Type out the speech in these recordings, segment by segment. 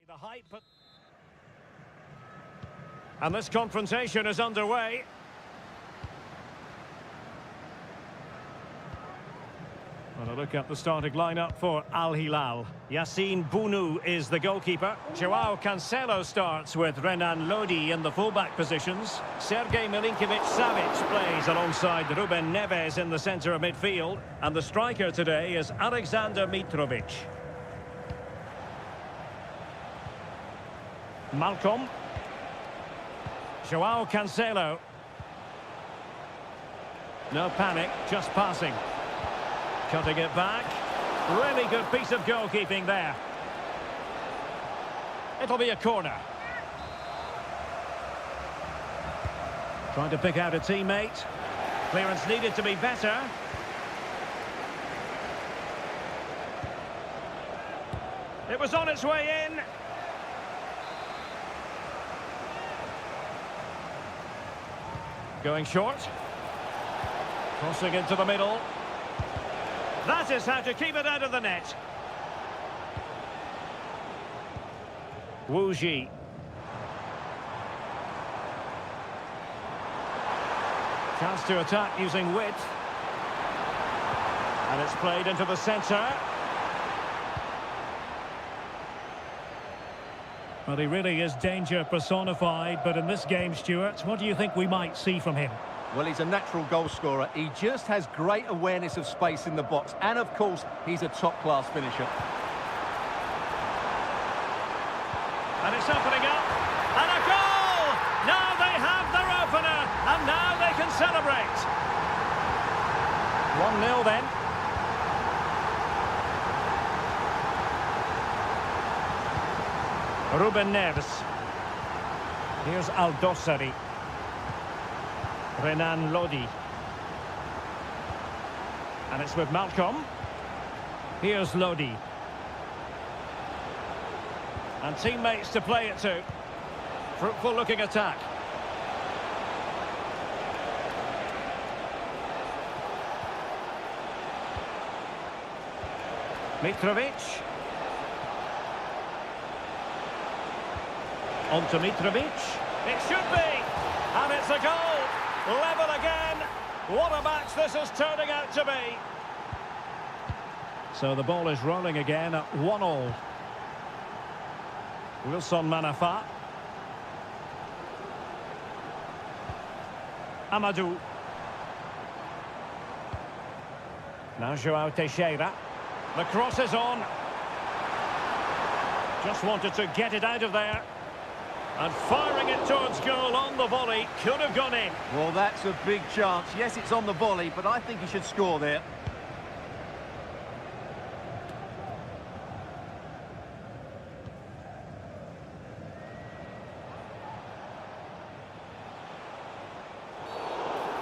The hype, and this confrontation is underway. Well, a look at the starting lineup for Al Hilal. Yassine Bounou is the goalkeeper. Joao Cancelo starts with Renan Lodi in the fullback positions. Sergej Milinkovic-Savic plays alongside Ruben Neves in the centre of midfield. And the striker today is Alexander Mitrovic. Malcolm. Joao Cancelo. No panic, just passing. Cutting it back. Really good piece of goalkeeping there. It'll be a corner. Trying to pick out a teammate. Clearance needed to be better. It was on its way in. Going short. Crossing into the middle. That is how to keep it out of the net. Wu Ji. Chance to attack using width. And it's played into the centre. Well, he really is danger personified, but in this game, Stuart, what do you think we might see from him? Well, he's a natural goal scorer. He just has great awareness of space in the box. And, of course, he's a top-class finisher. And it's opening up. And a goal! Now they have their opener. And now they can celebrate. 1-0 then. Ruben Neves. Here's Aldosari. Renan Lodi. And it's with Malcolm. Here's Lodi. And teammates to play it to. Fruitful looking attack. Mitrovic. On to Mitrovic. It should be. And it's a goal. Level again. What a match this is turning out to be. So the ball is rolling again at 1-1. Wilson Manafa. Amadou. Now Joao Teixeira. The cross is on. Just wanted to get it out of there. And firing it towards goal on the volley. Could have gone in. Well, that's a big chance. Yes, it's on the volley, but I think he should score there.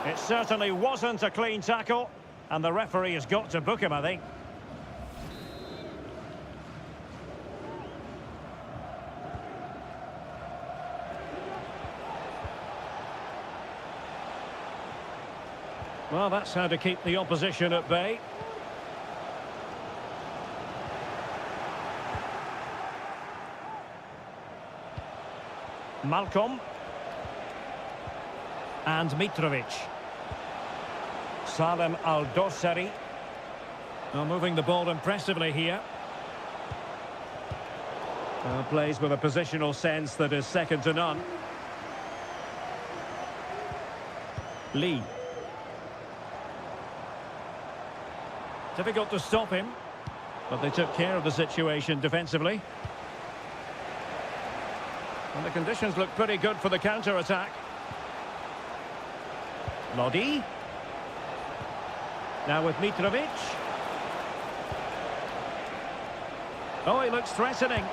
It certainly wasn't a clean tackle. And the referee has got to book him, I think. Well, that's how to keep the opposition at bay. Malcolm. And Mitrovic. Salem Aldosari. Well, moving the ball impressively here. Plays with a positional sense that is second to none. Lee. Difficult to stop him, but they took care of the situation defensively. And the conditions look pretty good for the counter-attack. Lodi. Now with Mitrovic. Oh, he looks threatening.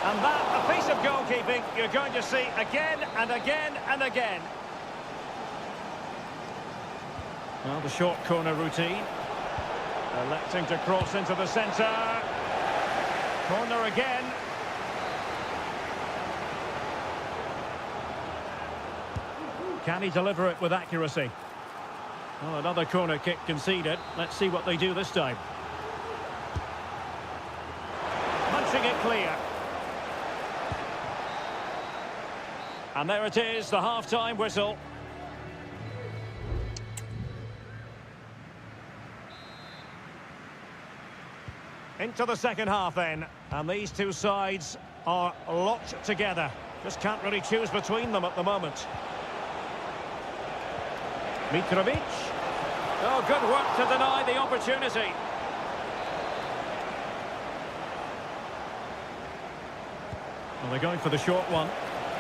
And that, a piece of goalkeeping you're going to see again and again and again. Well, the short corner routine. Electing to cross into the centre. Corner again. Can he deliver it with accuracy? Well, another corner kick conceded. Let's see what they do this time. Punching it clear. And there it is, the half-time whistle. Into the second half then, and these two sides are locked together. Just can't really choose between them at the moment. Mitrovic. Oh, good work to deny the opportunity. Well, they're going for the short one.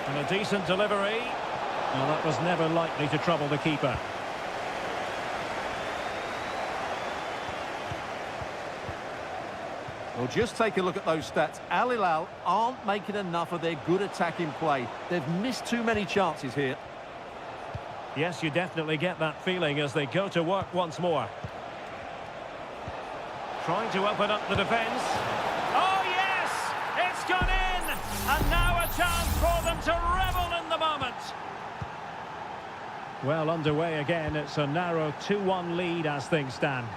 And a decent delivery. Well, that was never likely to trouble the keeper. Well, just take a look at those stats. Al Hilal aren't making enough of their good attacking play. They've missed too many chances here. Yes, you definitely get that feeling as they go to work once more. Trying to open up the defence. Oh, yes! It's gone in! And now a chance for them to revel in the moment. Well, underway again. It's a narrow 2-1 lead as things stand.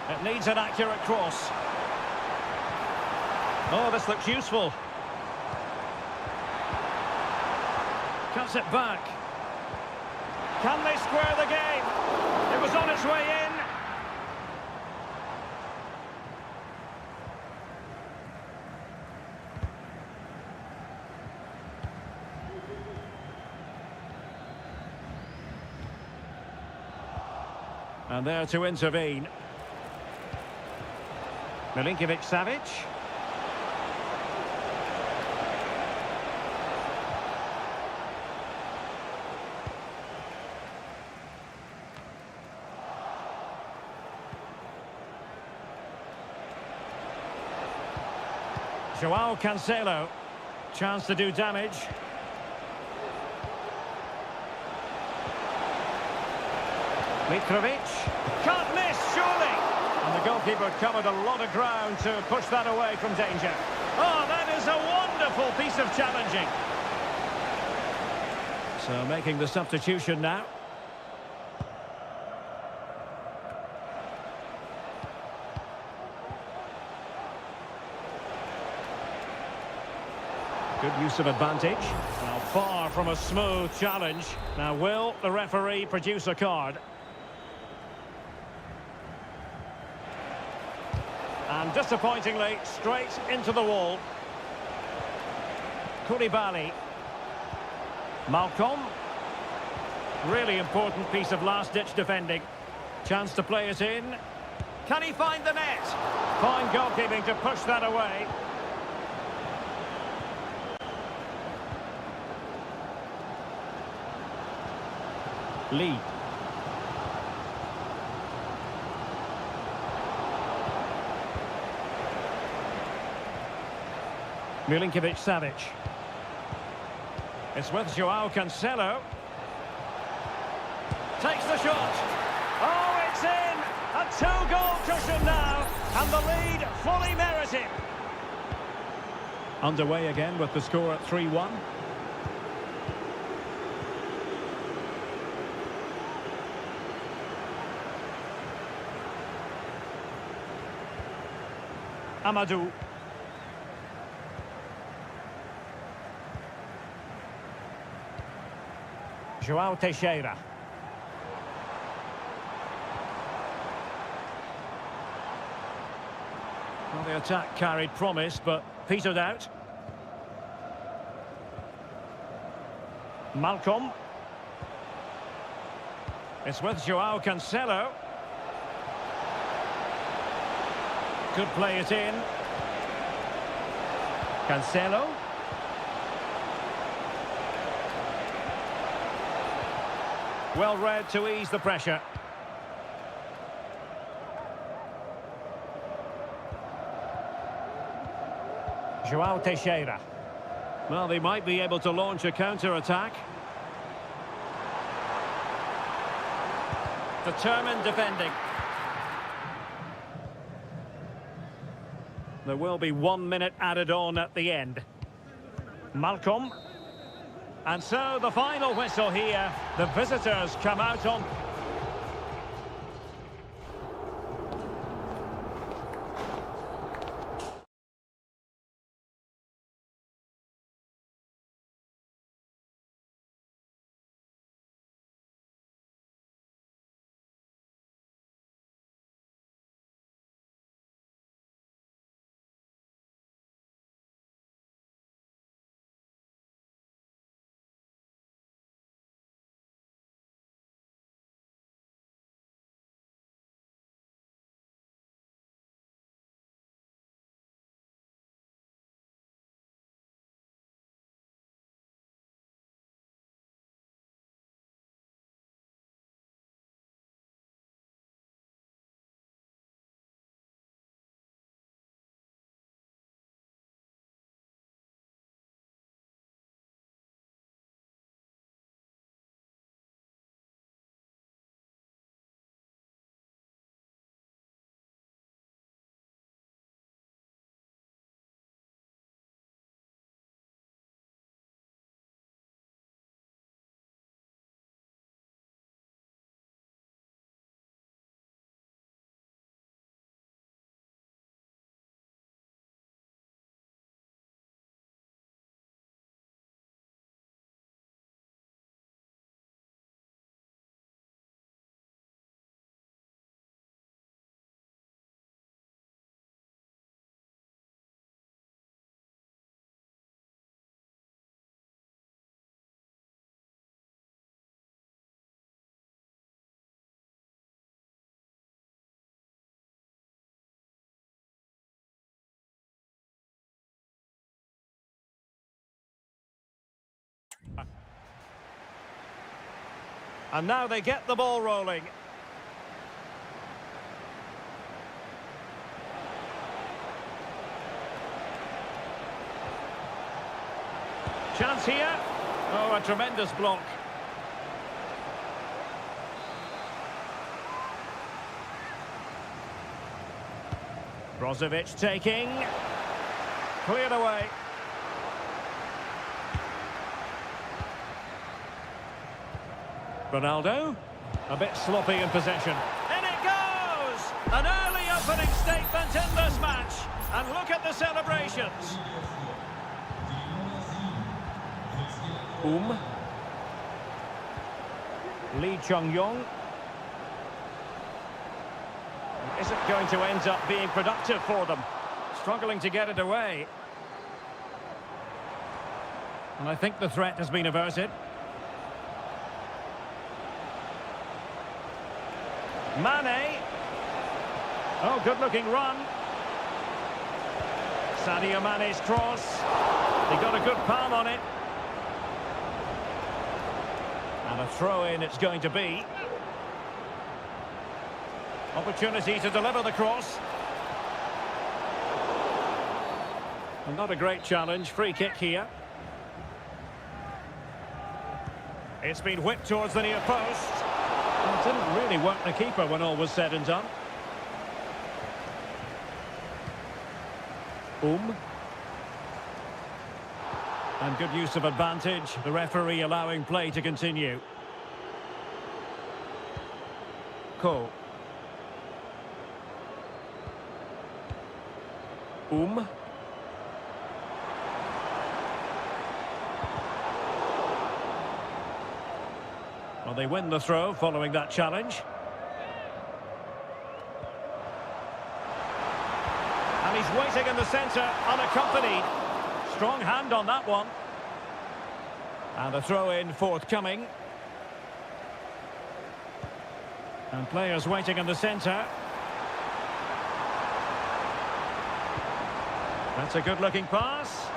It needs an accurate cross. Oh, this looks useful. Cuts it back. Can they square the game? It was on its way in. And there to intervene. Milinkovic-Savic. Joao Cancelo. Chance to do damage. Mitrovic. Can't miss, surely. And the goalkeeper covered a lot of ground to push that away from danger. Oh, that is a wonderful piece of challenging. So making the substitution now. Good use of advantage. Now far from a smooth challenge. Now will the referee produce a card? And disappointingly, straight into the wall. Koulibaly. Malcolm. Really important piece of last-ditch defending. Chance to play it in. Can he find the net? Fine goalkeeping to push that away. Lee. Milinkovic-Savic. It's with Joao Cancelo. Takes the shot. Oh, it's in! A two-goal cushion now, and the lead fully merited. Underway again with the score at 3-1. Amadou. João Teixeira. Well, the attack carried promise, but petered out. Malcolm. It's with Joao Cancelo. Could play it in. Cancelo. Well read to ease the pressure. Joao Teixeira. Well, they might be able to launch a counter-attack. Determined defending. There will be 1 minute added on at the end. Malcolm. And so the final whistle here. The visitors come out on And now they get the ball rolling. Chance here. Oh, a tremendous block. Brozovic taking. Cleared away. Ronaldo. A bit sloppy in possession. In it goes! An early opening statement in this match. And look at the celebrations. Lee Chung-yong. Isn't going to end up being productive for them. Struggling to get it away. And I think the threat has been averted. Mane. Oh, good-looking run. Sadio Mane's cross. He got a good palm on it. And a throw-in it's going to be. Opportunity to deliver the cross. And not a great challenge. Free kick here. It's been whipped towards the near post. Well, it didn't really work the keeper when all was said and done. And good use of advantage. The referee allowing play to continue. Cole. Well, they win the throw following that challenge. And he's waiting in the centre, unaccompanied. Strong hand on that one. And a throw-in forthcoming. And players waiting in the centre. That's a good-looking pass.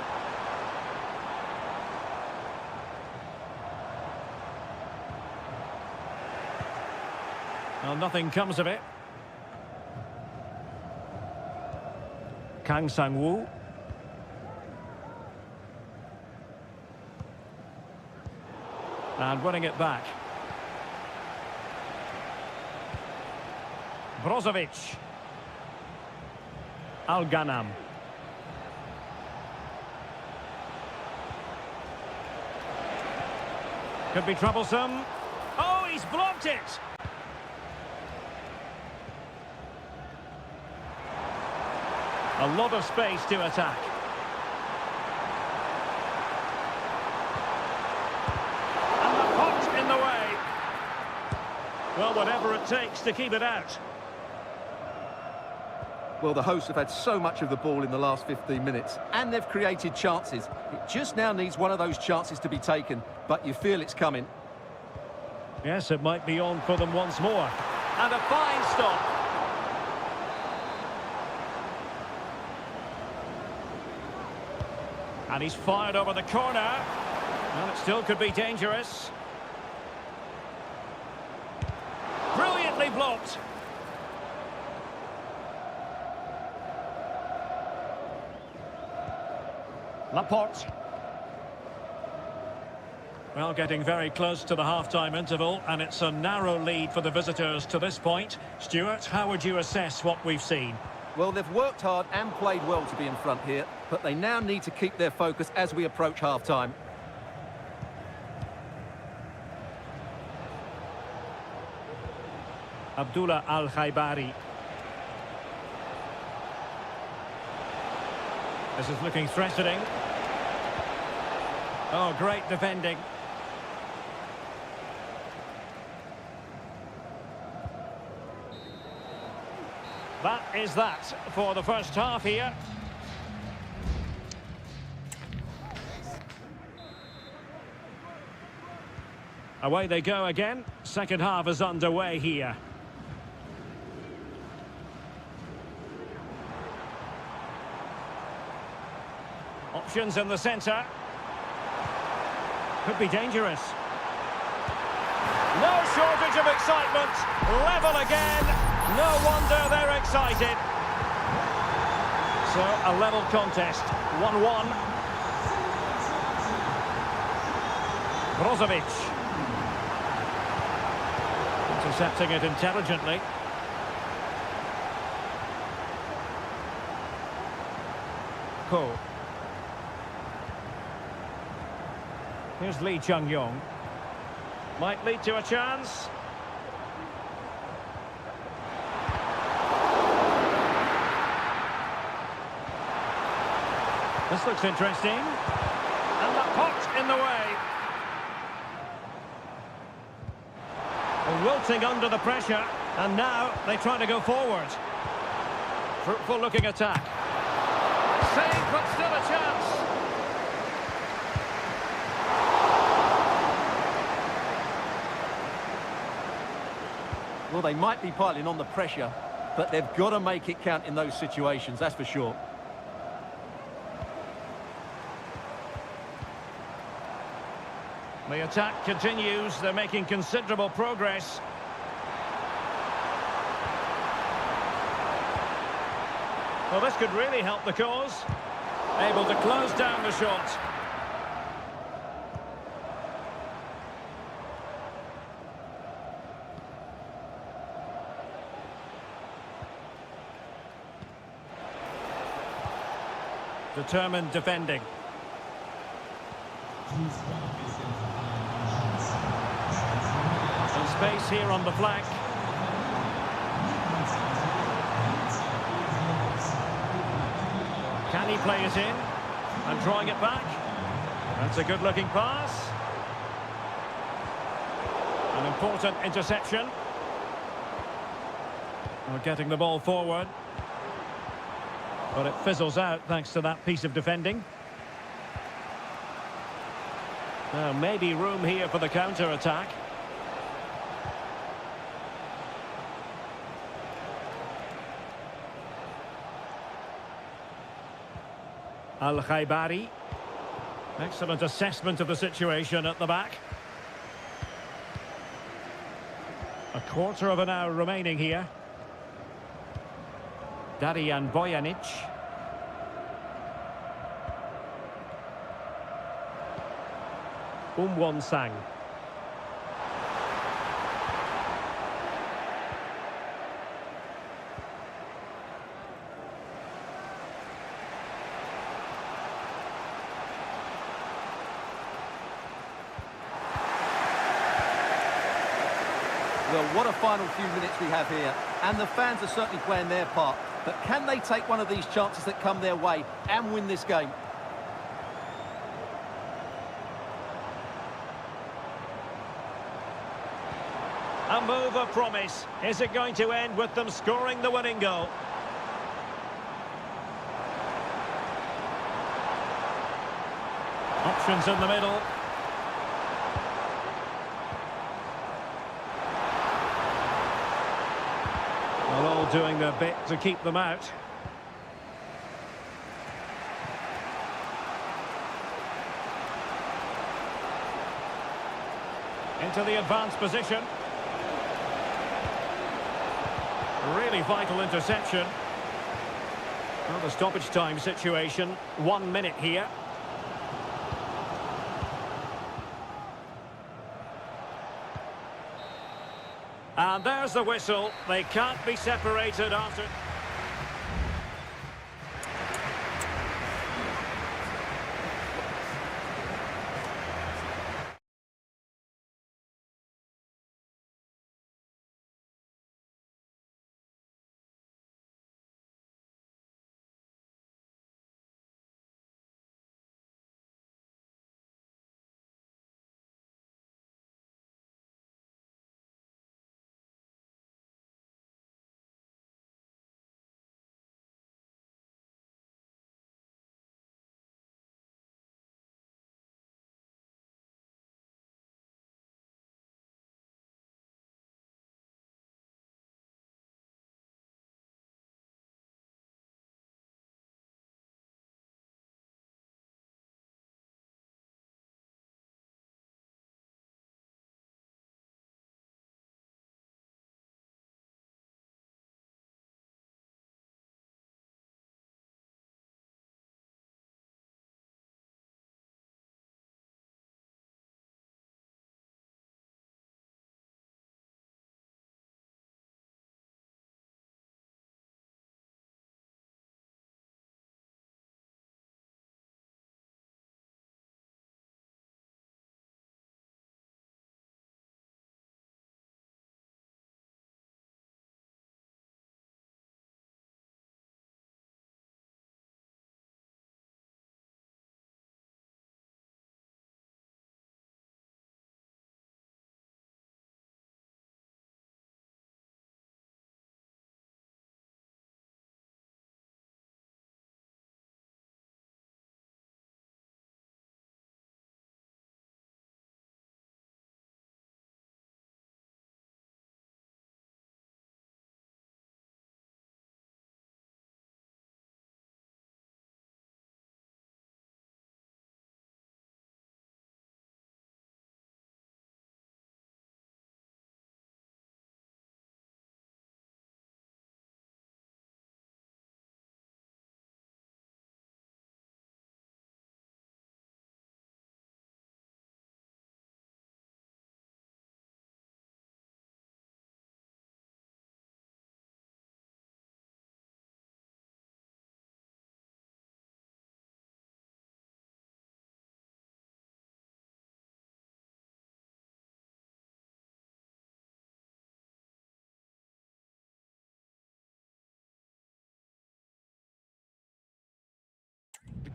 Well, nothing comes of it. Kang Sang-woo. And winning it back. Brozovic. Al-Ghanam. Could be troublesome. Oh, he's blocked it! A lot of space to attack. And the pot in the way. Well, whatever it takes to keep it out. Well, the hosts have had so much of the ball in the last 15 minutes, and they've created chances. It just now needs one of those chances to be taken, but you feel it's coming. Yes, it might be on for them once more. And a fine stop. And he's fired over the corner. Well, it still could be dangerous. Brilliantly blocked. Laporte. Well, getting very close to the half-time interval, and it's a narrow lead for the visitors to this point. Stuart, how would you assess what we've seen? Well, they've worked hard and played well to be in front here, but they now need to keep their focus as we approach half-time. Abdullah Al-Khaibari. This is looking threatening. Oh, great defending. That is that for the first half here. Away they go again. Second half is underway here. Options in the centre. Could be dangerous. No surge of excitement. Level again. No wonder they're excited. So, a level contest. 1-1. Brozovic. Intercepting it intelligently. Ko. Here's Lee Chung-yong. Might lead to a chance. This looks interesting. And the pot in the way. Wilting under the pressure. And now they try to go forward. Fruitful looking attack. Save, but still a chance. Well, they might be piling on the pressure, but they've got to make it count in those situations, that's for sure. The attack continues. They're making considerable progress. Well, this could really help the cause. Able to close down the shot. Determined defending. Some space here on the flank. Can he play it in? And drawing it back. That's a good-looking pass. An important interception. Well, getting the ball forward. But it fizzles out thanks to that piece of defending. Now, maybe room here for the counter-attack. Al-Khaibari. Excellent assessment of the situation at the back. A quarter of an hour remaining here. Darijan Bojanic. Won Sang. Well, what a final few minutes we have here. And the fans are certainly playing their part. But can they take one of these chances that come their way and win this game? A move of promise. Is it going to end with them scoring the winning goal? Options in the middle. Well, all doing their bit to keep them out. Into the advanced position. Really vital interception. Well, the stoppage time situation. 1 minute here. And there's the whistle. They can't be separated after...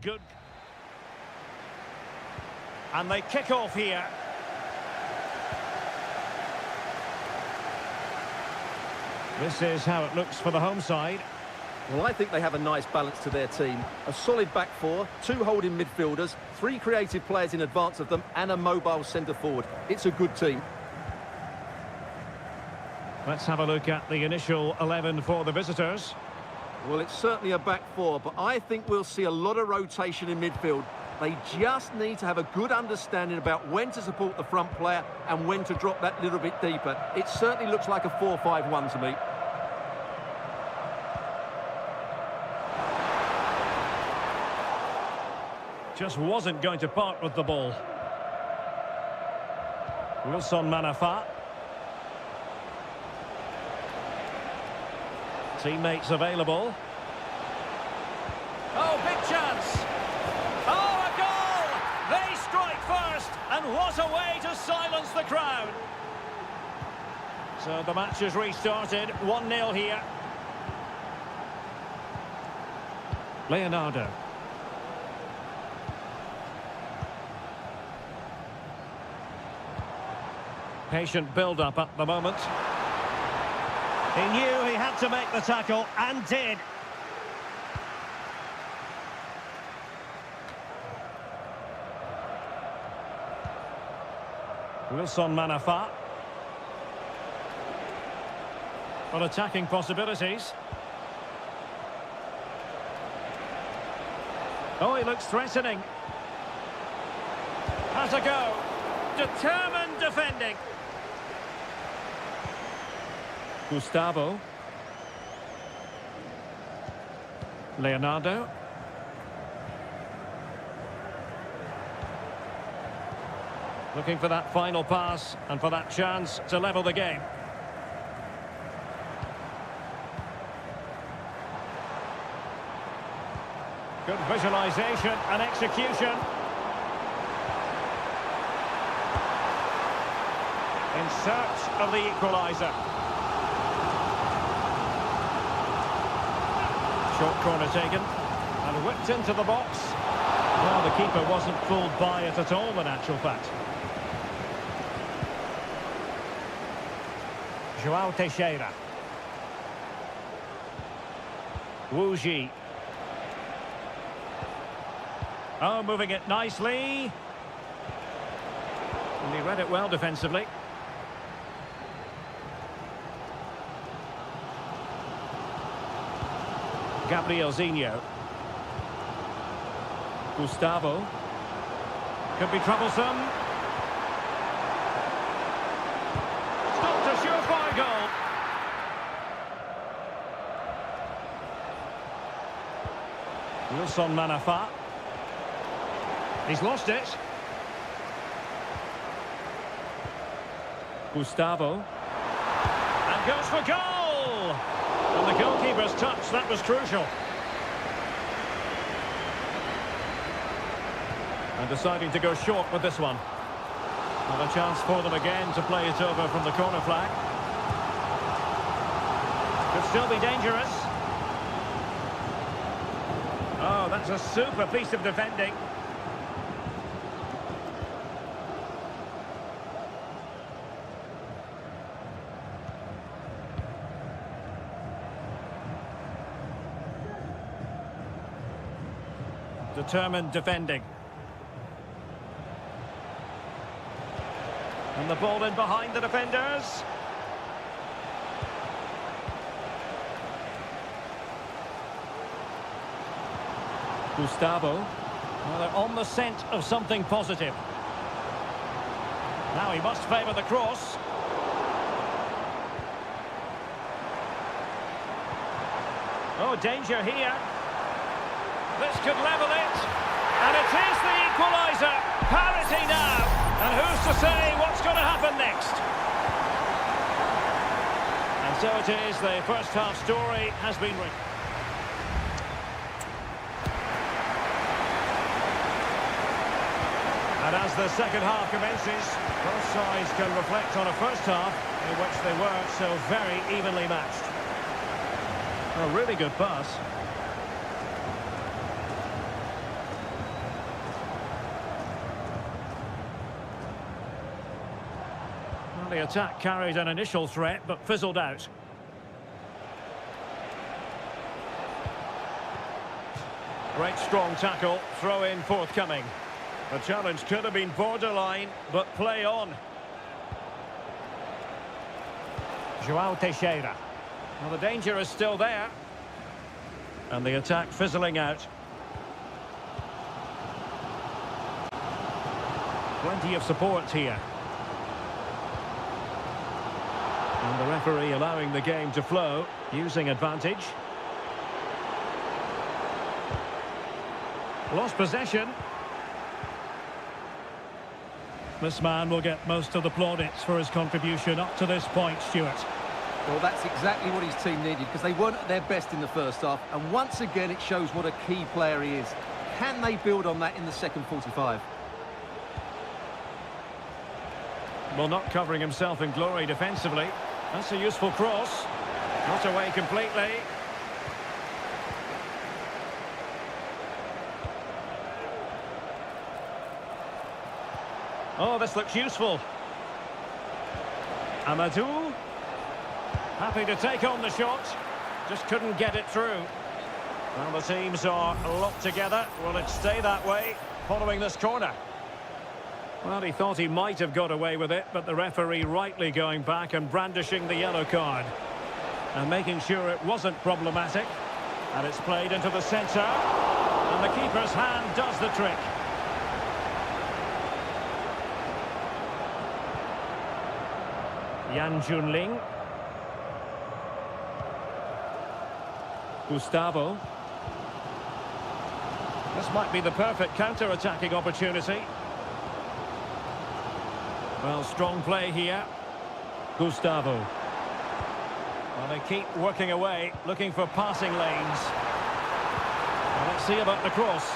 good. And they kick off here. This is how it looks for the home side. Well, I think they have a nice balance to their team. A solid back four, 2 holding midfielders, 3 creative players in advance of them, and a mobile centre-forward. It's a good team. Let's have a look at the initial 11 for the visitors. Well, it's certainly a back four, but I think we'll see a lot of rotation in midfield. They just need to have a good understanding about when to support the front player and when to drop that little bit deeper. It certainly looks like a 4-5-1 to me. Just wasn't going to part with the ball. Wilson Manafa. Teammates available. Oh, big chance. Oh, a goal! They strike first, and what a way to silence the crowd. So the match is restarted, 1-0 here. Leonardo. Patient build-up at the moment. He knew he had to make the tackle, and did. Wilson Manafa. For attacking possibilities. Oh, he looks threatening. Has a go. Determined defending. Gustavo. Leonardo. Looking for that final pass and for that chance to level the game. Good visualization and execution. In search of the equaliser. Short corner taken and whipped into the box. Well, the keeper wasn't fooled by it at all, in actual fact. João Teixeira. Wu Ji. Oh, moving it nicely. And he read it well defensively. Gabriel Zinho. Gustavo. Could be troublesome. Stopped a surefire goal. Wilson Manafa. He's lost it. Gustavo. And goes for goal! And the goalkeeper's touch, that was crucial. And deciding to go short with this one. And a chance for them again to play it over from the corner flag. Could still be dangerous. Oh, that's a super piece of defending. Determined defending. And the ball in behind the defenders. Gustavo. Well, they're on the scent of something positive. Now he must favour the cross. Oh, danger here. This could level it. And it is the equaliser. Parity now. And who's to say what's going to happen next? And so it is, the first half story has been written. And as the second half commences, both sides can reflect on a first half in which they were so very evenly matched. A really good pass. The attack carried an initial threat, but fizzled out. Great strong tackle, throw in forthcoming. The challenge could have been borderline, but play on. João Teixeira. Well, the danger is still there. And the attack fizzling out. Plenty of support here. And the referee allowing the game to flow, using advantage. Lost possession. This man will get most of the plaudits for his contribution up to this point, Stuart. Well, that's exactly what his team needed, because they weren't at their best in the first half. And once again, it shows what a key player he is. Can they build on that in the second 45? Well, not covering himself in glory defensively. That's a useful cross. Not away completely. Oh, this looks useful. Amadou. Happy to take on the shot. Just couldn't get it through. Well, the teams are locked together. Will it stay that way following this corner? Well, he thought he might have got away with it, but the referee rightly going back and brandishing the yellow card. And making sure it wasn't problematic. And it's played into the centre. And the keeper's hand does the trick. Yan Junling. Gustavo. This might be the perfect counter-attacking opportunity. Well, strong play here. Gustavo. Well, they keep working away, looking for passing lanes. Well, let's see about the cross.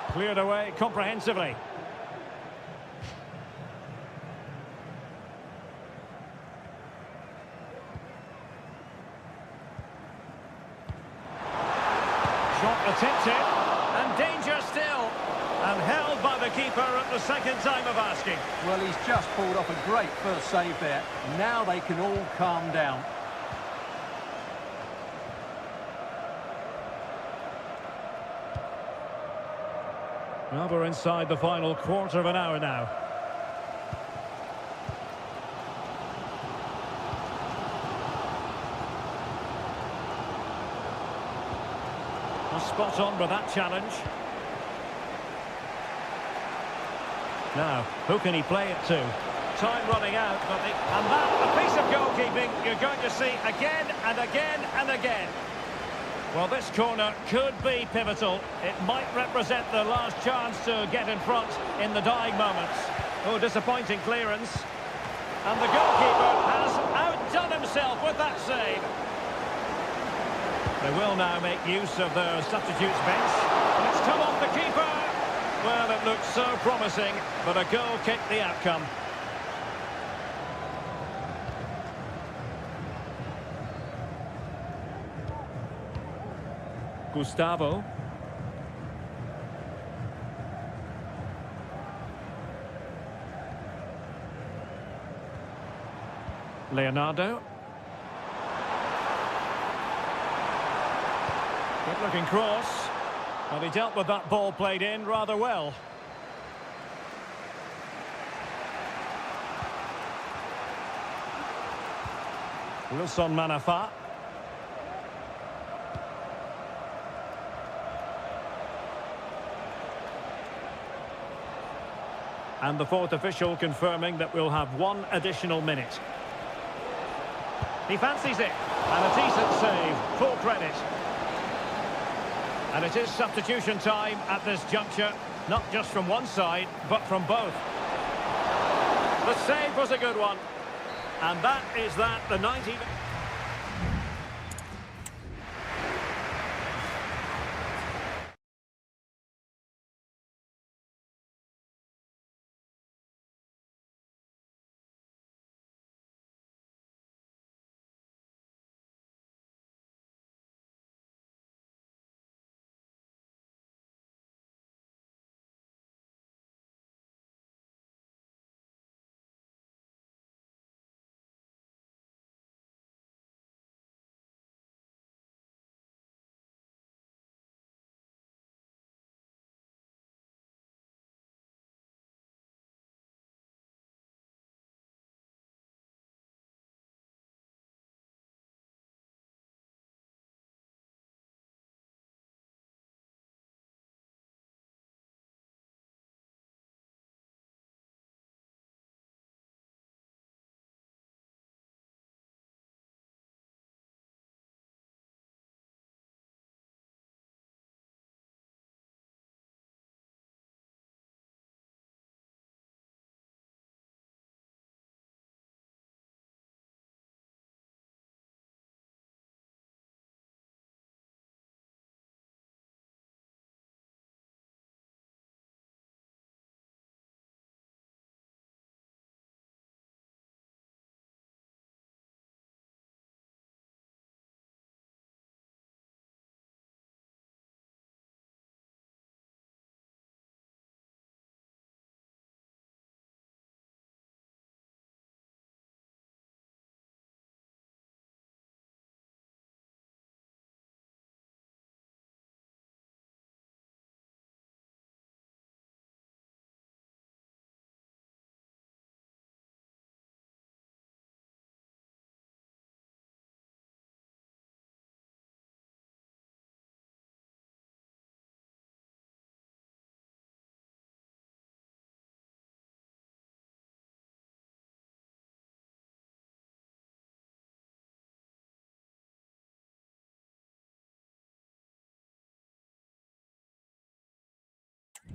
Cleared away comprehensively. Shot attempted, and danger still. And held by the keeper at the second time of asking. Well, he's just pulled off a great first save there. Now they can all calm down. Well, we're inside the final quarter of an hour now. Well, spot on with that challenge. Now, who can he play it to? Time running out, but and that, a piece of goalkeeping you're going to see again and again and again. Well, this corner could be pivotal. It might represent the last chance to get in front in the dying moments. Oh, disappointing clearance. And the goalkeeper has outdone himself with that save. They will now make use of their substitutes bench. And it's come off the keeper. Well, it looked so promising, but a goal kicked the outcome. Gustavo. Leonardo. Good looking cross. Well, he dealt with that ball played in rather well. Wilson Manafa. And the fourth official confirming that we'll have one additional minute. He fancies it. And a decent save. Full credit. And it is substitution time at this juncture. Not just from one side, but from both. The save was a good one. And that is that. The 90...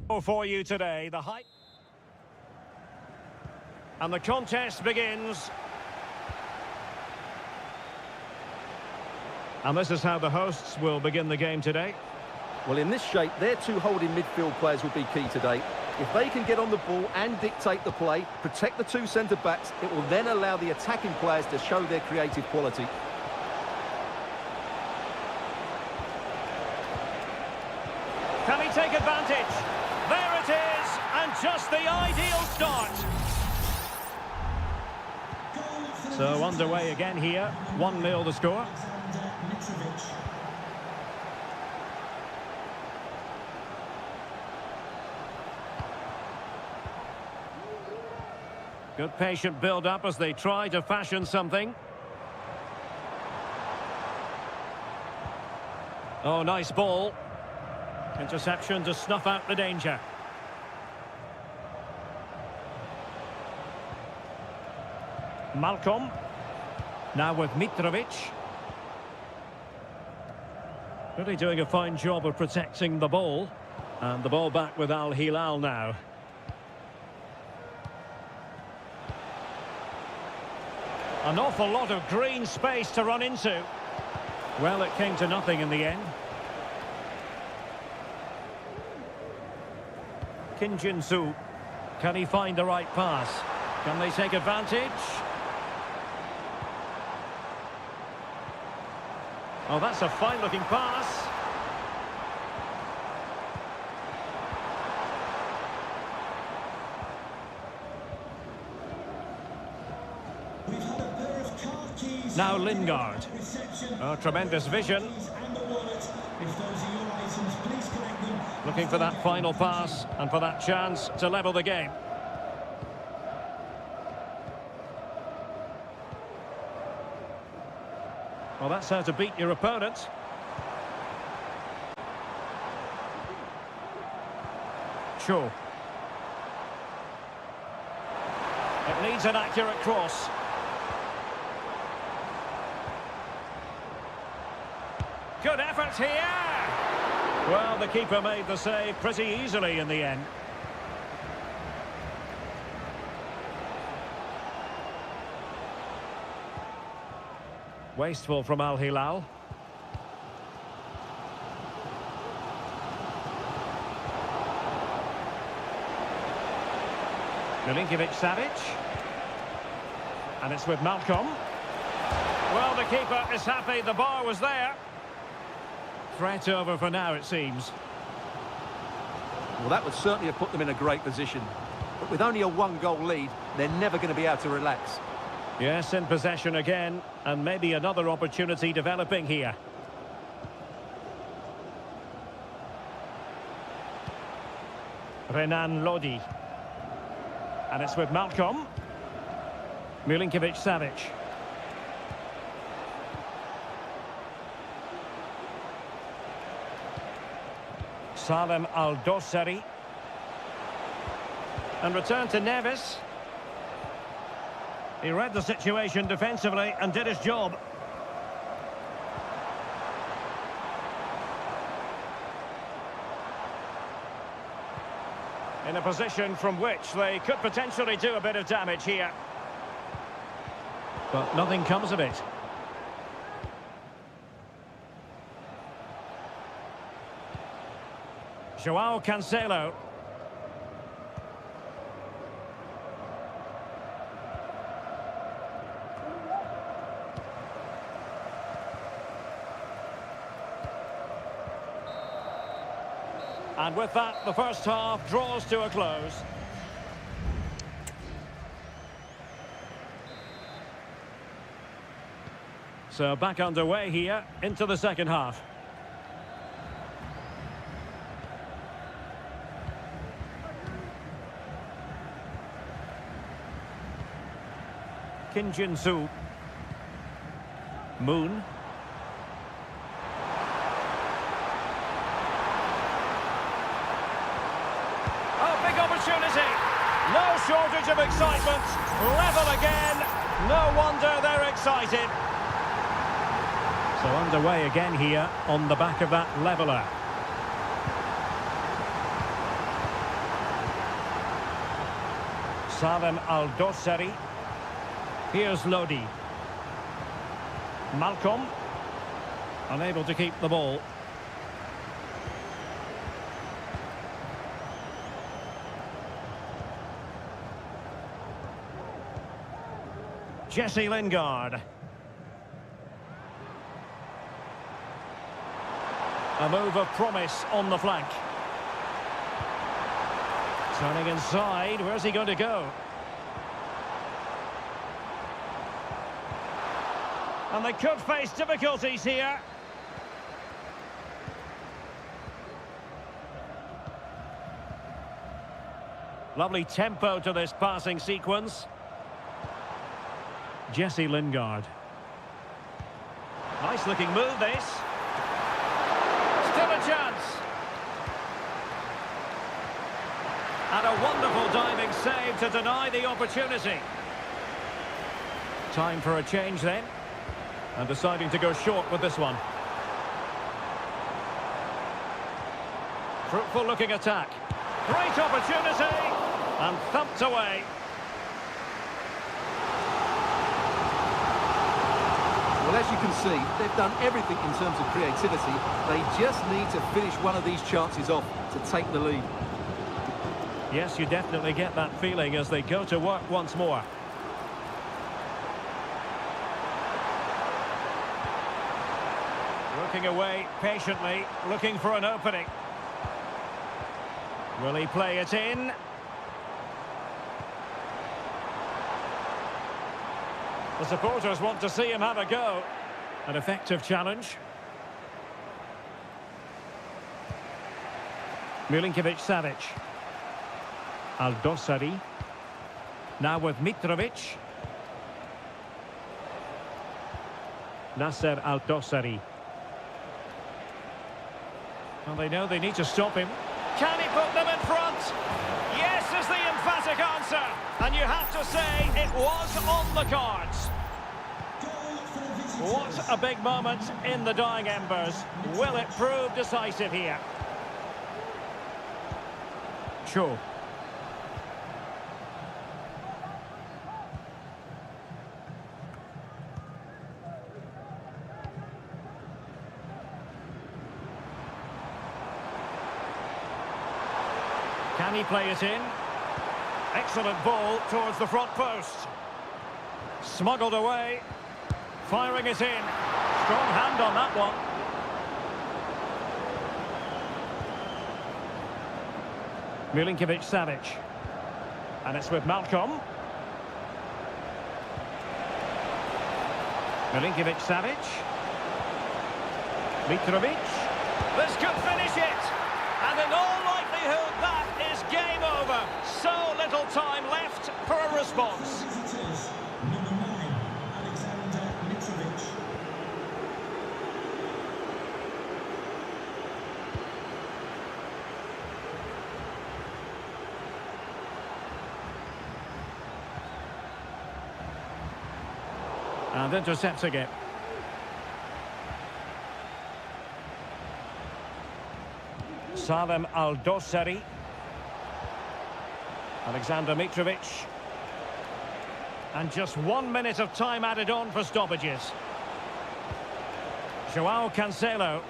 For you today, the height. And the contest begins. And this is how the hosts will begin the game today. Well, in this shape, their two holding midfield players will be key today. If they can get on the ball and dictate the play, protect the two centre-backs, it will then allow the attacking players to show their creative quality. Can he take advantage? There it is, and just the ideal start. So underway again here, 1-0 the score. Good patient build-up as they try to fashion something. Oh, nice ball. Interception to snuff out the danger. Malcolm. Now with Mitrovic. Really doing a fine job of protecting the ball. And the ball back with Al Hilal now. An awful lot of green space to run into. Well, it came to nothing in the end. Kim Jin-soo. Can he find the right pass? Can they take advantage? Oh, that's a fine-looking pass. Now Lingard. Oh, tremendous vision. Looking for that final pass and for that chance to level the game. Well, that's how to beat your opponent. Sure. It needs an accurate cross. Good effort here! Well, the keeper made the save pretty easily in the end. Wasteful from Al Hilal. Milinkovic-Savic. And it's with Malcolm. Well, the keeper is happy the bar was there. Threat over for now, it seems. Well, that would certainly have put them in a great position. But with only a one-goal lead, they're never going to be able to relax. Yes, in possession again, and maybe another opportunity developing here. Renan Lodi. And it's with Malcolm. Milinkovic-Savic. Salem Al-Dossari. And return to Neves. He read the situation defensively and did his job. In a position from which they could potentially do a bit of damage here. But nothing comes of it. Joao Cancelo. And with that, the first half draws to a close. So back underway here into the second half. Kim Jin-soo. Moon. Oh, big opportunity. No shortage of excitement. Level again. No wonder they're excited. So underway again here on the back of that leveller. Salem Al-Dossari. Here's Lodi. Malcolm. Unable to keep the ball. Jesse Lingard. A move of promise on the flank. Turning inside, where's he going to go? And they could face difficulties here. Lovely tempo to this passing sequence. Jesse Lingard. Nice looking move this. Still a chance. And a wonderful diving save to deny the opportunity. Time for a change then. And deciding to go short with this one. Fruitful looking attack. Great opportunity. And thumped away. Well, as you can see, they've done everything in terms of creativity. They just need to finish one of these chances off to take the lead. Yes, you definitely get that feeling as they go to work once more. Working away patiently, looking for an opening. Will he play it in? The supporters want to see him have a go. An effective challenge. Milinkovic-Savic. Al-Dossari. Now with Mitrovic. Nasser Al-Dossari. Well, they know they need to stop him. Can he put them in front? Yes is the emphatic answer. And you have to say it was on the cards. What a big moment in the dying embers. Will it prove decisive here? Sure. Can he play it in? Excellent ball towards the front post. Smuggled away. Firing it in. Strong hand on that one. Milinkovic-Savic. And it's with Malcolm. Milinkovic-Savic. Mitrovic. This could finish it. And in all likelihood, that is game over. So little time left for a response. And intercepting it. Salem Al-Dossari. Alexander Mitrovic. And just 1 minute of time added on for stoppages. Joao Cancelo.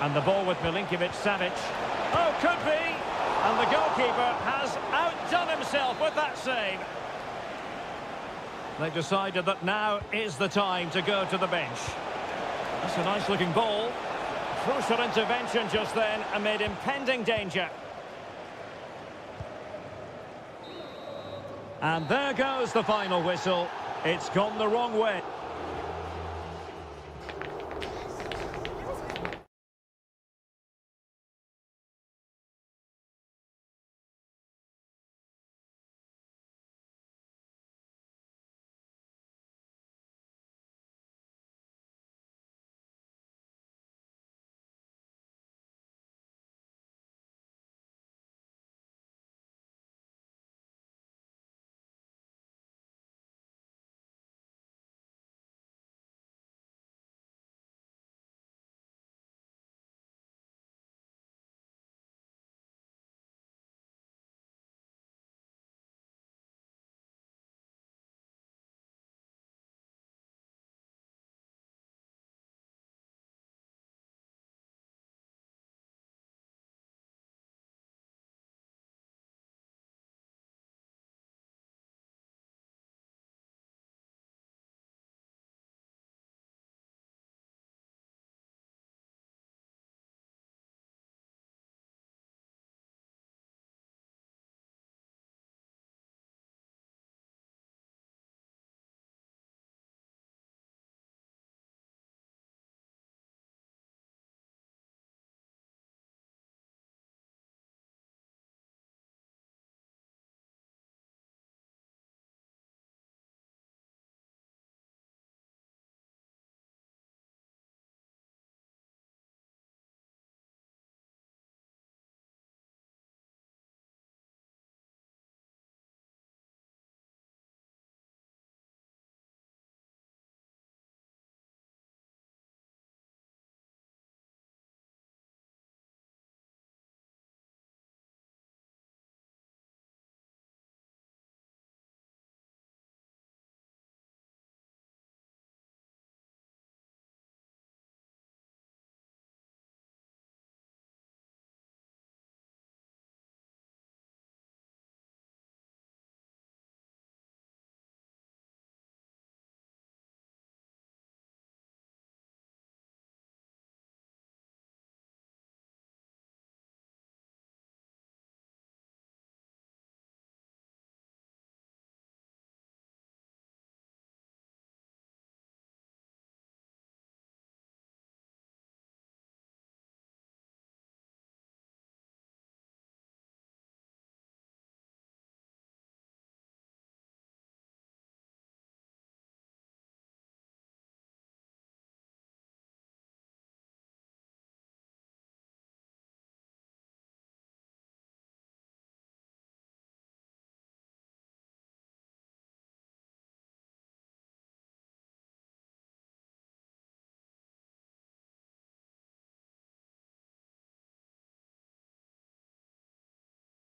And the ball with Milinkovic-Savic. Oh, could be! And the goalkeeper has outdone himself with that save. They've decided that now is the time to go to the bench. That's a nice-looking ball. Crucial intervention just then amid impending danger. And there goes the final whistle. It's gone the wrong way.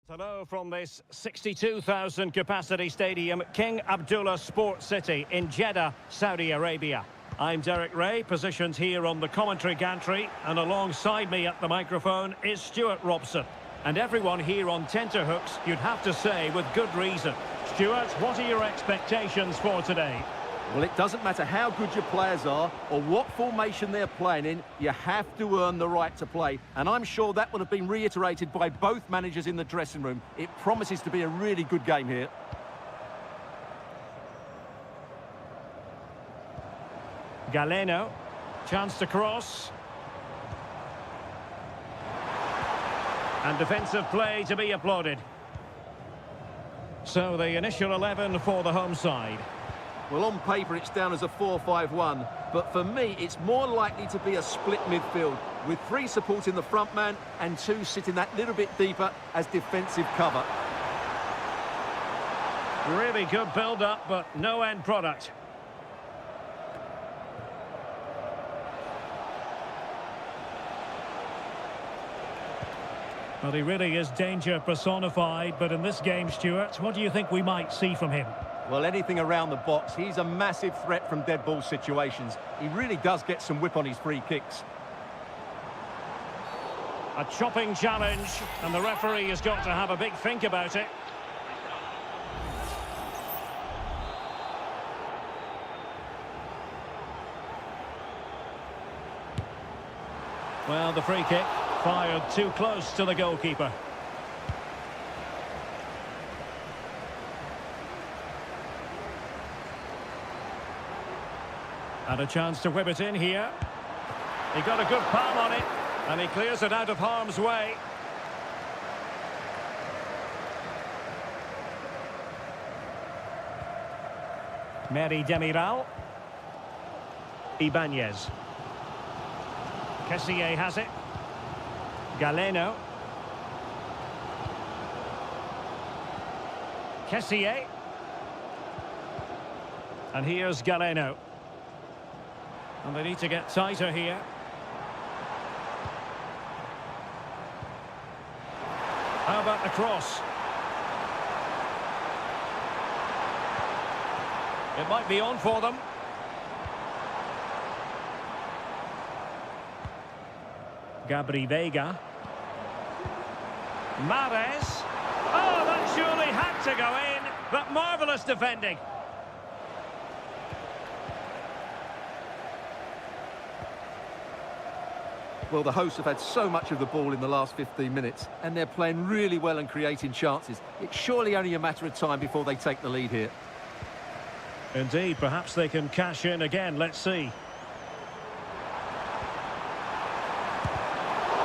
Hello from this 62,000 capacity stadium, King Abdullah Sports City in Jeddah, Saudi Arabia. I'm Derek Ray, positioned here on the commentary gantry, and alongside me at the microphone is Stuart Robson. And everyone here on tenterhooks, you'd have to say, with good reason. Stuart, what are your expectations for today? Well, it doesn't matter how good your players are or what formation they're playing in, you have to earn the right to play. And I'm sure that would have been reiterated by both managers in the dressing room. It promises to be a really good game here. Galeno, chance to cross. And defensive play to be applauded. So the initial 11 for the home side. Well, on paper, it's down as a 4-5-1, but for me, it's more likely to be a split midfield, with 3 supporting the front man and 2 sitting that little bit deeper as defensive cover. Really good build-up, but no end product. Well, he really is danger personified, but in this game, Stuart, what do you think we might see from him? Well, anything around the box. He's a massive threat from dead ball situations. He really does get some whip on his free kicks. A chopping challenge, and the referee has got to have a big think about it. Well, the free kick fired too close to the goalkeeper. And a chance to whip it in here. He got a good palm on it, and he clears it out of harm's way. Mary Demiral. Ibanez. Kessié has it. Galeno. Kessié. And here's Galeno. And they need to get tighter here. How about the cross? It might be on for them. Gabri Vega. Mahrez. Oh, that surely had to go in, but marvellous defending. Well, the hosts have had so much of the ball in the last 15 minutes, and they're playing really well and creating chances. It's surely only a matter of time before they take the lead here. Indeed, perhaps they can cash in again. Let's see.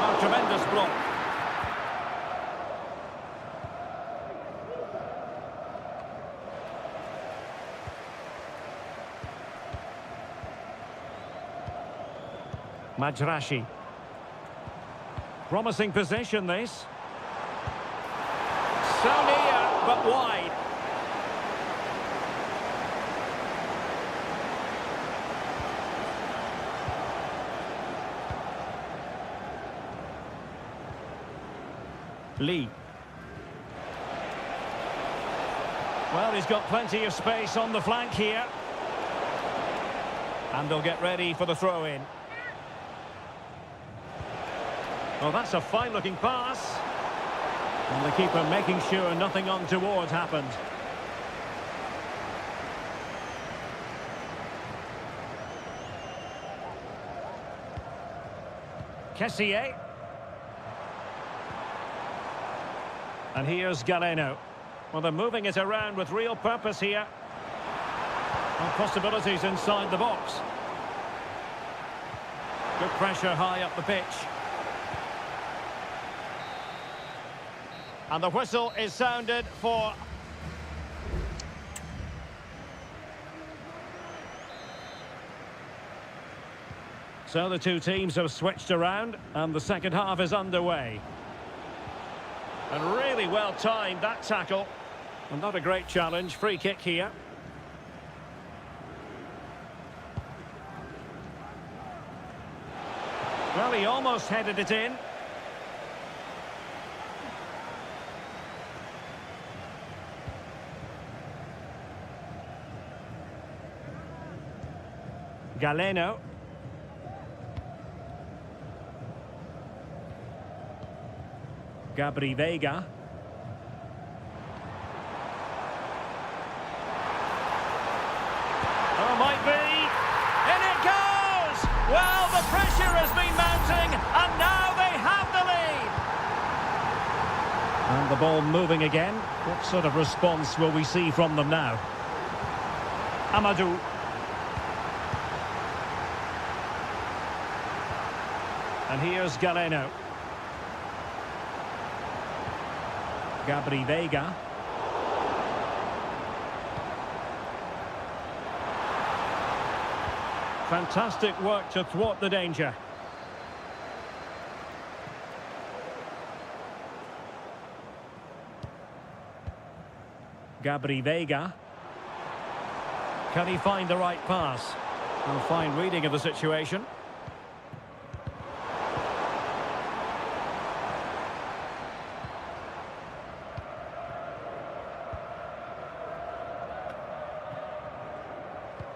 Oh, tremendous block. Majrashi. Promising position, this. So near, but wide. Lee. Well, he's got plenty of space on the flank here. And they'll get ready for the throw-in. Well, that's a fine-looking pass. And the keeper making sure nothing untoward happened. Kessié. And here's Galeno. Well, they're moving it around with real purpose here. And possibilities inside the box. Good pressure high up the pitch. And the whistle is sounded for... So the two teams have switched around, and the second half is underway. And really well timed, that tackle. And not a great challenge. Free kick here. Well, he almost headed it in. Galeno. Gabri Veiga. Oh, might be. In it goes! Well, the pressure has been mounting, and now they have the lead. And the ball moving again. What sort of response will we see from them now? Amadou. And here's Galeno. Gabri Veiga. Fantastic work to thwart the danger. Gabri Veiga. Can he find the right pass? A fine reading of the situation.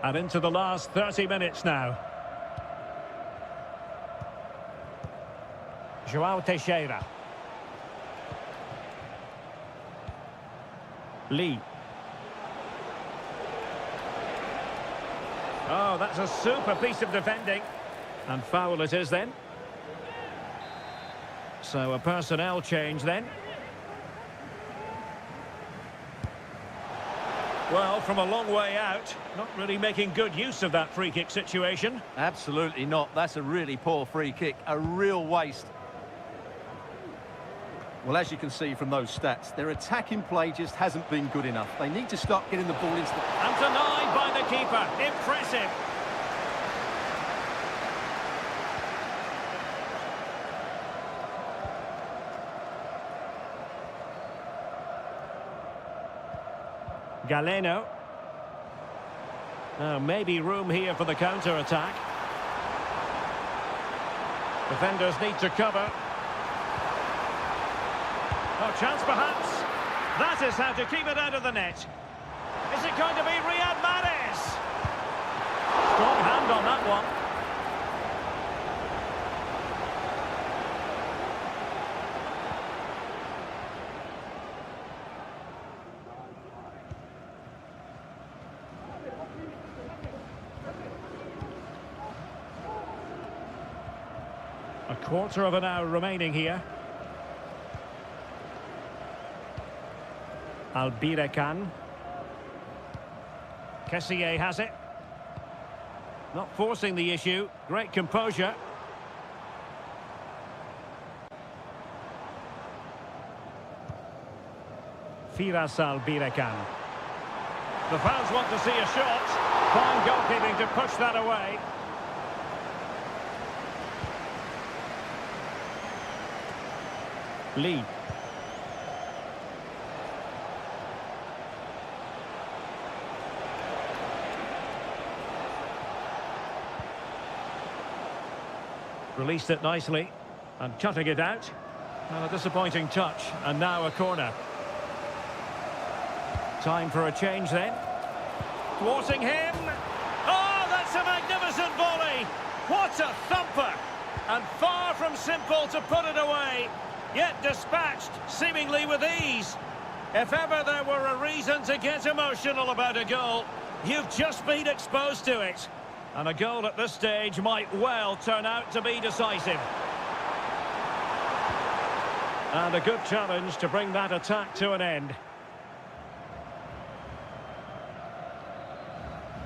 And into the last 30 minutes now. João Teixeira. Lee. Oh, that's a super piece of defending. And foul it is then. So a personnel change then. Well, from a long way out, not really making good use of that free kick situation. Absolutely not. That's a really poor free kick. A real waste. Well, as you can see from those stats, their attacking play just hasn't been good enough. They need to start getting the ball into the... And denied by the keeper. Impressive. Galeno. Maybe room here for the counter-attack. Defenders need to cover. Oh, chance perhaps. That is how to keep it out of the net. Is it going to be Riyad Mahrez? Strong hand on that one. A quarter of an hour remaining here. Albirekan. Kessié has it. Not forcing the issue. Great composure. Firas Albirekan. The fans want to see a shot. Fine goalkeeping to push that away. Lee. Released it nicely and cutting it out. A disappointing touch, and now a corner. Time for a change then. Thwarting him. Oh, that's a magnificent volley. What a thumper. And far from simple to put it away. Yet dispatched, seemingly with ease. If ever there were a reason to get emotional about a goal, you've just been exposed to it. And a goal at this stage might well turn out to be decisive. And a good challenge to bring that attack to an end.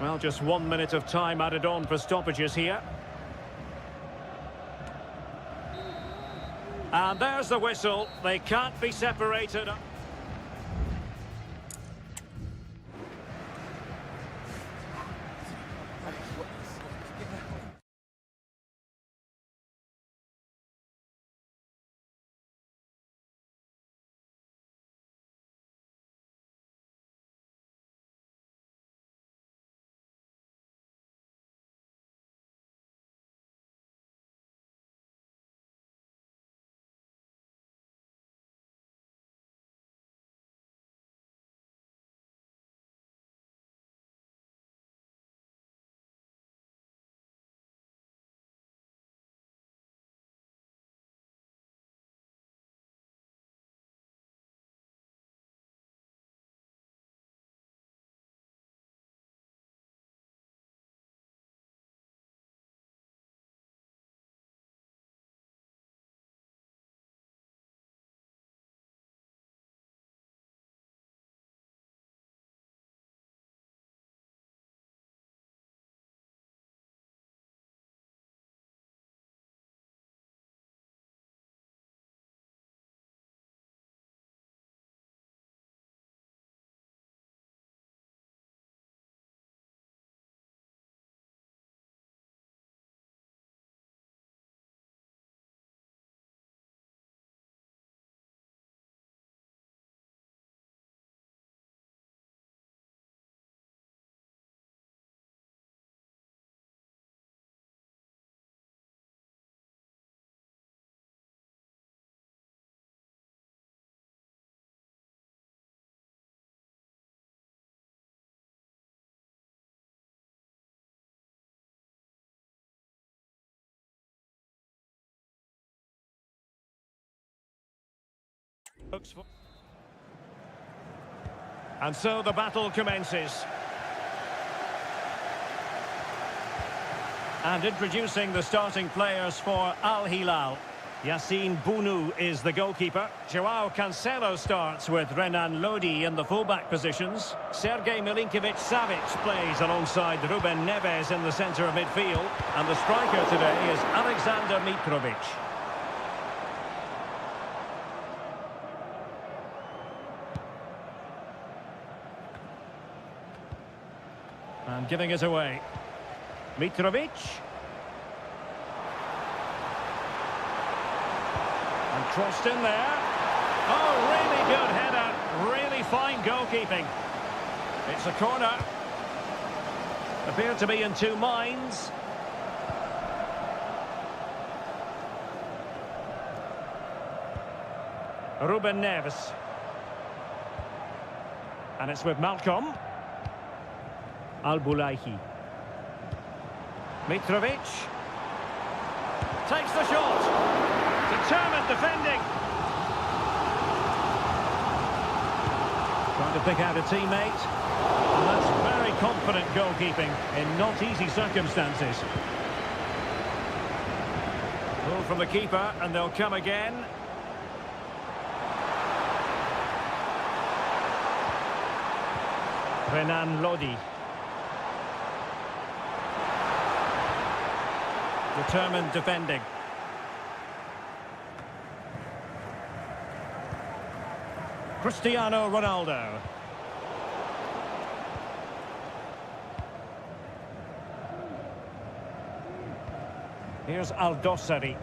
Well, just 1 minute of time added on for stoppages here. And there's the whistle. They can't be separated. Looks for... And so the battle commences. And introducing the starting players for Al Hilal. Yassine Bounou is the goalkeeper. Joao Cancelo starts with Renan Lodi in the fullback positions. Sergej Milinkovic-Savic plays alongside Ruben Neves in the centre of midfield. And the striker today is Alexander Mitrovic. And giving it away. Mitrovic. And crossed in there. Oh, really good header. Really fine goalkeeping. It's a corner. Appeared to be in two minds. Ruben Neves. And it's with Malcolm. Al-Bulaihi. Mitrovic. Takes the shot. Determined defending. Trying to pick out a teammate. And that's very confident goalkeeping in not easy circumstances. Pull from the keeper and they'll come again. Renan Lodi. Determined defending. Cristiano Ronaldo. Here's Al-Dossari.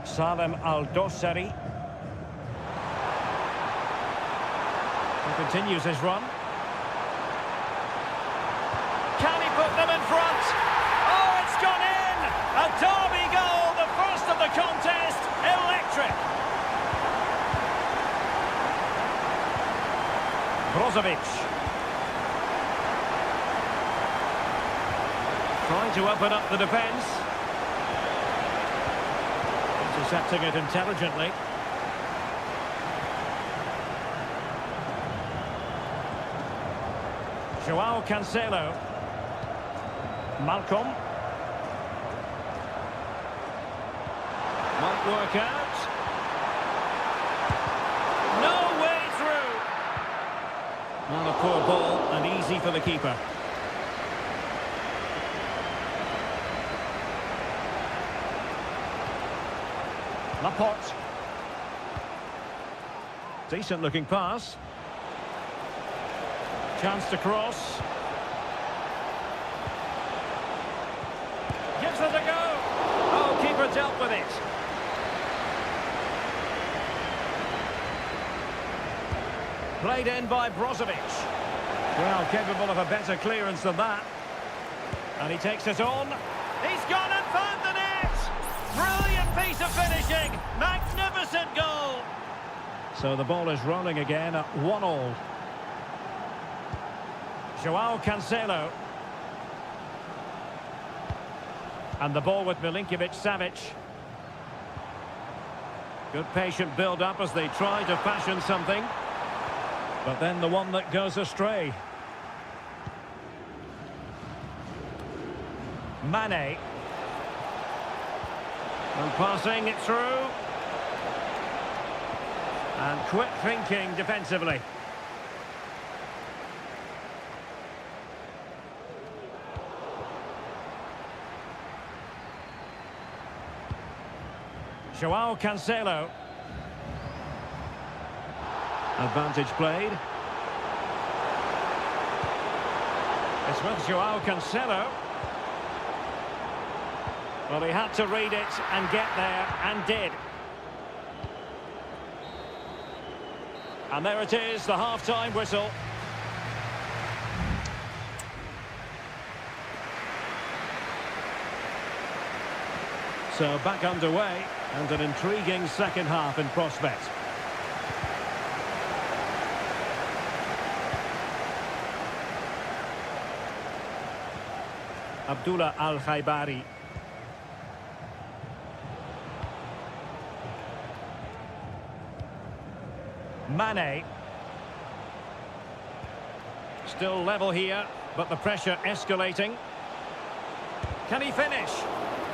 Salem Al-Dossari. He continues his run. Can he put them in front? Oh, it's gone in! A derby goal, the first of the contest. Electric. Brozovic. Trying to open up the defence. Intercepting it intelligently. Joao Cancelo. Malcolm. Might work out. No way through. Not a poor ball and easy for the keeper. Laporte. Decent looking pass. Chance to cross. Gives it a go. Oh, keeper dealt with it. Played in by Brozovic. Well, capable of a better clearance than that. And he takes it on. He's gone and found the net. Brilliant piece of finishing. Magnificent goal. So the ball is rolling again at 1-1. Joao Cancelo. And the ball with Milinkovic-Savic. Good patient build-up as they try to fashion something. But then the one that goes astray. Mane. And passing it through. And quick thinking defensively. Joao Cancelo. Advantage played. It's with Joao Cancelo. Well, he had to read it and get there, and did. And there it is, the half-time whistle. So back underway, and an intriguing second half in prospect. Abdullah Al-Khaibari. Mane. Still level here, but the pressure escalating. Can he finish?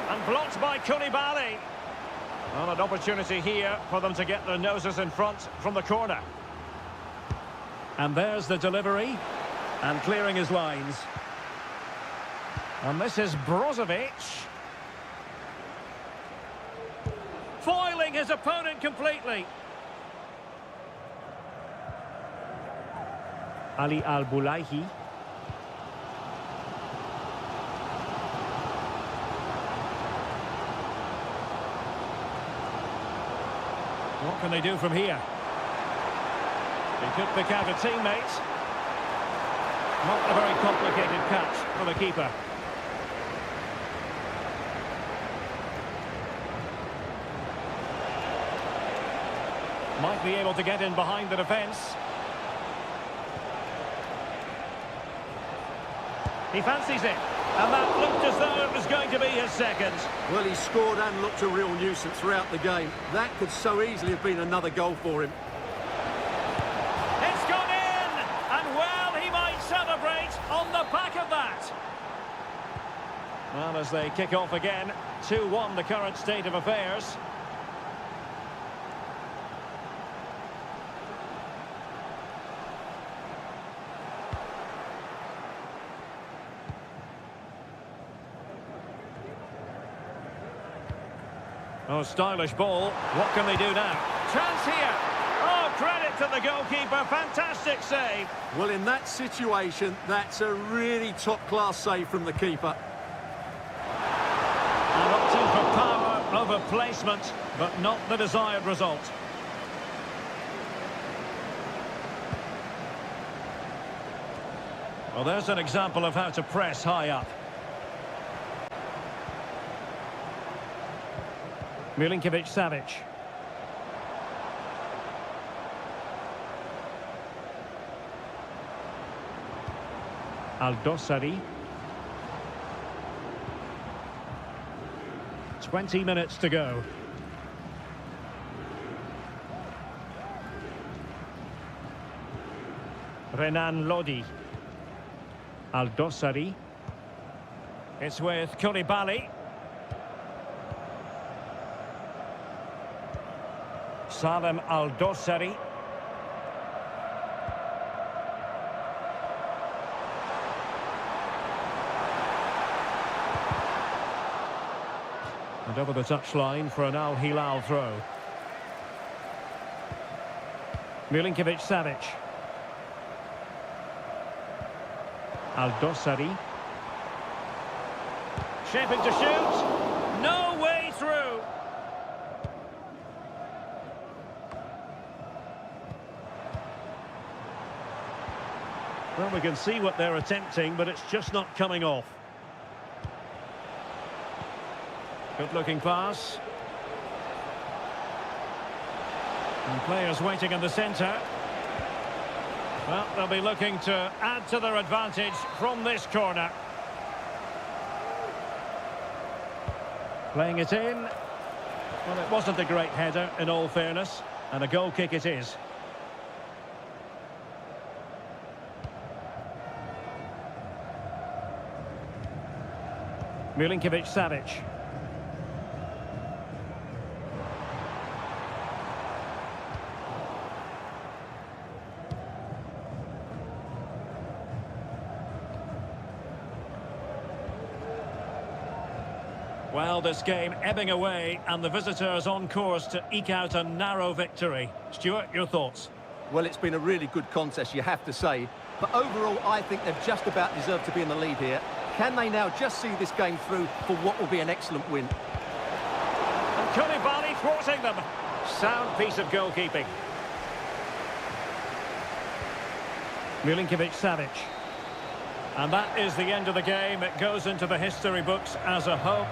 And blocked by Koulibaly. Well, an opportunity here for them to get their noses in front from the corner. And there's the delivery. And clearing his lines. And this is Brozovic. Foiling his opponent completely. Ali Al-Bulaihi. What can they do from here? They could pick out a teammate. Not a very complicated catch for the keeper. Might be able to get in behind the defence. He fancies it. And that looked as though it was going to be his second. Well, he scored and looked a real nuisance throughout the game. That could so easily have been another goal for him. It's gone in! And well, he might celebrate on the back of that. Well, as they kick off again, 2-1 the current state of affairs. Oh, stylish ball. What can they do now? Chance here. Oh, credit to the goalkeeper. Fantastic save. Well, in that situation, that's a really top-class save from the keeper. And opting for power over placement, but not the desired result. Well, there's an example of how to press high up. Milinkovic-Savic. Al-Dossari. 20 minutes to go. Renan Lodi. Al-Dossari. It's with Koulibaly. Salem Al-Dossari. And over the touchline for an Al Hilal throw. Milinkovic-Savic. Al-Dossari. Shaping to shoot. No way through. Well, we can see what they're attempting, but it's just not coming off. Good-looking pass. And players waiting in the centre. Well, they'll be looking to add to their advantage from this corner. Playing it in. Well, it wasn't a great header, in all fairness, and a goal kick it is. Milinkovic-Savic. Well, this game ebbing away, and the visitors on course to eke out a narrow victory. Stuart, your thoughts? Well, it's been a really good contest, you have to say. But overall, I think they've just about deserved to be in the lead here. Can they now just see this game through for what will be an excellent win? And Koulibaly thwarting them. Sound piece of goalkeeping. Milinkovic-Savic. And that is the end of the game. It goes into the history books as a home.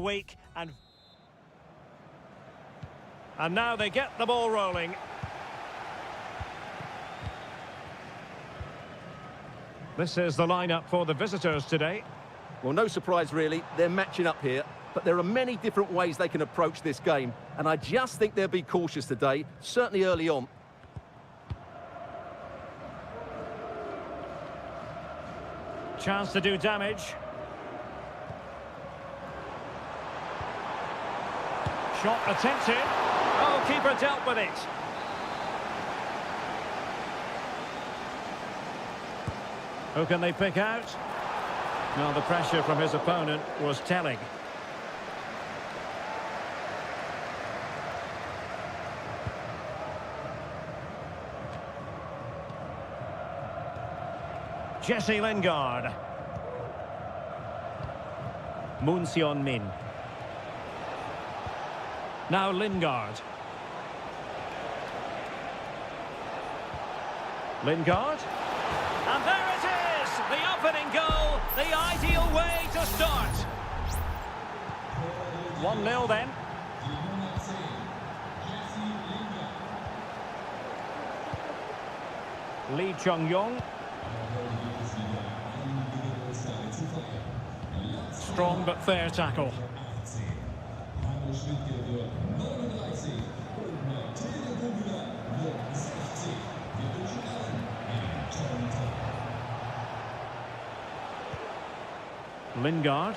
week and now they get the ball rolling. This is the lineup for the visitors today. Well, no surprise really, they're matching up here, but there are many different ways they can approach this game, and I just think they'll be cautious today, certainly early on. Chance to do damage. Shot attempted. Oh, keeper dealt with it. Who can they pick out? No, the pressure from his opponent was telling. Jesse Lingard. Moon Sion Min. Now Lingard. Lingard. And there it is! The opening goal, the ideal way to start. 1-0 then. Lee Chung-yong. Strong but fair tackle. Lingard.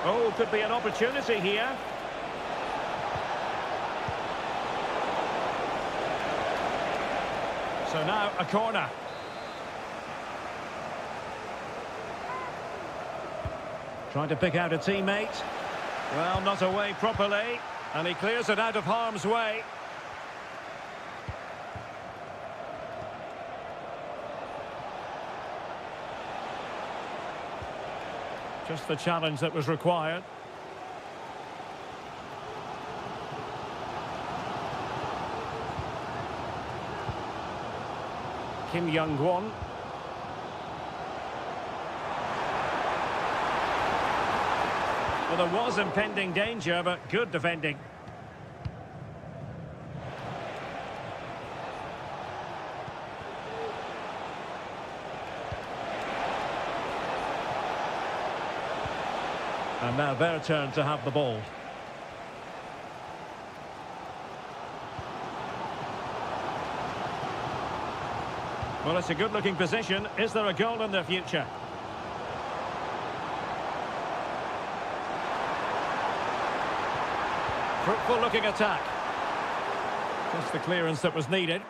Oh, could be an opportunity here. So now a corner. Trying to pick out a teammate. Well, not away properly. And he clears it out of harm's way. Just the challenge that was required. Kim Young-won. Well, there was impending danger, but good defending. And now their turn to have the ball. Well, it's a good-looking position. Is there a goal in the future? Fruitful-looking attack. Just the clearance that was needed.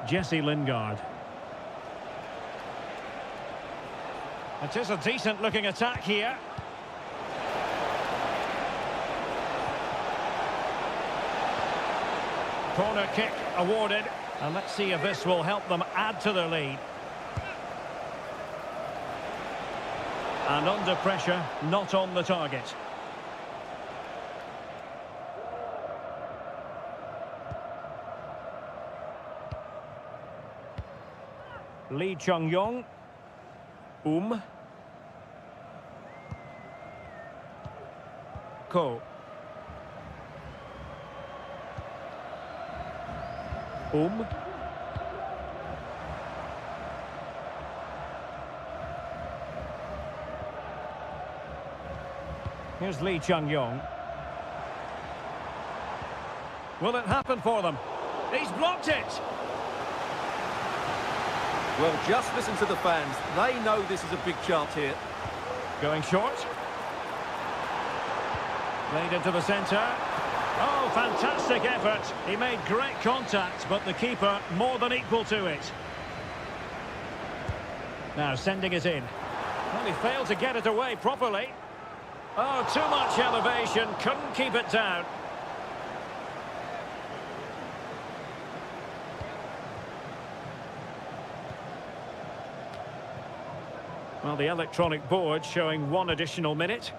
Jesse Lingard. It is a decent-looking attack here. Corner kick awarded. And let's see if this will help them add to their lead. And under pressure, not on the target. Lee Chung-yong. Ko. Here's Lee Chung-yong. Will it happen for them? He's blocked it! Well, just listen to the fans. They know this is a big chance here. Going short. Played into the centre. Oh, fantastic effort. He made great contact, but the keeper more than equal to it. Now sending it in. Well, he failed to get it away properly. Oh, too much elevation. Couldn't keep it down. Well, the electronic board showing one additional minute.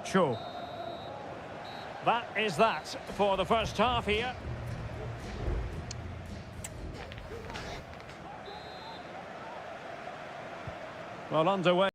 Cho. That is that for the first half here. Well, underway.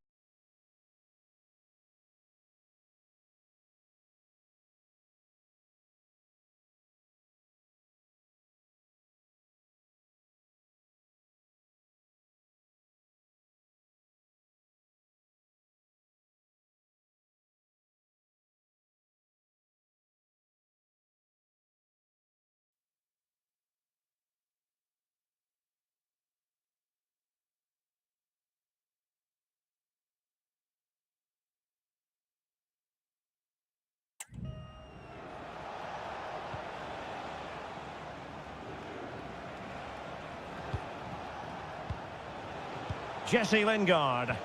Jesse Lingard.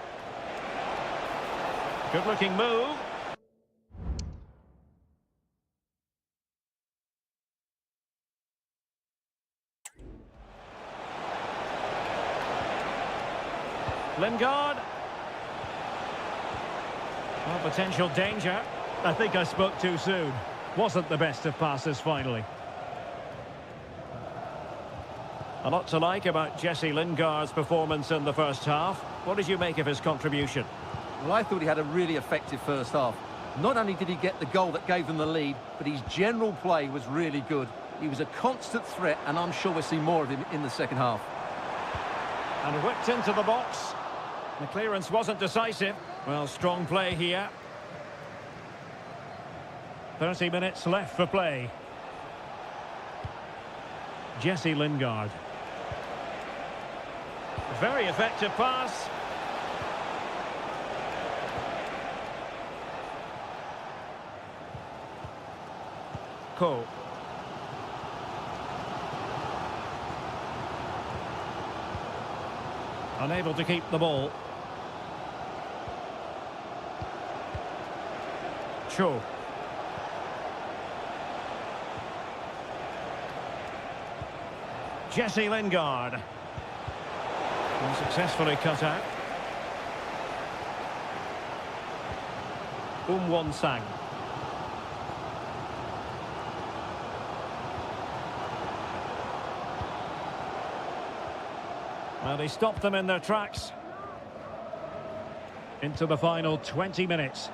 Good-looking move. Lingard. Well, potential danger. I think I spoke too soon. Wasn't the best of passes finally. A lot to like about Jesse Lingard's performance in the first half. What did you make of his contribution? Well, I thought he had a really effective first half. Not only did he get the goal that gave them the lead, but his general play was really good. He was a constant threat, and I'm sure we'll see more of him in the second half. And whipped into the box. The clearance wasn't decisive. Well, strong play here. 30 minutes left for play. Jesse Lingard. Very effective pass. Cole. Unable to keep the ball. Cho. Jesse Lingard. Successfully cut out. Won Sang. Well, he stopped them in their tracks. Into the final 20 minutes.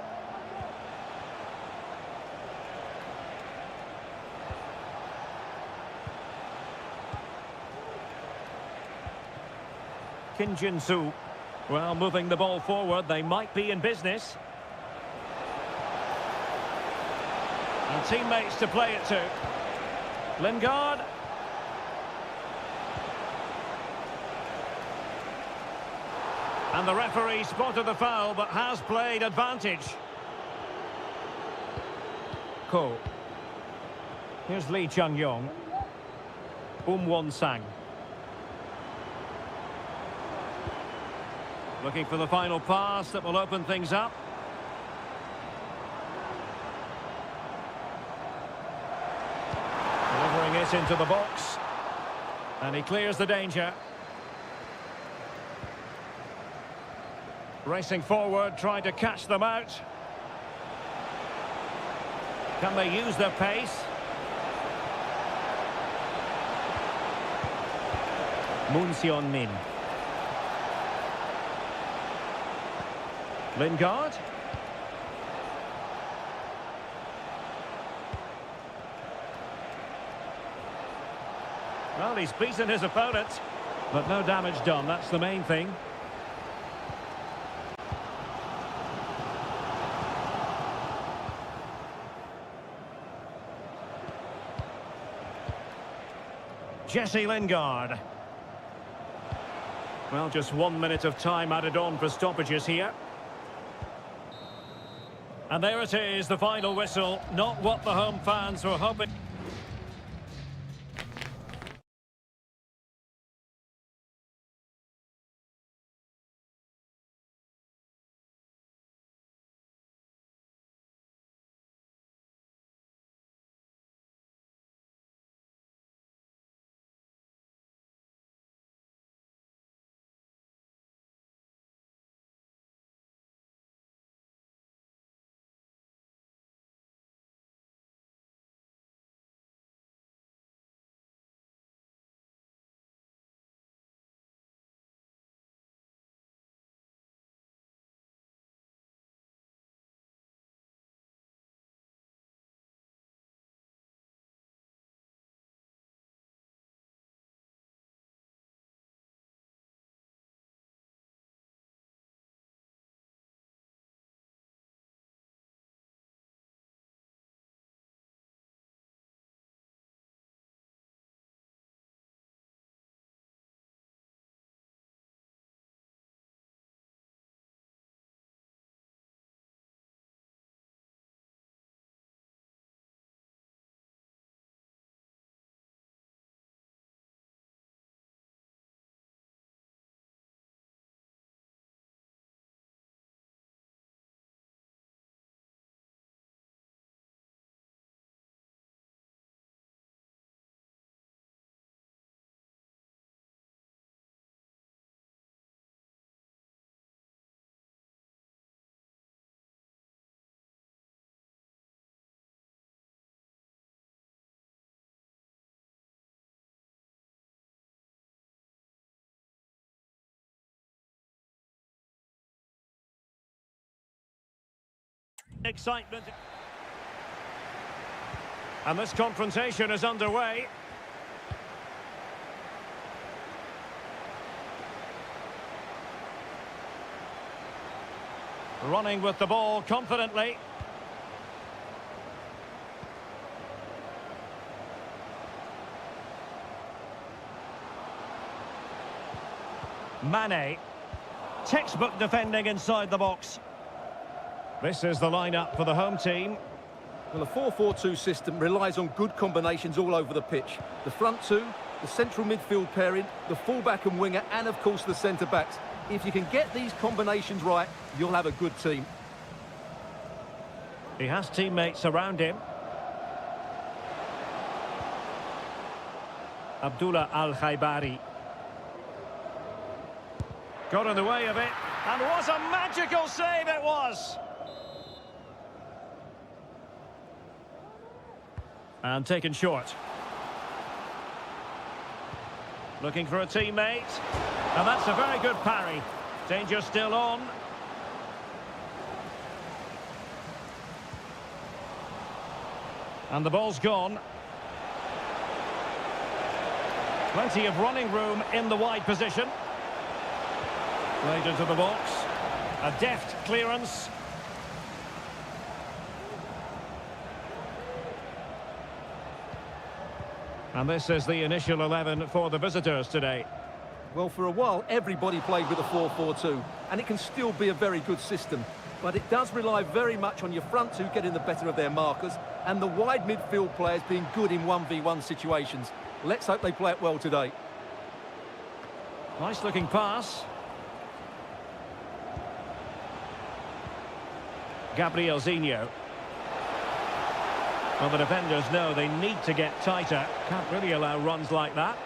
Kim Jin-soo. Well, moving the ball forward, they might be in business. And teammates to play it to. Lingard. And the referee spotted the foul, but has played advantage. Ko. Here's Lee Chung-yong. Won Sang. Looking for the final pass that will open things up. Delivering it into the box. And he clears the danger. Racing forward, trying to catch them out. Can they use their pace? Moon Seon-min. Lingard. Well, he's beaten his opponent, but no damage done. That's the main thing. Jesse Lingard. Well, just 1 minute of time added on for stoppages here. And there it is, the final whistle. Not what the home fans were hoping. Excitement. And this confrontation is underway. Running with the ball confidently. Mane. Textbook defending inside the box. This is the lineup for the home team. Well, the 4-4-2 system relies on good combinations all over the pitch. The front two, the central midfield pairing, the fullback and winger, and of course the centre-backs. If you can get these combinations right, you'll have a good team. He has teammates around him. Abdullah Al-Khaibari. Got in the way of it, and what a magical save it was! And taken short. Looking for a teammate. And that's a very good parry. Danger still on. And the ball's gone. Plenty of running room in the wide position. Played into the box. A deft clearance. And this is the initial 11 for the visitors today. Well, for a while, everybody played with a 4-4-2, and it can still be a very good system. But it does rely very much on your front two getting the better of their markers, and the wide midfield players being good in 1v1 situations. Let's hope they play it well today. Nice looking pass. Gabriel Zinho. Well, the defenders know they need to get tighter. Can't really allow runs like that.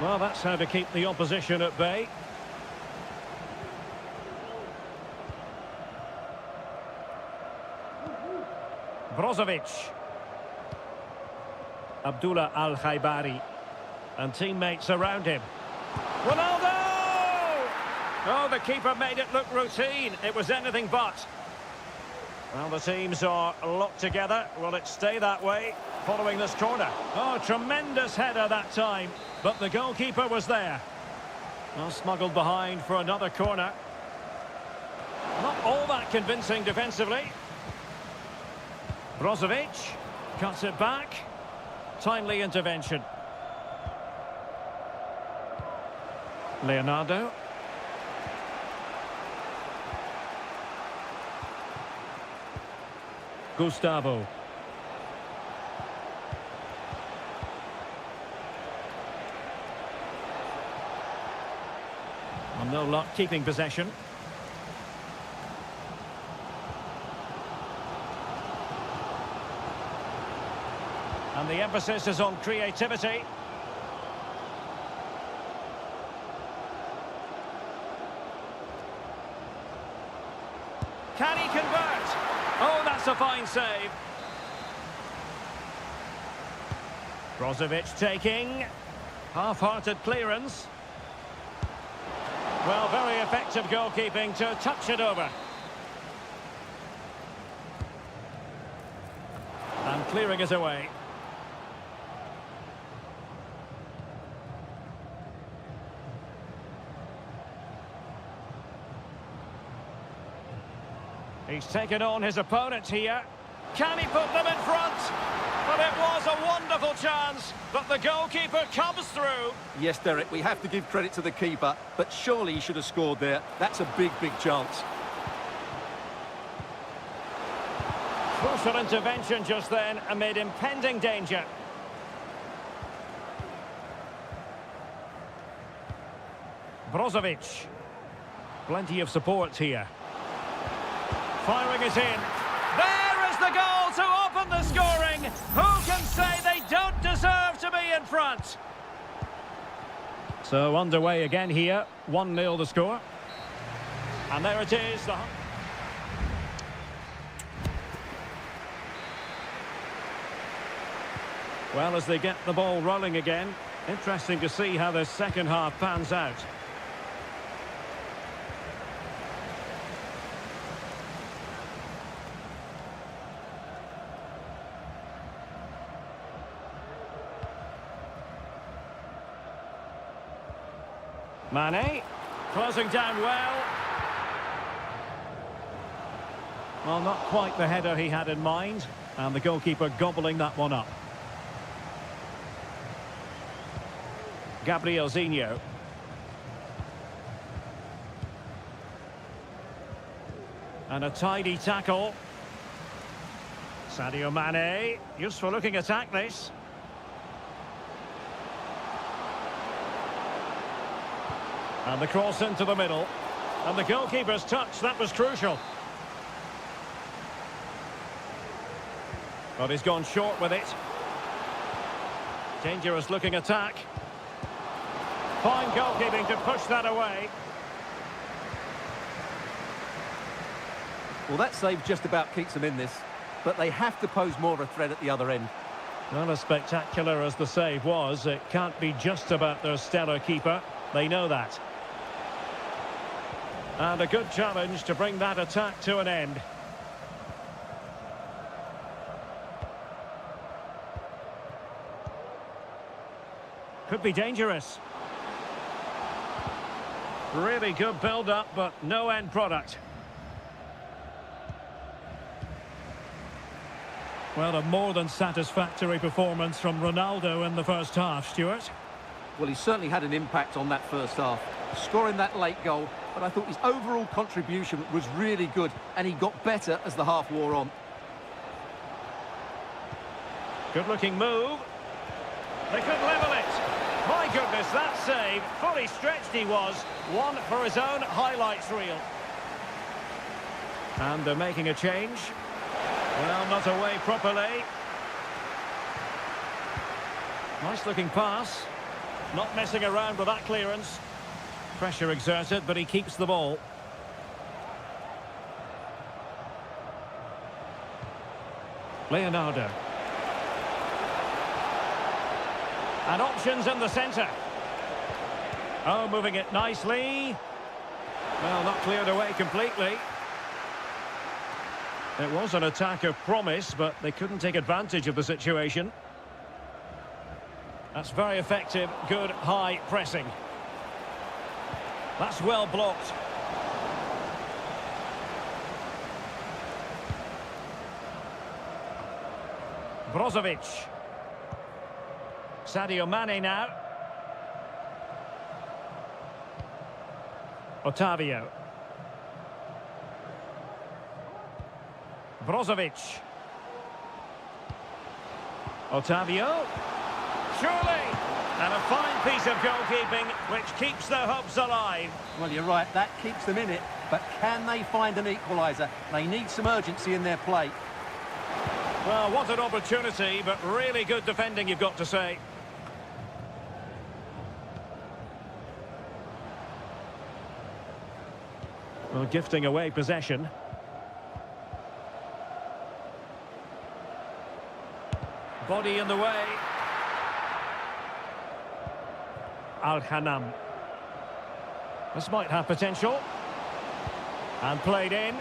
Well, that's how to keep the opposition at bay. Brozovic. Abdullah Al-Khaibari. And teammates around him. Ronaldo! Oh, the keeper made it look routine. It was anything but. Well, the teams are locked together. Will it stay that way following this corner? Oh, tremendous header that time. But the goalkeeper was there. Well, smuggled behind for another corner. Not all that convincing defensively. Brozovic cuts it back. Timely intervention. Leonardo. Gustavo. Well, no luck keeping possession. And the emphasis is on creativity. Can he convert? Oh, that's a fine save. Brozovic taking. Half-hearted clearance. Well, very effective goalkeeping to touch it over. And clearing it away. He's taken on his opponent here. Can he put them in front? But it was a wonderful chance, but the goalkeeper comes through. Yes, Derek, we have to give credit to the keeper, but surely he should have scored there. That's a big, big chance. Crucial intervention just then amid impending danger. Brozovic. Plenty of support here. Firing it in. There is the goal to open the scoring. Who can say they don't deserve to be in front? So underway again here. 1-0 the score. And there it is. Well, as they get the ball rolling again, interesting to see how the second half pans out. Mane, closing down well. Well, not quite the header he had in mind, and the goalkeeper gobbling that one up. Gabriel Zinho. And a tidy tackle. Sadio Mane, useful looking attack this. And the cross into the middle. And the goalkeeper's touch, that was crucial. But he's gone short with it. Dangerous looking attack. Fine goalkeeping to push that away. Well, that save just about keeps them in this, but they have to pose more of a threat at the other end. Well, as spectacular as the save was, it can't be just about their stellar keeper. They know that. And a good challenge to bring that attack to an end. Could be dangerous. Really good build-up, but no end product. Well, a more than satisfactory performance from Ronaldo in the first half, Stuart. Well, he certainly had an impact on that first half, scoring that late goal, but I thought his overall contribution was really good, and he got better as the half wore on. Good-looking move. They could level it. My goodness, that save, fully stretched he was, one for his own highlights reel. And they're making a change. Well, not away properly. Nice looking pass. Not messing around with that clearance. Pressure exerted, but he keeps the ball. Leonardo. And options in the centre. Oh, moving it nicely. Well, not cleared away completely. It was an attack of promise, but they couldn't take advantage of the situation. That's very effective, good high pressing. That's well blocked. Brozovic. Sadio Mane now. Otavio. Brozovic. Otavio. Surely! And a fine piece of goalkeeping which keeps their hopes alive. Well, you're right, that keeps them in it, but can they find an equaliser? They need some urgency in their play. Well, what an opportunity, but really good defending, you've got to say. Well, gifting away possession. Body in the way. Al-Hanam. This might have potential. And played in.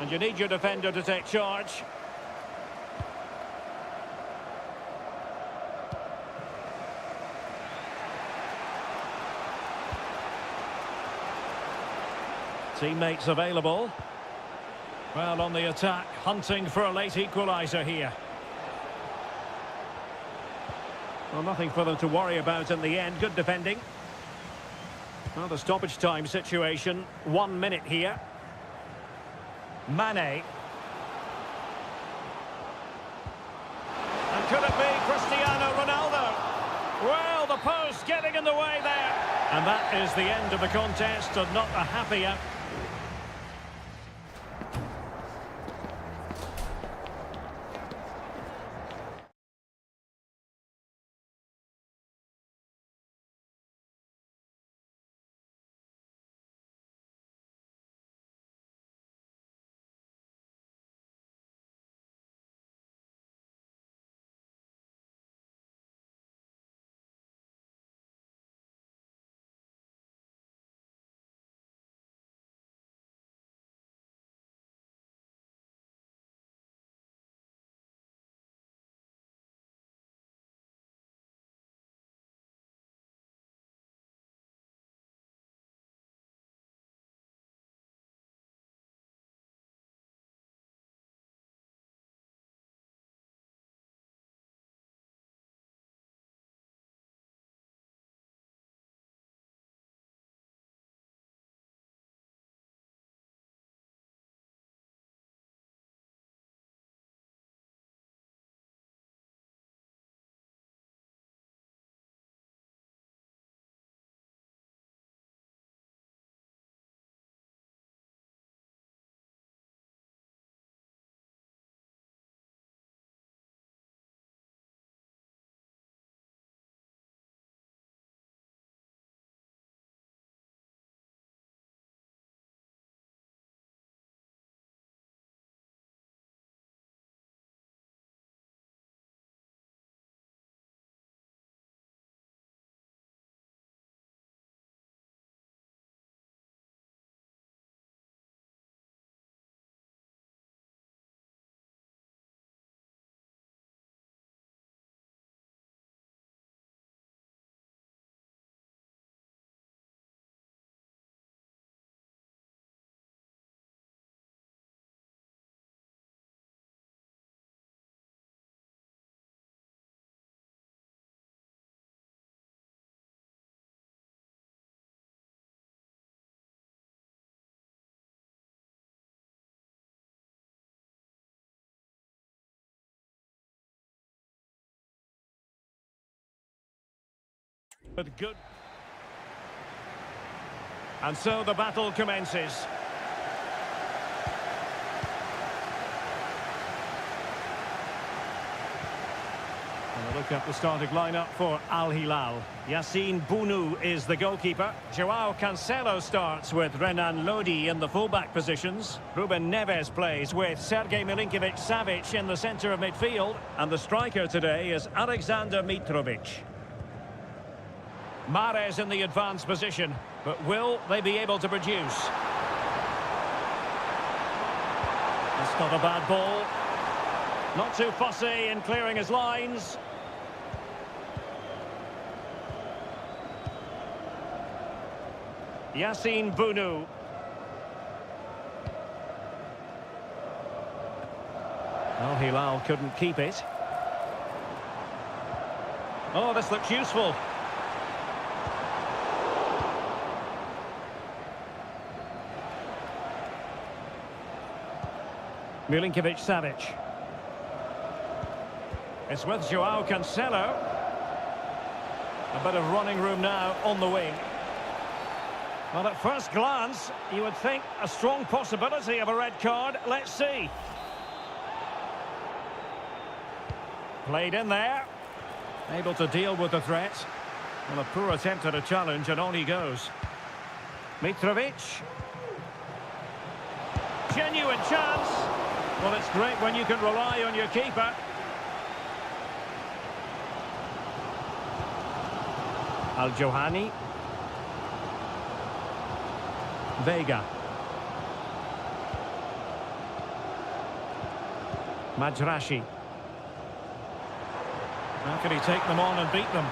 And you need your defender to take charge. Teammates available. Well, on the attack, hunting for a late equaliser here. Well, nothing for them to worry about in the end. Good defending. Well, the stoppage time situation. 1 minute here. Mane. And could it be Cristiano Ronaldo? Well, the post getting in the way there. And that is the end of the contest, and not a happy outcome. But good. And so the battle commences. And a look at the starting lineup for Al Hilal. Yassine Bounou is the goalkeeper. Joao Cancelo starts with Renan Lodi in the fullback positions. Ruben Neves plays with Sergej Milinkovic-Savic in the centre of midfield. And the striker today is Alexander Mitrovic. Mahrez in the advanced position, but will they be able to produce? That's not a bad ball. Not too fussy in clearing his lines. Yassine Bounou. Al Hilal couldn't keep it. Oh, this looks useful. Milinkovic-Savic. It's with Joao Cancelo. A bit of running room now on the wing. Well, at first glance, you would think a strong possibility of a red card. Let's see. Played in there. Able to deal with the threat. Well, a poor attempt at a challenge, and on he goes. Mitrovic. Genuine chance. Well, it's great when you can rely on your keeper. Al-Johani. Vega. Majrashi. How can he take them on and beat them?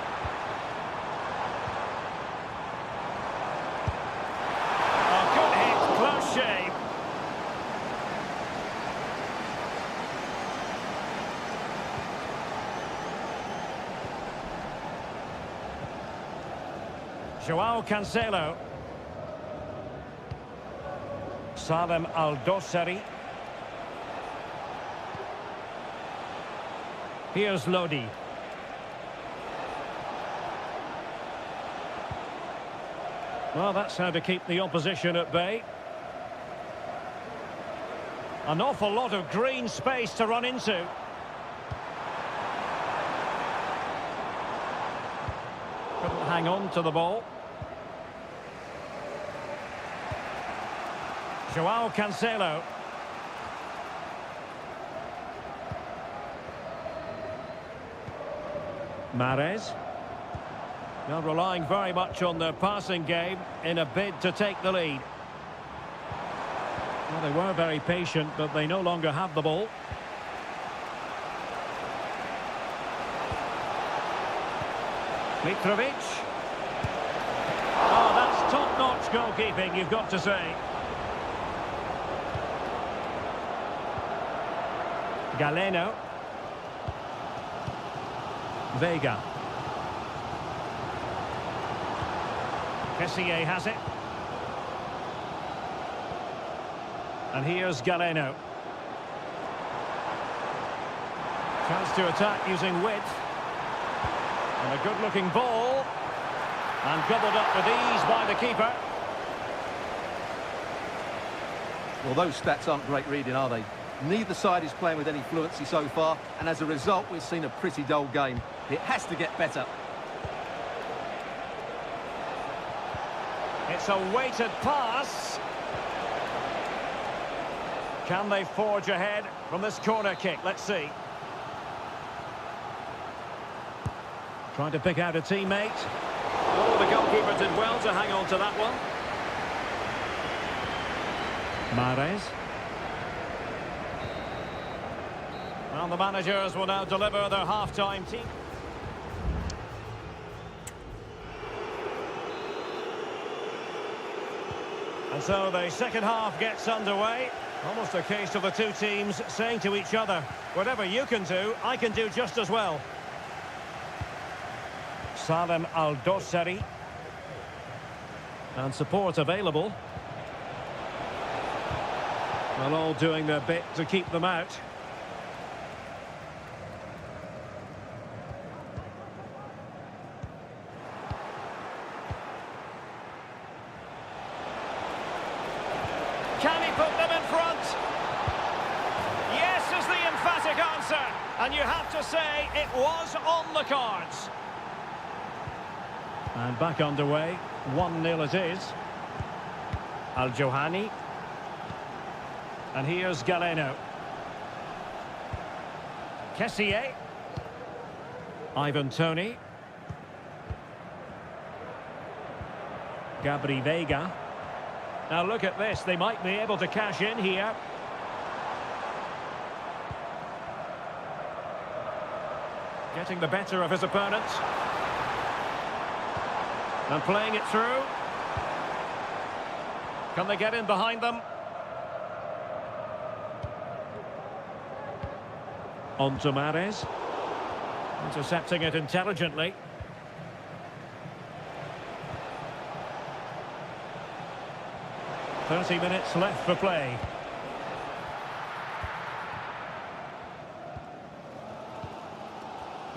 Oh, good hit, close shave. Joao Cancelo. Salem Al-Dossari. Here's Lodi. Well, that's how to keep the opposition at bay. An awful lot of green space to run into. Couldn't hang on to the ball. Joao Cancelo. Mahrez. Now relying very much on their passing game in a bid to take the lead. Well, they were very patient, but they no longer have the ball. Mitrovic. Oh, that's top-notch goalkeeping, you've got to say. Galeno. Vega. Kessié has it. And here's Galeno. Chance to attack using width. And a good-looking ball. And gobbled up with ease by the keeper. Well, those stats aren't great reading, are they? Neither side is playing with any fluency so far, and as a result, we've seen a pretty dull game. It has to get better. It's a weighted pass. Can they forge ahead from this corner kick? Let's see. Trying to pick out a teammate. Oh, the goalkeeper did well to hang on to that one. Mahrez. Well, the managers will now deliver their half-time team. And so the second half gets underway. Almost a case of the two teams saying to each other, whatever you can do, I can do just as well. Salem Al-Dossari. And support available. Well, all doing their bit to keep them out. put them in front? Yes is the emphatic answer. And you have to say it was on the cards. And back underway. 1-0 it is. Al-Johani. And here's Galeno. Kessié. Ivan Toney. Gabri Veiga. Now look at this, they might be able to cash in here. Getting the better of his opponent. And playing it through. Can they get in behind them? On to Mahrez. Intercepting it intelligently. "30 minutes left for play."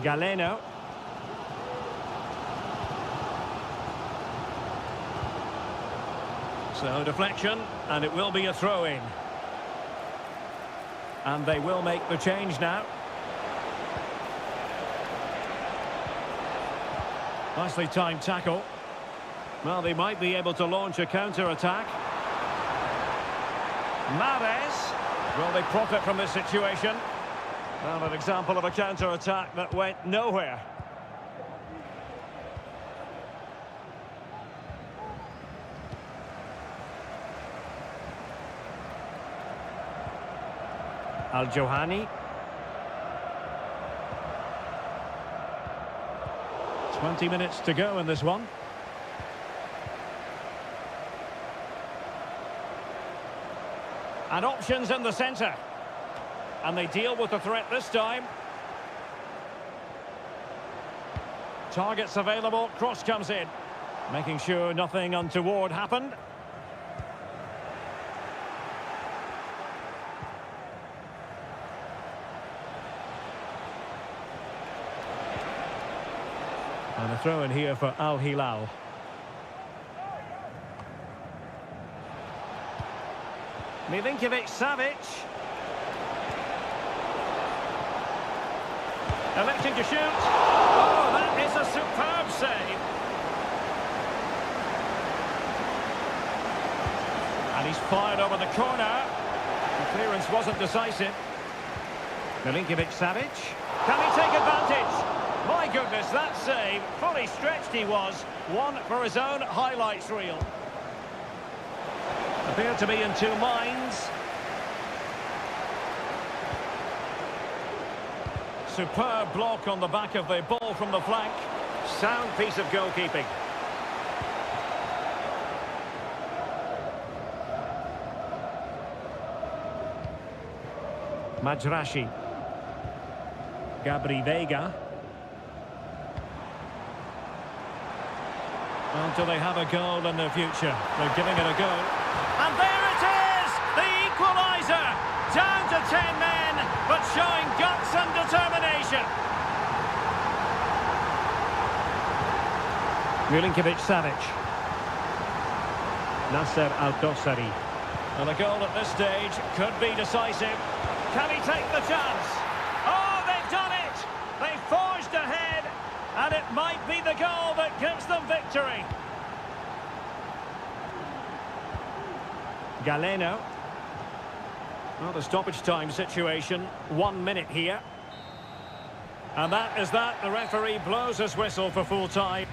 Galeno. So deflection, and it will be a throw-in. And they will make the change now. Nicely timed tackle. Well, they might be able to launch a counter-attack. Mahrez. Will they profit from this situation? Well, an example of a counter-attack that went nowhere. Al-Johani. 20 minutes to go in this one. And options in the centre. And they deal with the threat this time. Targets available, cross comes in. Making sure nothing untoward happened. And a throw in here for Al Hilal. Milinkovic-Savic. Electing to shoot. Oh, that is a superb save. And he's fired over the corner. The clearance wasn't decisive. Milinkovic-Savic. Can he take advantage? My goodness, that save. Fully stretched he was. One for his own highlights reel. Appeared to be in two minds. Superb block on the back of the ball from the flank. Sound piece of goalkeeping. Majrashi. Gabri Veiga. Well, do they have a goal in their future? They're giving it a go. And there it is! The equaliser! Down to 10 men, but showing guts and determination. Milinkovic-Savic. Nasser Al-Dossari. And a goal at this stage could be decisive. Can he take the chance? Oh, they've done it! They forged ahead, and it might be the goal that gives them victory. Galeno. Well, the stoppage time situation, 1 minute here. And that is that. The referee blows his whistle for full time.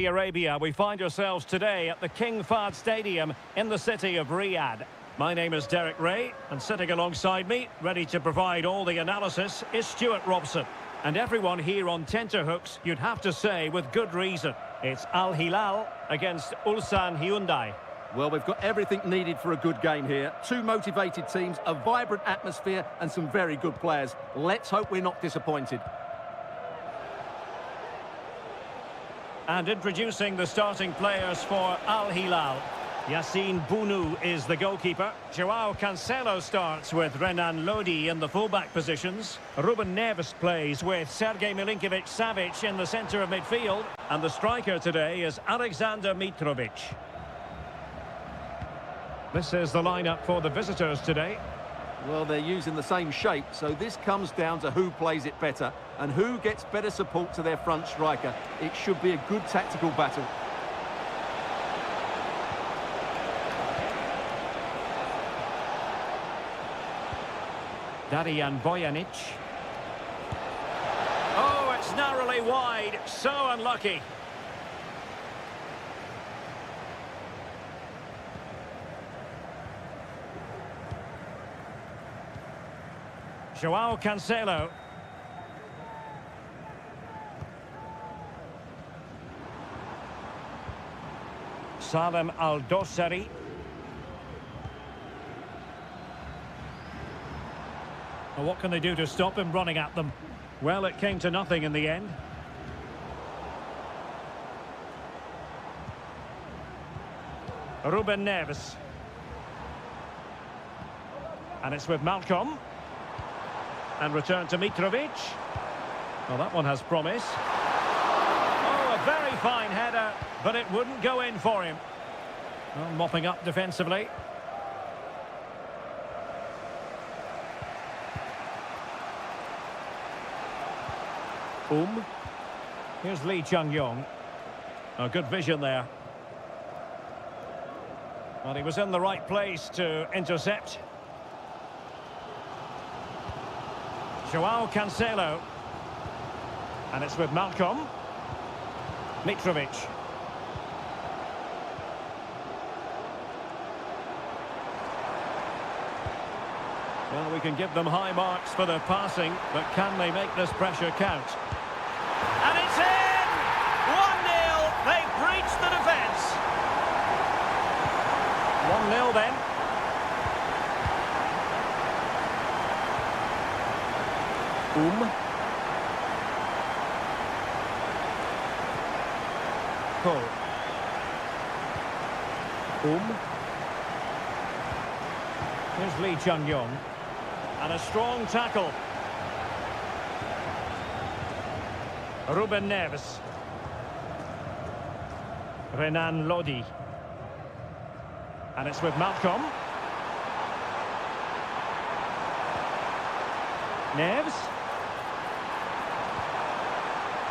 Arabia, we find ourselves today at the King Fahd Stadium in the city of Riyadh. My name is Derek Ray, and sitting alongside me, ready to provide all the analysis, is Stuart Robson. And everyone here on tenterhooks, you'd have to say with good reason. It's Al Hilal against Ulsan Hyundai. Well, we've got everything needed for a good game here. Two motivated teams, a vibrant atmosphere, and some very good players. Let's hope we're not disappointed. And introducing the starting players for Al Hilal. Yassine Bounou is the goalkeeper. Joao Cancelo starts with Renan Lodi in the fullback positions. Ruben Neves plays with Sergej Milinkovic-Savic in the centre of midfield. And the striker today is Alexander Mitrovic. This is the lineup for the visitors today. Well, they're using the same shape, so this comes down to who plays it better and who gets better support to their front striker. It should be a good tactical battle. Darijan Bojanic. Oh, it's narrowly wide. So unlucky. Joao Cancelo. Salem Al-Dossari. Well, what can they do to stop him running at them? Well, it came to nothing in the end. Ruben Neves. And it's with Malcolm. And return to Mitrovic. Well, that one has promise. Oh, a very fine header, but it wouldn't go in for him. Well, mopping up defensively. Here's Lee Chung-yong. Oh, good vision there. Well, he was in the right place to intercept. Joao Cancelo. And it's with Malcolm. Mitrovic. Well, we can give them high marks for their passing, but can they make this pressure count? And it's in! 1-0. They've breached the defence. 1-0 then. Cole. Here's Lee Chung-yong. And a strong tackle. Ruben Neves. Renan Lodi. And it's with Malcolm. Neves.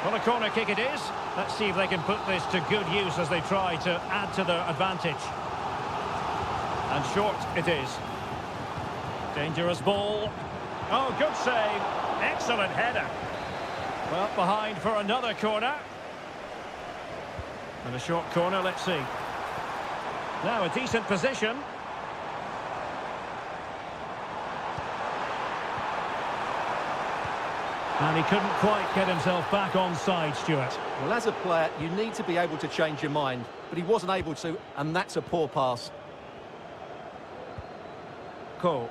Well, a corner kick it is. Let's see if they can put this to good use as they try to add to their advantage. And short it is. Dangerous ball. Oh, good save. Excellent header. Well, behind for another corner. And a short corner, let's see. Now a decent position. And he couldn't quite get himself back on side, Stuart. Well, as a player, you need to be able to change your mind, but he wasn't able to, and that's a poor pass. Cole.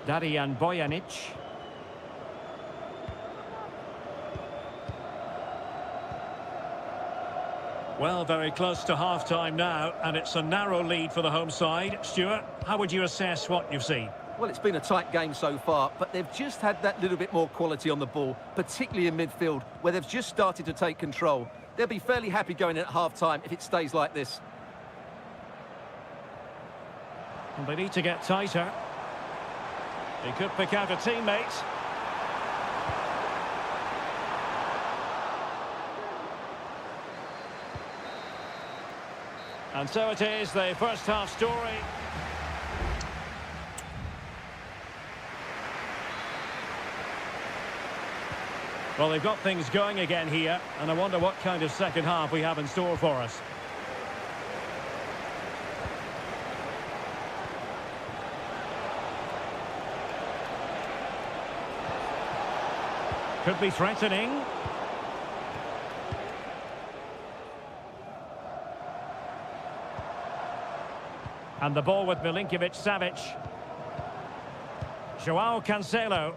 Darijan Bojanic. Well, very close to half-time now, and it's a narrow lead for the home side. Stuart, how would you assess what you've seen? Well, it's been a tight game so far, but they've just had that little bit more quality on the ball, particularly in midfield, where they've just started to take control. They'll be fairly happy going in at half-time if it stays like this. And they need to get tighter. He could pick out a teammate. And so it is, the first half story. Well, they've got things going again here, and I wonder what kind of second half we have in store for us. Could be threatening. And the ball with Milinkovic-Savic. Joao Cancelo.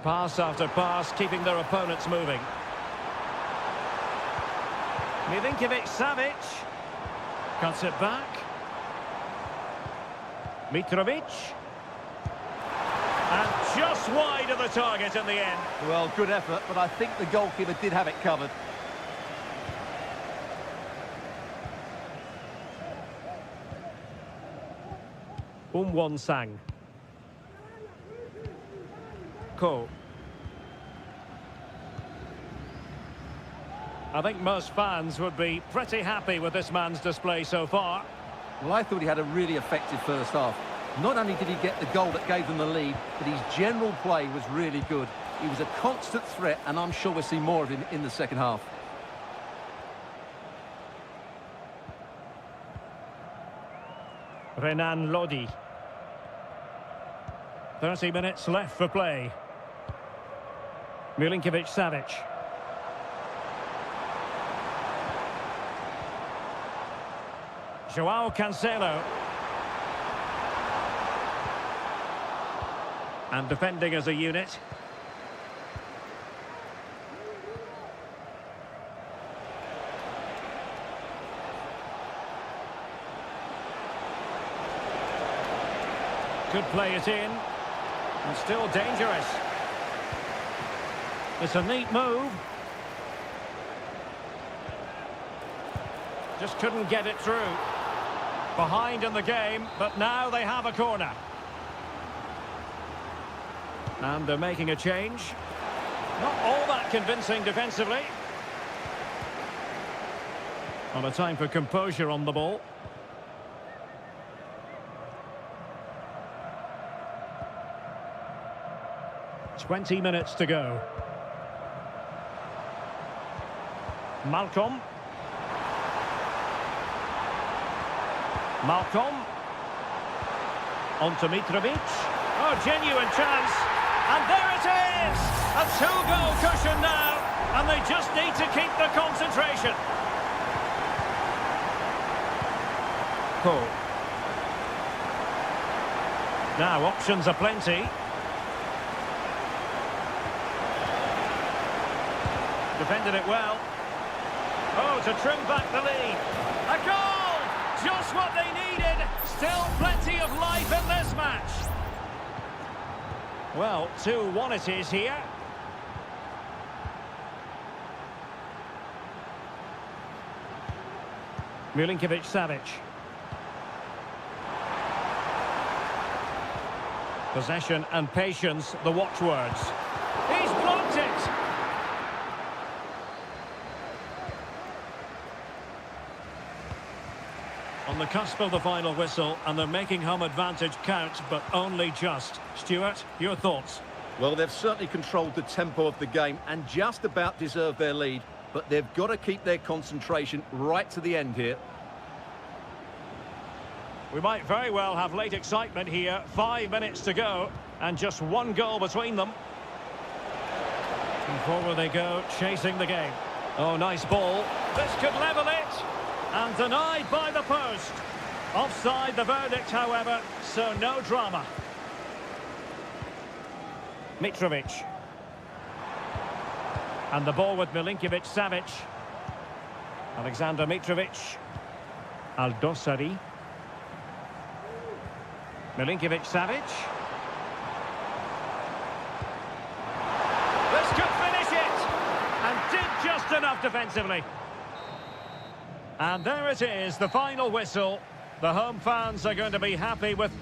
Pass after pass, keeping their opponents moving. Milinkovic-Savic. Cuts it back. Mitrovic. And just wide of the target in the end. Well, good effort, but I think the goalkeeper did have it covered. Sang. Ko. I think most fans would be pretty happy with this man's display so far. Well, I thought he had a really effective first half. Not only did he get the goal that gave them the lead, but his general play was really good. He was a constant threat, and I'm sure we'll see more of him in the second half. Renan Lodi. 30 minutes left for play. Milinkovic-Savic. Joao Cancelo. And defending as a unit. Could play it in. And still dangerous. It's a neat move. Just couldn't get it through. Behind in the game, but now they have a corner. And they're making a change. Not all that convincing defensively. On a time for composure on the ball. "20 minutes to go. Malcolm. On to Mitrovic. Oh, genuine chance. And there it is! A two-goal cushion now. And they just need to keep the concentration. Cool. Now, options are plenty. Defended it well. Oh, to trim back the lead. A goal! Just what they needed. Still plenty of life in this match. Well, 2-1 it is here. Milinkovic-Savic. Possession and patience, the watchwords. He's blocked it! On the cusp of the final whistle, and they're making home advantage count, but only just. Stuart, your thoughts? Well, they've certainly controlled the tempo of the game and just about deserved their lead, but they've got to keep their concentration right to the end here. We might very well have late excitement here. 5 minutes to go, and just one goal between them. And forward they go, chasing the game. Oh, nice ball. This could level it. And denied by the post. Offside the verdict, however, so no drama. Mitrovic. And the ball with Milinkovic-Savic. Alexander Mitrovic. Aldosari. Milinkovic-Savic. This could finish it! And did just enough defensively. And there it is, the final whistle. The home fans are going to be happy with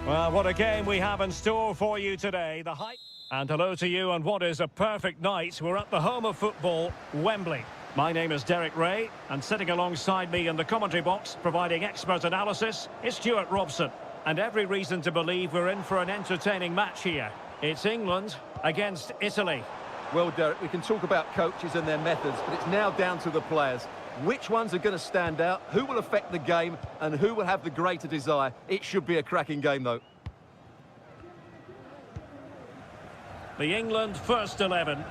Well, what a game we have in store for you today. The hype. And hello to you on what is a perfect night. We're at the home of football, Wembley. My name is Derek Ray, and sitting alongside me in the commentary box, providing expert analysis, is Stuart Robson. And every reason to believe we're in for an entertaining match here. It's England against Italy. Well, Derek, we can talk about coaches and their methods, but it's now down to the players. Which ones are going to stand out, who will affect the game, and who will have the greater desire? It should be a cracking game, though. The England first 11.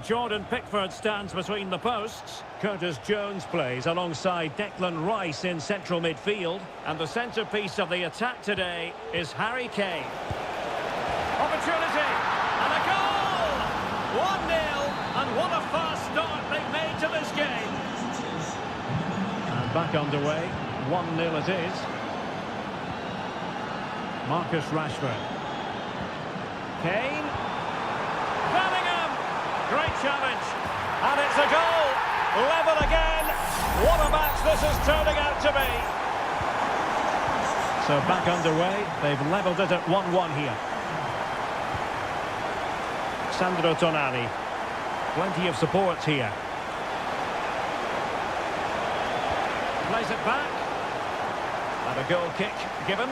Jordan Pickford stands between the posts. Curtis Jones plays alongside Declan Rice in central midfield. And the centrepiece of the attack today is Harry Kane. Opportunity! And a goal! 1-0, and what a fast start they've made to this game. And back underway, 1-0 it is. Marcus Rashford. Kane. Great challenge, and it's a goal, level again. What a match this is turning out to be. So back underway, they've levelled it at 1-1 here. Sandro Tonali, plenty of support here. Plays it back, and a goal kick given.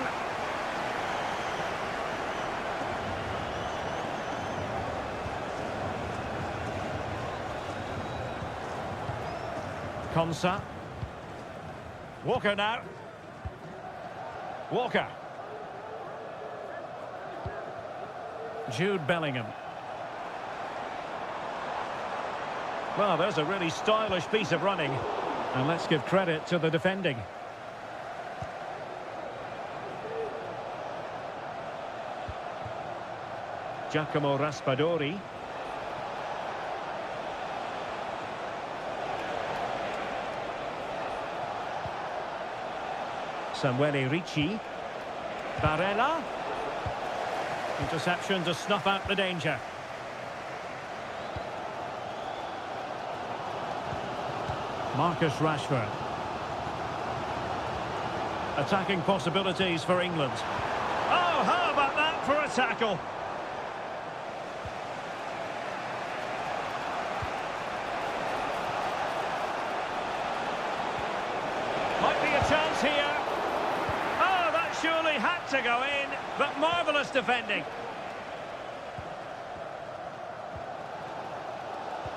Konsa. Walker now. Walker. Jude Bellingham. Well, there's a really stylish piece of running. And let's give credit to the defending. Giacomo Raspadori. Samuele Ricci. Barella. Interception to snuff out the danger. Marcus Rashford. Attacking possibilities for England. Oh, how about that for a tackle? Might be a chance here. Surely had to go in, but marvellous defending.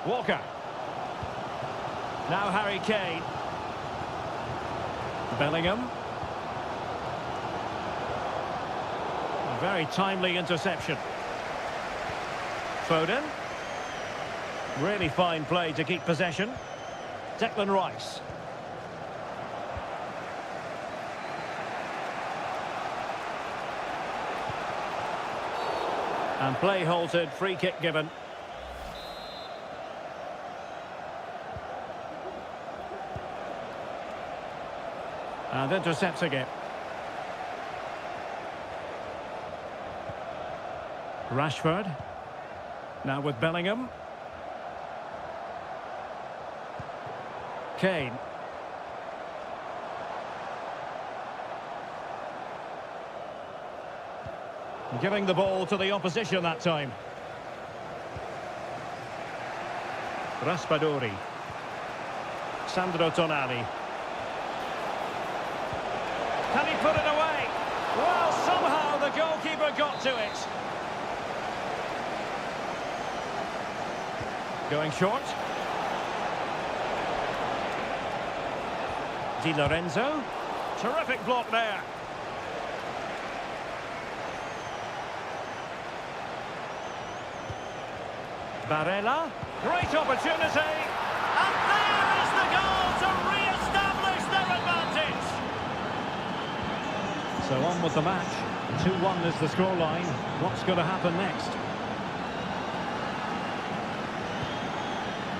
Walker. Now Harry Kane. Bellingham. A very timely interception. Foden. Really fine play to keep possession. Declan Rice. And play halted, free kick given. And intercepting it. Rashford. Now with Bellingham. Kane. Giving the ball to the opposition that time. Raspadori. Sandro Tonali. Can he put it away? Well, somehow the goalkeeper got to it. Going short. Di Lorenzo. Terrific block there. Barella, great opportunity, and there is the goal to re-establish their advantage. So on with the match, 2-1 is the scoreline. What's going to happen next?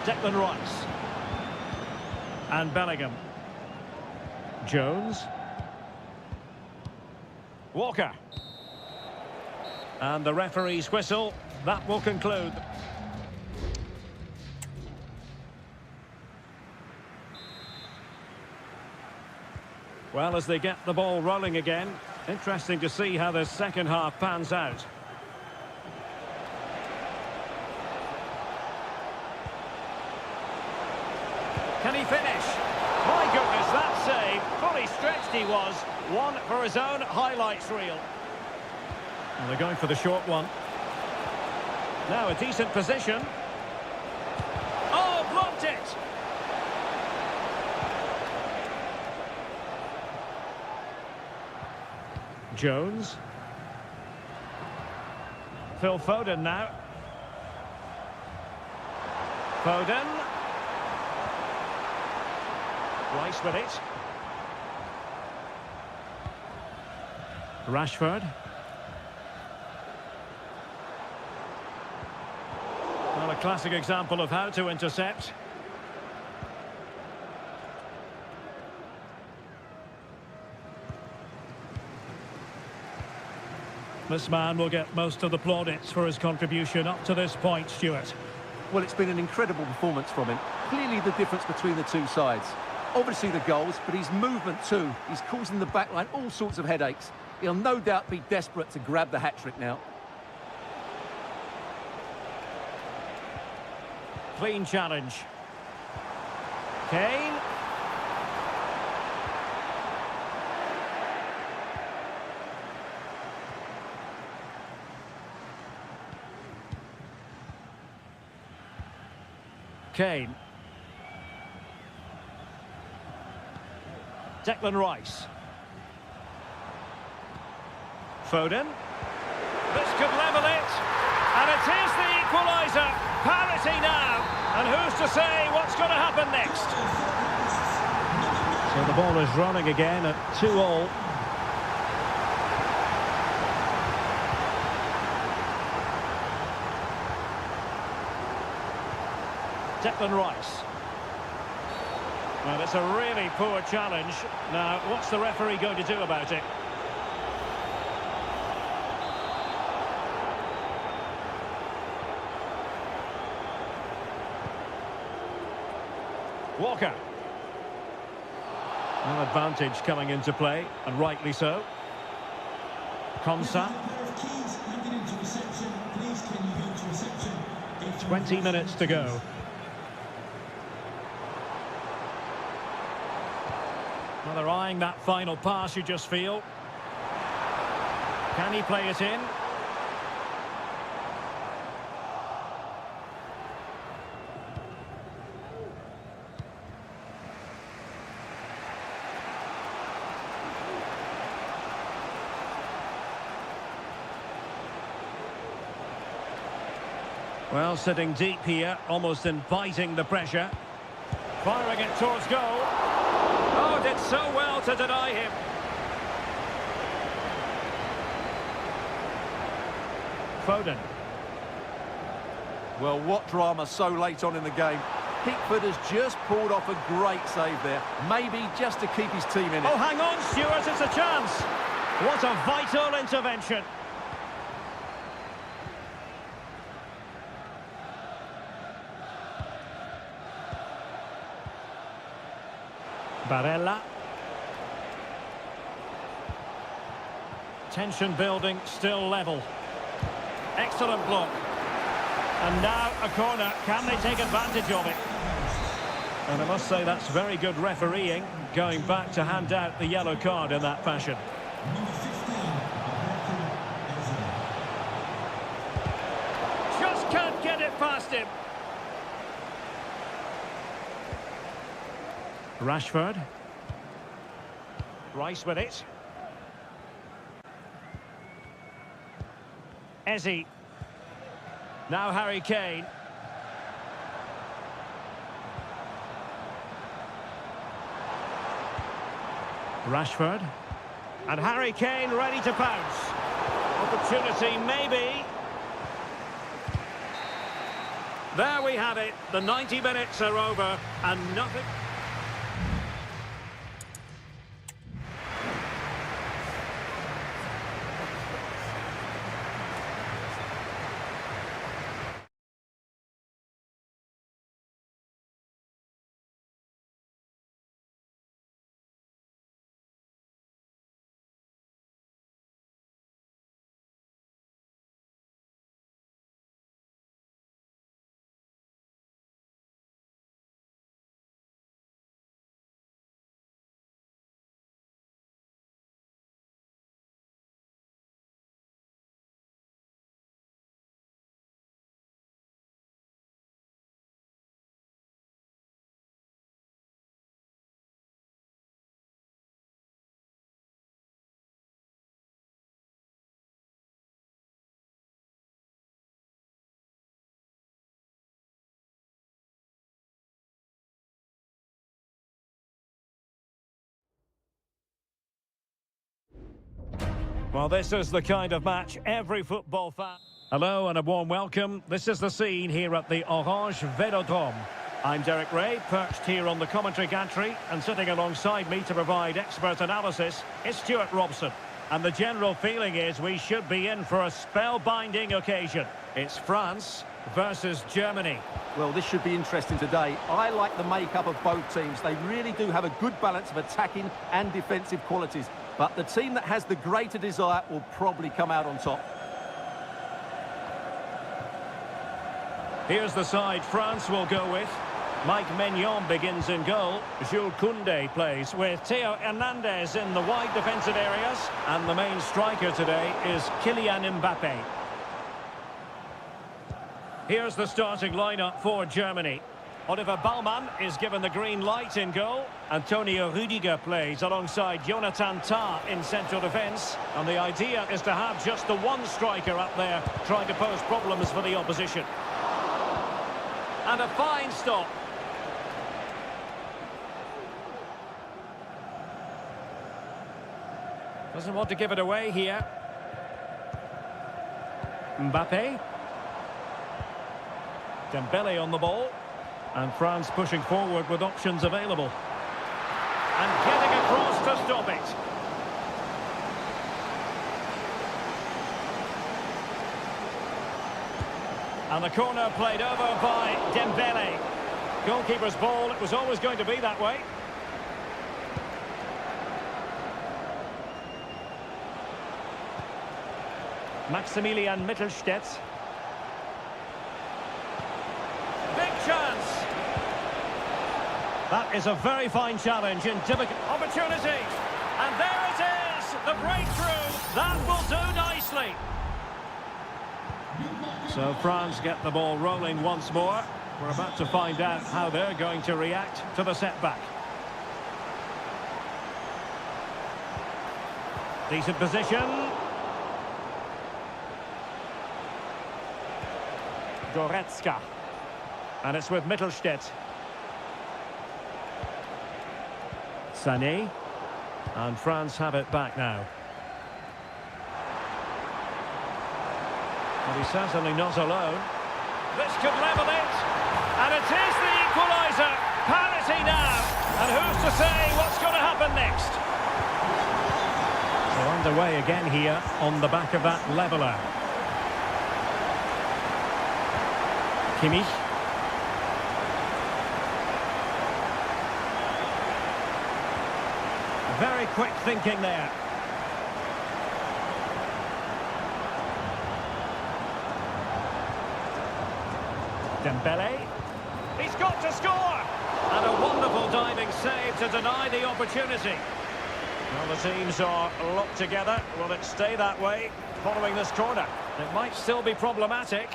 Declan Rice. And Bellingham. Jones. Walker. And the referee's whistle, that will conclude. Well, as they get the ball rolling again, Interesting to see how the second half pans out. Can he finish? My goodness, that save. Fully stretched he was. One for his own highlights reel. And they're going for the short one. Now a decent position. Oh, blocked it! Jones. Phil Foden now. Foden. Rice with it. Rashford. Well, a classic example of how to intercept. This man will get most of the plaudits for his contribution up to this point, Stuart. Well, it's been an incredible performance from him. Clearly the difference between the two sides. Obviously the goals, but his movement too. He's causing the backline all sorts of headaches. He'll no doubt be desperate to grab the hat-trick now. Clean challenge. Kane. Kane. Declan Rice. Foden. This could level it. And it is the equaliser. Parity now. And who's to say what's going to happen next? So the ball is running again at 2-2. Declan Rice. Well, it's a really poor challenge. Now, what's the referee going to do about it? Walker. Well, advantage coming into play, and rightly so. Konsa. 20 minutes to go. Well, they're eyeing that final pass, you just feel. Can he play it in? Well, sitting deep here, almost inviting the pressure. Firing it towards goal. Oh, did so well to deny him. Foden. Well, what drama so late on in the game. Pickford has just pulled off a great save there. Maybe just to keep his team in it. Oh, hang on, Stuart, it's a chance. What a vital intervention. Barella. Tension building, still level. Excellent block. And now a corner. Can they take advantage of it? And I must say that's very good refereeing, going back to hand out the yellow card in that fashion. Just can't get it past him. Rashford. Rice with it. Eze. Now Harry Kane. Rashford. And Harry Kane ready to pounce. Opportunity maybe. There we have it. The 90 minutes are over and nothing... Well, this is the kind of match every football fan... Hello and a warm welcome. This is the scene here at the Orange Velodrome. I'm Derek Ray, perched here on the commentary gantry, and sitting alongside me to provide expert analysis is Stuart Robson. And the general feeling is we should be in for a spellbinding occasion. It's France versus Germany. Well, this should be interesting today. I like the makeup of both teams. They really do have a good balance of attacking and defensive qualities. But the team that has the greater desire will probably come out on top. Here's the side France will go with. Mike Maignan begins in goal. Jules Koundé plays with Theo Hernandez in the wide defensive areas. And the main striker today is Kylian Mbappe. Here's the starting lineup for Germany. Oliver Baumann is given the green light in goal. Antonio Rüdiger plays alongside Jonathan Tah in central defence. And the idea is to have just the one striker up there trying to pose problems for the opposition. And a fine stop. Doesn't want to give it away here. Mbappe. Dembele on the ball. And France pushing forward with options available. And getting across to stop it. And the corner played over by Dembele. Goalkeeper's ball, it was always going to be that way. Maximilian Mittelstädt. Big chance. That is a very fine challenge in difficult opportunity. And there it is, the breakthrough. That will do nicely. So France get the ball rolling once more. We're about to find out how they're going to react to the setback. Decent position. Goretzka. And it's with Mittelstädt. Sané. And France have it back now. But he's certainly not alone. This could level it. And it is the equaliser. Parity now. And who's to say what's going to happen next? So underway again here on the back of that leveller. Kimmich. Very quick thinking there. Dembele. He's got to score! And a wonderful diving save to deny the opportunity. Well, the teams are locked together. Will it stay that way following this corner? It might still be problematic.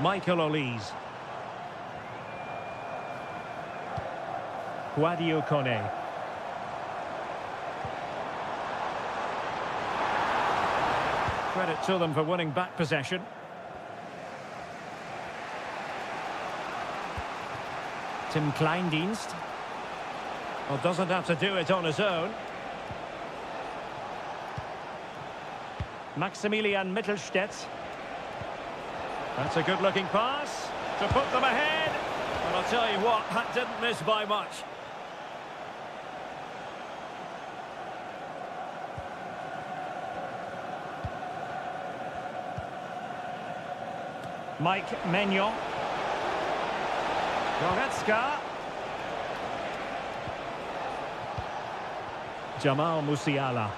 Michael Olise. Guadio Kone. Credit to them for winning back possession. Tim Kleindienst. Well, doesn't have to do it on his own. Maximilian Mittelstädt. That's a good-looking pass to put them ahead. And I'll tell you what, that didn't miss by much. Mike Maignan. Goretzka. Jamal Musiala.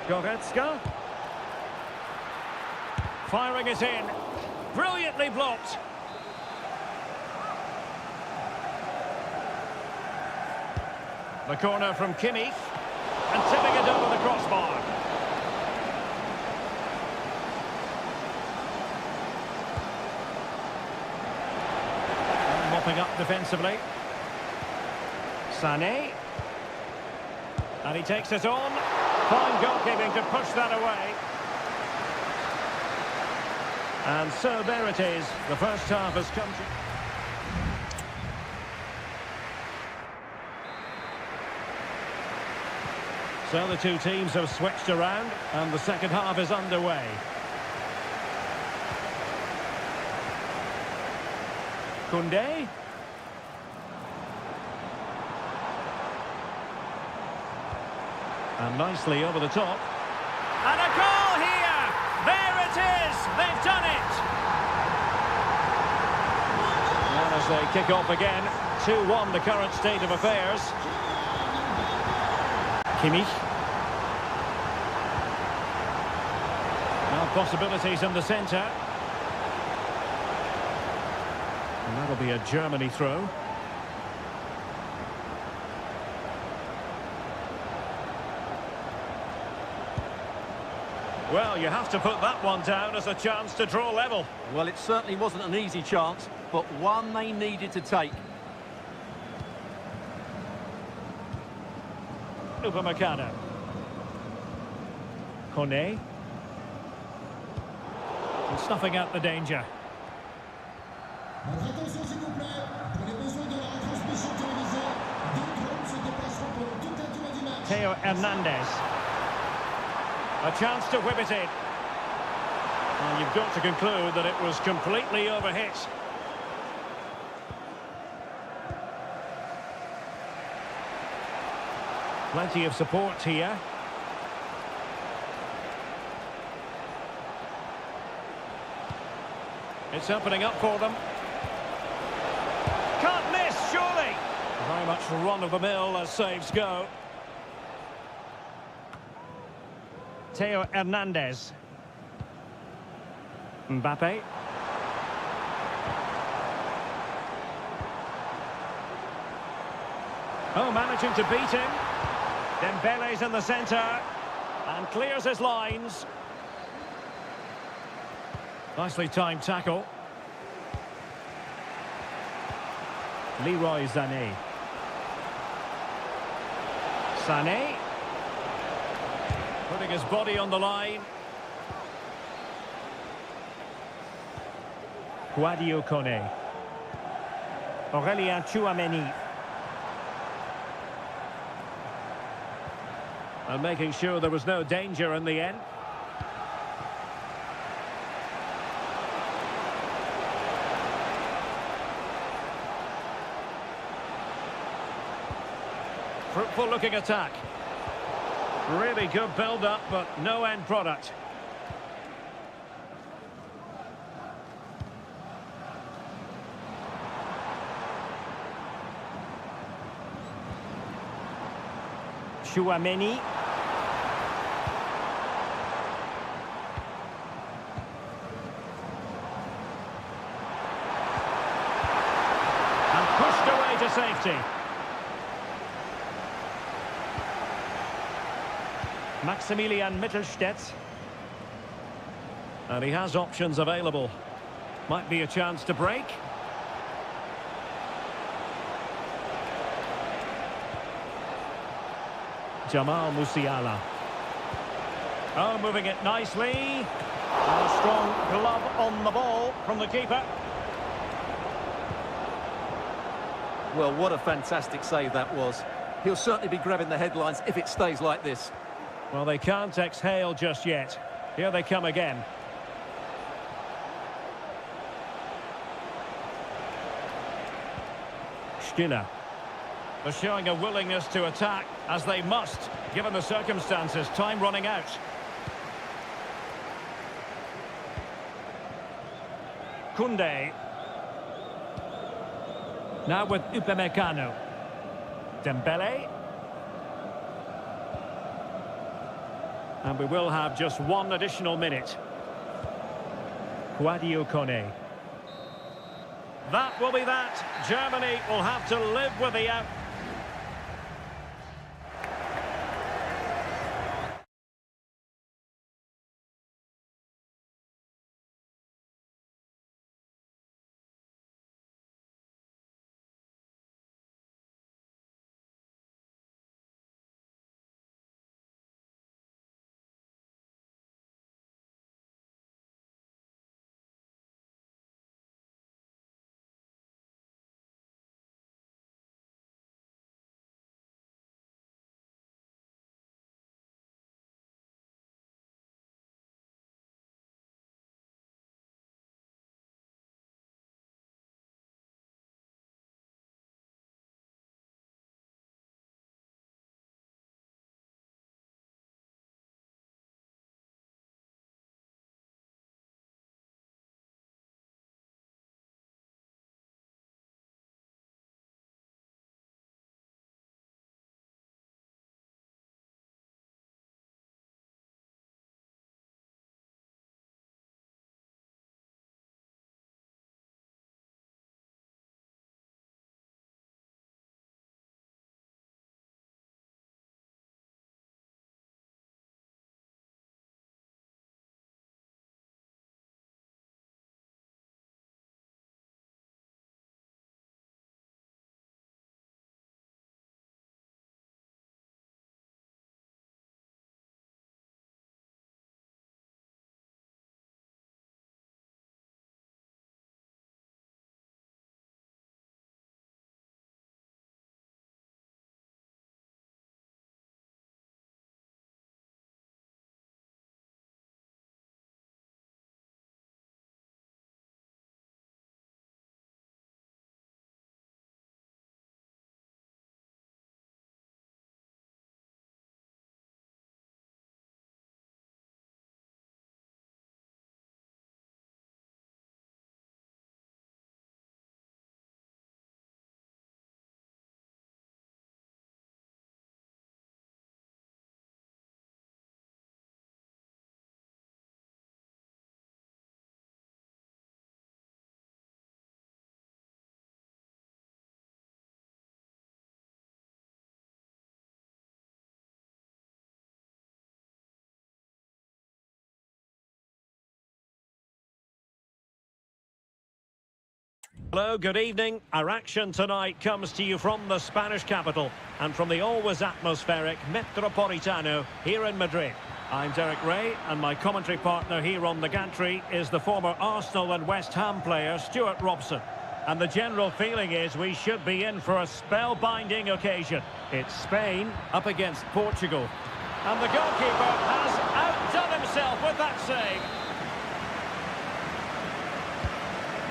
Goretzka. Firing it in. Brilliantly blocked. The corner from Kimmich. And tipping it over the crossbar. Mopping up defensively. Sané. And he takes it on. Fine goalkeeping to push that away. And so there it is. The first half has come to... So the two teams have switched around and the second half is underway. Koundé. And nicely over the top. And a goal here! There it is! They've done it! And as they kick off again, 2-1 the current state of affairs. Kimmich. Now possibilities in the centre. And that'll be a Germany throw. Well, you have to put that one down as a chance to draw level. Well, it certainly wasn't an easy chance, but one they needed to take. Upamecano. Kone. And snuffing out the danger. Votre attention s'il vous plaît, pour les besoins de la transmission télévisée, deux drones se déplaceront pendant toute la durée du match. Theo Hernandez. A chance to whip it in. Well, you've got to conclude that it was completely overhit. Plenty of support here. It's opening up for them. Can't miss, surely. Very much run-of-the-mill as saves go. Theo Hernandez. Mbappe. Oh, managing to beat him. Dembele's in the centre and clears his lines. Nicely timed tackle. Leroy Sané. Sané. Putting his body on the line. Guadio Kone. Aurélien Tchouameni. And making sure there was no danger in the end. Fruitful looking attack. Really good build-up, but no end product. Tchouameni. And pushed away to safety. Maximilian Mittelstädt. And he has options available. Might be a chance to break. Jamal Musiala. Oh, moving it nicely. And a strong glove on the ball from the keeper. Well, what a fantastic save that was. He'll certainly be grabbing the headlines if it stays like this. Well, they can't exhale just yet. Here they come again. Stiller. They're showing a willingness to attack, as they must, given the circumstances. Time running out. Koundé. Now with Upamecano. Dembele. And we will have just one additional minute. Guadio Kone. That will be that. Germany will have to live with the out. Hello, good evening. Our action tonight comes to you from the Spanish capital and from the always atmospheric Metropolitano here in Madrid. I'm Derek Ray, and my commentary partner here on the gantry is the former Arsenal and West Ham player Stuart Robson. And the general feeling is we should be in for a spellbinding occasion. It's Spain up against Portugal. And the goalkeeper has outdone himself with that save.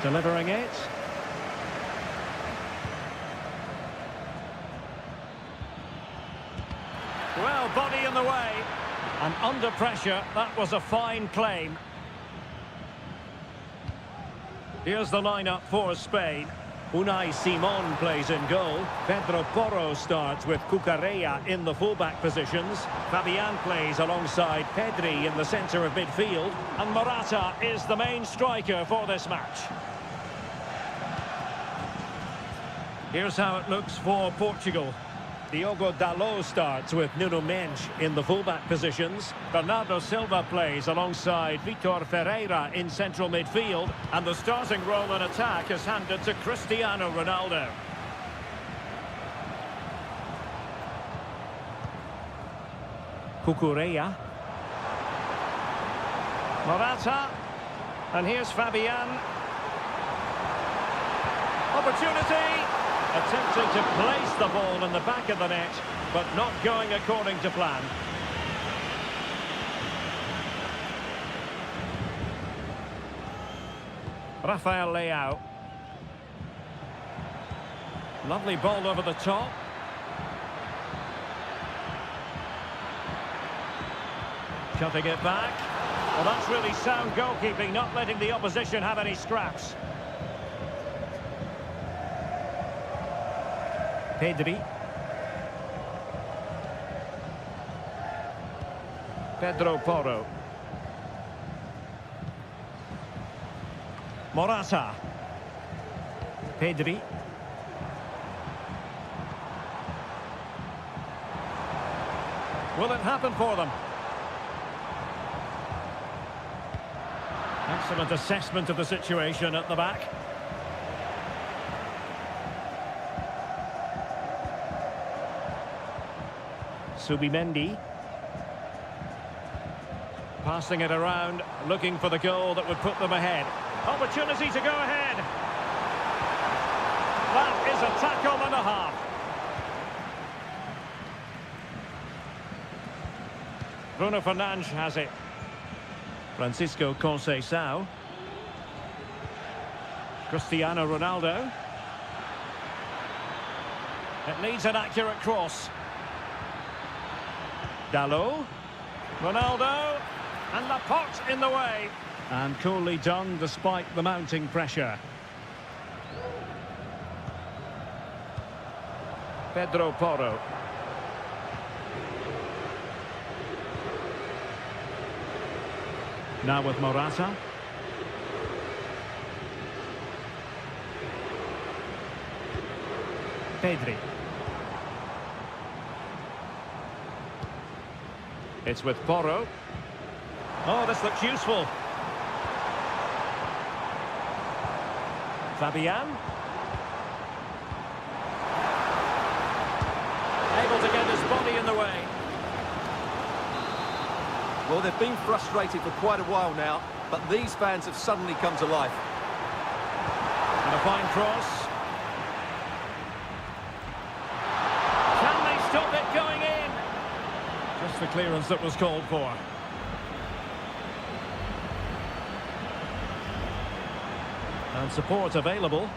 Delivering it. Well, body in the way. And under pressure, that was a fine claim. Here's the lineup for Spain. Unai Simon plays in goal. Pedro Porro starts with Cucurella in the fullback positions. Fabian plays alongside Pedri in the centre of midfield. And Morata is the main striker for this match. Here's how it looks for Portugal. Diogo Dalot starts with Nuno Mendes in the fullback positions. Bernardo Silva plays alongside Vitor Ferreira in central midfield. And the starting role in attack is handed to Cristiano Ronaldo. Cucurella. Morata. And here's Fabian. Opportunity. Attempting to place the ball in the back of the net, but not going according to plan. Rafael Leao. Lovely ball over the top. Cutting it back. Well, that's really sound goalkeeping, not letting the opposition have any scraps. Pedri. Pedro Porro. Morata. Pedri. Will it happen for them? Excellent assessment of the situation at the back. Subimendi. Passing it around, looking for the goal that would put them ahead. Opportunity to go ahead. That is a tackle and a half. Bruno Fernandes has it. Francisco Conceição. Cristiano Ronaldo. It needs an accurate cross. Dalot, Ronaldo, and Laporte in the way. And coolly done despite the mounting pressure. Pedro Porro. Now with Morata. Pedri. It's with Porro. Oh, this looks useful. Fabian. Able to get his body in the way. Well, they've been frustrated for quite a while now, but these fans have suddenly come to life. And a fine cross. Can they stop it going in? Just the clearance that was called for. And support available.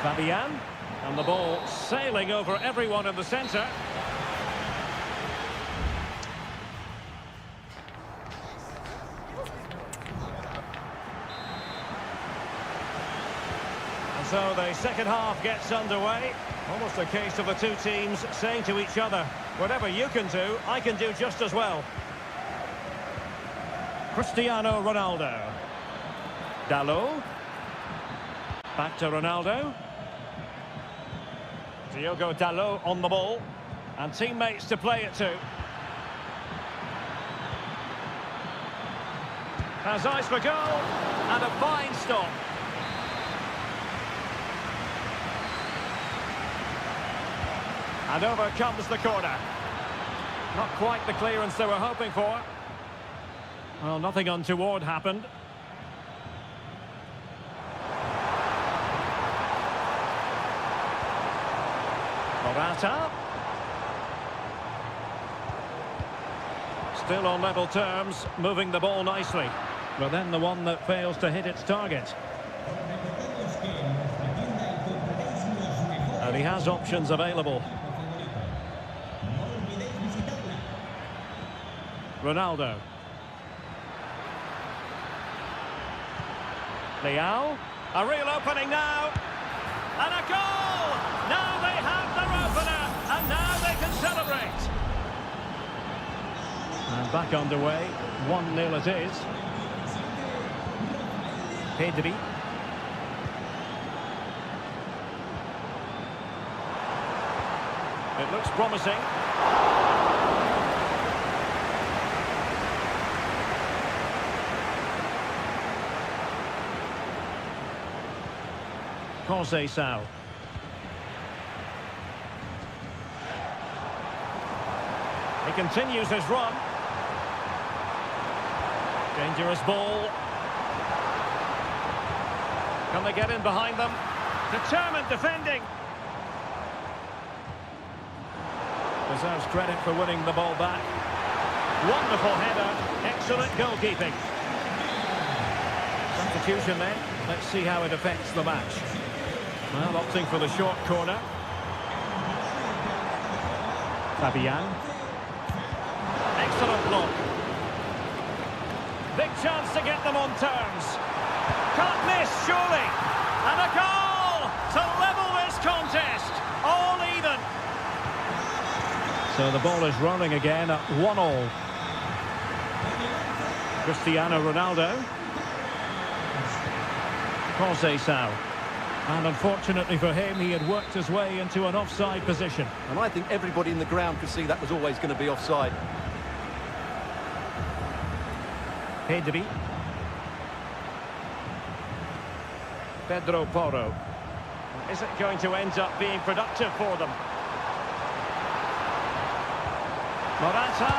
Fabian, and the ball sailing over everyone in the centre. And so the second half gets underway. Almost a case of the two teams saying to each other, whatever you can do, I can do just as well. Cristiano Ronaldo. Dalot. Back to Ronaldo. Diogo Dalot on the ball. And teammates to play it to. Has eyes for goal, and a fine stop. And over comes the corner. Not quite the clearance they were hoping for. Well, nothing untoward happened. Morata. Still on level terms, moving the ball nicely. But then the one that fails to hit its target. And he has options available. Ronaldo. Leao. A real opening now. And a goal! Now they have their opener. And now they can celebrate. And back underway. 1-0 it is. Pedri. It looks promising. Conceição. He continues his run. Dangerous ball. Can they get in behind them? Determined defending. Deserves credit for winning the ball back. Wonderful header. Excellent goalkeeping. Substitution then. Let's see how it affects the match. Well, opting for the short corner. Fabian. Excellent block. Big chance to get them on terms. Can't miss, surely. And a goal to level this contest. All even. So the ball is rolling again at 1-1. Cristiano Ronaldo. Conceição. And unfortunately for him, he had worked his way into an offside position. And I think everybody in the ground could see that was always going to be offside. Pedri. Pedro Porro. Is it going to end up being productive for them? Morata.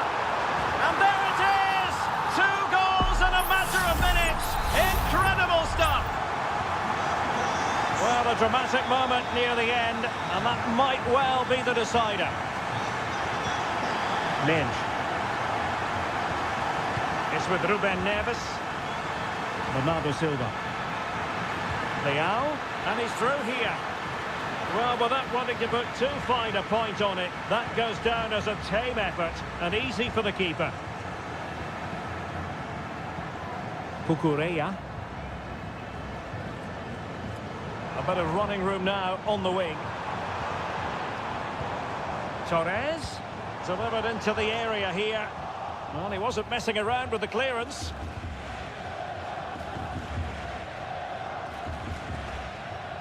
And there it is! 2 goals in a matter of minutes. Incredible stuff. Well, a dramatic moment near the end, and that might well be the decider. Lynch. It's with Ruben Neves. Bernardo Silva. Leao, and he's through here. Well, without wanting to put too fine a point on it, that goes down as a tame effort, and easy for the keeper. Cucurella. A bit of running room now on the wing. Torres. Delivered into the area here. Well, he wasn't messing around with the clearance.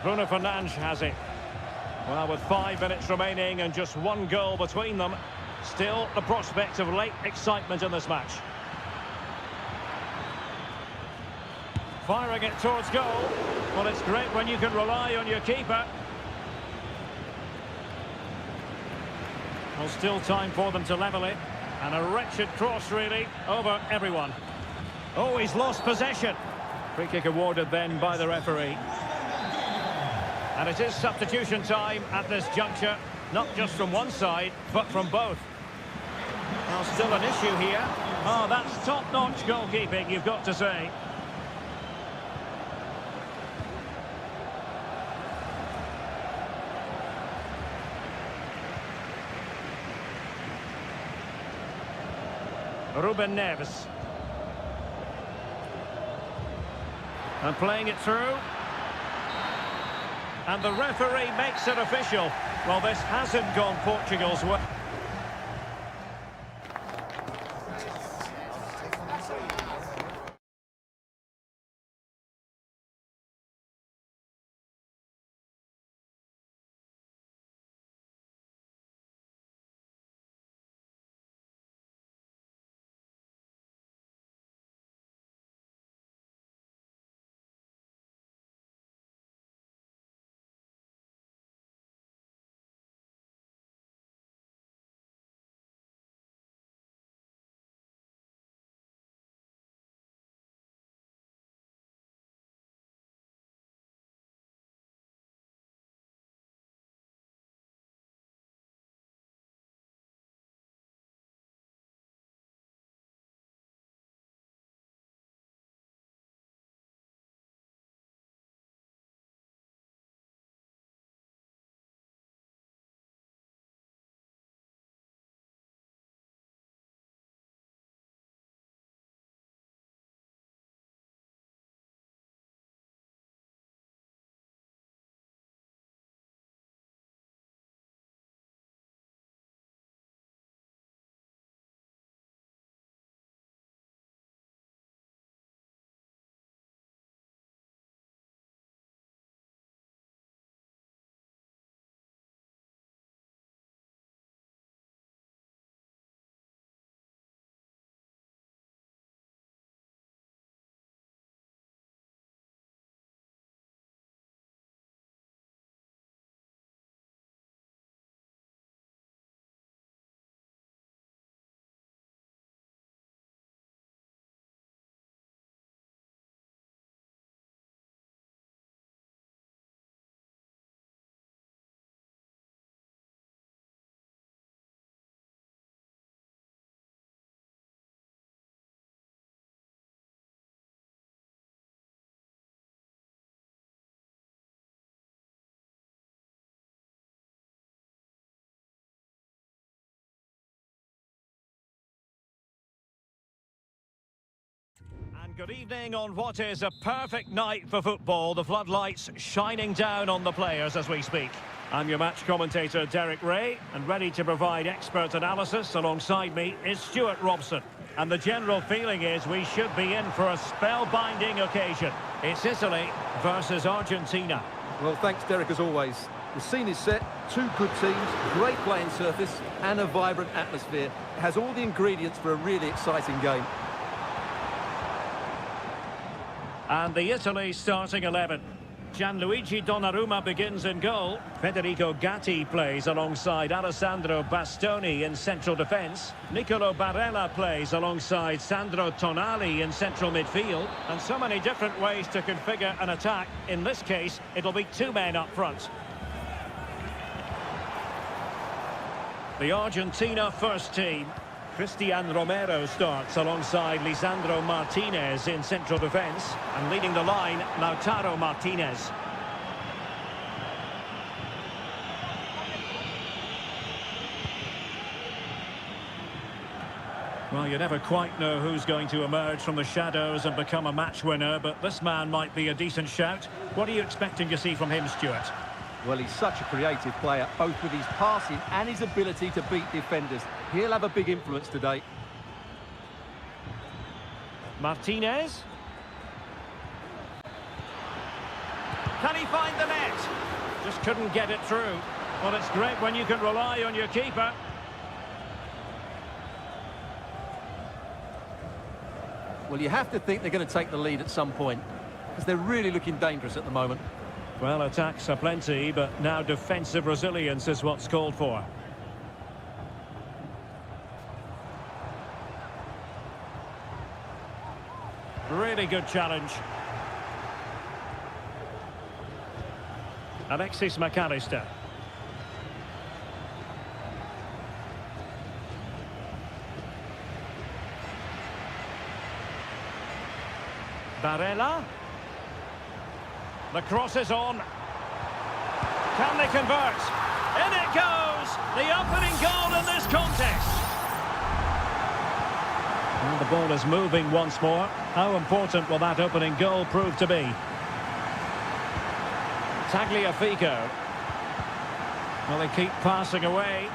Bruno Fernandes has it. Well, with 5 minutes remaining and just 1 goal between them, still the prospect of late excitement in this match. Firing it towards goal. Well, it's great when you can rely on your keeper. Well, still time for them to level it. And a wretched cross, really, over everyone. Oh, he's lost possession. Free kick awarded then by the referee. And it is substitution time at this juncture. Not just from one side, but from both. Well, still an issue here. Oh, that's top-notch goalkeeping, you've got to say. Ruben Neves. And playing it through. And the referee makes it official. Well, this hasn't gone Portugal's way. Good evening on what is a perfect night for football. The floodlights shining down on the players as we speak. I'm your match commentator, Derek Ray, and ready to provide expert analysis alongside me is Stuart Robson. And the general feeling is we should be in for a spellbinding occasion. It's Italy versus Argentina. Well, thanks, Derek, as always. The scene is set, two good teams, great playing surface, and a vibrant atmosphere. It has all the ingredients for a really exciting game. And the Italy starting 11. Gianluigi Donnarumma begins in goal. Federico Gatti plays alongside Alessandro Bastoni in central defence. Nicolo Barella plays alongside Sandro Tonali in central midfield. And so many different ways to configure an attack. In this case, it'll be two men up front. The Argentina first team. Cristian Romero starts alongside Lisandro Martinez in central defence, and leading the line, Lautaro Martinez. Well, you never quite know who's going to emerge from the shadows and become a match winner, but this man might be a decent shout. What are you expecting to see from him, Stuart? Well, he's such a creative player, both with his passing and his ability to beat defenders. He'll have a big influence today. Martinez. Can he find the net? Just couldn't get it through. Well, it's great when you can rely on your keeper. Well, you have to think they're going to take the lead at some point, because they're really looking dangerous at the moment. Well, attacks are plenty, but now defensive resilience is what's called for. Really good challenge. Alexis McAllister. Barella. The cross is on. Can they convert? In it goes! The opening goal in this contest. And the ball is moving once more. How important will that opening goal prove to be? Tagliafico. Well, they keep passing away.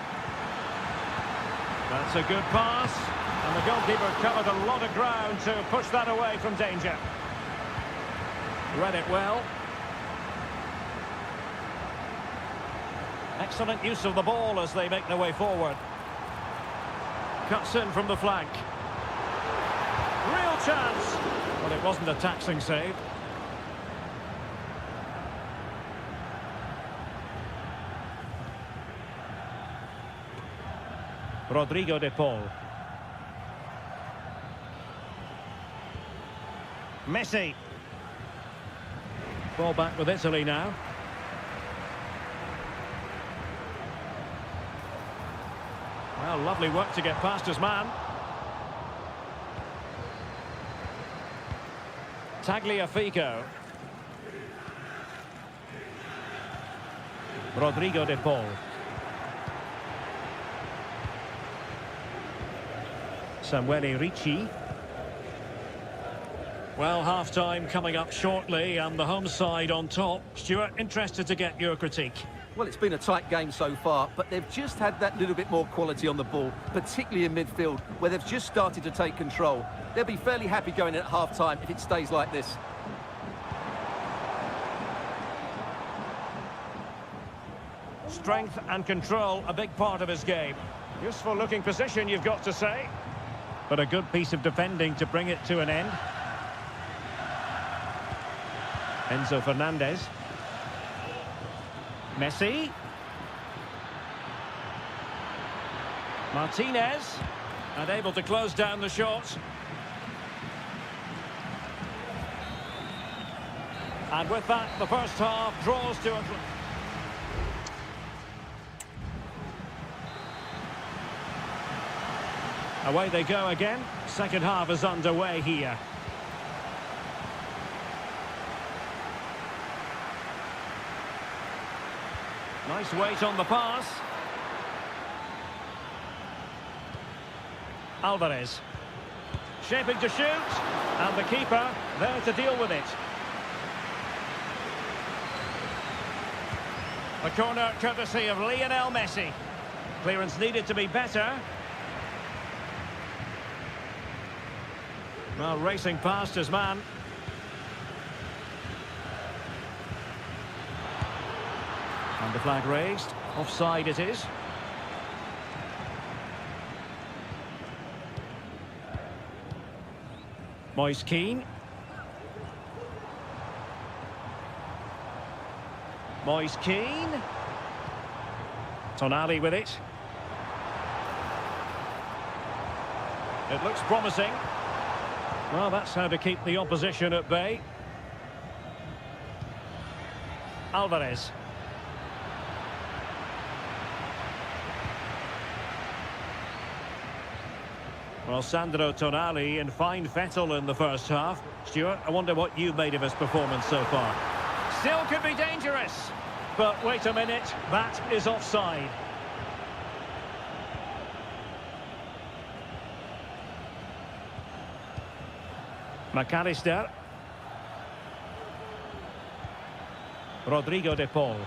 That's a good pass. And the goalkeeper covered a lot of ground to push that away from danger. Read it well. Excellent use of the ball as they make their way forward. Cuts in from the flank. Real chance. Well, it wasn't a taxing save. Rodrigo de Paul. Messi. Ball back with Italy now. Well, lovely work to get past his man. Tagliafico. Rodrigo de Paul. Samuele Ricci. Well, half-time coming up shortly and the home side on top. Stuart, interested to get your critique. Well, it's been a tight game so far, but they've just had that little bit more quality on the ball, particularly in midfield, where they've just started to take control. They'll be fairly happy going in at half-time if it stays like this. Strength and control, a big part of his game. Useful looking position, you've got to say. But a good piece of defending to bring it to an end. Enzo Fernandez. Messi. Martinez. And able to close down the shot. And with that, the first half draws to a... Away they go again. Second half is underway here. Nice weight on the pass. Alvarez. shaping to shoot, and the keeper there to deal with it. The corner courtesy of Lionel Messi. Clearance needed to be better. Well, racing past his man. And the flag raised. Offside it is. Moise Keane. Moise Keane. Tonali with it. It looks promising. Well, that's how to keep the opposition at bay. Alvarez. Well, Sandro Tonali in fine fettle in the first half. Stuart, I wonder what you made of his performance so far. Still could be dangerous. But wait a minute, that is offside. McAllister. Rodrigo de Paul.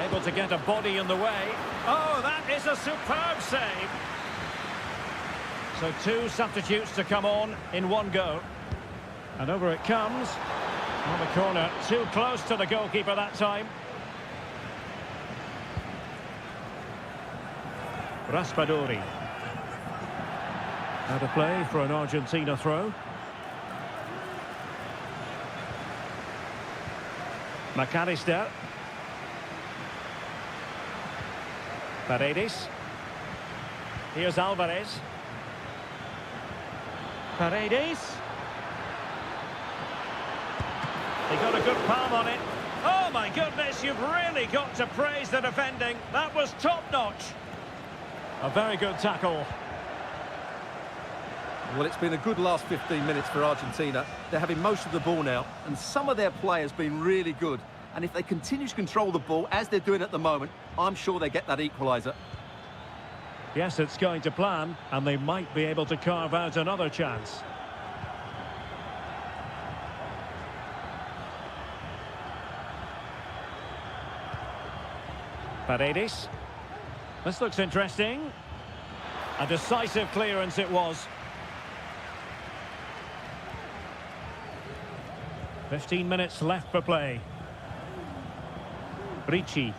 Able to get a body in the way. Oh, that is a superb save. So two substitutes to come on in one go. And over it comes. On the corner, too close to the goalkeeper that time. Raspadori. Out of play for an Argentina throw. McAllister. Paredes. Here's Alvarez. Paredes. He got a good palm on it. Oh my goodness, you've really got to praise the defending. That was top-notch. A very good tackle. Well, it's been a good last 15 minutes for Argentina. They're having most of the ball now, and some of their players been really good. And if they continue to control the ball, as they're doing at the moment, I'm sure they get that equaliser. Yes, it's going to plan, and they might be able to carve out another chance. Paredes. This looks interesting. A decisive clearance it was. 15 minutes left for play. Ricci.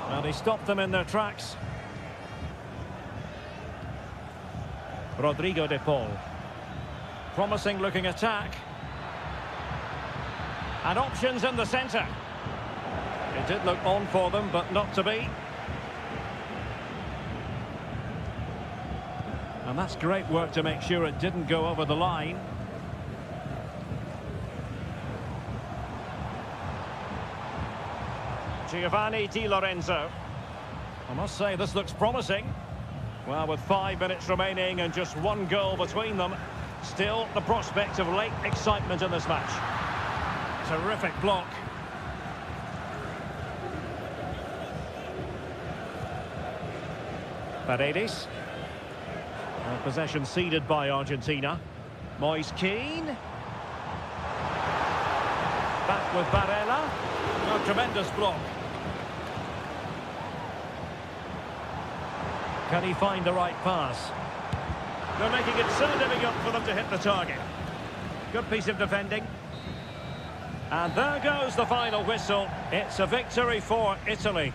Well, he stopped them in their tracks. Rodrigo de Paul. Promising looking attack. And options in the centre. It did look on for them, but not to be. And that's great work to make sure it didn't go over the line. Giovanni Di Lorenzo. I must say this looks promising. Well, with 5 minutes remaining and just one goal between them, still the prospect of late excitement in this match. Terrific block. Paredes. Well, possession ceded by Argentina. Moise Keane. Back with Barella. A tremendous block. Can he find the right pass? They're making it so difficult for them to hit the target. Good piece of defending. And there goes the final whistle. It's a victory for Italy.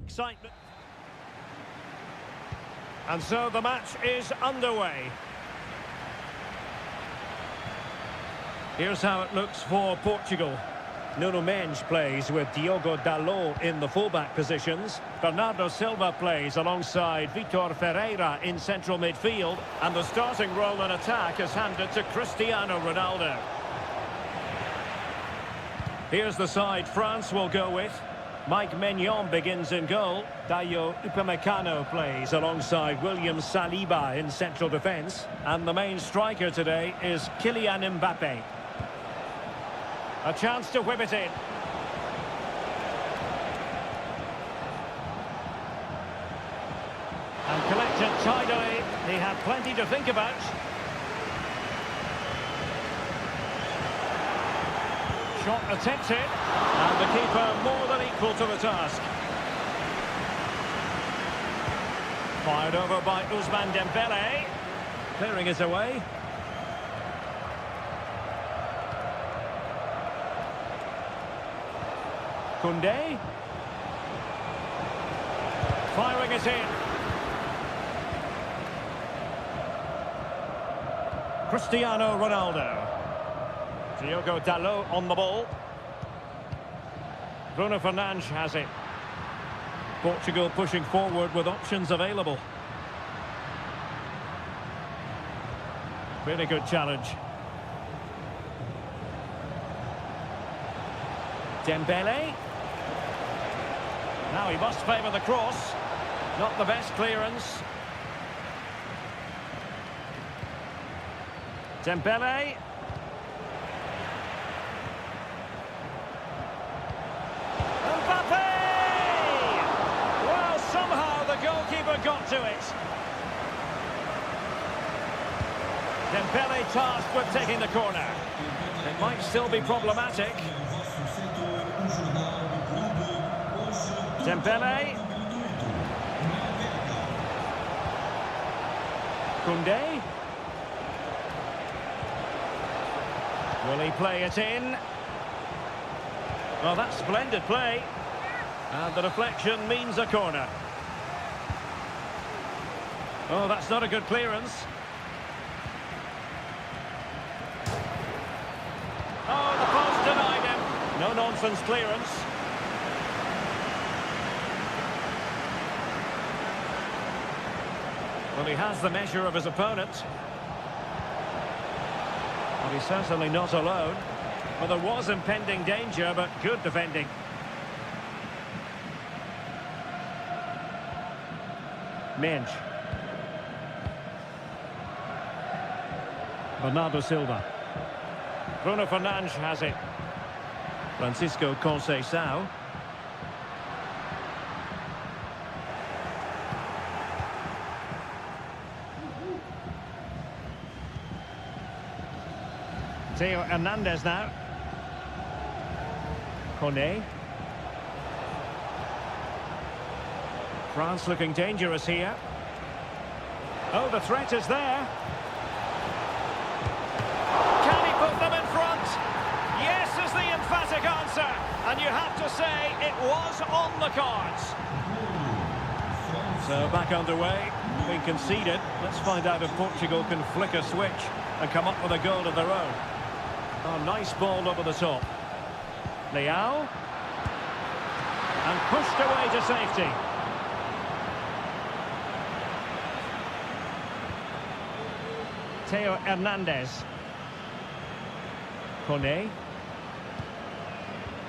Excitement. And so the match is underway. Here's how it looks for Portugal. Nuno Mendes plays with Diogo Dalot in the fullback positions. Bernardo Silva plays alongside Vitor Ferreira in central midfield. And the starting role in attack is handed to Cristiano Ronaldo. Here's the side France will go with. Mike Maignan begins in goal. Dayo Upamecano plays alongside William Saliba in central defence. And the main striker today is Kylian Mbappe. A chance to whip it in. And collected tidily. He had plenty to think about. Shot attempted. And the keeper more than equal to the task. Fired over by Ousmane Dembele. Clearing it away. Koundé. Firing it in. Cristiano Ronaldo. Diogo Dalot on the ball. Bruno Fernandes has it. Portugal pushing forward with options available. Really good challenge. Dembele. Now he must favour the cross. Not the best clearance. Dembele. Mbappe! Well, somehow the goalkeeper got to it. Dembele tasked with taking the corner. It might still be problematic. Dembele. Koundé. Will he play it in? Well, that's splendid play. And the deflection means a corner. Oh, that's not a good clearance. Oh, the post denied him. No-nonsense clearance. Well, he has the measure of his opponent. Well, he's certainly not alone. Well, there was impending danger, but good defending. Mendes. Bernardo Silva. Bruno Fernandes has it. Francisco Conceição. Theo Hernandez now. Koné. France looking dangerous here. Oh, the threat is there. Can he put them in front? Yes is the emphatic answer. And you have to say it was on the cards. So back underway, being conceded. Let's find out if Portugal can flick a switch and come up with a goal of their own. Oh, nice ball over the top. Leao. And pushed away to safety. Theo Hernandez. Koné.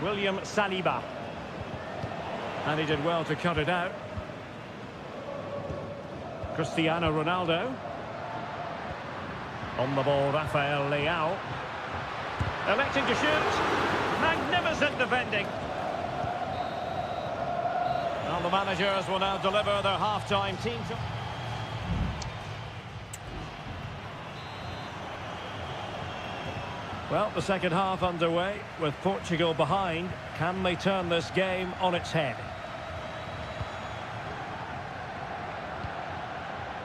William Saliba. And he did well to cut it out. Cristiano Ronaldo. On the ball, Rafael Leao. Electing to shoot. Magnificent defending. Well, the managers will now deliver their half-time team. Well, the second half underway with Portugal behind. Can they turn this game on its head?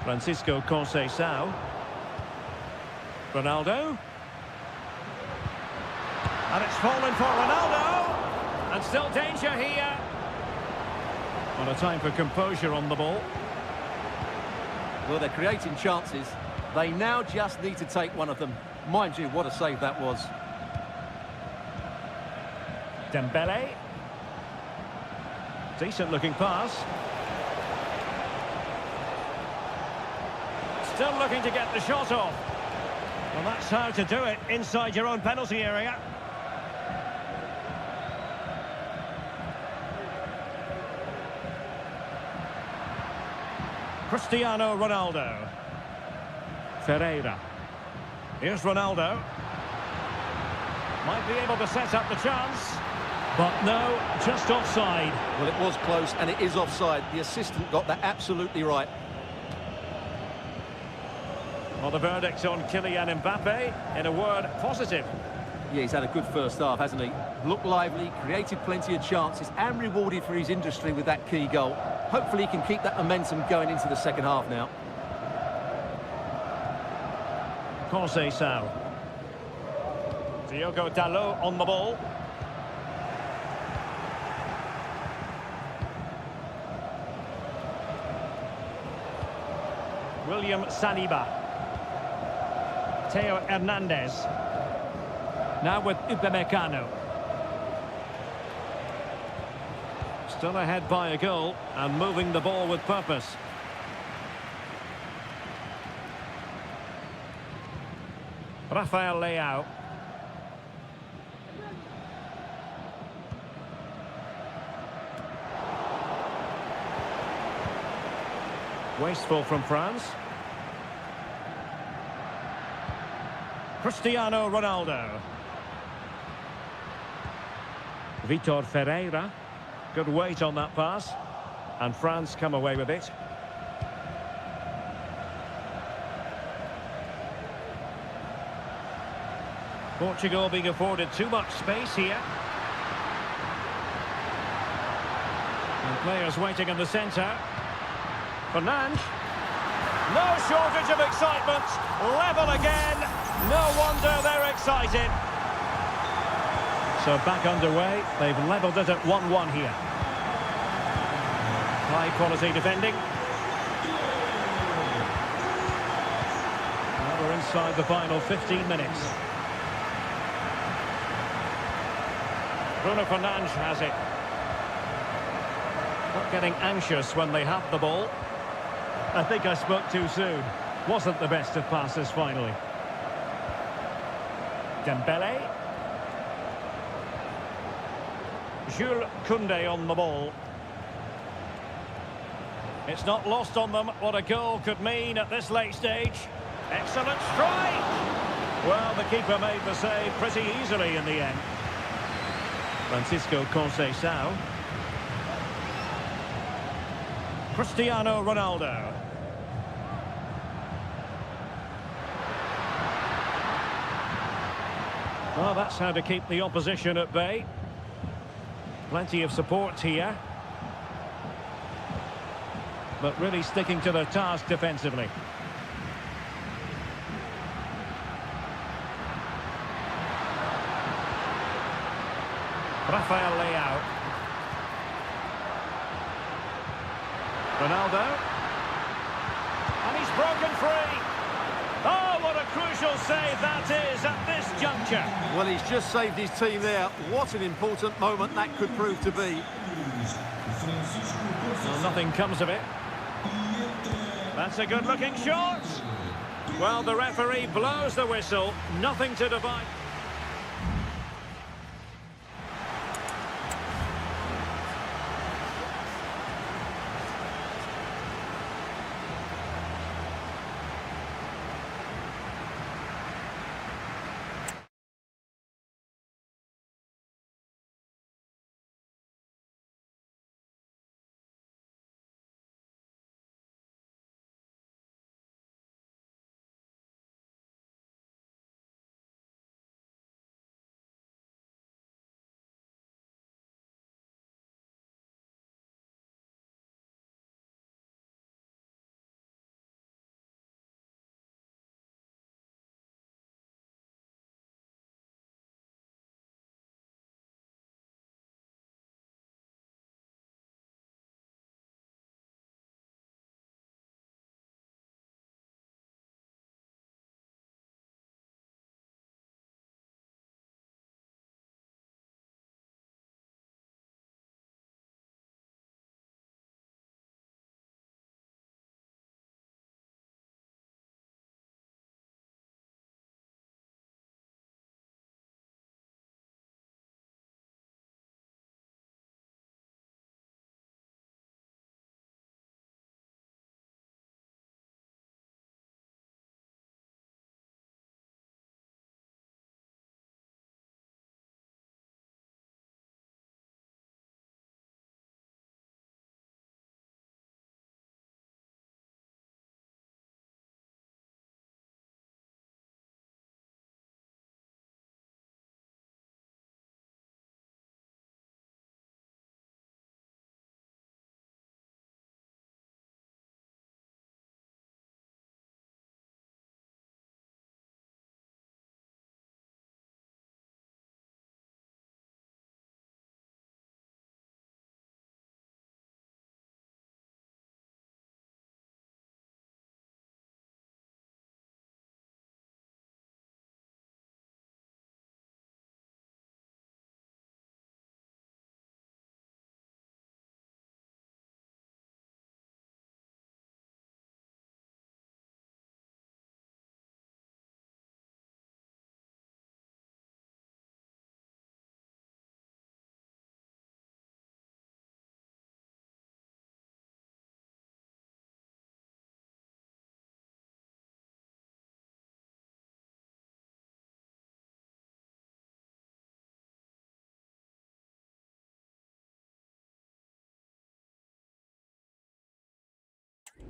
Francisco Conceição. Ronaldo. And it's fallen for Ronaldo. And still danger here. What a time for composure on the ball. Well, they're creating chances. They now just need to take one of them. Mind you, what a save that was. Dembele. Decent looking pass. Still looking to get the shot off. Well, that's how to do it inside your own penalty area. Cristiano Ronaldo. Ferreira. Here's Ronaldo. Might be able to set up the chance. But no, just offside. Well, it was close, and it is offside. The assistant got that absolutely right. Well, the verdict on Kylian Mbappe, in a word, positive. Yeah, he's had a good first half, hasn't he? Looked lively, created plenty of chances, and rewarded for his industry with that key goal. Hopefully he can keep that momentum going into the second half now. Conceição. Diogo Dalot on the ball. William Saliba. Theo Hernandez. Now with Upamecano. Still ahead by a goal and moving the ball with purpose. Rafael Leao. Wasteful from France. Cristiano Ronaldo. Vitor Ferreira. Good weight on that pass. And France come away with it. Portugal being afforded too much space here. And players waiting in the centre. Fernandes. No shortage of excitement. Level again. No wonder they're excited. So back underway. They've levelled it at 1-1 here. High quality defending. Now we're inside the final 15 minutes. Bruno Fernandes has it. Not getting anxious when they have the ball. I think I spoke too soon. Wasn't the best of passes finally. Dembele. Jules Koundé on the ball. It's not lost on them what a goal could mean at this late stage. Excellent strike! Well, the keeper made the save pretty easily in the end. Francisco Conceição. Cristiano Ronaldo. Well, that's how to keep the opposition at bay. Plenty of support here. But really sticking to their task defensively. Rafael Leao. Ronaldo. And he's broken free. Oh, what a crucial save that is at this juncture. Well, he's just saved his team there. What an important moment that could prove to be. Well, nothing comes of it. That's a good-looking shot. Well, the referee blows the whistle. Nothing to divide.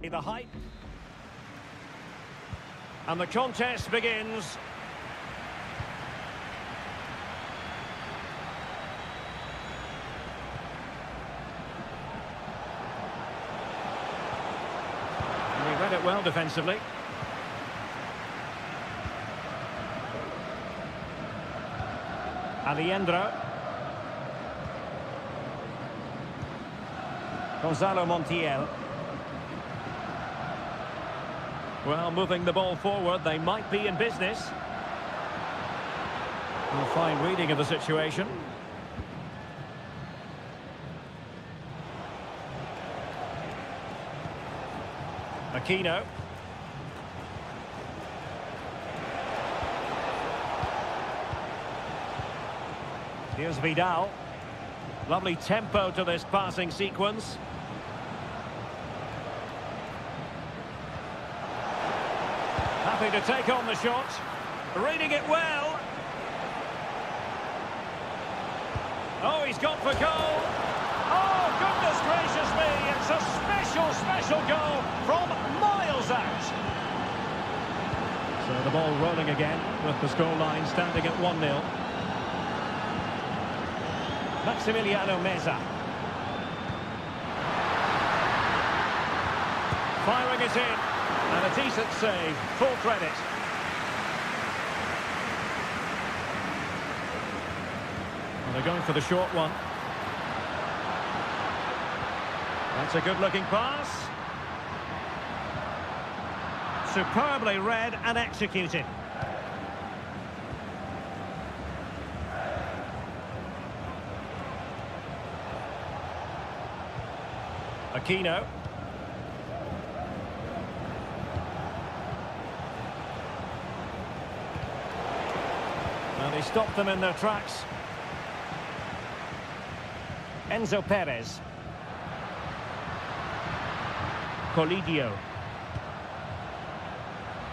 The hype. And the contest begins. And he read it well defensively. Alejandro. Gonzalo Montiel. Well, moving the ball forward, they might be in business. A fine reading of the situation. Aquino. Here's Vidal. Lovely tempo to this passing sequence. Happy to take on the shot. Reading it well. Oh, he's gone for goal. Oh, goodness gracious me. It's a special, special goal from miles out. So the ball rolling again with the scoreline standing at 1-0. Maximiliano Meza. Firing it in. And a decent save, full credit. And they're going for the short one. That's a good-looking pass. Superbly read and executed. Aquino. And he stopped them in their tracks. Enzo Perez. Colidio.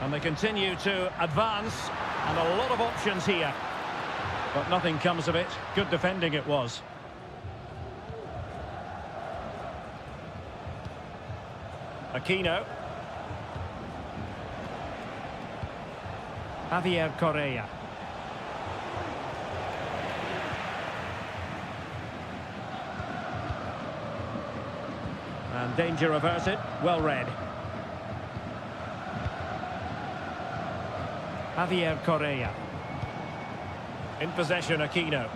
And they continue to advance, and a lot of options here. But nothing comes of it. Good defending it was. Aquino. Javier Correa. And danger averted. Well read. Javier Correa. In possession, Aquino.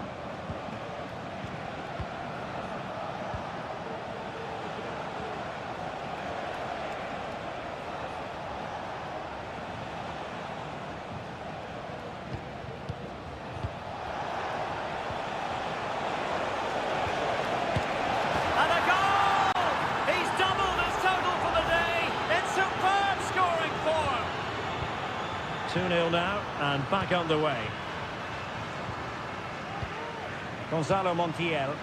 And a goal! He's doubled his total for the day. It's superb scoring form. 2-0 now, and back underway. Gonzalo Montiel.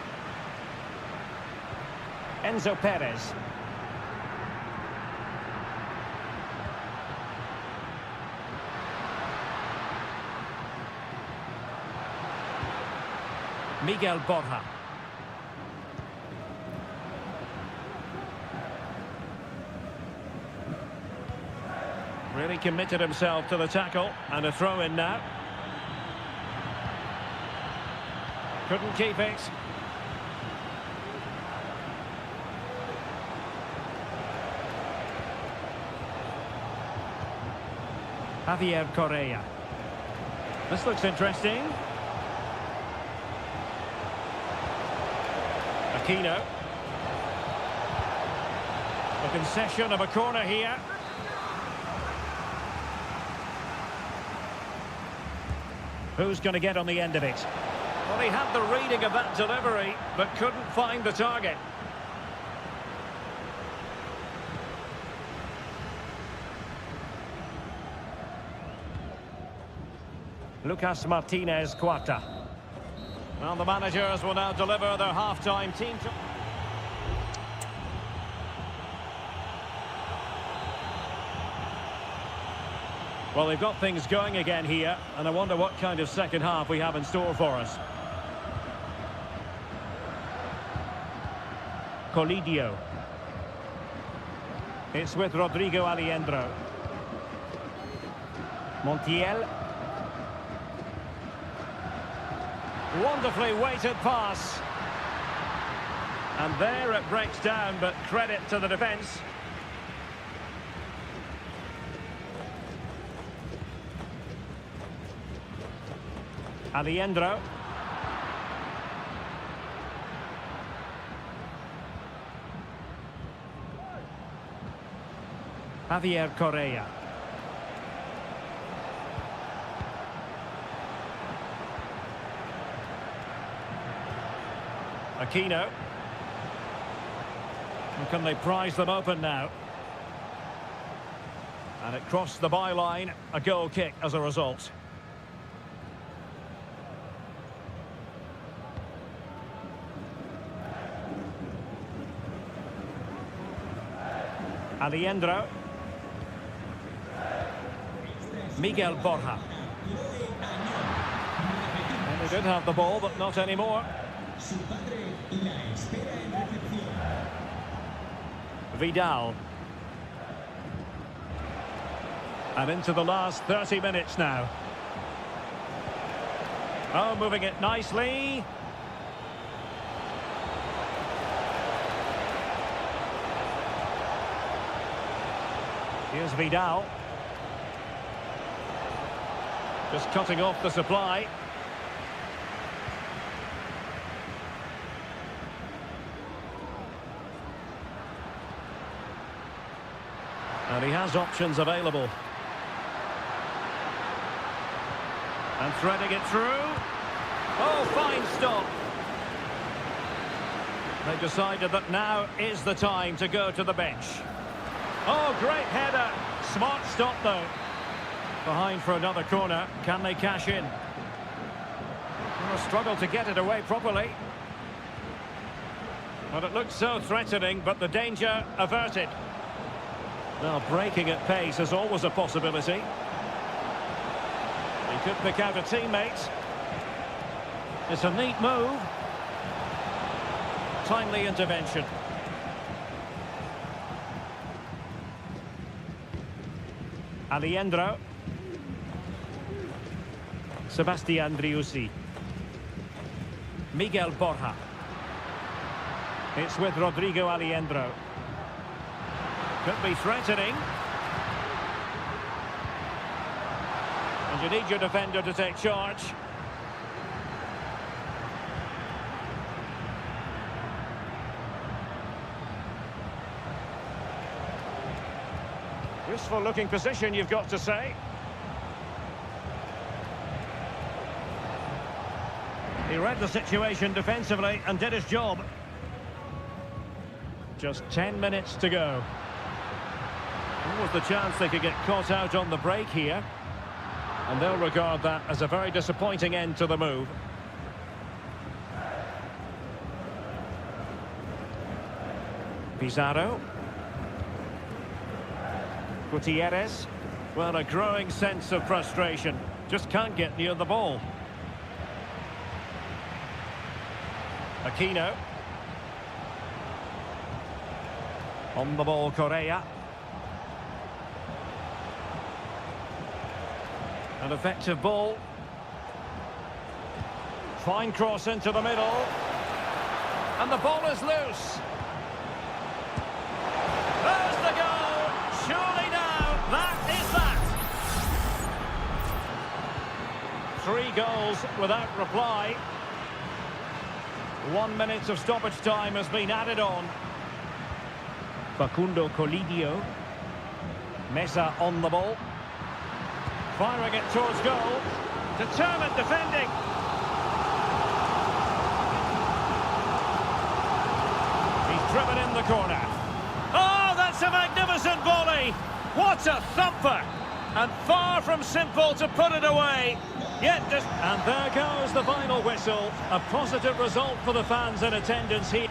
Enzo Perez. Miguel Borja. Really committed himself to the tackle, and a throw in now. Couldn't keep it. Javier Correa. This looks interesting. Aquino. A concession of a corner here. Who's going to get on the end of it? Well, he had the reading of that delivery, but couldn't find the target. Lucas Martinez Cuarta. Well, the managers will now deliver their half-time team. Well, they've got things going again here, and I wonder what kind of second half we have in store for us. Colidio. It's with Rodrigo Aliendro. Montiel. Wonderfully weighted pass. And there it breaks down, but credit to the defence. Aliendro. Javier Correa. Aquino. And can they prize them open now? And it crossed the byline, a goal kick as a result. Aliendro. Miguel Borja. And they did have the ball, but not anymore. Vidal. And into the last 30 minutes now. Oh, moving it nicely. Here's Vidal. Just cutting off the supply. And he has options available. And threading it through. Oh, fine stop. They decided that now is the time to go to the bench. Oh, great header. Smart stop, though. Behind for another corner. Can they cash in? Well, struggle to get it away properly. Well, it looked so threatening, but the danger averted. Now, breaking at pace is always a possibility. He could pick out a teammate. It's a neat move. Timely intervention. Aliendro. Sebastian Driussi. Miguel Borja. It's with Rodrigo Aliendro. Could be threatening. And you need your defender to take charge. Useful looking position, you've got to say. He read the situation defensively and did his job. Just 10 minutes to go. What was the chance they could get caught out on the break here? And they'll regard that as a very disappointing end to the move. Pizarro. Gutierrez. Well, a growing sense of frustration. Just can't get near the ball. Aquino. On the ball, Correa. An effective ball. Fine cross into the middle. And the ball is loose. There's the goal. Surely now, that is that. 3 goals without reply. 1 minute of stoppage time has been added on. Facundo Colidio. Mesa on the ball. Firing it towards goal. Determined defending. He's driven in the corner. Oh, that's a magnificent volley. What a thumper. And far from simple to put it away. Yet just... And there goes the final whistle. A positive result for the fans in attendance here.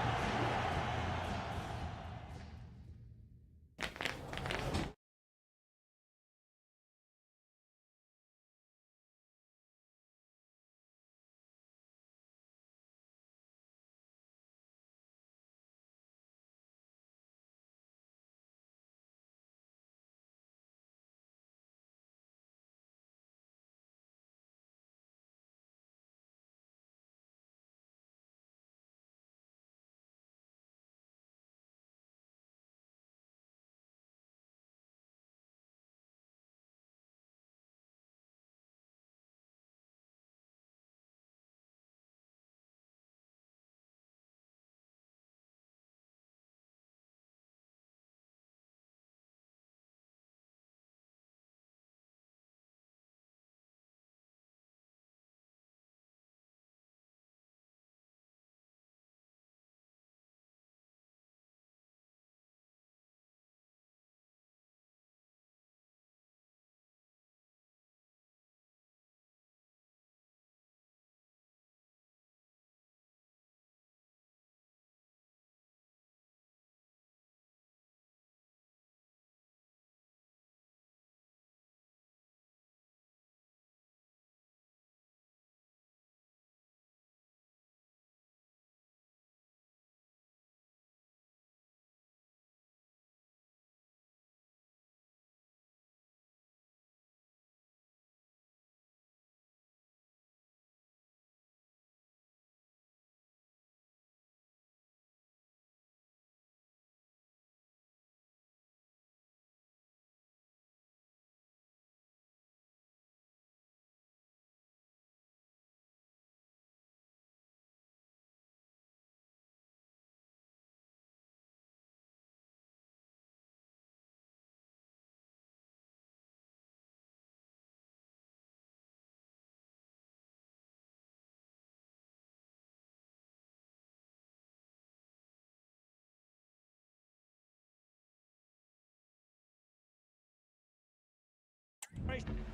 situation.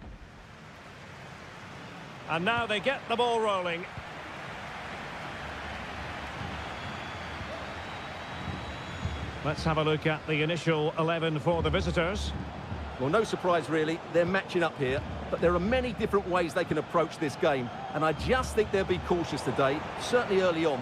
And now they get the ball rolling. Let's have a look at the initial 11 for the visitors. Well, no surprise really, they're matching up here, but there are many different ways they can approach this game, and I just think they'll be cautious today, certainly early on.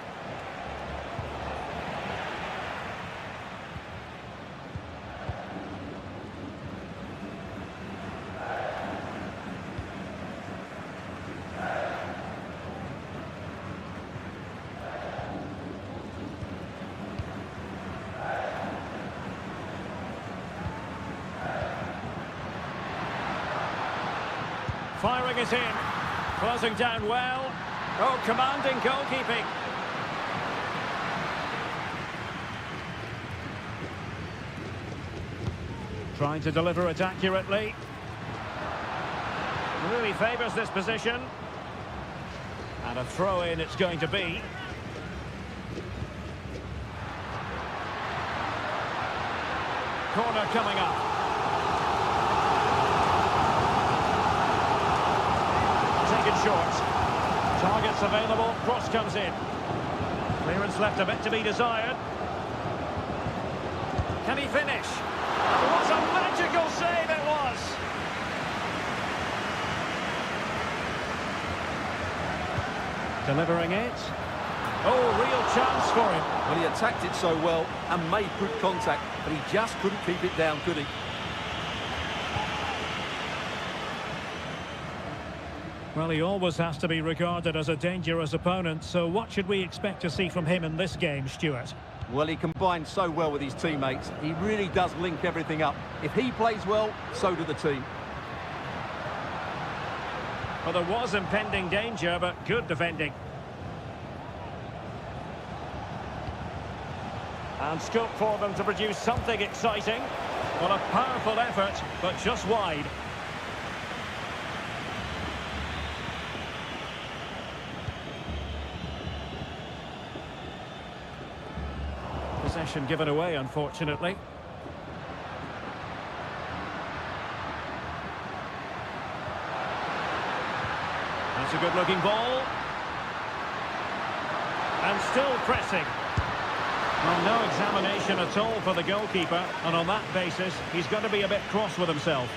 Firing it in, closing down well. Oh, commanding goalkeeping. Trying to deliver it accurately. Really favours this position. And a throw-in it's going to be. Corner coming up. Short. Targets available, cross comes in. Clearance left a bit to be desired. Can he finish? What a magical save it was! Delivering it. Oh, real chance for him. Well, he attacked it so well and made good contact, but he just couldn't keep it down, could he? Well, he always has to be regarded as a dangerous opponent, so what should we expect to see from him in this game, Stuart? Well, he combines so well with his teammates. He really does link everything up. If he plays well, so do the team. Well, there was impending danger, but good defending. And scope for them to produce something exciting. Well, a powerful effort, but just wide. Possession given away, unfortunately. That's a good-looking ball. And still pressing. Well, no examination at all for the goalkeeper, and on that basis, he's got to be a bit cross with himself.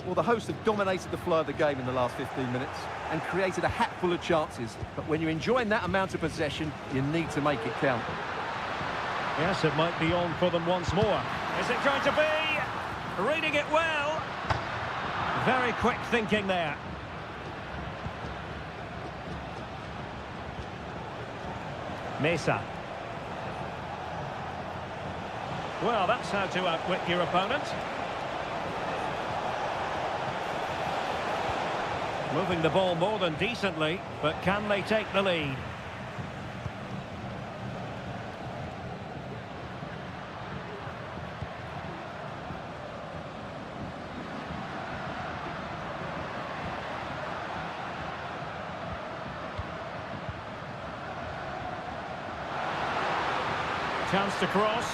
Well, the hosts have dominated the flow of the game in the last 15 minutes and created a hatful of chances. But when you're enjoying that amount of possession, you need to make it count. Yes, it might be on for them once more. Is it going to be? Reading it well. Very quick thinking there. Mesa. Well, that's how to outwit your opponent. Moving the ball more than decently, but can they take the lead? Chance to cross.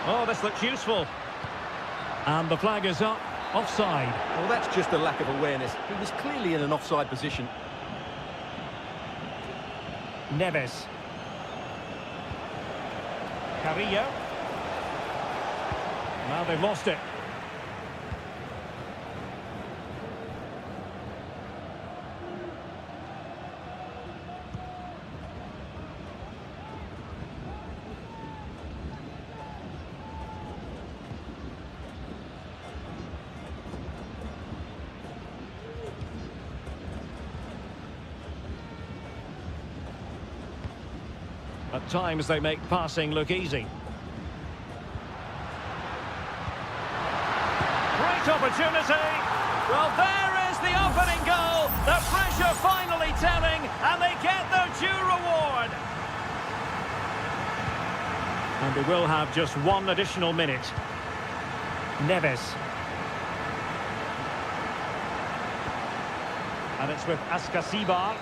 Oh, this looks useful. And the flag is up. Offside. Well, that's just a lack of awareness. He was clearly in an offside position. Neves. Carrillo. Now they've lost it. At times they make passing look easy. Great opportunity. Well, there is the opening goal. The pressure finally telling, and they get their due reward. And they will have just one additional minute. Neves. And it's with Askasibar.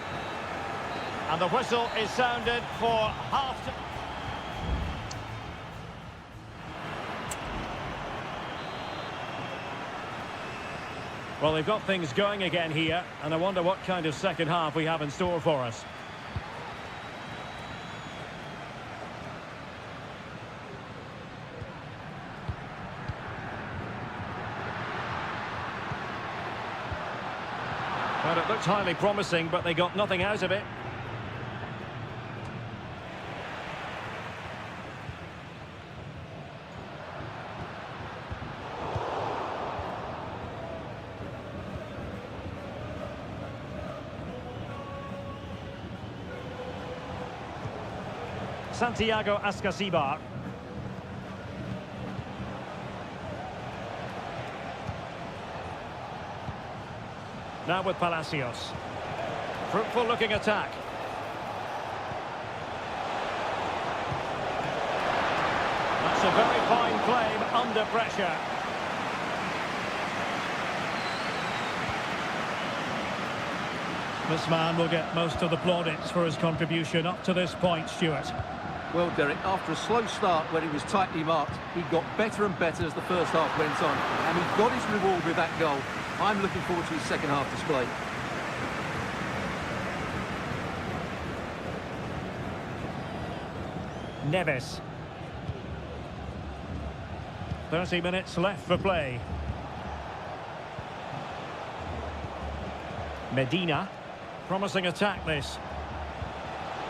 And the whistle is sounded for half-time. Well, they've got things going again here, and I wonder what kind of second half we have in store for us. Well, it looked highly promising, but they got nothing out of it. Santiago Askasibar. Now with Palacios. Fruitful looking attack. That's a very fine claim under pressure. This man will get most of the plaudits for his contribution up to this point, Stuart. Well, Derek, after a slow start when he was tightly marked, he got better and better as the first half went on, and he got his reward with that goal. I'm looking forward to his second half display. Neves. 30 minutes left for play. Medina. Promising attack this.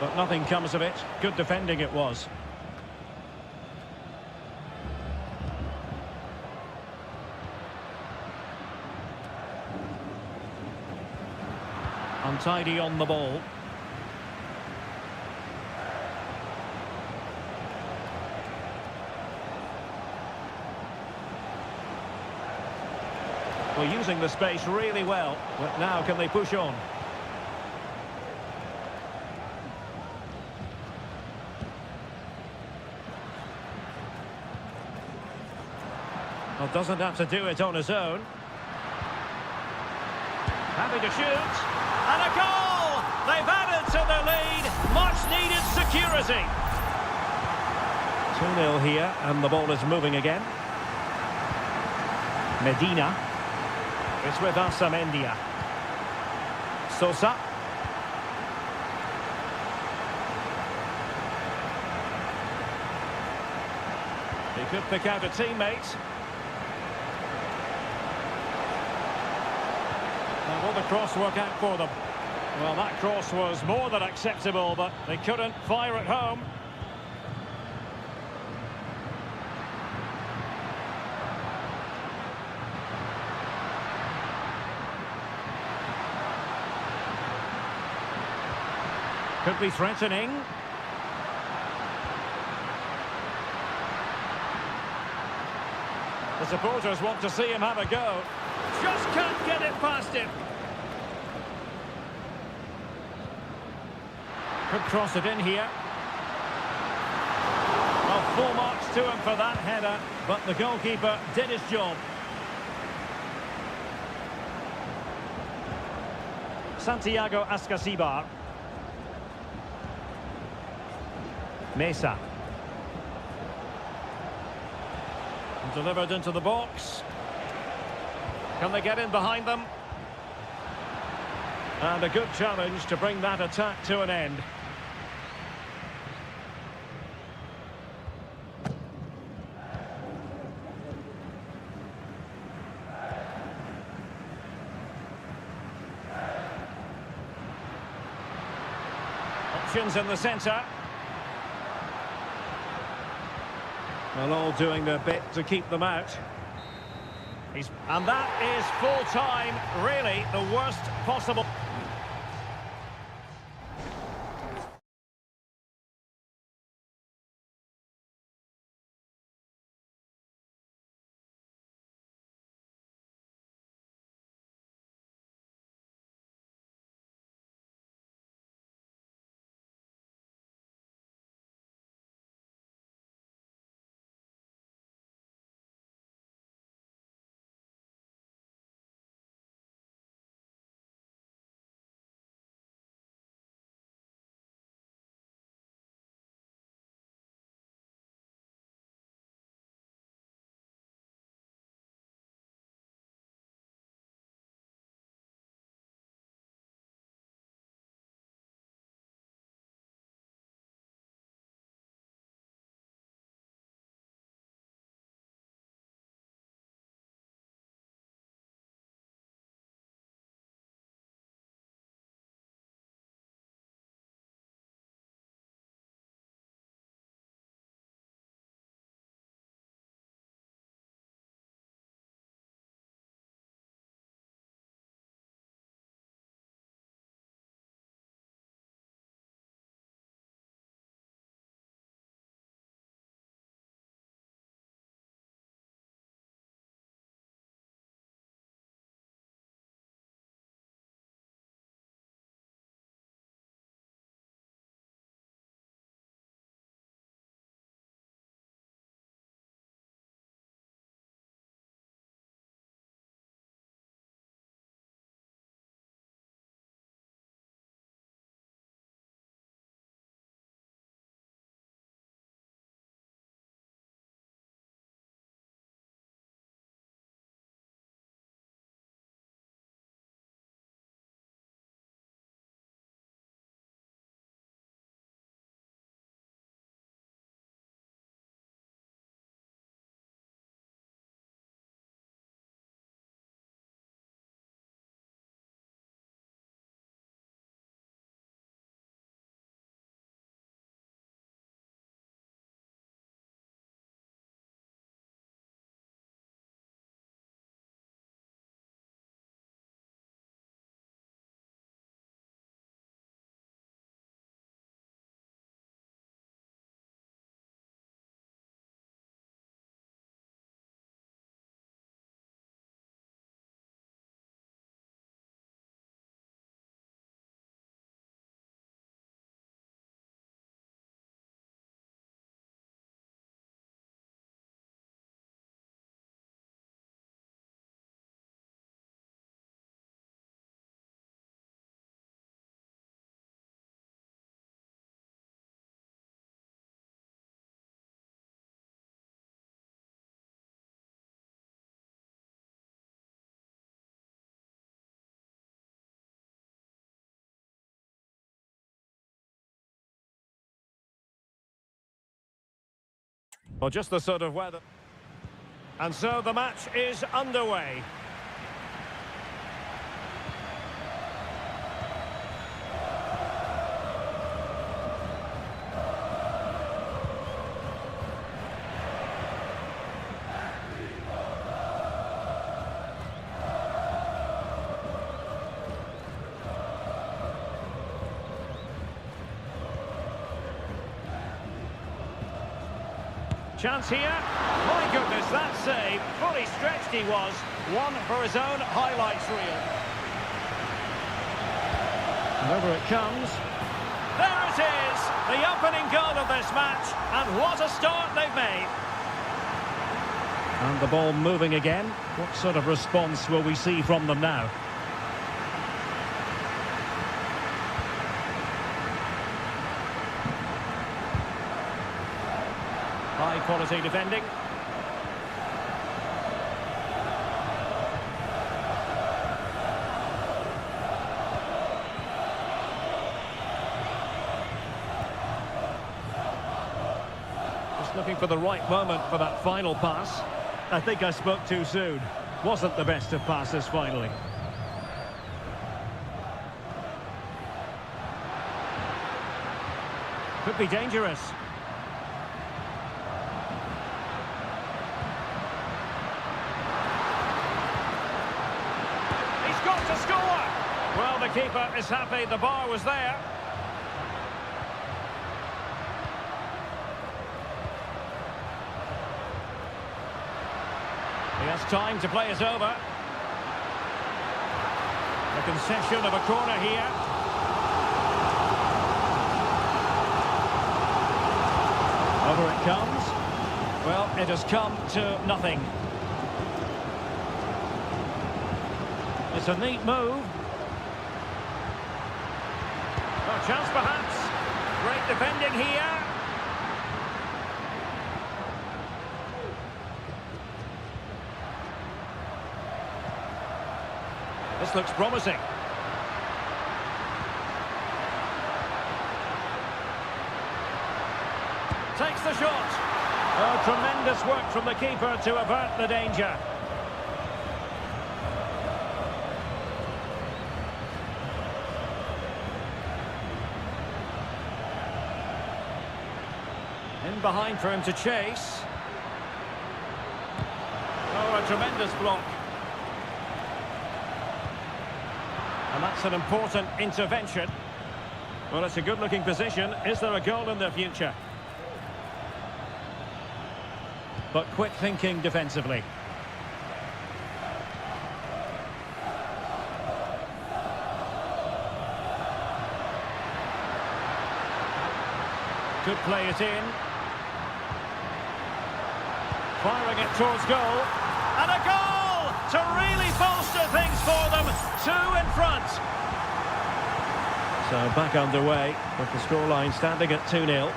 But nothing comes of it. Good defending it was. Untidy on the ball. Well, using the space really well. But now can they push on? Well, doesn't have to do it on his own. Having to shoot. And a goal! They've added to the lead. Much needed security. 2-0 here, and the ball is moving again. Medina. It's with Asamendia. Sosa. He could pick out a teammate. Now, will the cross work out for them? Well, that cross was more than acceptable, but they couldn't fire it home. Could be threatening. The supporters want to see him have a go. Just can't get it past him. Could cross it in here. Well, full marks to him for that header, but the goalkeeper did his job. Santiago Askasibar. Mesa. Delivered into the box. Can they get in behind them? And a good challenge to bring that attack to an end. Options in the centre. Well, all doing their bit to keep them out. And that is full time, really the worst possible. Well, just the sort of weather. And so the match is underway. Chance here. My goodness, that save. Fully stretched he was. One for his own highlights reel. And over it comes. There it is! The opening goal of this match. And what a start they've made. And the ball moving again. What sort of response will we see from them now? High-quality defending. Just looking for the right moment for that final pass. I think I spoke too soon. Wasn't the best of passes finally. Could be dangerous. To score! Well, the keeper is happy the bar was there. He has time to play it over. A concession of a corner here. Over it comes. Well, it has come to nothing. It's a neat move. Oh, chance perhaps. Great defending here. This looks promising. Takes the shot. Oh, tremendous work from the keeper to avert the danger. In behind for him to chase. Oh, a tremendous block. And that's an important intervention. Well, it's a good-looking position. Is there a goal in the future? But quick thinking defensively. Could play it in. Firing it towards goal. And a goal to really bolster things for them. 2 in front. So back underway with the scoreline standing at 2-0.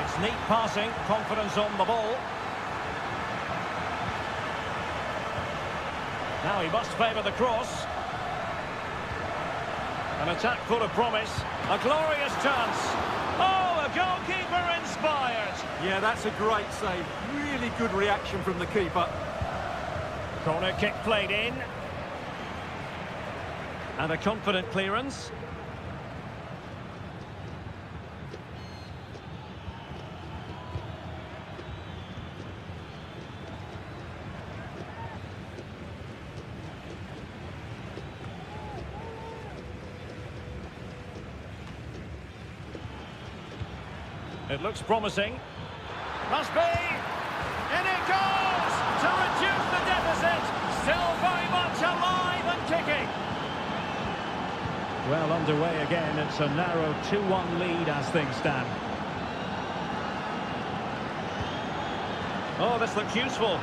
It's neat passing, confidence on the ball. Now he must favour the cross. An attack full of promise. A glorious chance. Oh, a goalkeeper inspired. Yeah, that's a great save. Really good reaction from the keeper. Corner kick played in. And a confident clearance. It looks promising. Must be. In it goes! To reduce the deficit. Still very much alive and kicking. Well, underway again. It's a narrow 2-1 lead as things stand. Oh, this looks useful.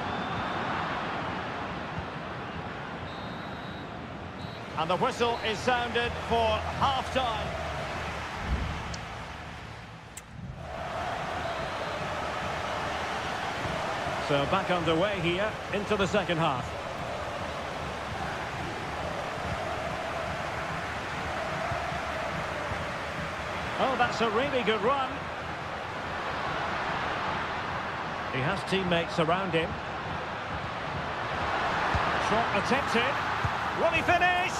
And the whistle is sounded for half-time. So back underway here into the second half. Oh, that's a really good run. He has teammates around him. Shot attempted. Will he finish?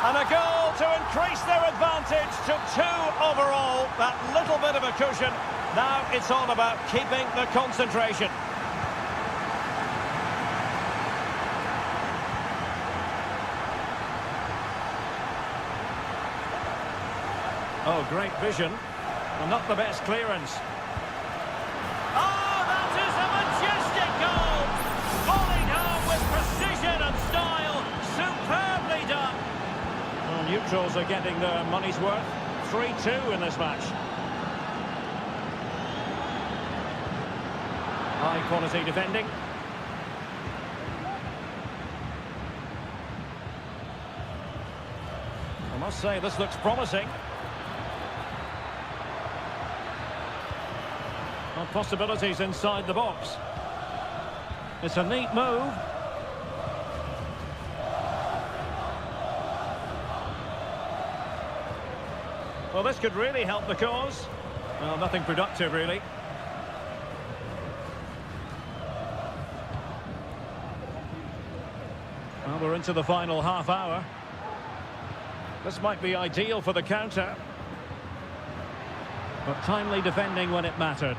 And a goal to increase their advantage to 2 overall. That little bit of a cushion. Now it's all about keeping the concentration. Oh, great vision. Well, not the best clearance. Oh, that is a majestic goal! Volleyed home with precision and style. Superbly done. Well, neutrals are getting their money's worth. 3-2 in this match. High quality defending. I must say, this looks promising. Well, possibilities inside the box. It's a neat move. Well, this could really help the cause. Well, nothing productive, really. Well, we're into the final half hour. This might be ideal for the counter. But timely defending when it mattered.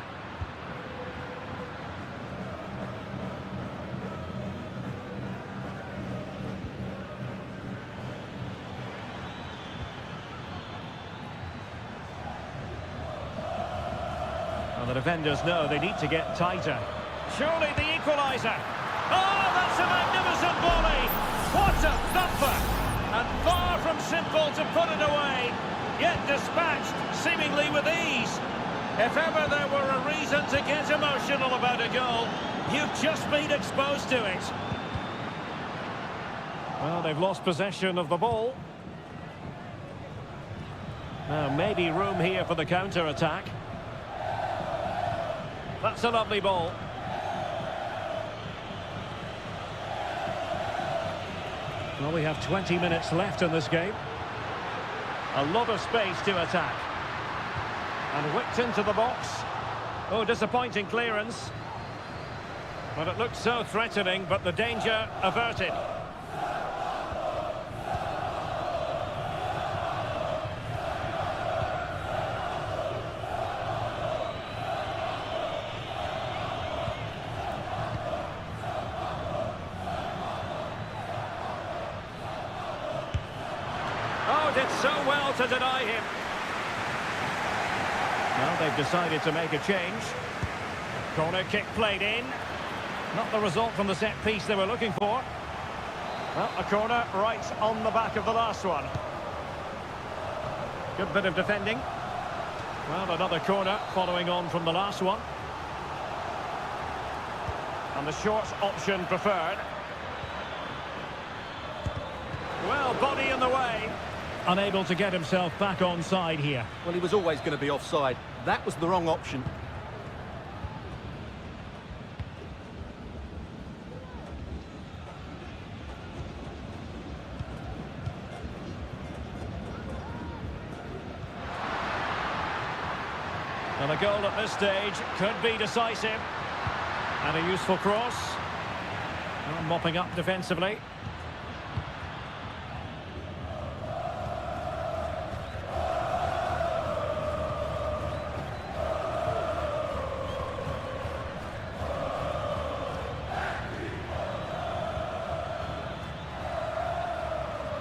Well, the defenders know they need to get tighter. Surely the equaliser. Oh, that's a magnificent volley! What a thumper! And far from simple to put it away, yet dispatched seemingly with ease. If ever there were a reason to get emotional about a goal, you've just been exposed to it. Well, they've lost possession of the ball. Now, maybe room here for the counter-attack. That's a lovely ball. Well, we have 20 minutes left in this game. A lot of space to attack. And whipped into the box. Oh, disappointing clearance. But it looked so threatening, but the danger averted. Did so well to deny him. Well, they've decided to make a change. Corner kick played in. Not the result from the set piece they were looking for. Well, a corner right on the back of the last one. Good bit of defending. Well, another corner following on from the last one. And the short option preferred. Well, body in the way. Unable to get himself back onside here. Well, he was always going to be offside. That was the wrong option. And a goal at this stage could be decisive. And a useful cross. Well, mopping up defensively.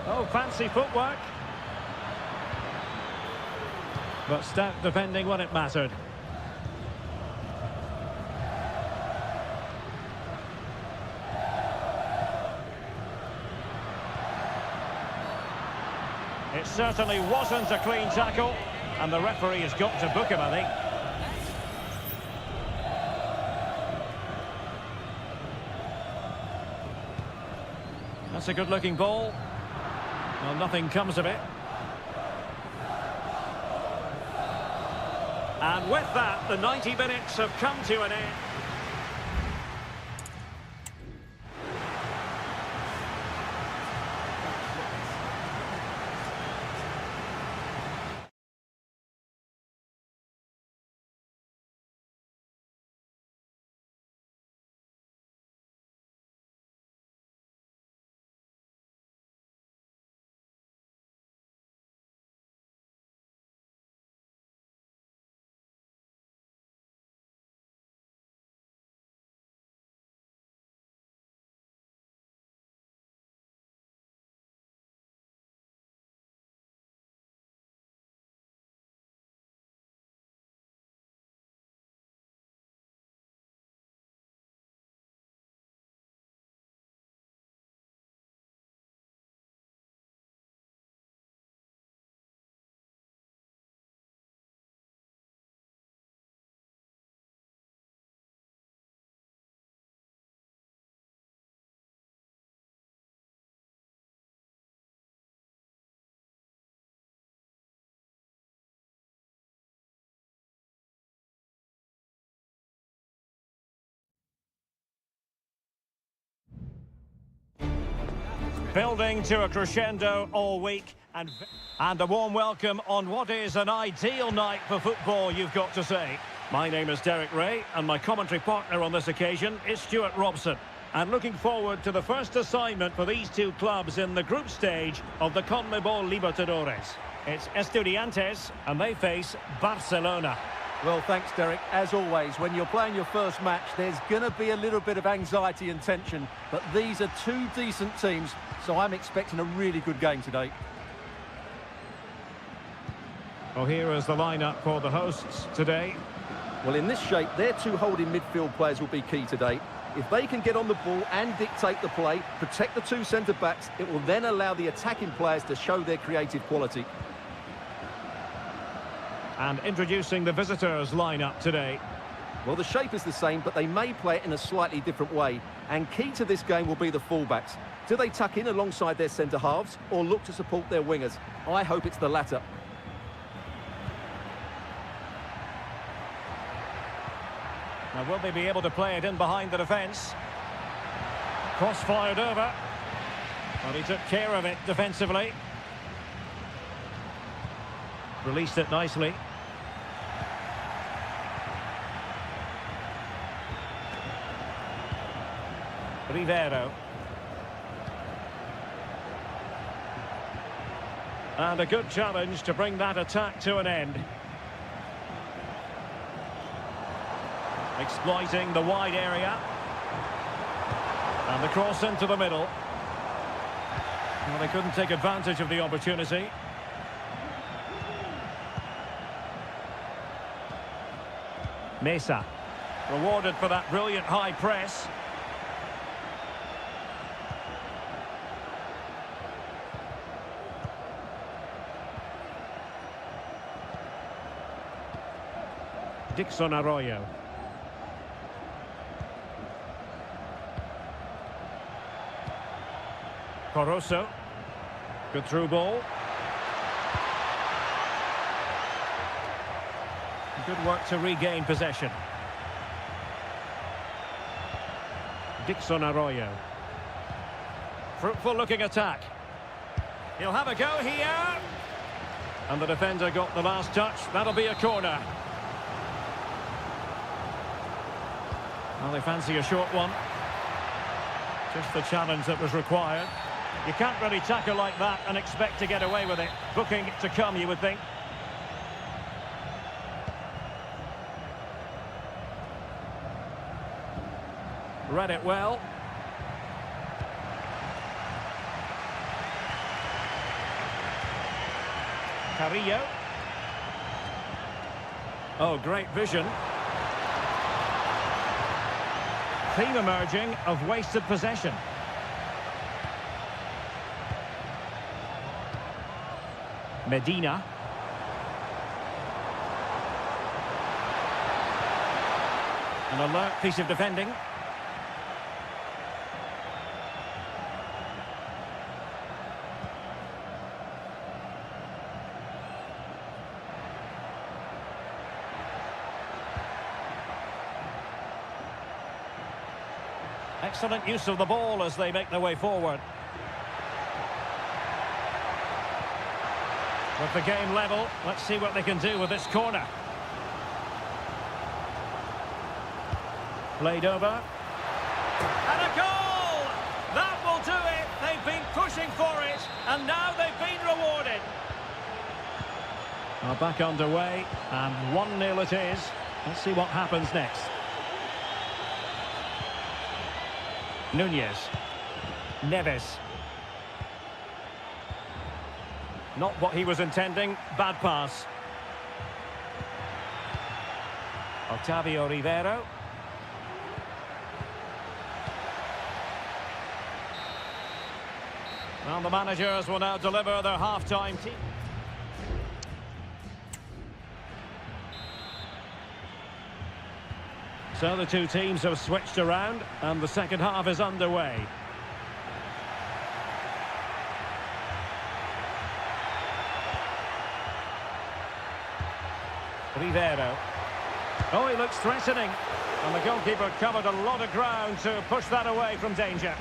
Oh, fancy footwork. But stout defending when it mattered. It certainly wasn't a clean tackle, and the referee has got to book him, I think. That's a good-looking ball. Well, nothing comes of it. And with that, the 90 minutes have come to an end. Building to a crescendo all week, and a warm welcome on what is an ideal night for football, you've got to say. My name is Derek Ray, and my commentary partner on this occasion is Stuart Robson. And looking forward to the first assignment for these two clubs in the group stage of the CONMEBOL Libertadores. It's Estudiantes, and they face Barcelona. Well, thanks, Derek. As always, when you're playing your first match, there's going to be a little bit of anxiety and tension. But these are two decent teams, so I'm expecting a really good game today. Well, here is the lineup for the hosts today. Well, in this shape, their two holding midfield players will be key today. If they can get on the ball and dictate the play, protect the two centre-backs, it will then allow the attacking players to show their creative quality. And introducing the visitors' lineup today. Well, the shape is the same, but they may play it in a slightly different way. And key to this game will be the fullbacks. Do they tuck in alongside their centre-halves or look to support their wingers? I hope it's the latter. Now, will they be able to play it in behind the defence? Cross fired over. Well, he took care of it defensively. Released it nicely. Rivero. And a good challenge to bring that attack to an end. Exploiting the wide area. And the cross into the middle. Well, they couldn't take advantage of the opportunity. Mesa. Rewarded for that brilliant high press. Dixon Arroyo. Coroso. Good through ball. Good work to regain possession. Dixon Arroyo. Fruitful looking attack. He'll have a go here. And the defender got the last touch. That'll be a corner. Well, they fancy a short one. Just the challenge that was required. You can't really tackle like that and expect to get away with it. Booking to come, you would think. Read it well. Carrillo. Oh, great vision. Theme emerging of wasted possession. Medina. An alert piece of defending. Excellent use of the ball as they make their way forward. With the game level, let's see what they can do with this corner. Played over. And a goal! That will do it! They've been pushing for it, and now they've been rewarded. Well, back underway, and 1-0 it is. Let's see what happens next. Nunez. Neves. Not what he was intending. Bad pass. Otavio Rivero. Well, the managers will now deliver their half-time team. So the two teams have switched around and the second half is underway. Rivero. Oh, he looks threatening. And the goalkeeper covered a lot of ground to push that away from danger.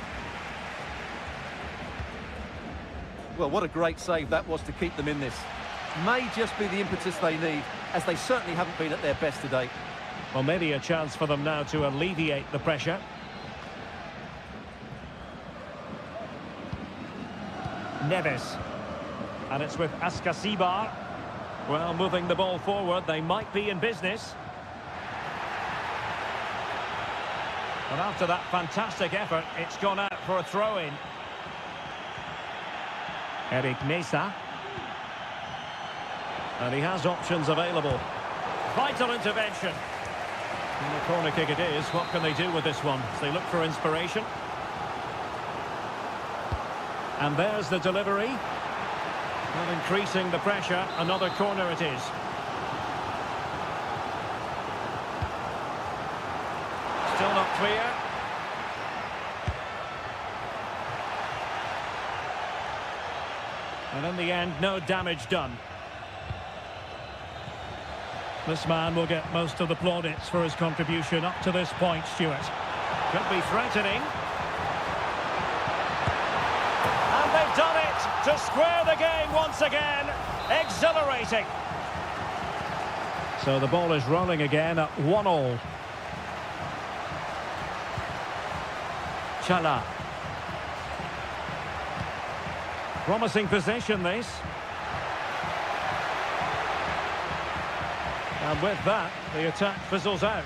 Well, what a great save that was to keep them in this. May just be the impetus they need, as they certainly haven't been at their best today. Well, maybe a chance for them now to alleviate the pressure. Neves. And it's with Askasibar. Well, moving the ball forward, they might be in business. But after that fantastic effort, it's gone out for a throw-in. Eric Mesa. And he has options available. Vital intervention. And the corner kick it is. What can they do with this one? As they look for inspiration. And there's the delivery. Well, increasing the pressure. Another corner it is. Still not clear. And in the end, no damage done. This man will get most of the plaudits for his contribution up to this point, Stuart. Could be threatening. And they've done it to square the game once again. Exhilarating. So the ball is rolling again at 1-1. Chala. Promising possession, this. And with that, the attack fizzles out.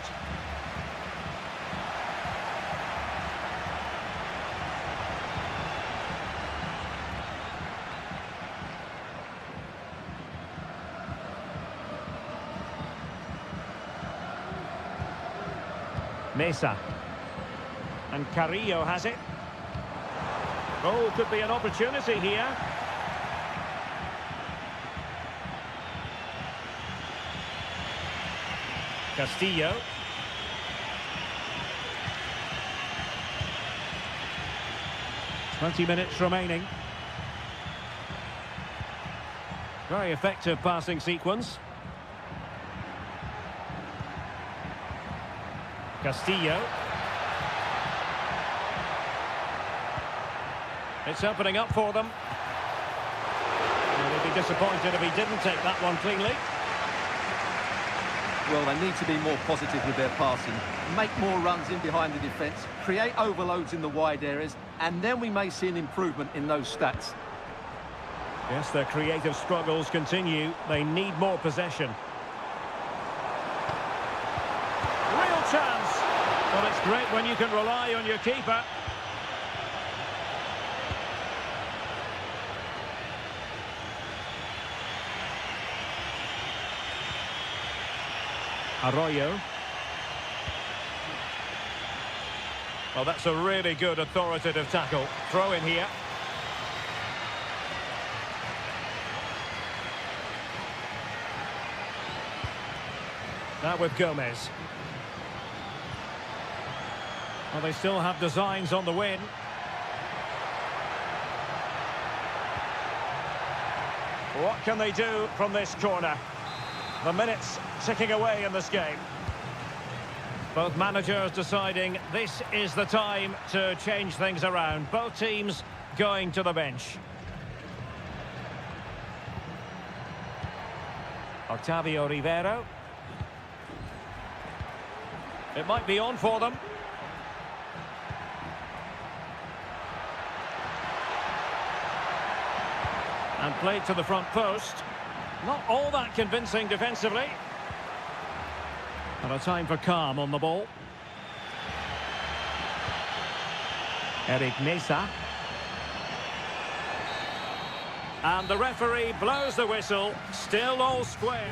Mesa. And Carrillo has it. Oh, could be an opportunity here. Castillo. "20 minutes remaining. Very effective passing sequence. Castillo. It's opening up for them. And he'd be disappointed if he didn't take that one cleanly. Well, they need to be more positive with their passing, make more runs in behind the defence, create overloads in the wide areas, and then we may see an improvement in those stats. Yes, their creative struggles continue. They need more possession. Real chance! Well, it's great when you can rely on your keeper. Arroyo. Well, that's a really good authoritative tackle. Throw in here. Now with Gomez. Well, they still have designs on the win. What can they do from this corner? The minutes ticking away in this game. Both managers deciding this is the time to change things around. Both teams going to the bench. Octavio Rivero. It might be on for them. And played to the front post. Not all that convincing defensively. And a time for calm on the ball. Eric Mesa. And the referee blows the whistle. Still all square.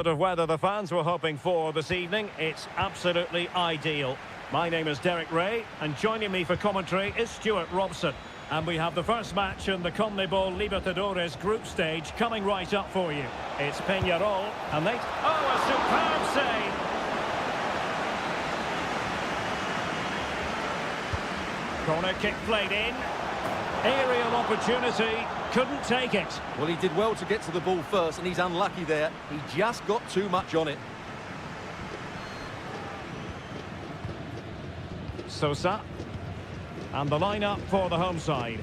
Of weather the fans were hoping for this evening, it's absolutely ideal. My name is Derek Ray, and joining me for commentary is Stuart Robson. And we have the first match in the CONMEBOL Libertadores group stage coming right up for you. It's Peñarol, and they... Oh, a superb save! Corner kick played in. Aerial opportunity, couldn't take it. Well, he did well to get to the ball first, and he's unlucky there. He just got too much on it. Sosa. And the lineup for the home side.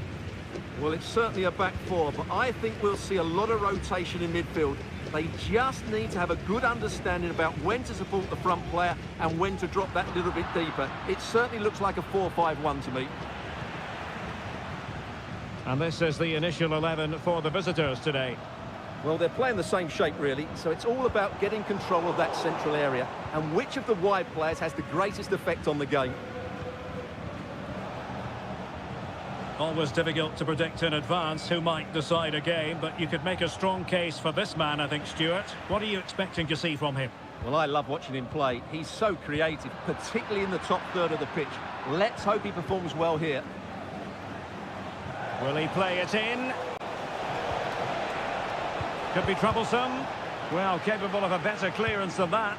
Well, it's certainly a back four, but I think we'll see a lot of rotation in midfield. They just need to have a good understanding about when to support the front player and when to drop that little bit deeper. It certainly looks like a 4-5-1 to me. And this is the initial 11 for the visitors today. Well, they're playing the same shape, really, so it's all about getting control of that central area and which of the wide players has the greatest effect on the game. Always difficult to predict in advance who might decide a game, but you could make a strong case for this man, I think, Stuart. What are you expecting to see from him? Well, I love watching him play. He's so creative, particularly in the top third of the pitch. Let's hope he performs well here. Will he play it in? Could be troublesome. Well, capable of a better clearance than that.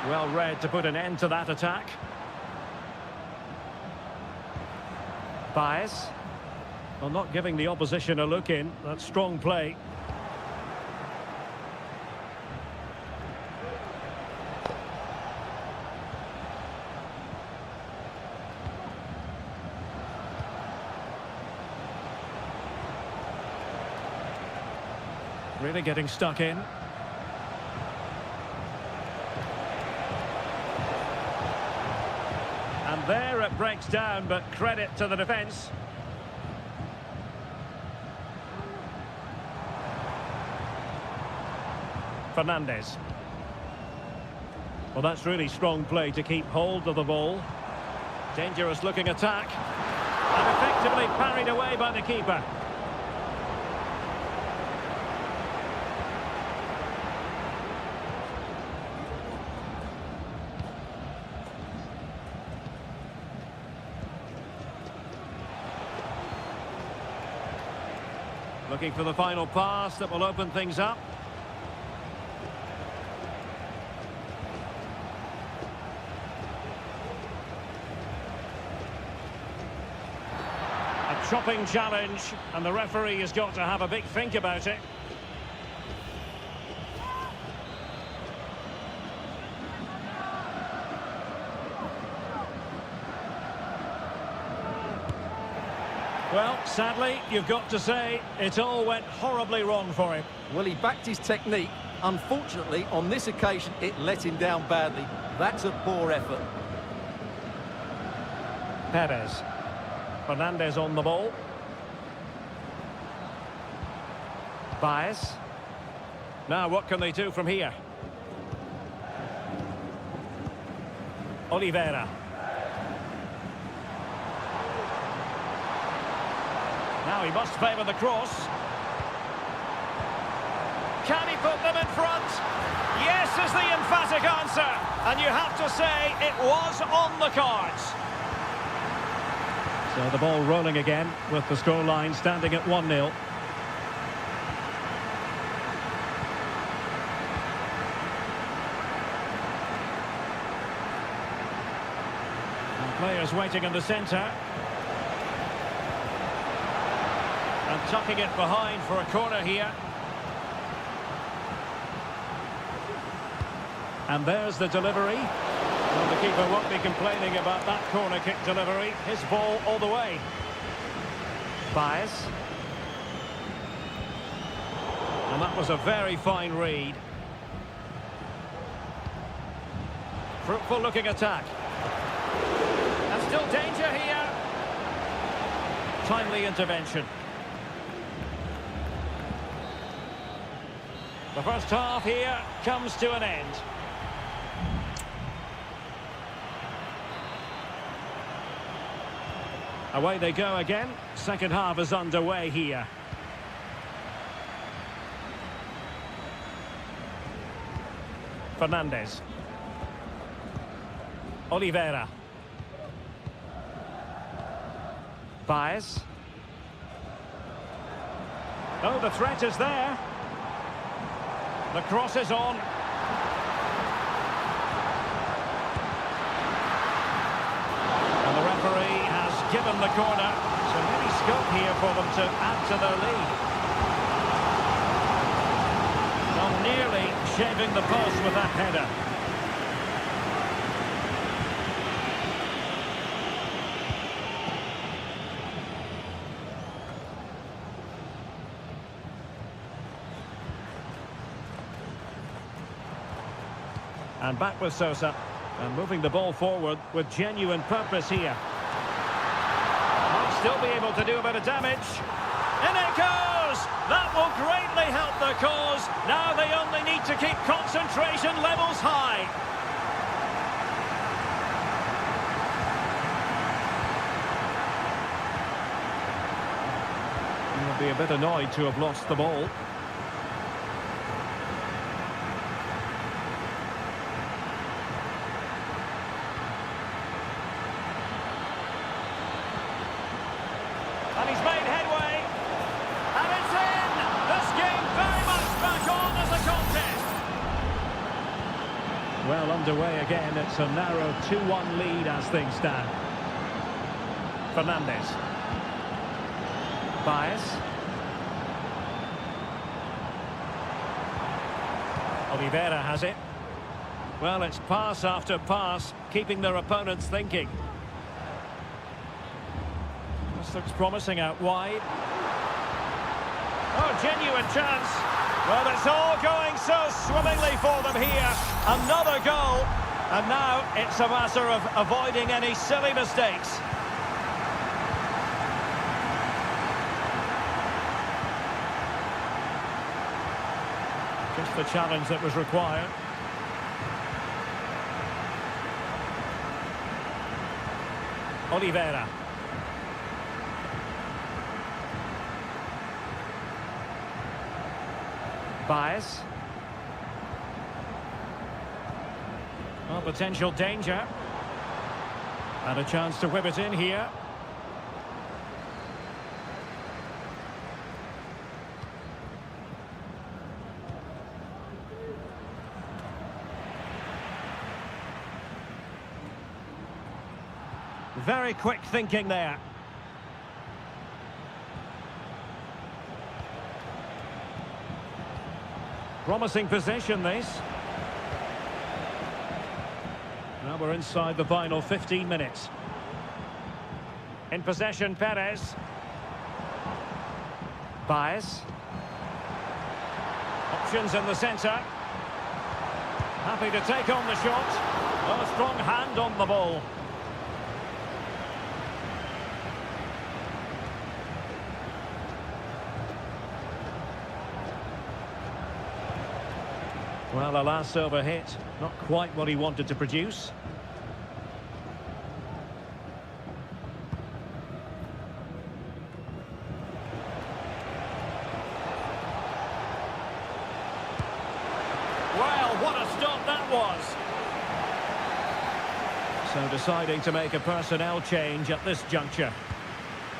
Well read to put an end to that attack. Baez. Well, not giving the opposition a look in. That's strong play. Really getting stuck in. And there it breaks down, but credit to the defence. Fernandez. Well, that's really strong play to keep hold of the ball. Dangerous looking attack. And effectively parried away by the keeper. Looking for the final pass that will open things up. A chopping challenge, and the referee has got to have a big think about it. Well, sadly, you've got to say, it all went horribly wrong for him. Well, he backed his technique. Unfortunately, on this occasion, it let him down badly. That's a poor effort. Perez. Fernandez on the ball. Baez. Now, what can they do from here? Oliveira. Now he must favour the cross. Can he put them in front? Yes is the emphatic answer. And you have to say it was on the cards. So the ball rolling again with the scoreline standing at 1-0. Players waiting in the centre. And tucking it behind for a corner here. And there's the delivery. Well, the keeper won't be complaining about that corner kick delivery. His ball all the way. Baez. And that was a very fine read. Fruitful looking attack. And still danger here. Timely intervention. The first half here comes to an end. Away they go again. Second half is underway here. Fernandez. Oliveira. Baez. Oh, the threat is there. The cross is on. And the referee has given the corner. So maybe scope here for them to add to their lead. Well, nearly shaving the post with that header. And back with Sosa, and moving the ball forward with genuine purpose here. Might still be able to do a bit of damage. In it goes! That will greatly help the cause. Now they only need to keep concentration levels high. He'll be a bit annoyed to have lost the ball. And he's made headway. And it's in! This game very much back on as a contest. Well, underway again. It's a narrow 2-1 lead as things stand. Fernandez. Baez. Oliveira has it. Well, it's pass after pass, keeping their opponents thinking. This looks promising out wide. Oh, genuine chance. Well, it's all going so swimmingly for them here. Another goal. And now it's a matter of avoiding any silly mistakes. Just the challenge that was required. Oliveira. Baez. Well, potential danger. And a chance to whip it in here. Very quick thinking there. Promising position, this. Now we're inside the final 15 minutes. In possession, Perez. Baez. Options in the centre. Happy to take on the shot. Well, a strong hand on the ball. Well, a last over hit, not quite what he wanted to produce. Well, what a stop that was! So deciding to make a personnel change at this juncture.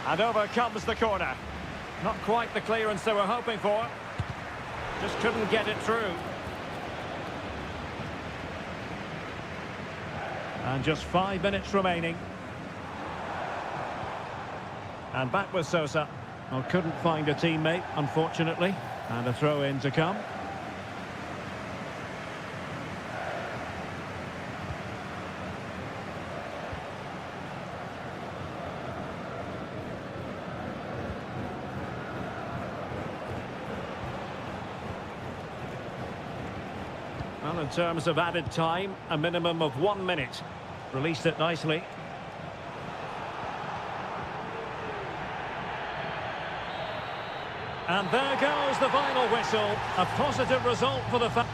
And over comes the corner. Not quite the clearance they were hoping for. Just couldn't get it through. And just 5 minutes remaining. And back with Sosa. Well, couldn't find a teammate, unfortunately. And a throw-in to come. Well, in terms of added time, a minimum of 1 minute. Released it nicely. And there goes the final whistle. A positive result for the fans.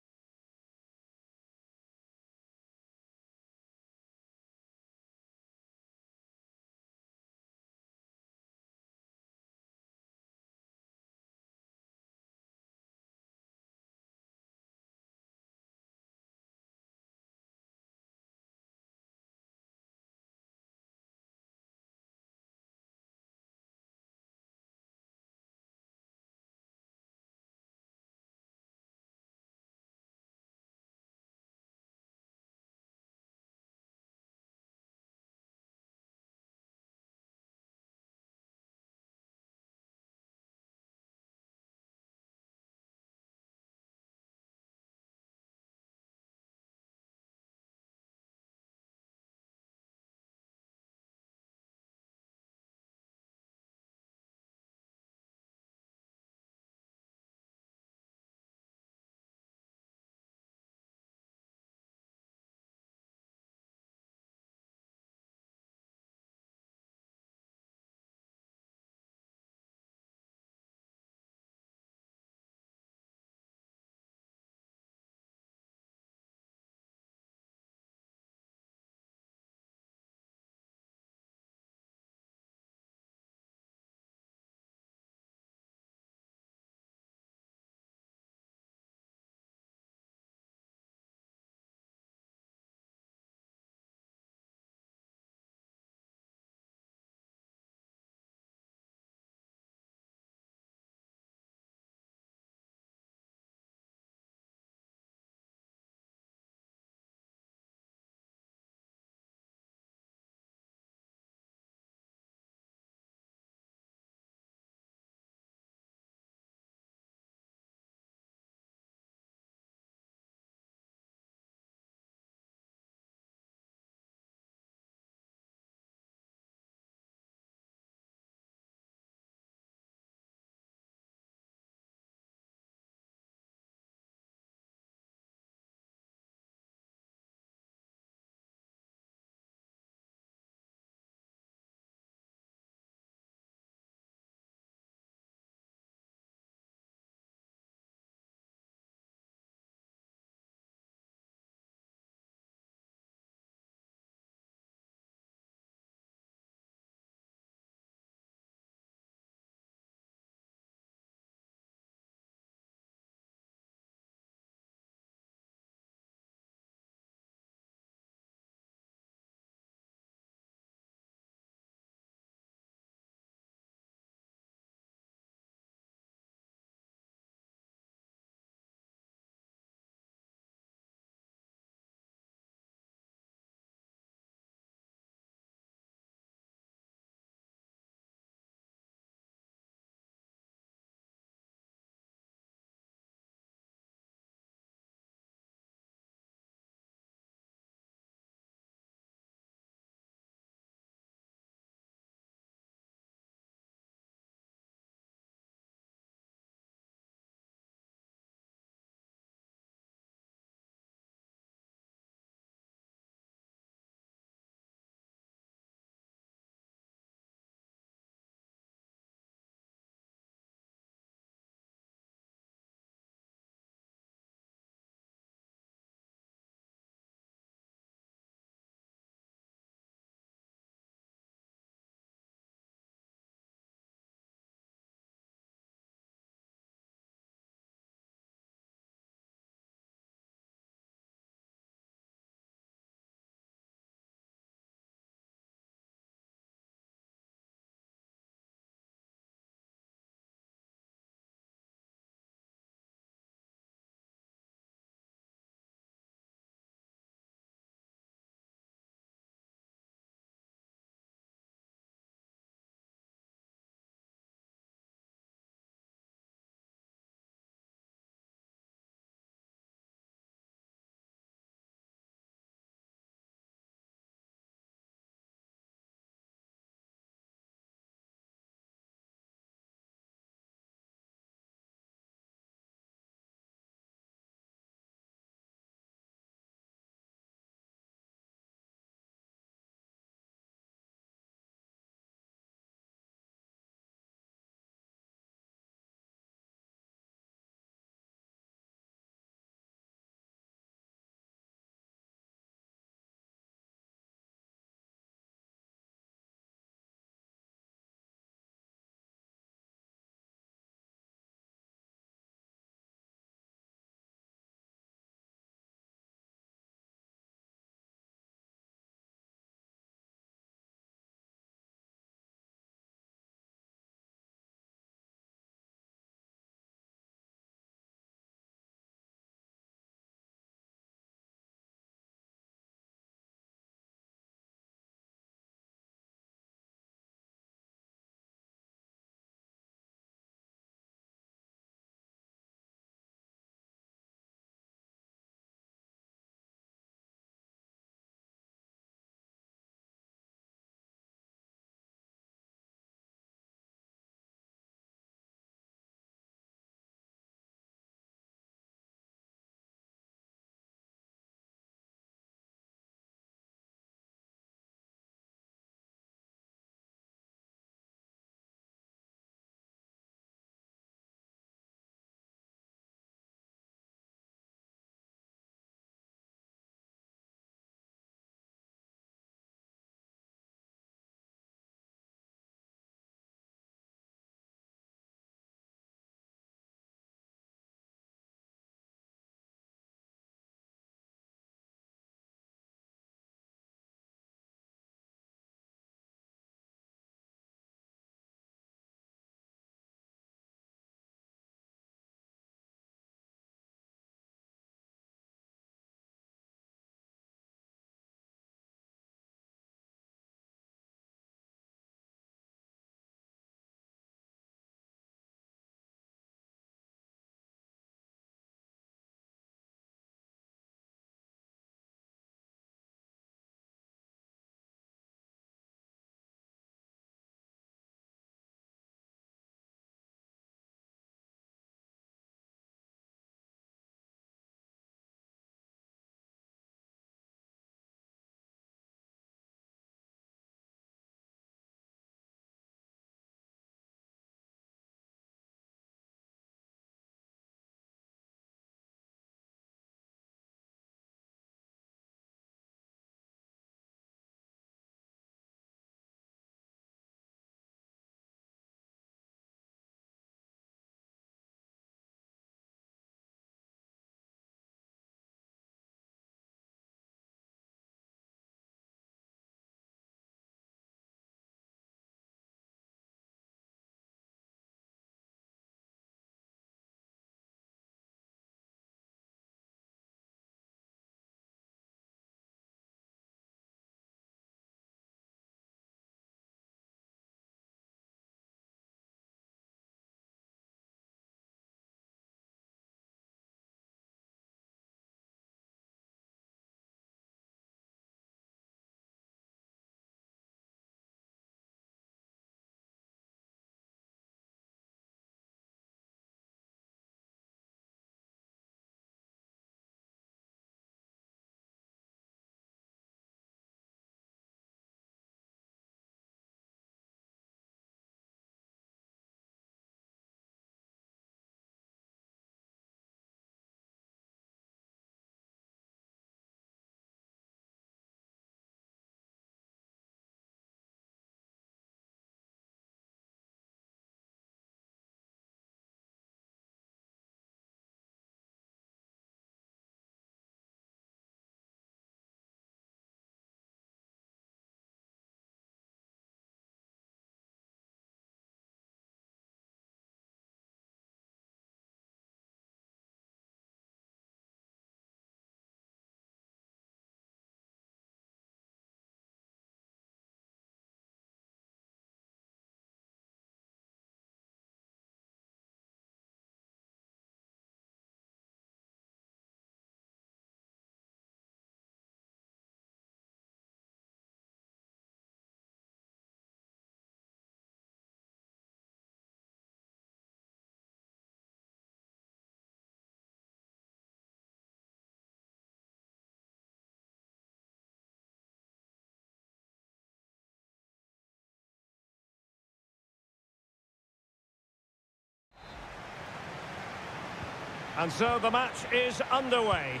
And so the match is underway.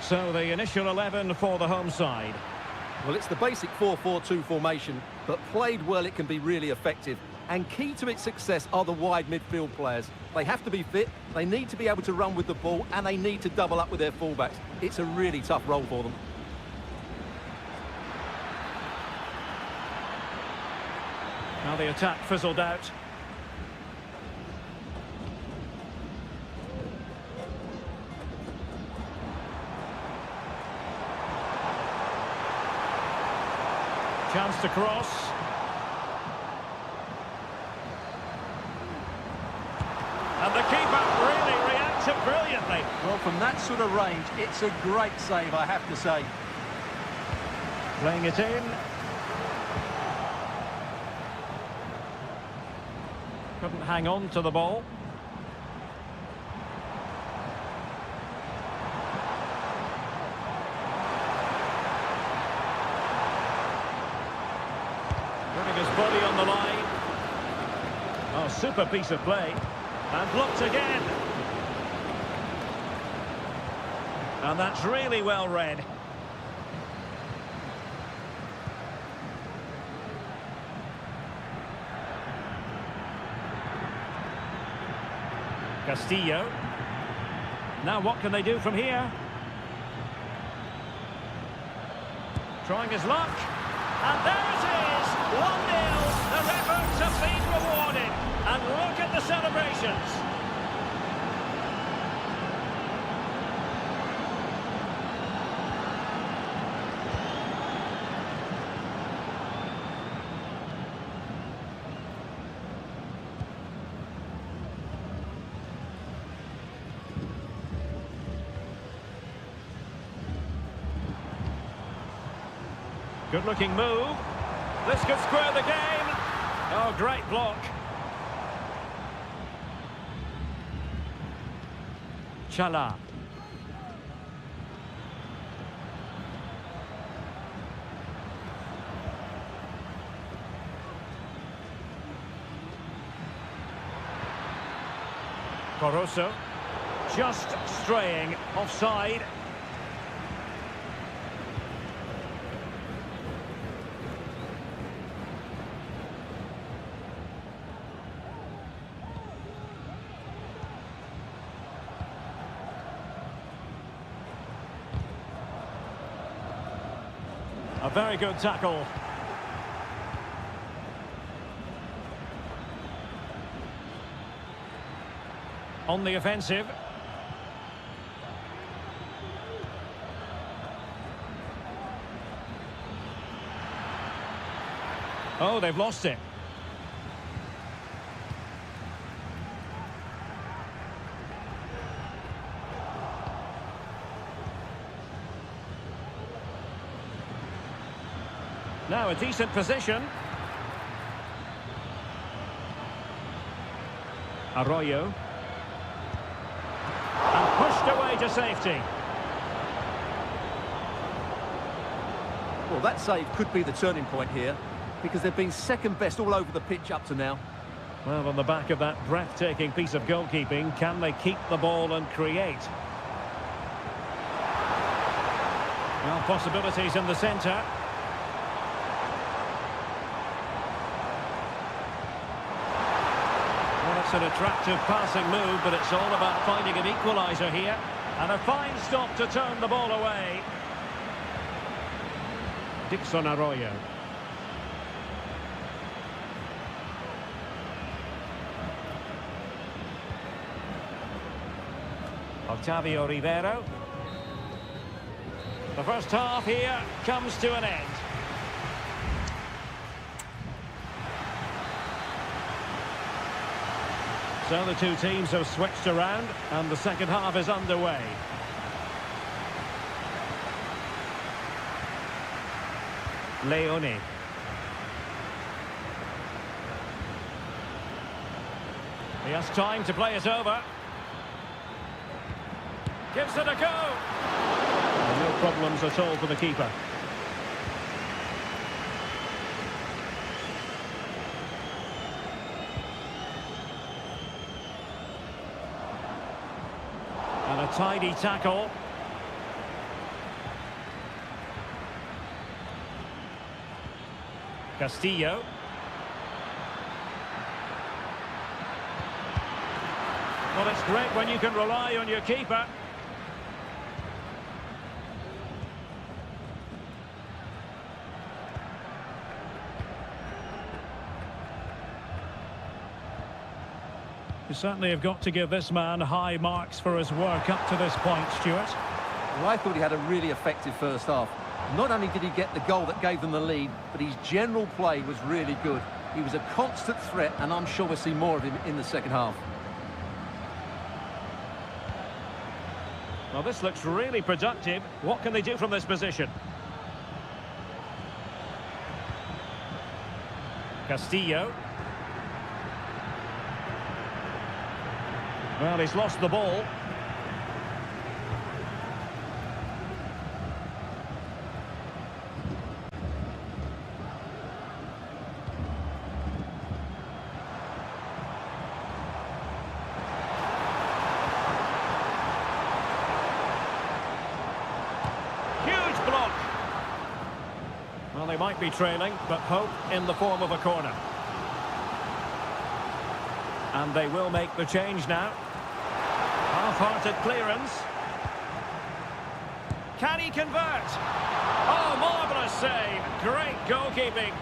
So the initial 11 for the home side. Well, it's the basic 4-4-2 formation, but played well it can be really effective. And key to its success are the wide midfield players. They have to be fit, they need to be able to run with the ball, and they need to double up with their fullbacks. It's a really tough role for them. Now the attack fizzled out. Chance to cross. And the keeper really reacted brilliantly. Well, from that sort of range, it's a great save, I have to say. Playing it in. Couldn't hang on to the ball. Putting his body on the line. Oh, super piece of play. And blocked again. And that's really well read. Castillo. Now what can they do from here? Trying his luck. And there it is! 1-0. Their efforts have been rewarded. And look at the celebrations. Good-looking move. This could square the game. Oh, great block. Chala. Coroso. Just straying offside. A very good tackle. On the offensive. Oh, they've lost it. Now a decent position. Arroyo. And pushed away to safety. Well, that save could be the turning point here, because they've been second best all over the pitch up to now. Well, on the back of that breathtaking piece of goalkeeping, can they keep the ball and create? Well, possibilities in the centre. It's an attractive passing move, but it's all about finding an equaliser here. And a fine stop to turn the ball away. Dixon Arroyo. Octavio Rivero. The first half here comes to an end. So the two teams have switched around and the second half is underway. Leone. He has time to play it over. Gives it a go. And no problems at all for the keeper. Tidy tackle. Castillo. Well, it's great when you can rely on your keeper. You certainly have got to give this man high marks for his work up to this point, Stuart. Well, I thought he had a really effective first half. Not only did he get the goal that gave them the lead, but his general play was really good. He was a constant threat, and I'm sure we'll see more of him in the second half. Well, this looks really productive. What can they do from this position? Castillo. Well, he's lost the ball. Huge block. Well, they might be trailing, but hope in the form of a corner. And they will make the change now. Half-hearted clearance. Can he convert? Oh, marvellous save. Great goalkeeping.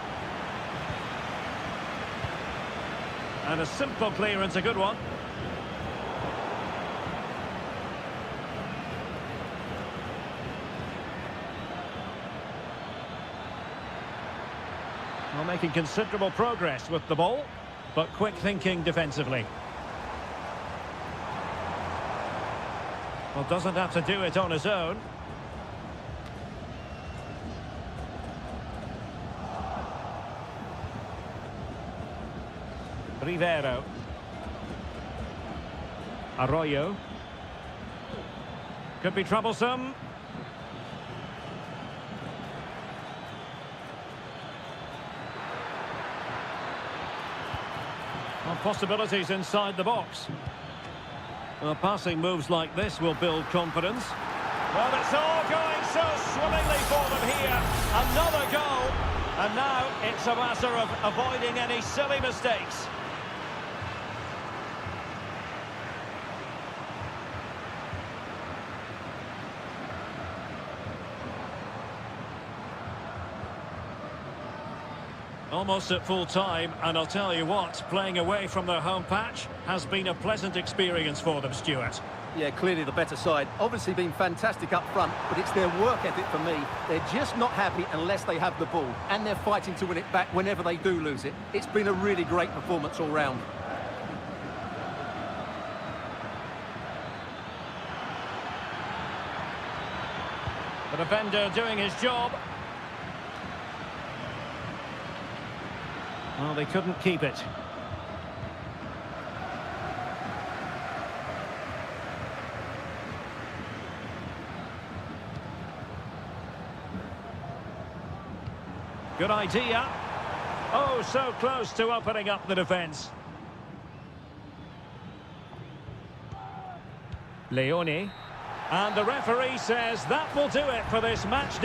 And a simple clearance, a good one. Well, making considerable progress with the ball, but quick thinking defensively. Well, doesn't have to do it on his own. Rivero. Arroyo. Could be troublesome. Well, possibilities inside the box. Well, passing moves like this will build confidence. Well, it's all going so swimmingly for them here. Another goal. And now it's a matter of avoiding any silly mistakes. Almost at full time, and I'll tell you what, playing away from their home patch has been a pleasant experience for them, Stuart. Yeah, clearly the better side. Obviously been fantastic up front, but it's their work ethic for me. They're just not happy unless they have the ball, and they're fighting to win it back whenever they do lose it. It's been a really great performance all round. The defender doing his job. Well, they couldn't keep it. Good idea. Oh, so close to opening up the defence. Leone. And the referee says that will do it for this match.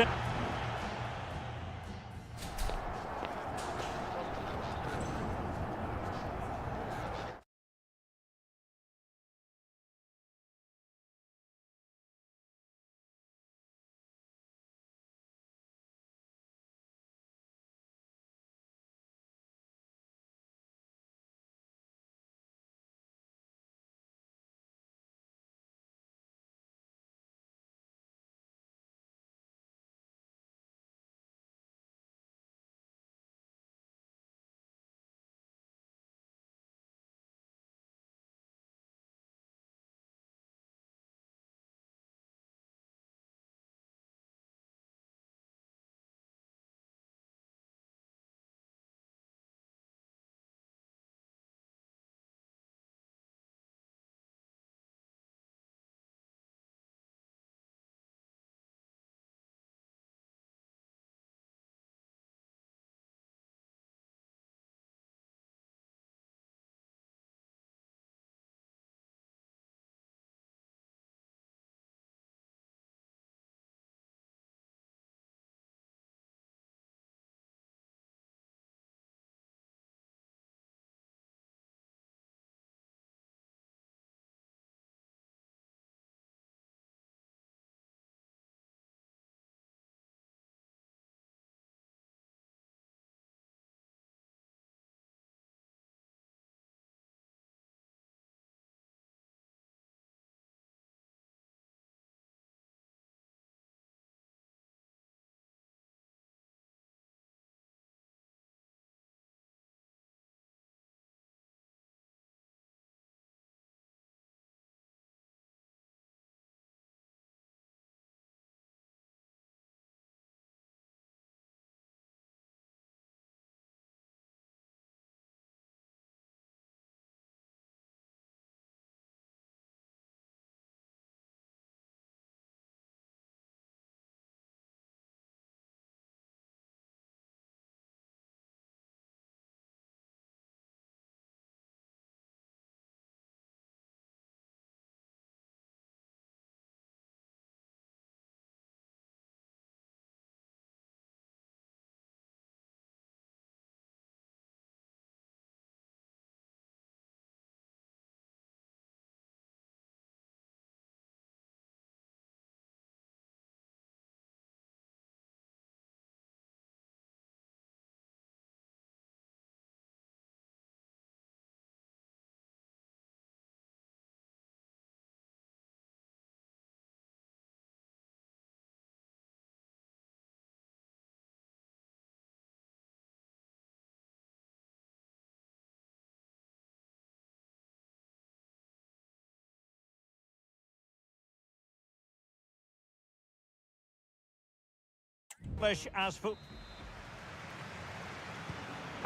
English as football.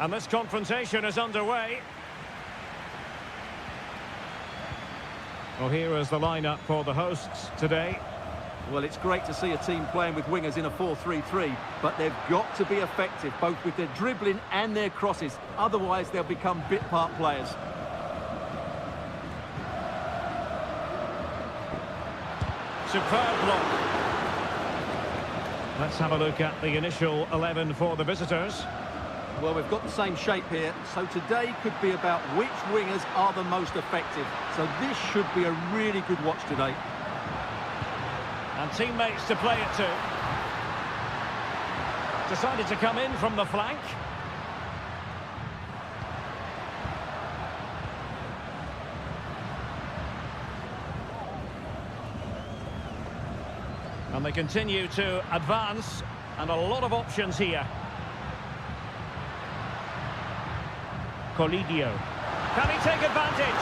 And this confrontation is underway. Well, here is the lineup for the hosts today. Well, it's great to see a team playing with wingers in a 4-3-3, but they've got to be effective, both with their dribbling and their crosses. Otherwise, they'll become bit-part players. Superb block. Let's have a look at the initial 11 for the visitors. Well, we've got the same shape here, so today could be about which wingers are the most effective. So this should be a really good watch today. And teammates to play it to. Decided to come in from the flank. And they continue to advance, and a lot of options here. Colidio. Can he take advantage?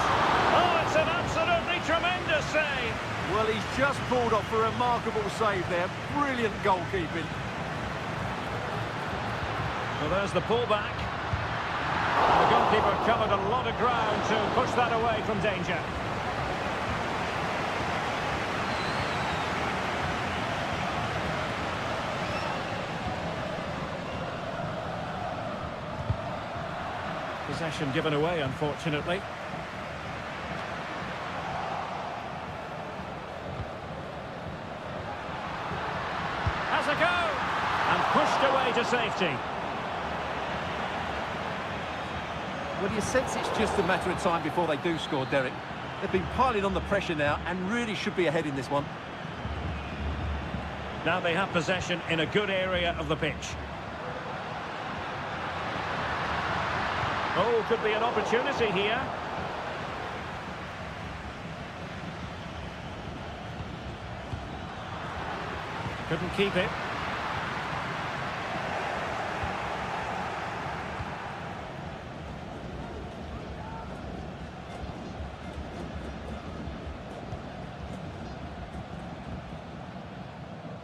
Oh, it's an absolutely tremendous save. Well, he's just pulled off a remarkable save there. Brilliant goalkeeping. Well, there's the pullback. The goalkeeper covered a lot of ground to push that away from danger. Possession given away, unfortunately. Has a go! And pushed away to safety. Well, you sense it's just a matter of time before they do score, Derek. They've been piling on the pressure now and really should be ahead in this one. Now they have possession in a good area of the pitch. Oh, could be an opportunity here. Couldn't keep it.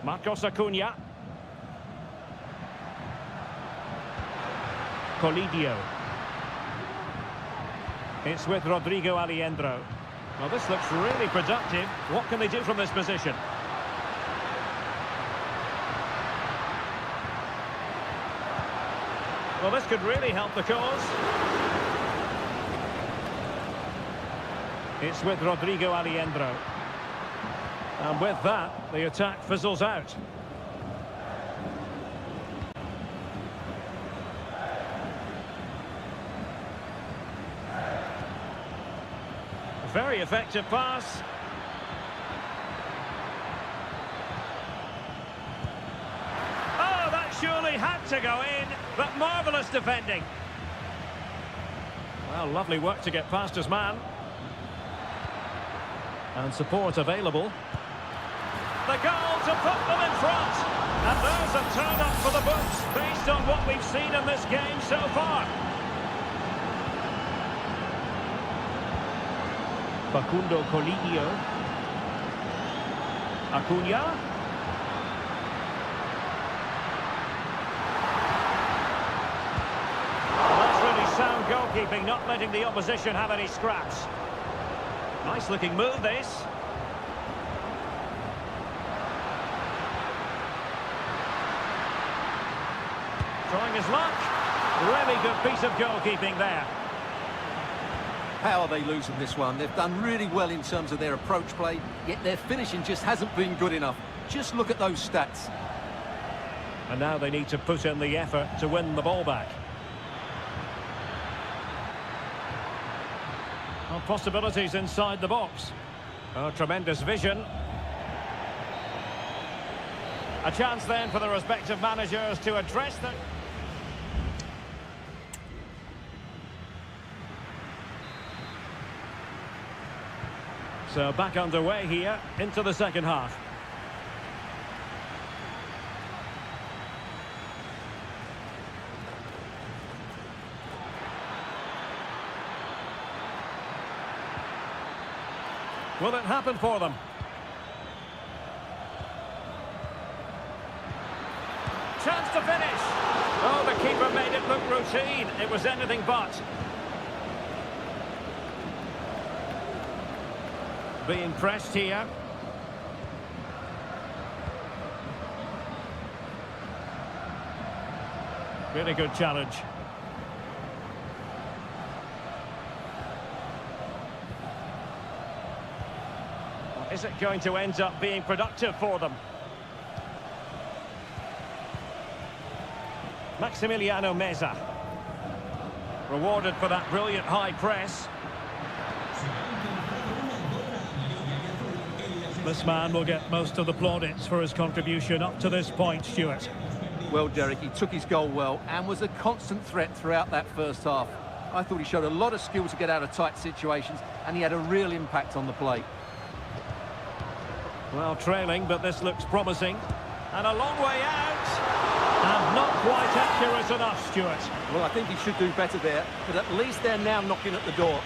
Marcos Acuna. Colidio. It's with Rodrigo Aliendro. Well, this looks really productive. What can they do from this position? Well, this could really help the cause. It's with Rodrigo Aliendro. And with that, the attack fizzles out. Very effective pass. Oh, that surely had to go in, but marvellous defending. Well, lovely work to get past his man. And support available. The goal to put them in front. And there's a turn-up for the books, based on what we've seen in this game so far. Facundo Colidio. Acuna. That's really sound goalkeeping, not letting the opposition have any scraps. Nice looking move, this. Trying his luck. Really good piece of goalkeeping there. How are they losing this one? They've done really well in terms of their approach play, yet their finishing just hasn't been good enough. Just look at those stats. And now they need to put in the effort to win the ball back. Well, possibilities inside the box. Oh, tremendous vision. A chance then for the respective managers to address them. So back underway here into the second half. Will it happen for them? Chance to finish. Oh, the keeper made it look routine. It was anything but. Being pressed here. Really good challenge. Is it going to end up being productive for them? Maximiliano Meza. Rewarded for that brilliant high press. This man will get most of the plaudits for his contribution up to this point, Stuart. Well, Derek, he took his goal well and was a constant threat throughout that first half. I thought he showed a lot of skill to get out of tight situations, and he had a real impact on the play. Well, trailing, but this looks promising. And a long way out. And not quite accurate enough, Stuart. Well, I think he should do better there, but at least they're now knocking at the door.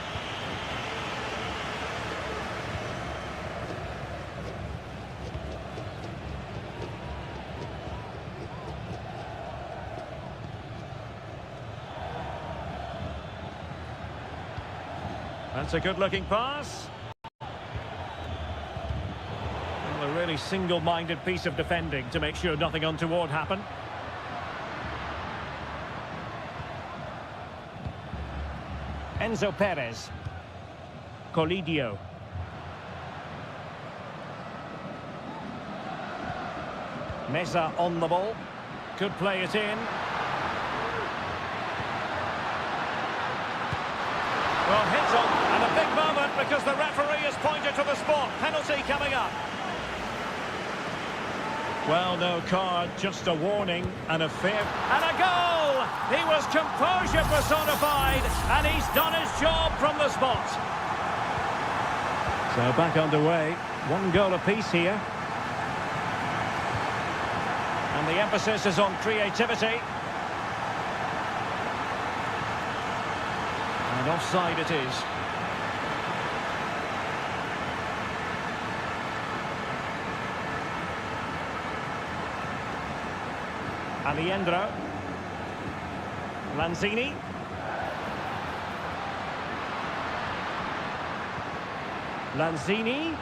That's a good-looking pass. A really single-minded piece of defending to make sure nothing untoward happened. Enzo Perez. Colidio. Meza on the ball. Could play it in. Well, hit on, and a big moment because the referee has pointed to the spot. Penalty coming up. Well, no card, just a warning and a fair... And a goal! He was composure personified, and he's done his job from the spot. So back underway. One goal apiece here. And the emphasis is on creativity. And offside it is. Alejandro. Lanzini. Lanzini.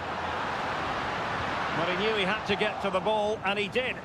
Well, he knew he had to get to the ball, and he did.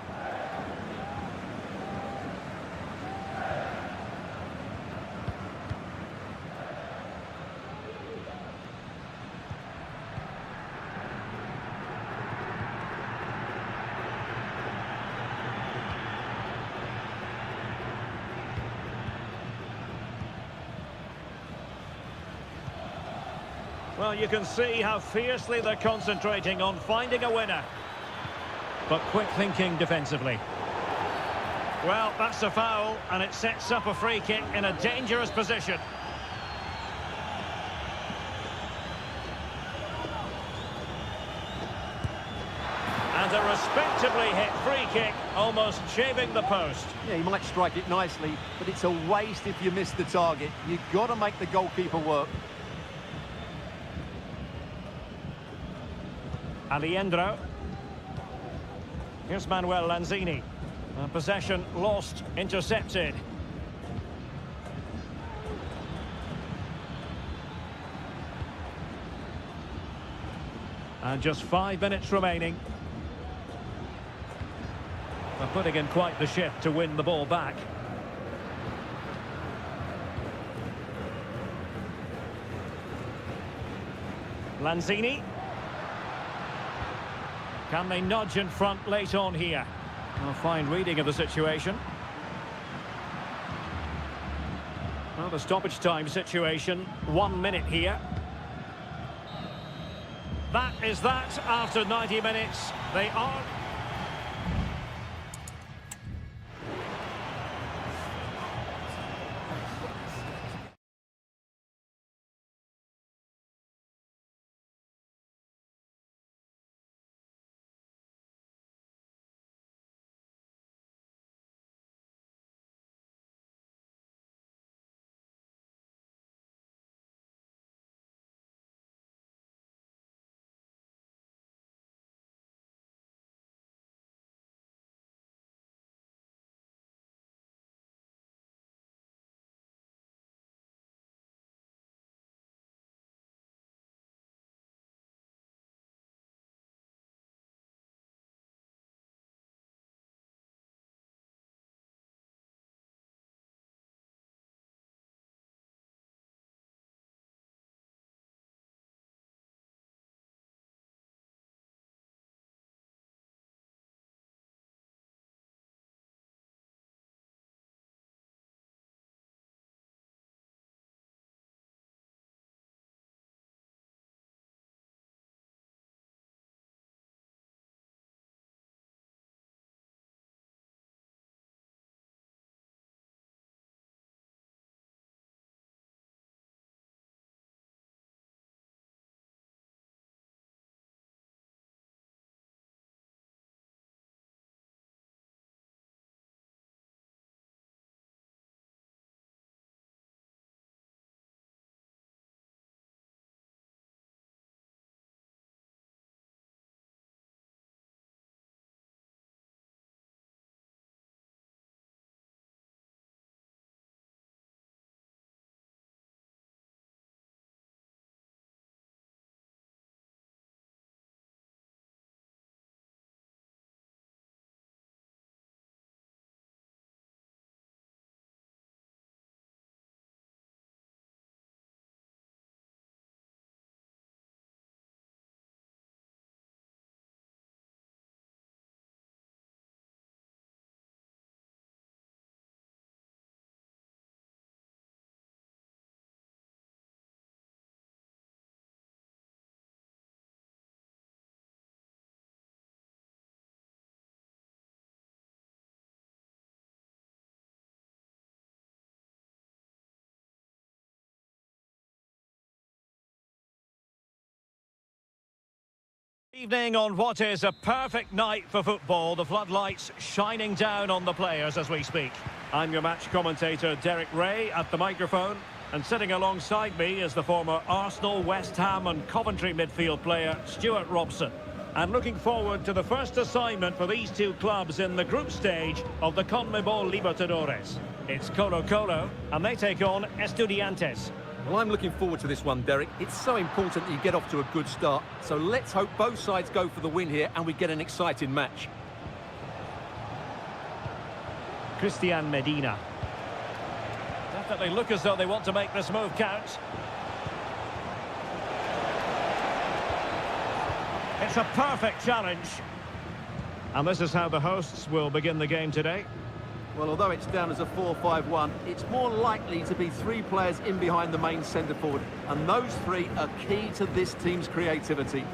Well, you can see how fiercely they're concentrating on finding a winner. But quick thinking defensively. Well, that's a foul, and it sets up a free kick in a dangerous position. And a respectably hit free kick, almost shaving the post. Yeah, he might strike it nicely, but it's a waste if you miss the target. You've got to make the goalkeeper work. Alejandro. Here's Manuel Lanzini. Possession lost, intercepted. And just 5 minutes remaining. They're putting in quite the shift to win the ball back. Lanzini. Can they nudge in front late on here? A fine reading of the situation. Well, the stoppage time situation, 1 minute here. That is that after 90 minutes. They are... Evening on what is a perfect night for football, the floodlights shining down on the players as we speak. I'm your match commentator Derek Ray at the microphone, and sitting alongside me is the former Arsenal, West Ham and Coventry midfield player Stuart Robson. And looking forward to the first assignment for these two clubs in the group stage of the CONMEBOL Libertadores. It's Colo-Colo, and they take on Estudiantes. Well, I'm looking forward to this one, Derek. It's so important that you get off to a good start. So let's hope both sides go for the win here and we get an exciting match. Christian Medina. Definitely look as though they want to make this move count. It's a perfect challenge. And this is how the hosts will begin the game today. Well, although it's down as a 4-5-1, it's more likely to be three players in behind the main centre forward, and those three are key to this team's creativity.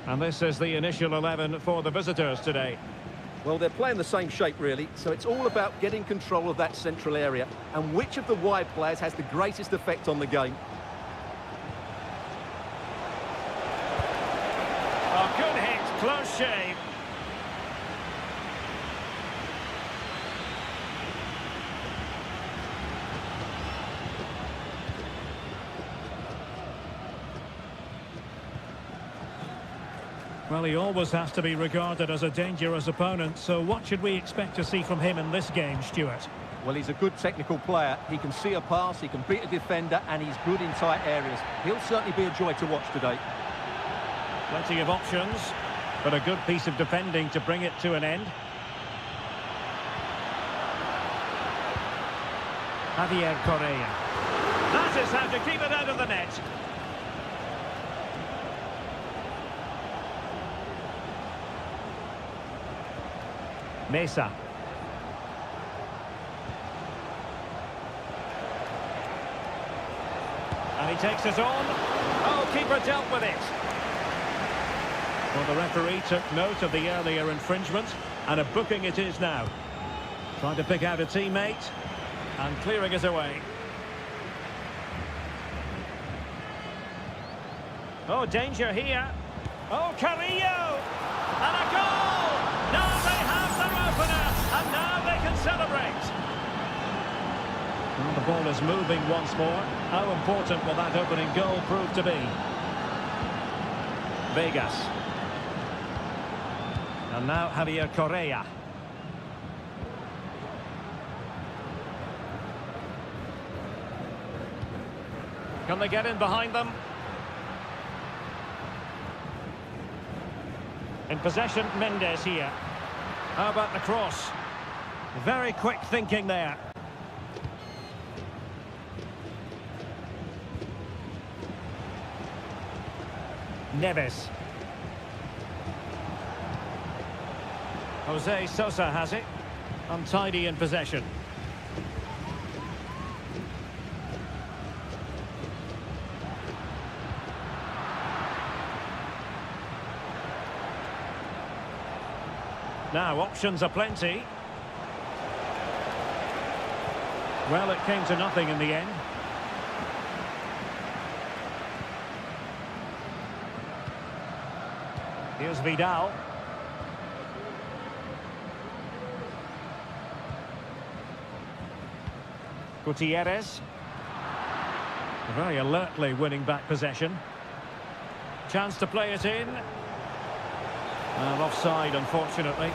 And this is the initial 11 for the visitors today. Well, they're playing the same shape, really, so it's all about getting control of that central area and which of the wide players has the greatest effect on the game. A good hit, close shave. Well, he always has to be regarded as a dangerous opponent, so what should we expect to see from him in this game, Stuart? Well, he's a good technical player. He can see a pass, he can beat a defender, and he's good in tight areas. He'll certainly be a joy to watch today. Plenty of options, but a good piece of defending to bring it to an end. Javier Correa. That is how to keep it out of the net. Mesa. And he takes it on. Oh, keeper dealt with it. Well, the referee took note of the earlier infringement, and a booking it is now. Trying to pick out a teammate, and clearing it away. Oh, danger here. Oh, Carrillo! And a goal! Now they have their opener, and now they can celebrate. Well, the ball is moving once more. How important will that opening goal prove to be? Vegas. And now Javier Correa. Can they get in behind them? In possession, Mendes here. How about the cross? Very quick thinking there. Neves. Jose Sosa has it. Untidy in possession. Now, options are plenty. Well, it came to nothing in the end. Here's Vidal. Gutierrez. Very alertly winning back possession. Chance to play it in. And offside, unfortunately.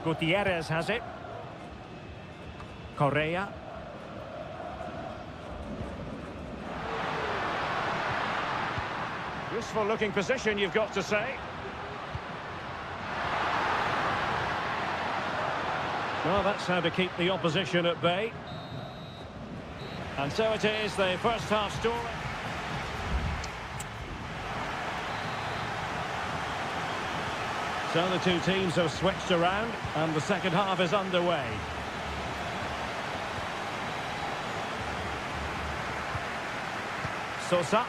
Gutierrez has it. Correa. Useful looking position, you've got to say. Well, that's how to keep the opposition at bay. And so it is, the first half story. So the two teams have switched around, and the second half is underway. Sosa.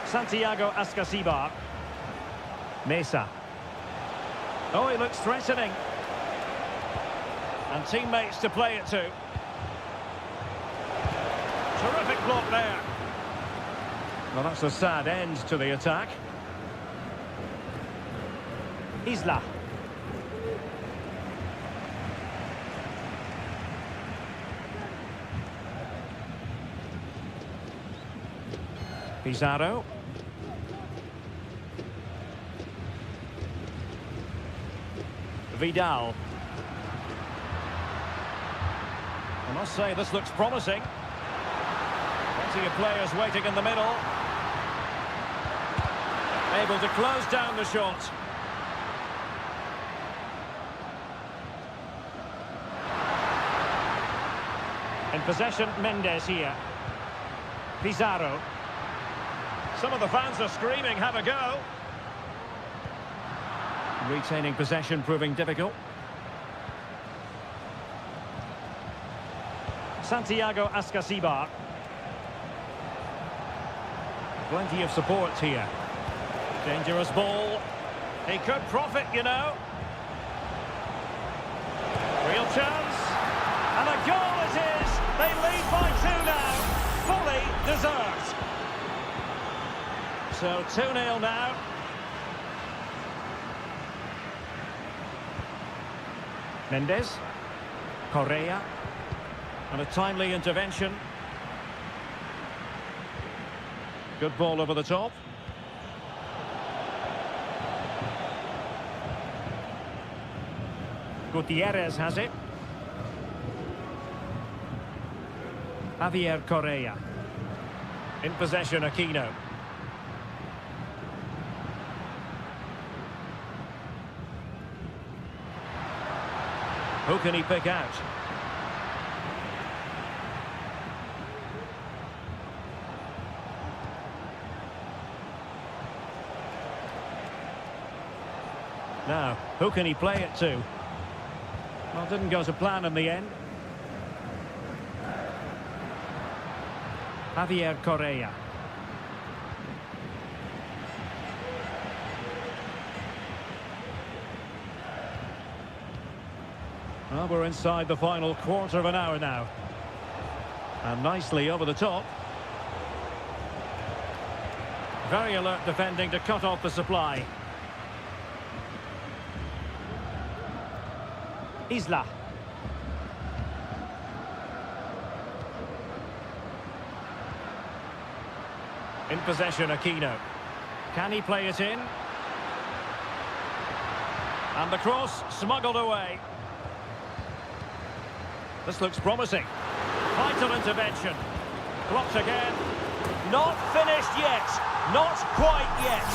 Santiago Ascasibar. Mesa. Oh, he looks threatening. And teammates to play it to. Terrific block there. Well, that's a sad end to the attack. Isla. Pizarro. Vidal. I must say this looks promising. Plenty of players waiting in the middle. Able to close down the shot. In possession, Mendes here. Pizarro. Some of the fans are screaming, have a go. Retaining possession proving difficult. Santiago Ascasibar. Plenty of support here. Dangerous ball. He could profit, you know. Real chance. And a goal it is. They lead by 2 now. Fully deserved. So 2-0 now. Mendes. Correa. And a timely intervention. Good ball over the top. Gutierrez has it. Javier Correa. In possession, Aquino. Who can he pick out? Now, who can he play it to? Well, didn't go to plan in the end. Javier Correa. Well, we're inside the final quarter of an hour now. And nicely over the top. Very alert defending to cut off the supply. Isla. In possession, Aquino. Can he play it in? And the cross smuggled away. This looks promising. Vital intervention. Blocked again. Not finished yet. Not quite yet.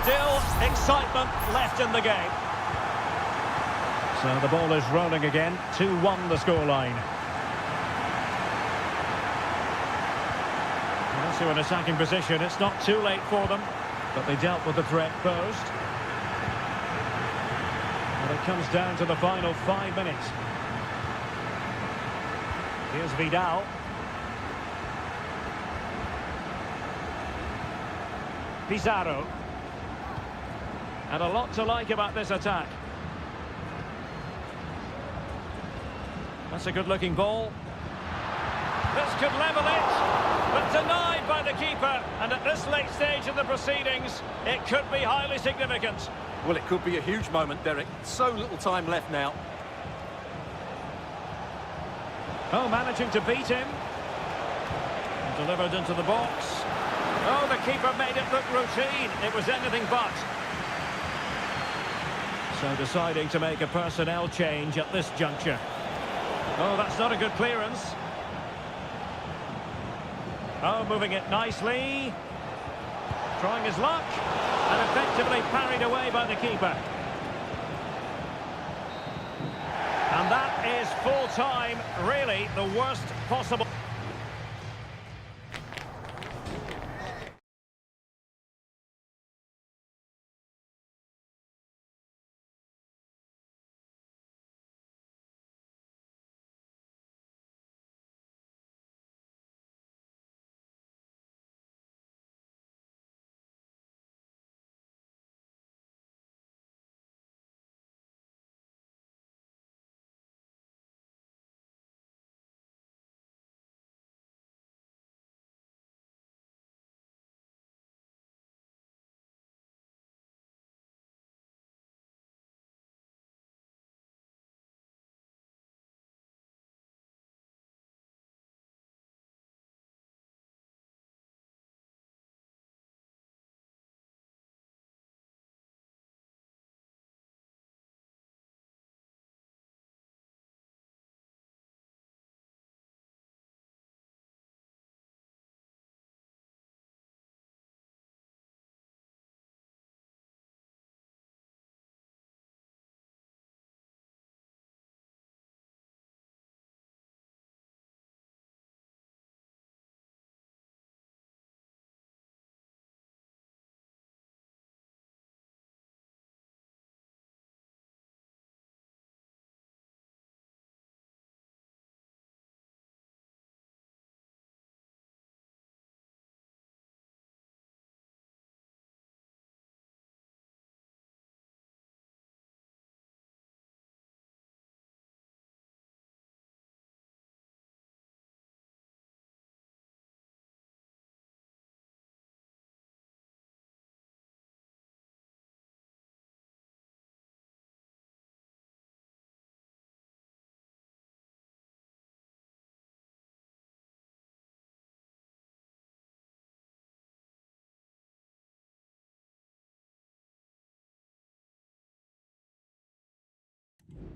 Still excitement left in the game. So the ball is rolling again. 2-1 the scoreline. To an attacking position, it's not too late for them, but they dealt with the threat posed. And it comes down to the final 5 minutes. Here's Vidal. Pizarro. And a lot to like about this attack. That's a good-looking ball. This could level it, but denied by the keeper. And at this late stage of the proceedings, it could be highly significant. Well, it could be a huge moment, Derek. So little time left now. Oh, managing to beat him. Delivered into the box. Oh, the keeper made it look routine. It was anything but. So deciding to make a personnel change at this juncture. Oh, that's not a good clearance. Oh, moving it nicely. Trying his luck. And effectively parried away by the keeper. And that is full time, really the worst possible.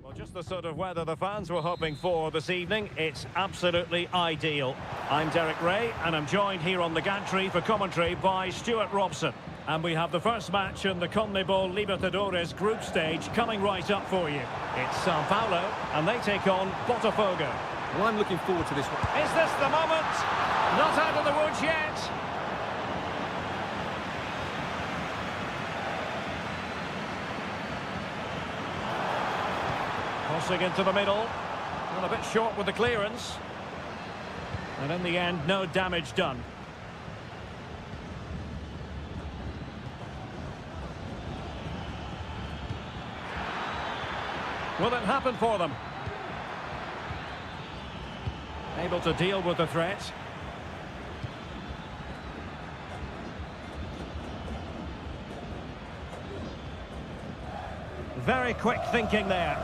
Well, just the sort of weather the fans were hoping for this evening. It's absolutely ideal. I'm Derek Ray, and I'm joined here on the gantry for commentary by Stuart Robson. And we have the first match in the CONMEBOL Libertadores group stage coming right up for you. It's Sao Paulo, and they take on Botafogo. Well, I'm looking forward to this one. Is this the moment? Not out of the woods yet. Crossing into the middle. Well, a bit short with the clearance. And in the end, no damage done. Will it happen for them? Able to deal with the threat. Very quick thinking there.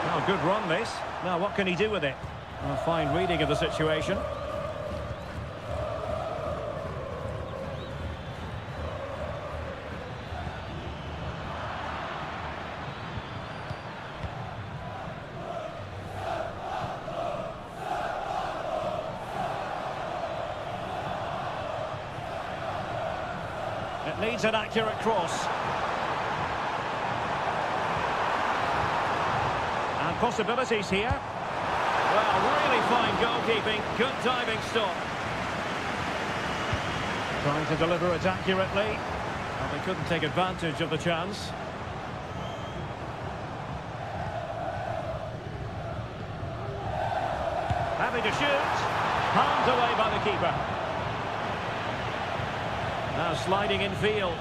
Oh, good run this. Now what can he do with it? A fine reading of the situation. It needs an accurate cross. And possibilities here. Well, really fine goalkeeping. Good diving stop. Trying to deliver it accurately. Well, they couldn't take advantage of the chance. Happy to shoot. Palmed away by the keeper. Now sliding in field.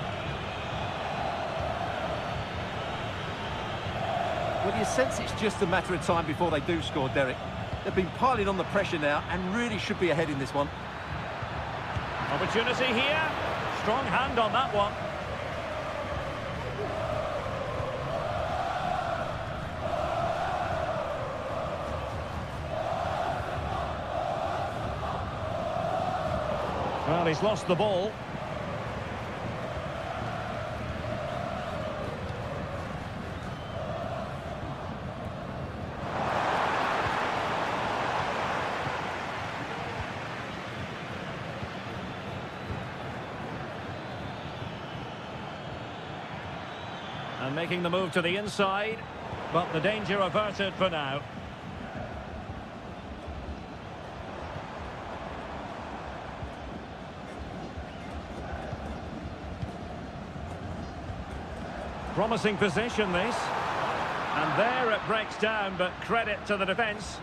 Well, you sense it's just a matter of time before they do score, Derek. They've been piling on the pressure now and really should be ahead in this one. Opportunity here. Strong hand on that one. Well, he's lost the ball. And making the move to the inside, but the danger averted for now. Promising position this. And there it breaks down, but credit to the defence.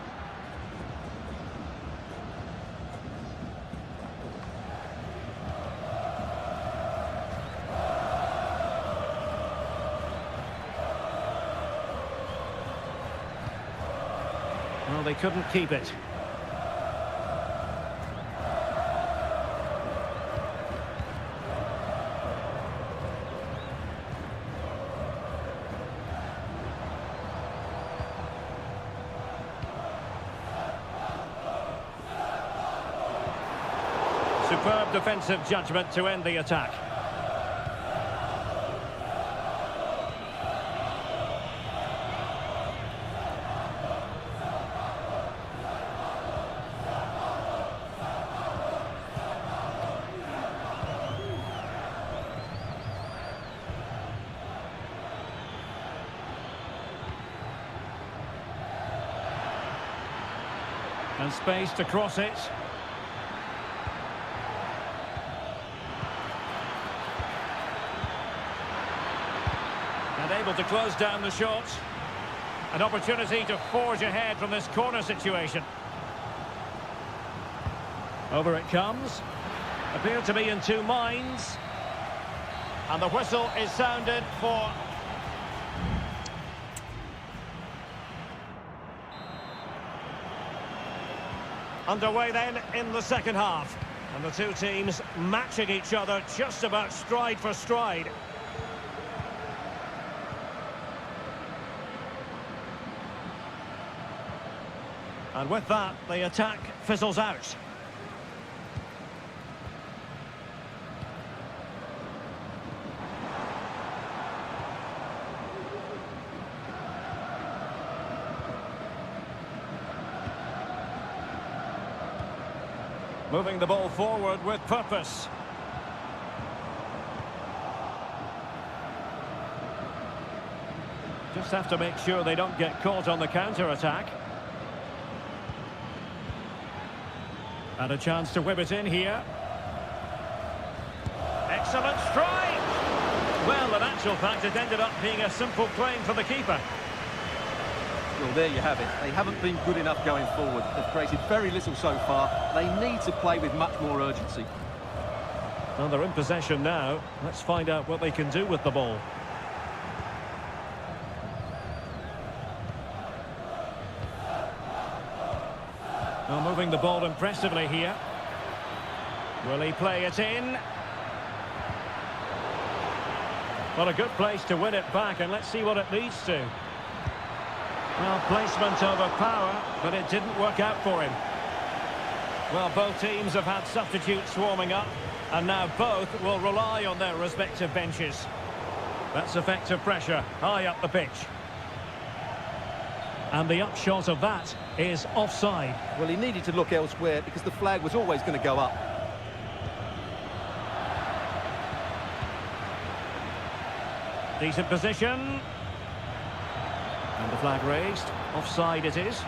Well, they couldn't keep it. Superb defensive judgment to end the attack. And space to cross it. And able to close down the shot. An opportunity to forge ahead from this corner situation. Over it comes. Appear to be in two minds. And the whistle is sounded for... Underway then in the second half. And the two teams matching each other just about stride for stride. And with that, the attack fizzles out. Moving the ball forward with purpose. Just have to make sure they don't get caught on the counter-attack. And a chance to whip it in here. Excellent strike! Well, in actual fact, it ended up being a simple claim for the keeper. Well, there you have it. They haven't been good enough going forward. They've created very little so far. They need to play with much more urgency. Well, they're in possession now. Let's find out what they can do with the ball. Well, moving the ball impressively here. Will he play it in? Well, a good place to win it back, and let's see what it leads to. Well, placement over power, but it didn't work out for him. Well, both teams have had substitutes warming up, and now both will rely on their respective benches. That's effective pressure, high up the pitch. And the upshot of that is offside. Well, he needed to look elsewhere because the flag was always going to go up. Decent position. And the flag raised. Offside it is.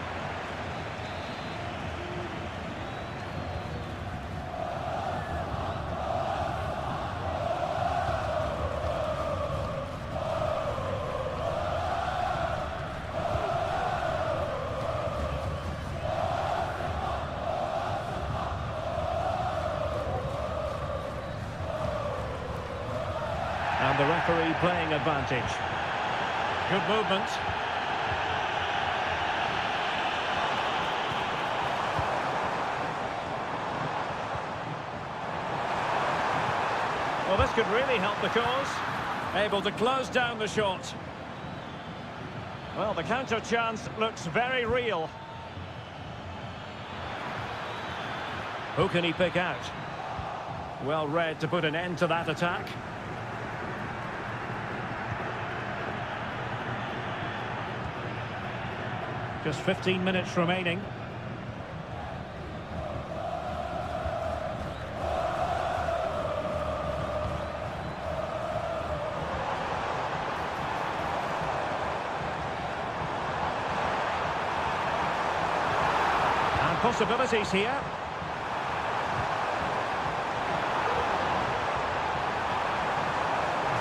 And the referee playing advantage. Good movement. Well, this could really help the cause. Able to close down the shot. Well, the counter chance looks very real. Who can he pick out? Well read to put an end to that attack. Just 15 minutes remaining. And possibilities here.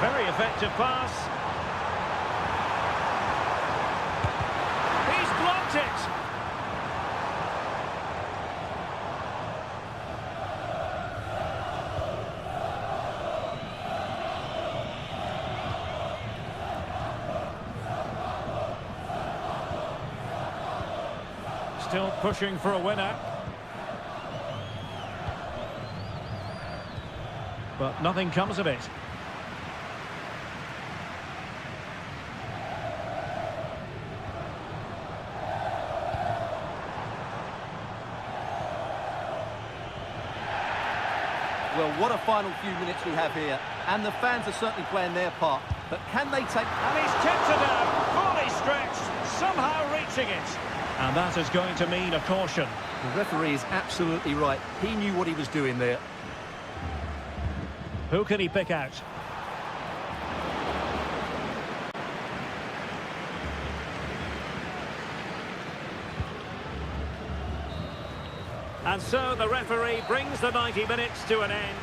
Very effective pass. It. Still pushing for a winner. But nothing comes of it. Well, what a final few minutes we have here. And the fans are certainly playing their part. But can they take... And he's tipped it out, fully stretched, somehow reaching it. And that is going to mean a caution. The referee is absolutely right. He knew what he was doing there. Who can he pick out? And so the referee brings the 90 minutes to an end.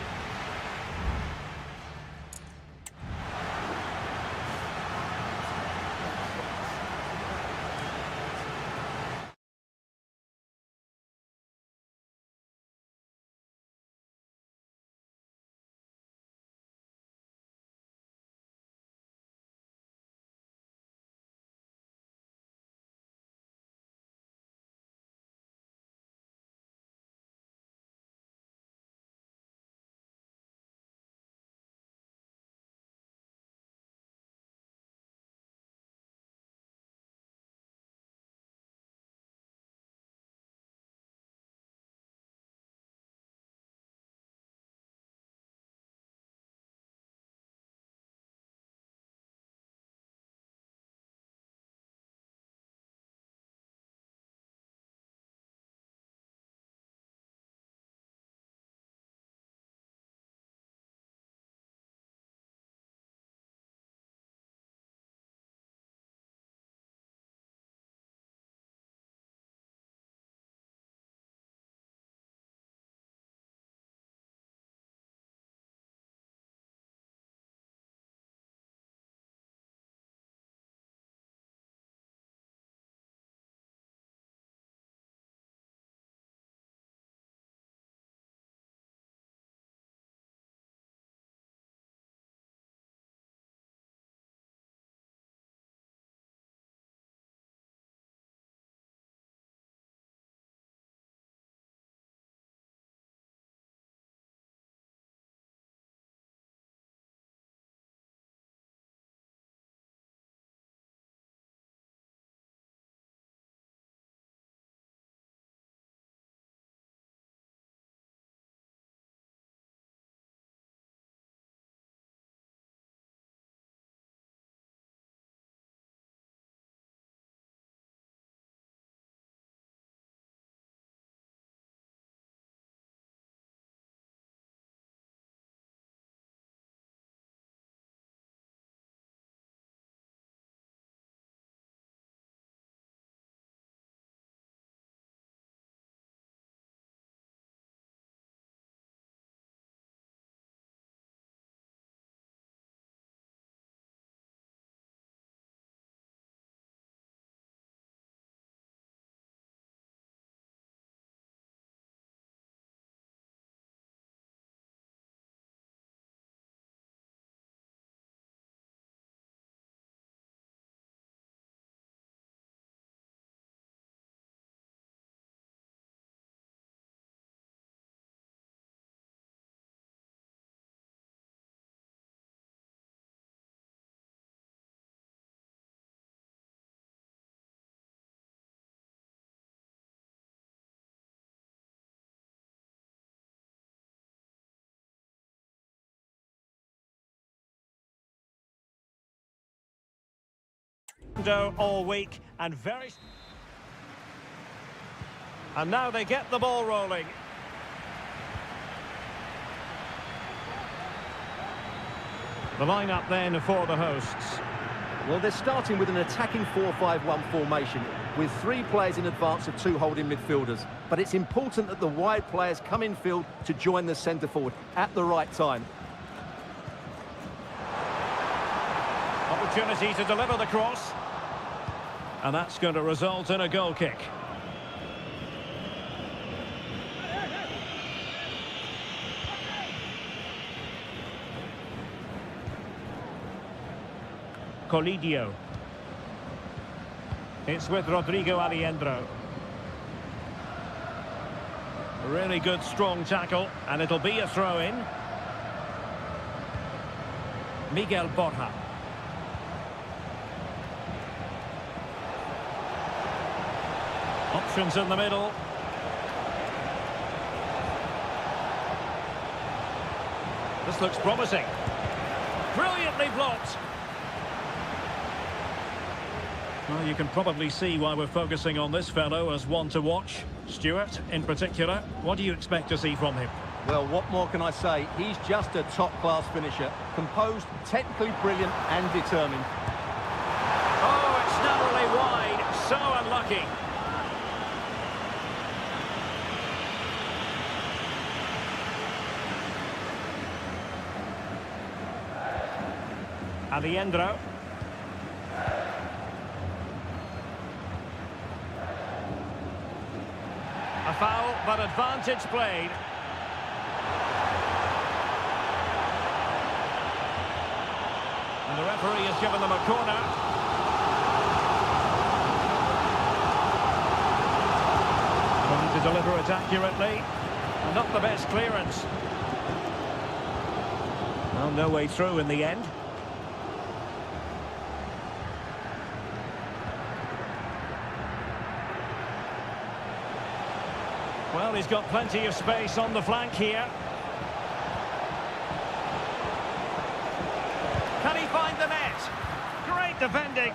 All week and very... And now they get the ball rolling. The lineup then for the hosts. Well, they're starting with an attacking 4-5-1 formation with 3 players in advance of 2 holding midfielders. But it's important that the wide players come in field to join the centre forward at the right time. Opportunity to deliver the cross. And that's going to result in a goal kick. Colidio. It's with Rodrigo Alejandro. Really good, strong tackle, and it'll be a throw-in. Miguel Borja. Options in the middle. This looks promising. Brilliantly blocked. Well, you can probably see why we're focusing on this fellow as one to watch. Stuart, in particular, what do you expect to see from him? Well, what more can I say? He's just a top-class finisher. Composed, technically brilliant and determined. Oh, it's narrowly wide. So unlucky. Alejandro. A foul, but advantage played. And the referee has given them a corner. Trying to deliver it accurately. And not the best clearance. Well, no way through in the end. Well, he's got plenty of space on the flank here. Can he find the net? Great defending.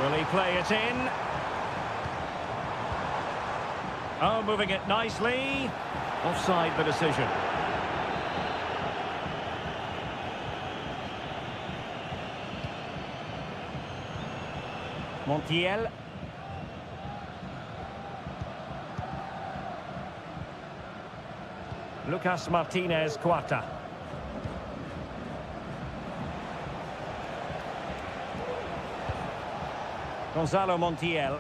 Will he play it in? Oh, moving it nicely. Offside the decision. Montiel. Lucas Martinez Cuarta. Gonzalo Montiel.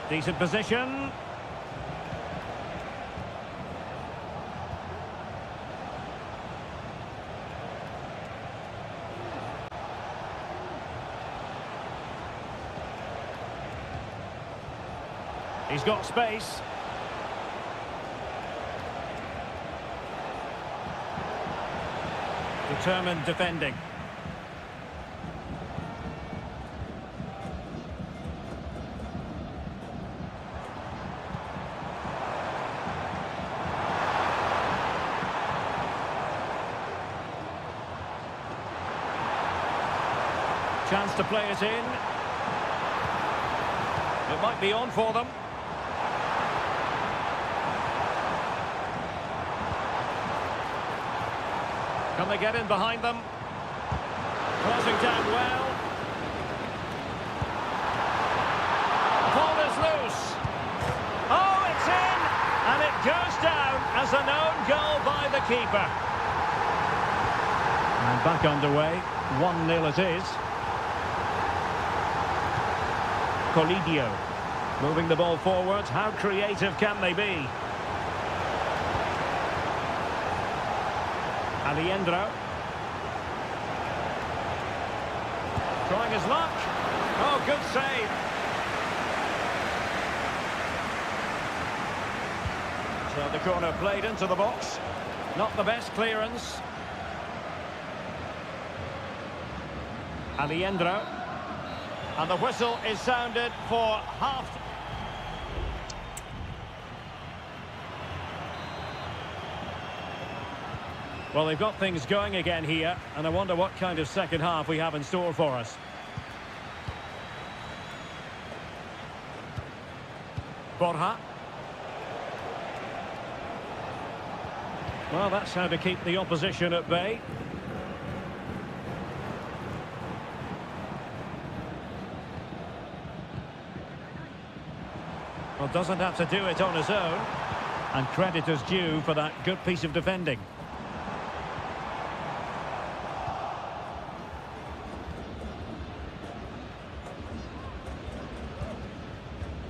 Decent position. He's got space. Determined defending. Chance to play it in. It might be on for them. Can they get in behind them? Crossing down well. Ball is loose. Oh, it's in! And it goes down as an own goal by the keeper. And back underway. 1-0 it is. Colidio. Moving the ball forward. How creative can they be? Alejandro. Trying his luck. Oh, good save. So the corner played into the box. Not the best clearance. Alejandro. And the whistle is sounded for half. Well, they've got things going again here, and I wonder what kind of second half we have in store for us. Borja. Well, that's how to keep the opposition at bay. Well, doesn't have to do it on his own. And credit is due for that good piece of defending.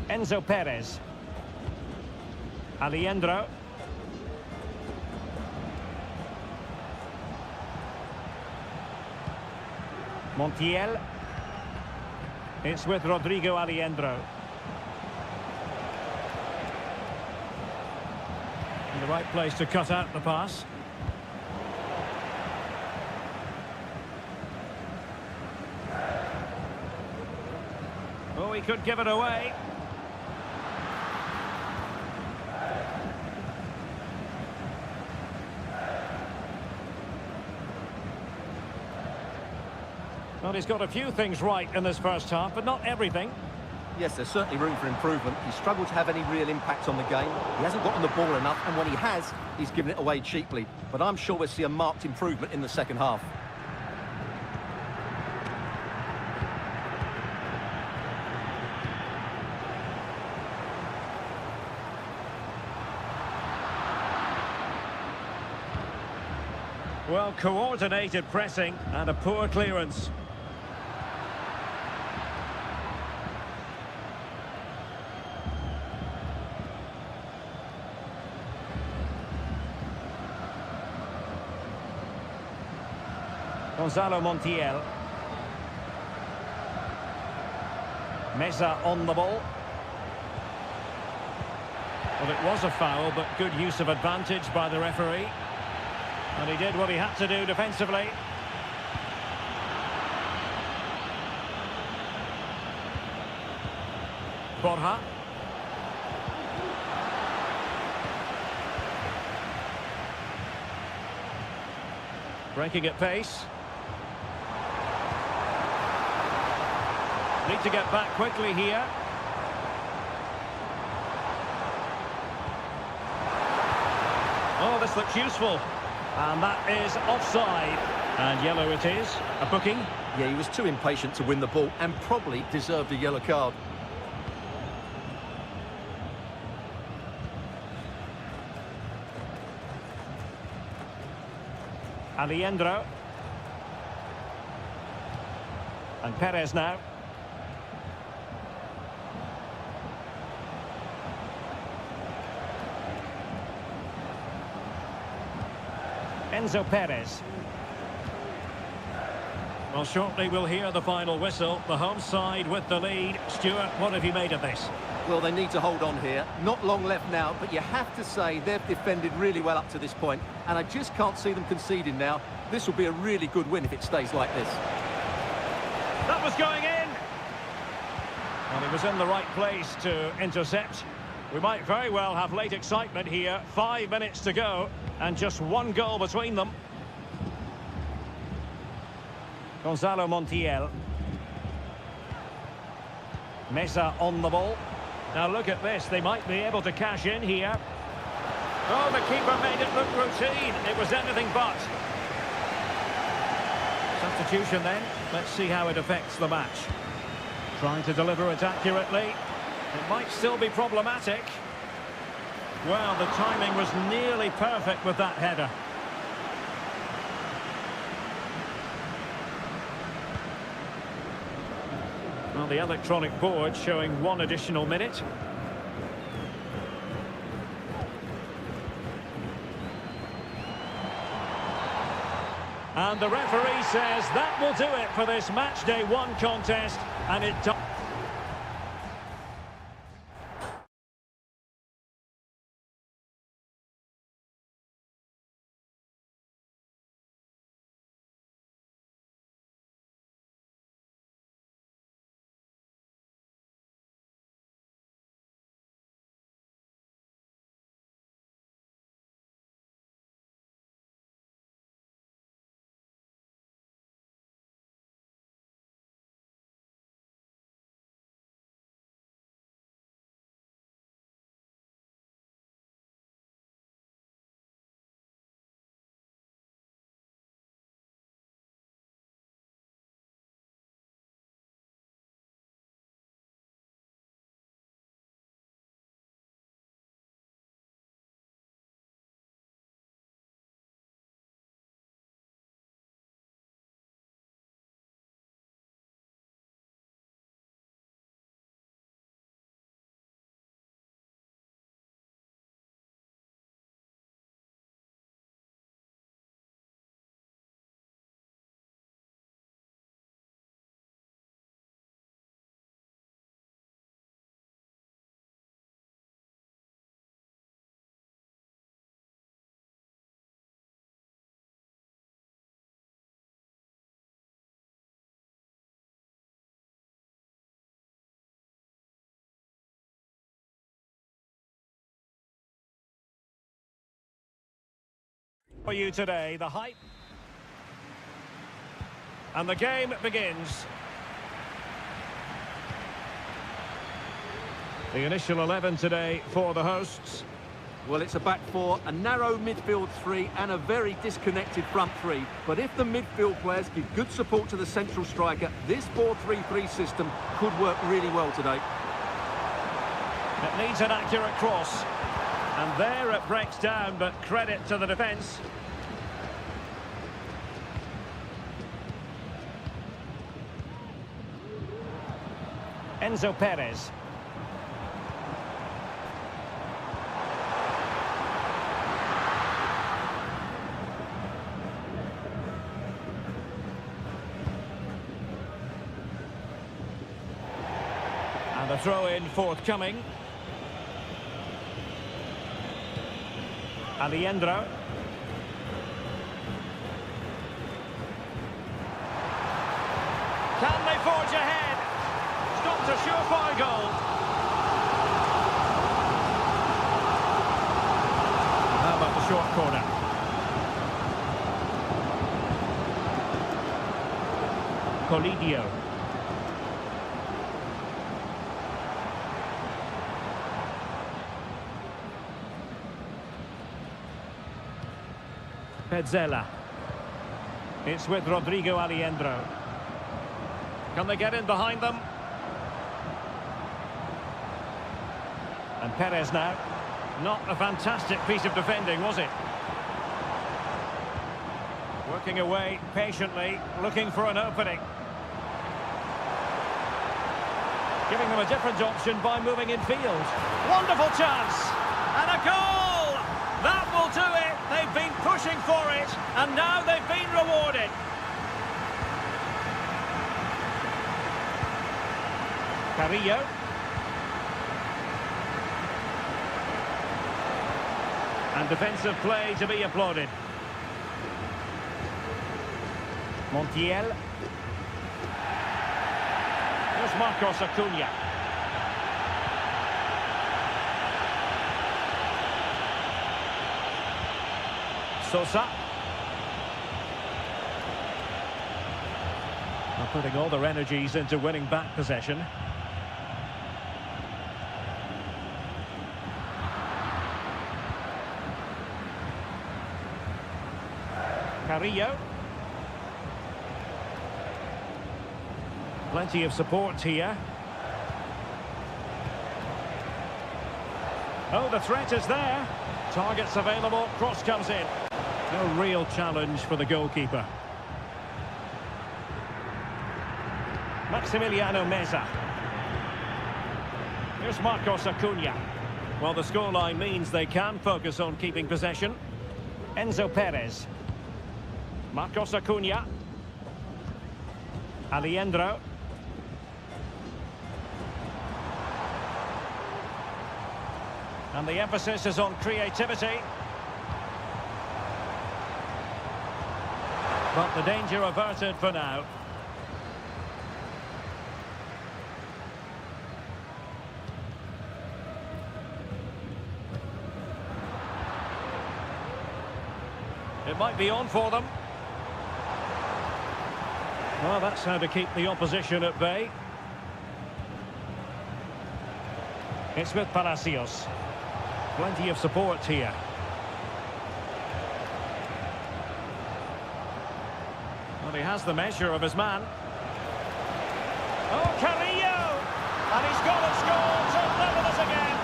Enzo Perez. Alejandro. Montiel. It's with Rodrigo Alejandro. In the right place to cut out the pass. Oh, he could give it away. Well, he's got a few things right in this first half, but not everything. Yes, there's certainly room for improvement. He's struggled to have any real impact on the game. He hasn't gotten the ball enough, and when he has, he's given it away cheaply. But I'm sure we'll see a marked improvement in the second half. Well, coordinated pressing and a poor clearance. Gonzalo Montiel. Meza on the ball. Well, it was a foul, but good use of advantage by the referee. And he did what he had to do defensively. Borja. Breaking at pace. Need to get back quickly here. Oh, this looks useful. And that is offside. And yellow it is. A booking. Yeah, he was too impatient to win the ball and probably deserved a yellow card. Alejandro. And Perez now. Enzo Perez. Well, shortly we'll hear the final whistle. The home side with the lead. Stuart, what have you made of this? Well, they need to hold on here. Not long left now, but you have to say they've defended really well up to this point, and I just can't see them conceding now. This will be a really good win if it stays like this. That was going in! And it was in the right place to intercept. We might very well have late excitement here. 5 minutes to go, and just one goal between them. Gonzalo Montiel. Meza on the ball. Now look at this, they might be able to cash in here. Oh, the keeper made it look routine. It was anything but. Substitution then. Let's see how it affects the match. Trying to deliver it accurately. It might still be problematic. Well, the timing was nearly perfect with that header. Well, the electronic board showing 1 additional minute. And the referee says that will do it for this match day 1 contest, and it For you today, the hype. And the game begins. The initial 11 today for the hosts. Well, it's a back four, a narrow midfield three and a very disconnected front three. But if the midfield players give good support to the central striker, this 4-3-3 system could work really well today. It needs an accurate cross. And there it breaks down, but credit to the defence. Enzo Perez. And the throw-in forthcoming. Alejandro. Can they forge ahead? Stopped a surefire goal. How about the short corner? Colidio. Pezzella. It's with Rodrigo Alejandro. Can they get in behind them? And Perez now. Not a fantastic piece of defending, was it? Working away patiently, looking for an opening. Giving them a different option by moving in field. Wonderful chance! And a goal! That will do it! They've been pushing for it, and now they've been rewarded. Carrillo. And defensive play to be applauded. Montiel. Here's Marcos Acuna. Sosa. They're putting all their energies into winning back possession. Carrillo. Plenty of support here. Oh, the threat is there. Targets available, cross comes in. No real challenge for the goalkeeper. Maximiliano Meza. Here's Marcos Acuna. Well, the scoreline means they can focus on keeping possession. Enzo Perez. Marcos Acuna. Alejandro. And the emphasis is on creativity. But the danger averted for now. It might be on for them. Well, that's how to keep the opposition at bay. It's with Palacios. Plenty of support here. Well, he has the measure of his man. Oh, Carrillo! And he's got a score to level us again.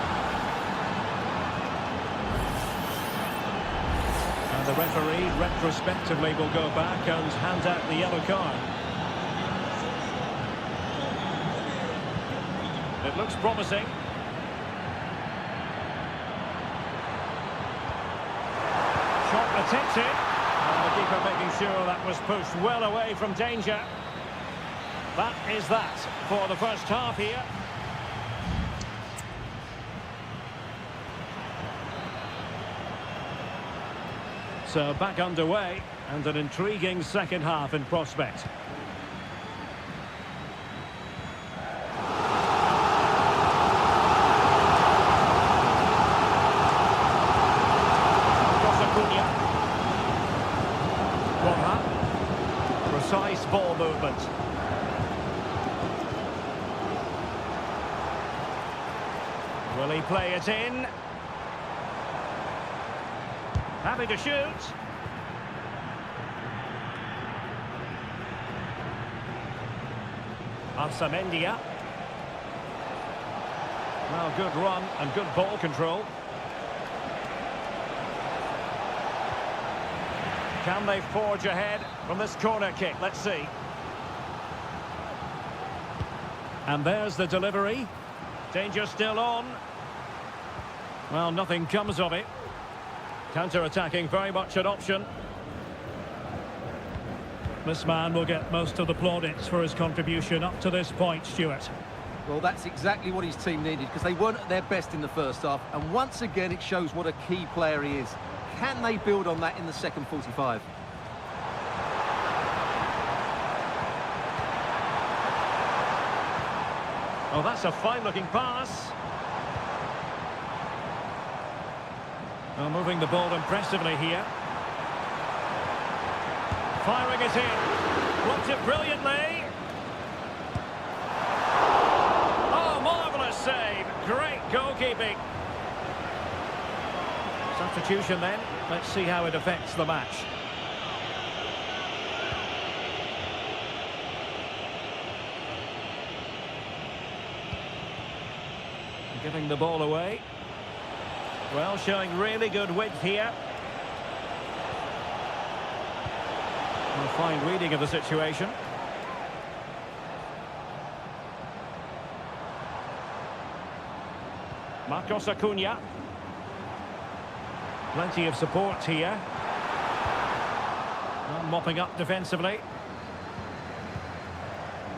And the referee retrospectively will go back and hand out the yellow card. It looks promising. Shot attempted. And the keeper making sure that was pushed well away from danger. That is that for the first half here. So back underway and an intriguing second half in prospect. Will he play it in? Having to shoot. Ansamendia. Well, good run and good ball control. Can they forge ahead from this corner kick? Let's see. And there's the delivery. Danger still on. Well, nothing comes of it. Counter-attacking, very much an option. This man will get most of the plaudits for his contribution up to this point, Stuart. Well, that's exactly what his team needed, because they weren't at their best in the first half. And once again, it shows what a key player he is. Can they build on that in the second 45? Oh, that's a fine-looking pass. Well, moving the ball impressively here. Firing it in. Blocked it brilliantly. Oh, marvellous save. Great goalkeeping. Substitution then. Let's see how it affects the match. Giving the ball away. Well, showing really good width here. A fine reading of the situation. Marcos Acuna. Plenty of support here. Well, mopping up defensively.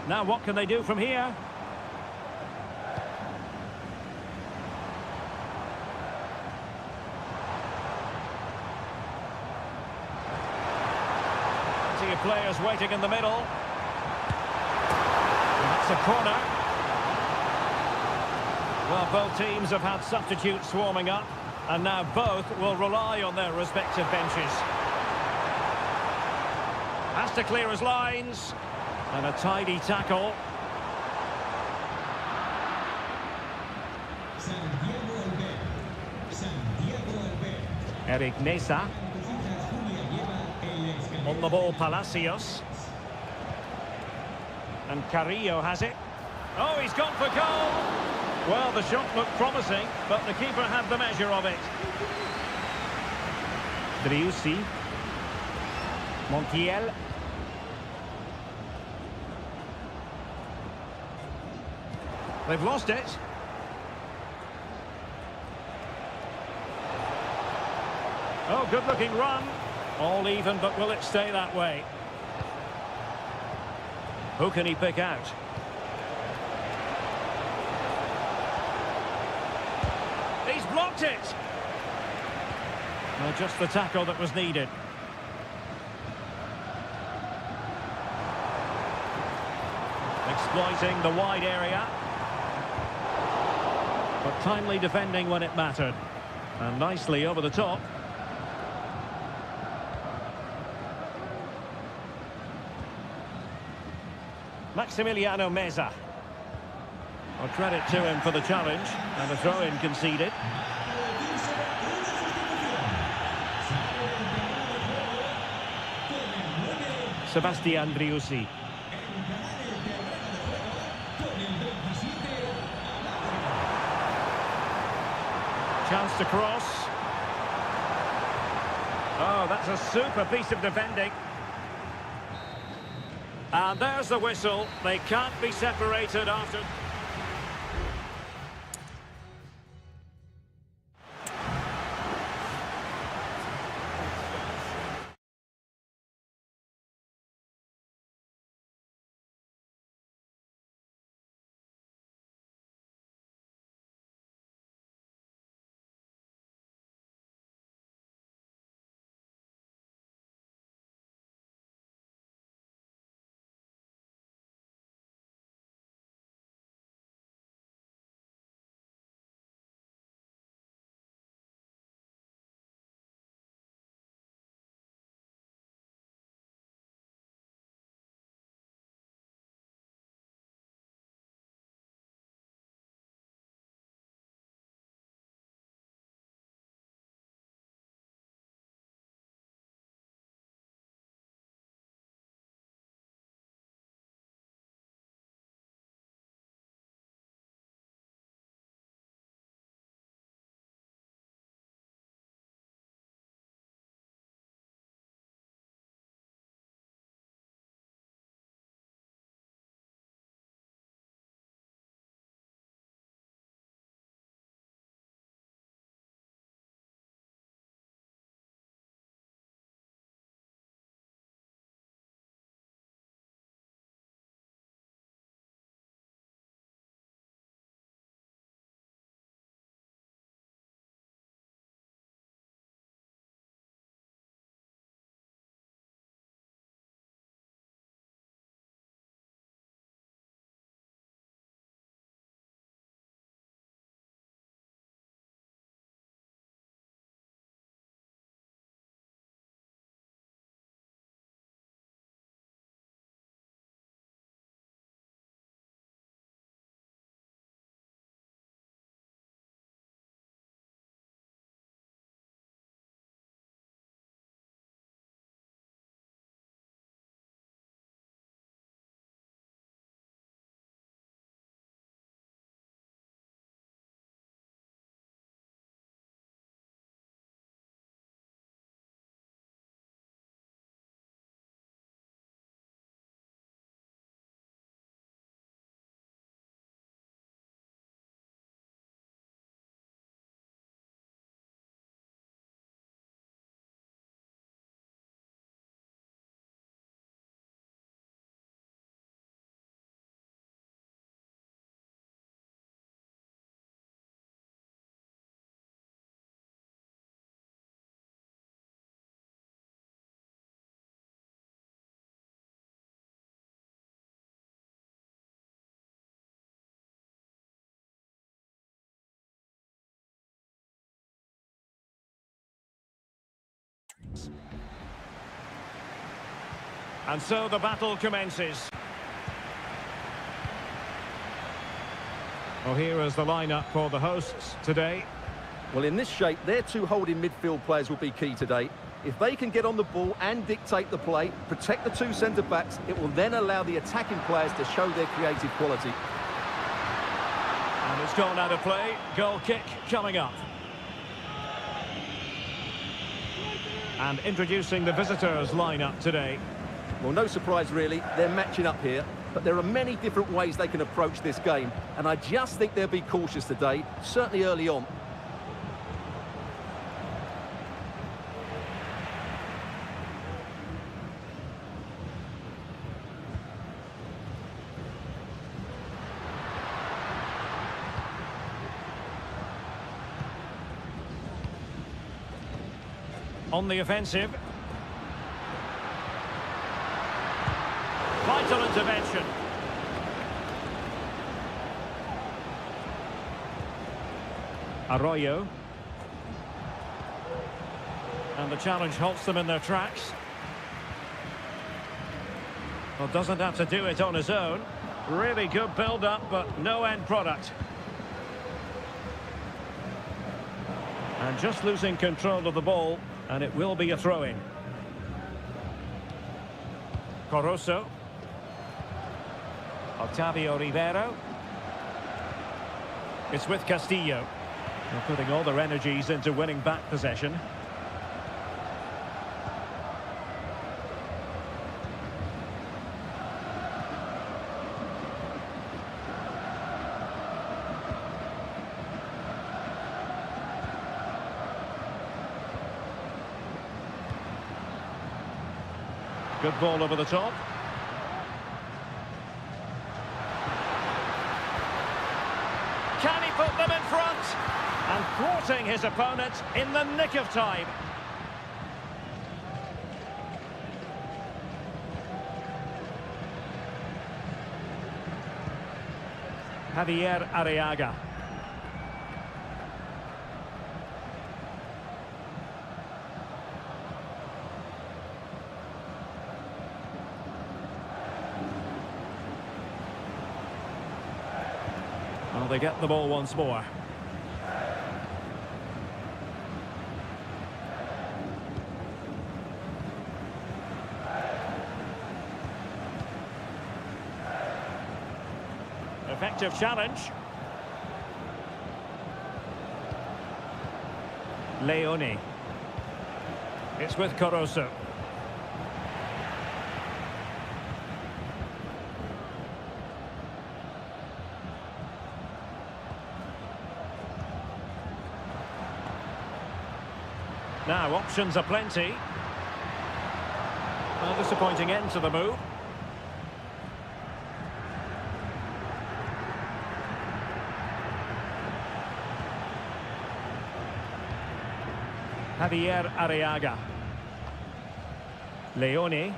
Now what can they do from here? Plenty of players waiting in the middle. And that's a corner. Well, both teams have had substitutes swarming up, and now both will rely on their respective benches. Has to clear his lines. And a tidy tackle. Eric Nesa. On the ball, Palacios. And Carrillo has it. Oh, he's gone for goal. Well, the shot looked promising, but the keeper had the measure of it. Driussi. Montiel. They've lost it. Oh, good-looking run. All even, but will it stay that way? Who can he pick out? He's blocked it. Well, just the tackle that was needed. Exploiting the wide area. But timely defending when it mattered. And nicely over the top. Maximiliano Meza. Well, credit to him for the challenge. And a throw-in conceded. Sebastian Driussi. Chance to cross. Oh, that's a super piece of defending. And there's the whistle. They can't be separated after... And so the battle commences. Well, here is the lineup for the hosts today. Well, in this shape, their two holding midfield players will be key today. If they can get on the ball and dictate the play, protect the two centre-backs, it will then allow the attacking players to show their creative quality. And it's gone out of play. Goal kick coming up. And introducing the visitors' lineup today. Well, no surprise really, they're matching up here, but there are many different ways they can approach this game, and I just think they'll be cautious today, certainly early on. On the offensive. Vital intervention. Arroyo. And the challenge halts them in their tracks. Well, doesn't have to do it on his own. Really good build-up, but no end product. And just losing control of the ball, and it will be a throw-in. Corozo. Octavio Rivero. It's with Castillo. They're putting all their energies into winning back possession. Good ball over the top. Can he put them in front? And thwarting his opponent in the nick of time. Javier Arriaga. Well, they get the ball once more. Effective challenge. Leone. It's with Corozo. Now, options are plenty. A disappointing end to the move. Javier Arriaga. Leone.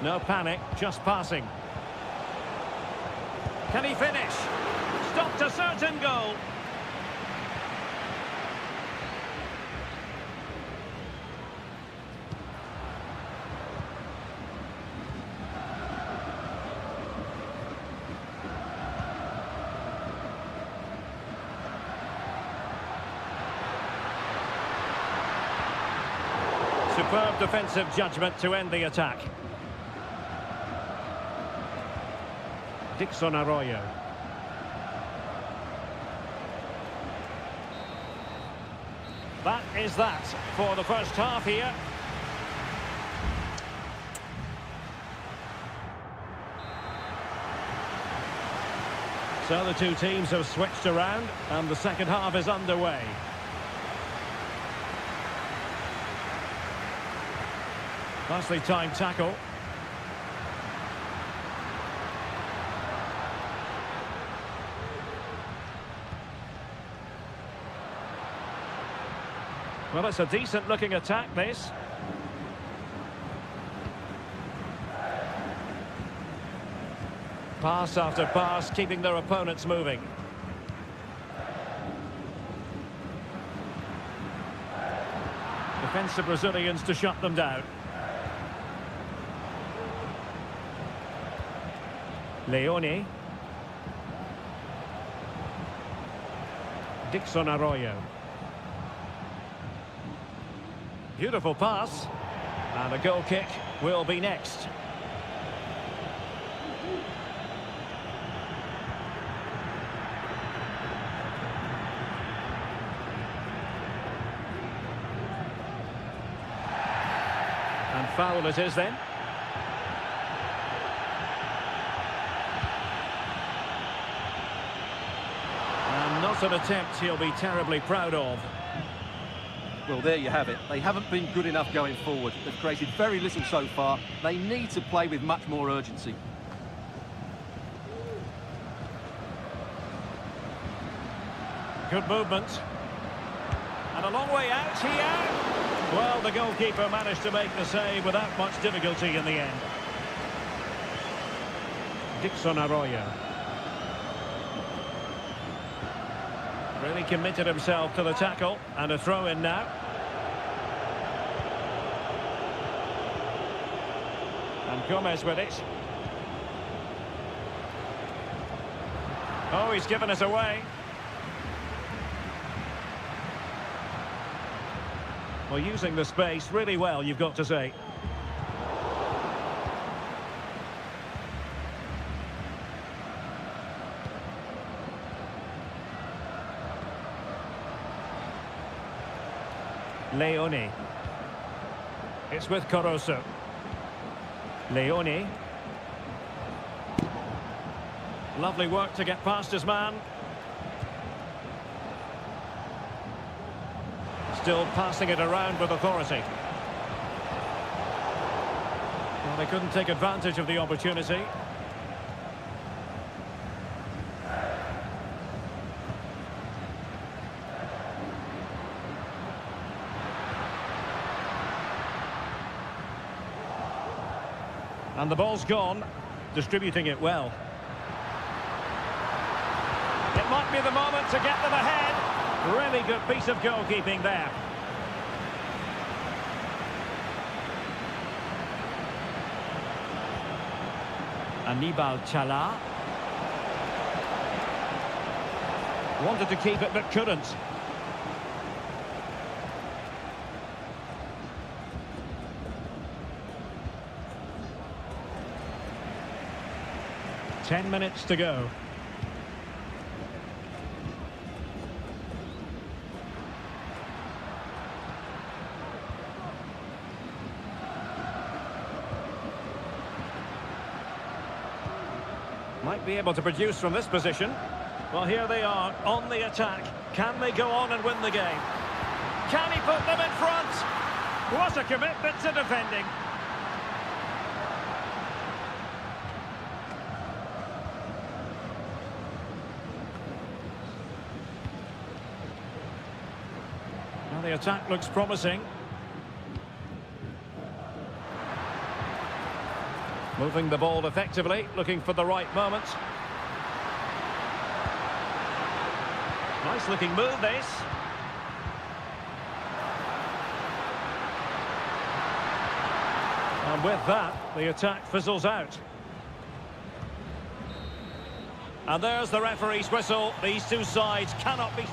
No panic, just passing. Can he finish? Stopped a certain goal. Superb defensive judgment to end the attack. Dixon Arroyo. That is that for the first half here. So the two teams have switched around and the second half is underway. Nicely timed tackle. Well, it's a decent-looking attack, this. Pass after pass, keeping their opponents moving. defensive Brazilians to shut them down. Leone. Dixon Arroyo. Beautiful pass. And a goal kick will be next. And foul it is then. And not an attempt he'll be terribly proud of. Well, there you have it. They haven't been good enough going forward. They've created very little so far. They need to play with much more urgency. Good movement. And a long way out here. Well, the goalkeeper managed to make the save without much difficulty in the end. Dixon Arroyo. Really committed himself to the tackle, and a throw in now. And Gomez with it. Oh, he's given us away. Well, using the space really well, you've got to say. Leone. It's with Caruso. Leone. Lovely work to get past his man. Still passing it around with authority. Well, they couldn't take advantage of the opportunity. And the ball's gone, distributing it well. It might be the moment to get them ahead. Really good piece of goalkeeping there. Anibal Chala. Wanted to keep it but couldn't. Ten minutes to go. Might be able to produce from this position. Well, here they are on the attack. Can they go on and win the game? Can he put them in front? What a commitment to defending. Well, the attack looks promising. Moving the ball effectively, looking for the right moment. Nice looking move, this. And with that, the attack fizzles out. And there's the referee's whistle. These two sides cannot be...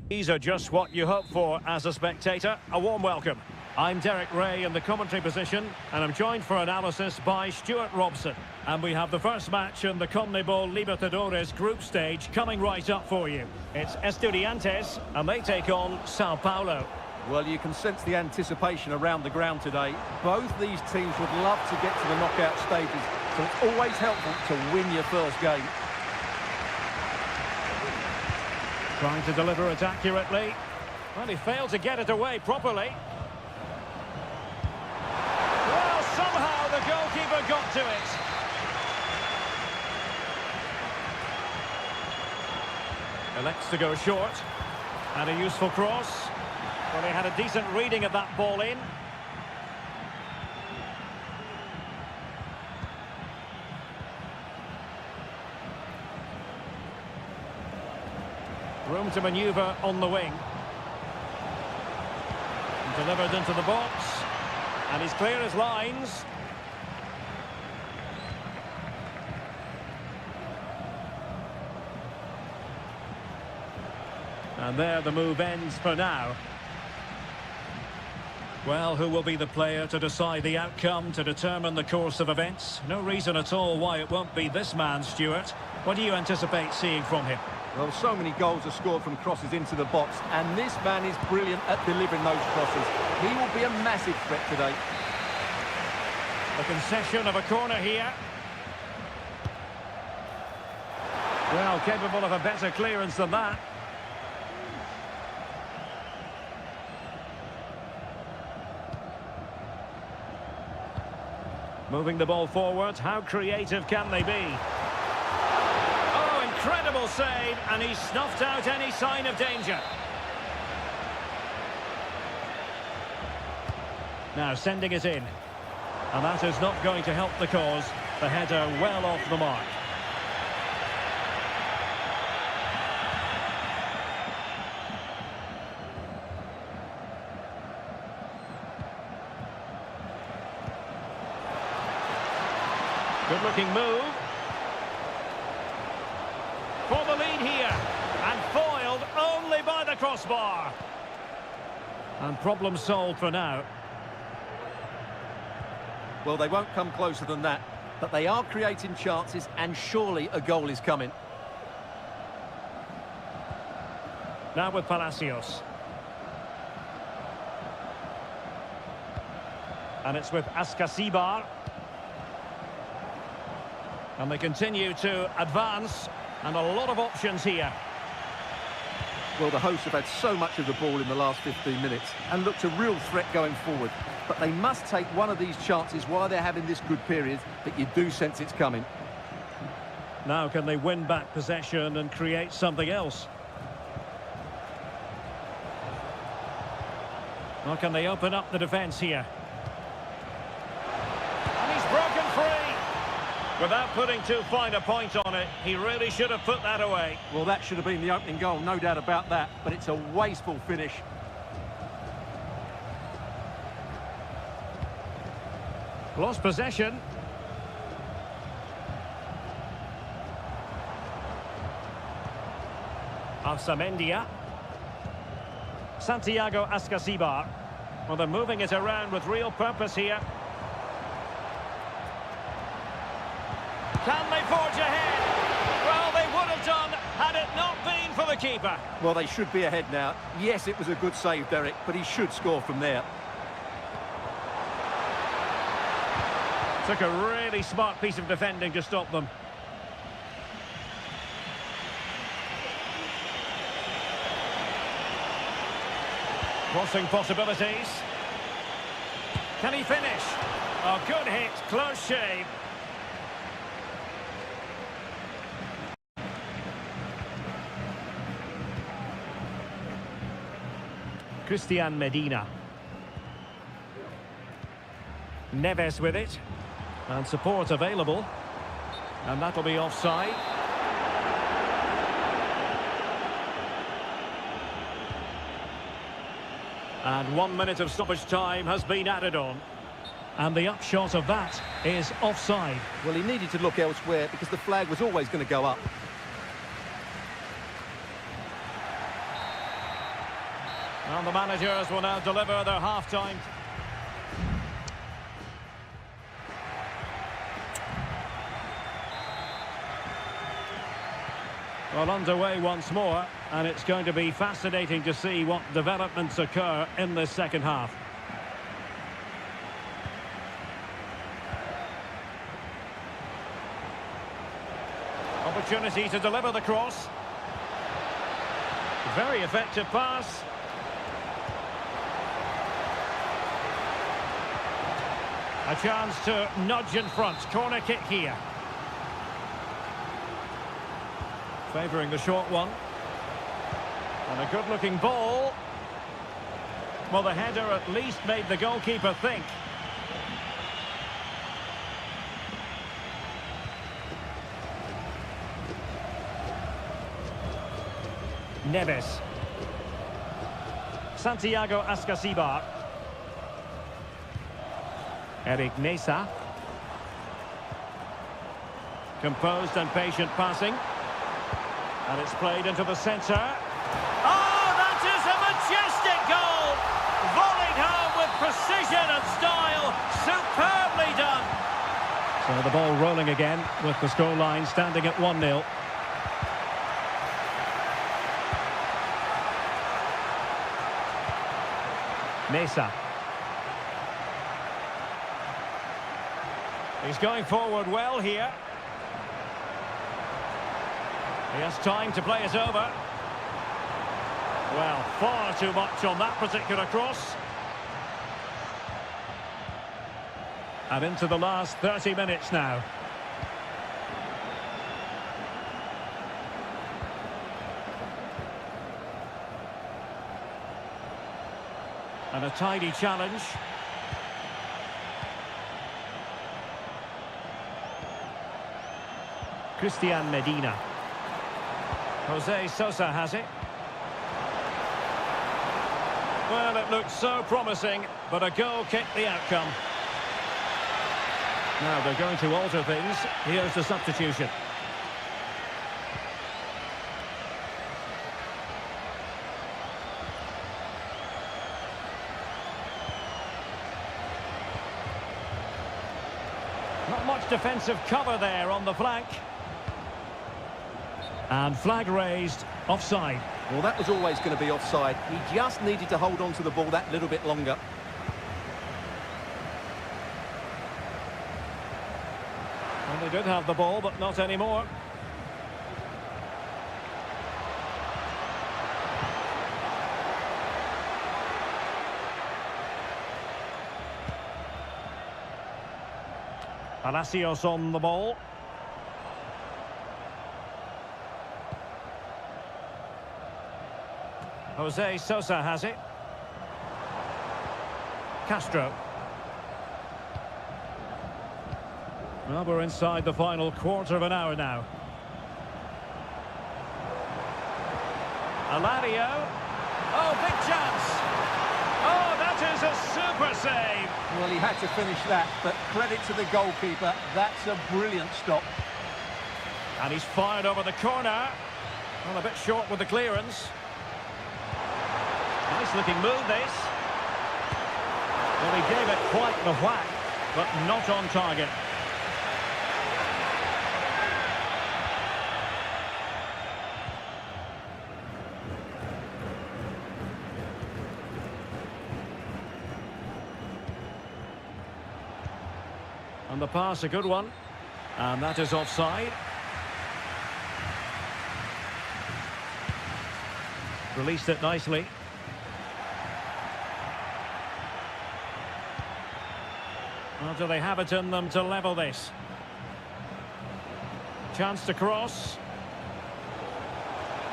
These are just what you hope for as a spectator. A warm welcome. I'm Derek Ray in the commentary position, and I'm joined for analysis by Stuart Robson. And we have the first match in the CONMEBOL Libertadores group stage coming right up for you. It's Estudiantes, and they take on Sao Paulo. Well, you can sense the anticipation around the ground today. Both these teams would love to get to the knockout stages, so it's always helpful to win your first game. Trying to deliver it accurately. Well, he failed to get it away properly. Well, somehow the goalkeeper got to it. Elects to go short. And a useful cross. Well, he had a decent reading of that ball in. Room to manoeuvre on the wing. Delivered into the box. And he's clear as lines. And there the move ends for now. Well, who will be the player to decide the outcome, to determine the course of events? No reason at all why it won't be this man, Stuart. What do you anticipate seeing from him? Well, so many goals are scored from crosses into the box, and this man is brilliant at delivering those crosses. He will be a massive threat today. The concession of a corner here. Well, capable of a better clearance than that. Moving the ball forward, how creative can they be? Incredible save, and he snuffed out any sign of danger. Now sending it in. And that is not going to help the cause. The header well off the mark. Good-looking move. For the lead here, and foiled only by the crossbar. And problem solved for now. Well, they won't come closer than that, but they are creating chances, and surely a goal is coming. Now with Palacios. And it's with Ascasibar. And they continue to advance. And a lot of options here. Well, the hosts have had so much of the ball in the last 15 minutes and looked a real threat going forward. But they must take one of these chances while they're having this good period, that you do sense it's coming. Now can they win back possession and create something else? Or can they open up the defence here? And he's broken free. Without putting too fine a point on it, he really should have put that away. Well, that should have been the opening goal, no doubt about that, but it's a wasteful finish. Lost possession. Arsamendia. Santiago Ascasibar. Well, they're moving it around with real purpose here. Can they forge ahead? Well, they would have done had it not been for the keeper. Well, they should be ahead now. Yes, it was a good save, Derek, but he should score from there. Took a really smart piece of defending to stop them. Crossing possibilities. Can he finish? Oh, good hit, close shave. Christian Medina. Neves with it. And support available. And that'll be offside. And 1 minute of stoppage time has been added on. And the upshot of that is offside. Well, he needed to look elsewhere because the flag was always going to go up. And the managers will now deliver their half-time. Well, underway once more, and it's going to be fascinating to see what developments occur in this second half. Opportunity to deliver the cross. Very effective pass. A chance to nudge in front. Corner kick here. Favouring the short one. And a good-looking ball. Well, the header at least made the goalkeeper think. Neves. Santiago Ascasibar. Eric Mesa. Composed and patient passing. And it's played into the centre. Oh, that is a majestic goal! Volleyed home with precision and style. Superbly done. So the ball rolling again with the scoreline standing at 1-0. Mesa. He's going forward well here. He has time to play it over. Well, far too much on that particular cross. And into the last 30 minutes now. And a tidy challenge. Christian Medina. Jose Sosa has it. Well, it looked so promising, but a goal kicked the outcome. Now they're going to alter things. Here's the substitution. Not much defensive cover there on the flank. And flag raised, offside. Well, that was always going to be offside. He just needed to hold on to the ball that little bit longer. Well, they did have the ball, but not anymore. Palacios on the ball. Jose Sosa has it. Castro. Well, we're inside the final quarter of an hour now. Alario. Oh, big chance. Oh, that is a super save. Well, he had to finish that, but credit to the goalkeeper. That's a brilliant stop. And he's fired over the corner. Well, a bit short with the clearance. Nice looking move, this. Well, he gave it quite the whack, but not on target. And the pass, a good one. And that is offside. Released it nicely. Well, do they have it in them to level this? Chance to cross.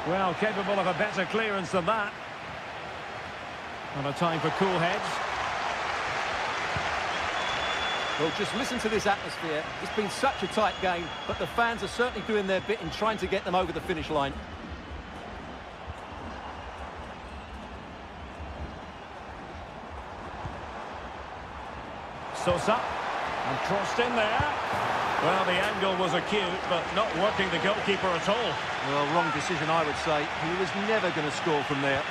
Well, capable of a better clearance than that. And a time for cool heads. Well, just listen to this atmosphere. It's been such a tight game, but the fans are certainly doing their bit in trying to get them over the finish line. Sosa, and crossed in there. Well, the angle was acute, but not working the goalkeeper at all. Well, wrong decision, I would say. He was never going to score from there.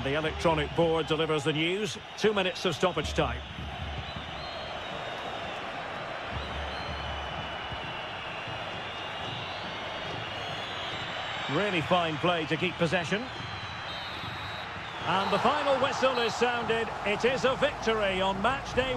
And the electronic board delivers the news. 2 minutes of stoppage time. Really fine play to keep possession. And the final whistle is sounded. It is a victory on match day.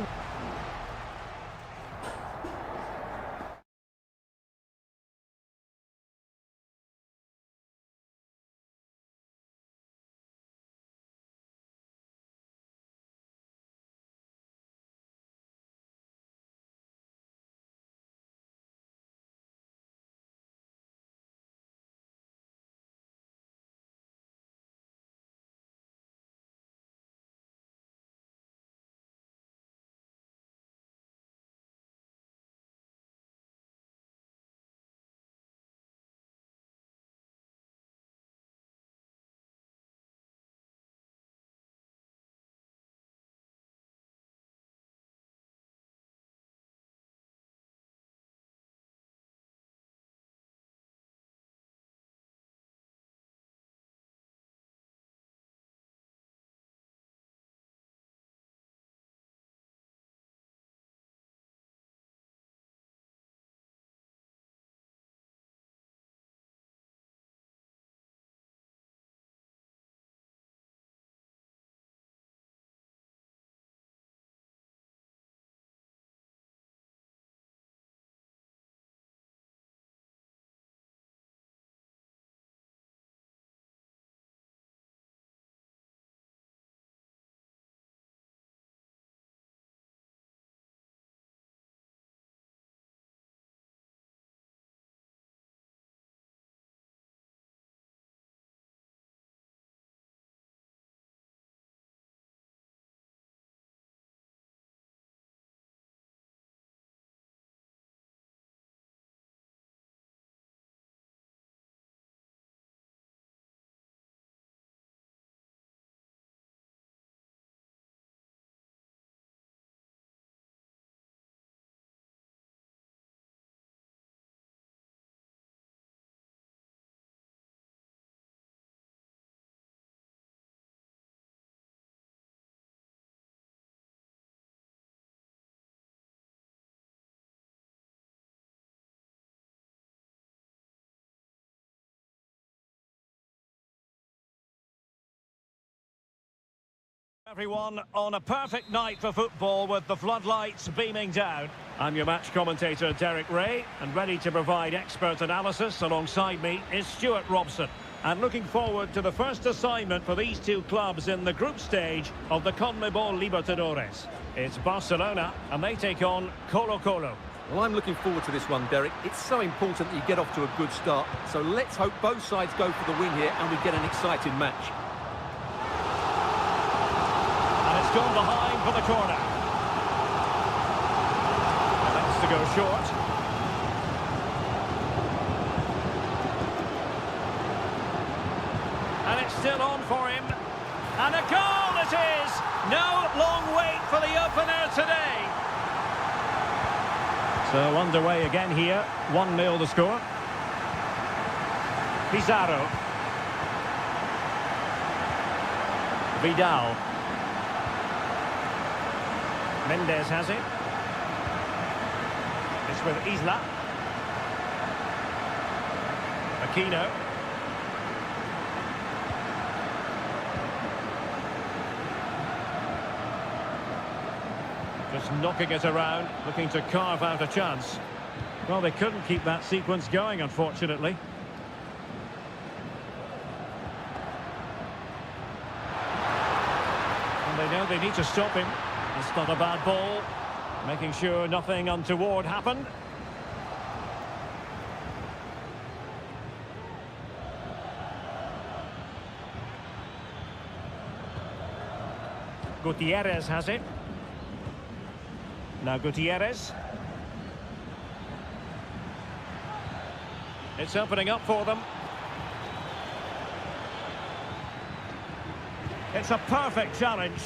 Everyone, on a perfect night for football with the floodlights beaming down. I'm your match commentator Derek Ray, and ready to provide expert analysis alongside me is Stuart Robson. And looking forward to the first assignment for these two clubs in the group stage of the CONMEBOL Libertadores. It's Barcelona, and they take on Colo-Colo. Well, I'm looking forward to this one, Derek. It's so important that you get off to a good start. So let's hope both sides go for the win here and we get an exciting match. Gone behind for the corner. That's to go short. And it's still on for him. And a goal it is! No long wait for the opener today. So underway again here. 1-0 the score. Pizarro. Vidal. Mendes has it. It's with Isla. Aquino. Just knocking it around, looking to carve out a chance. Well, they couldn't keep that sequence going, unfortunately. And they know they need to stop him. It's not a bad ball, making sure nothing untoward happened. Gutierrez has it. Now Gutierrez. It's opening up for them. It's a perfect challenge.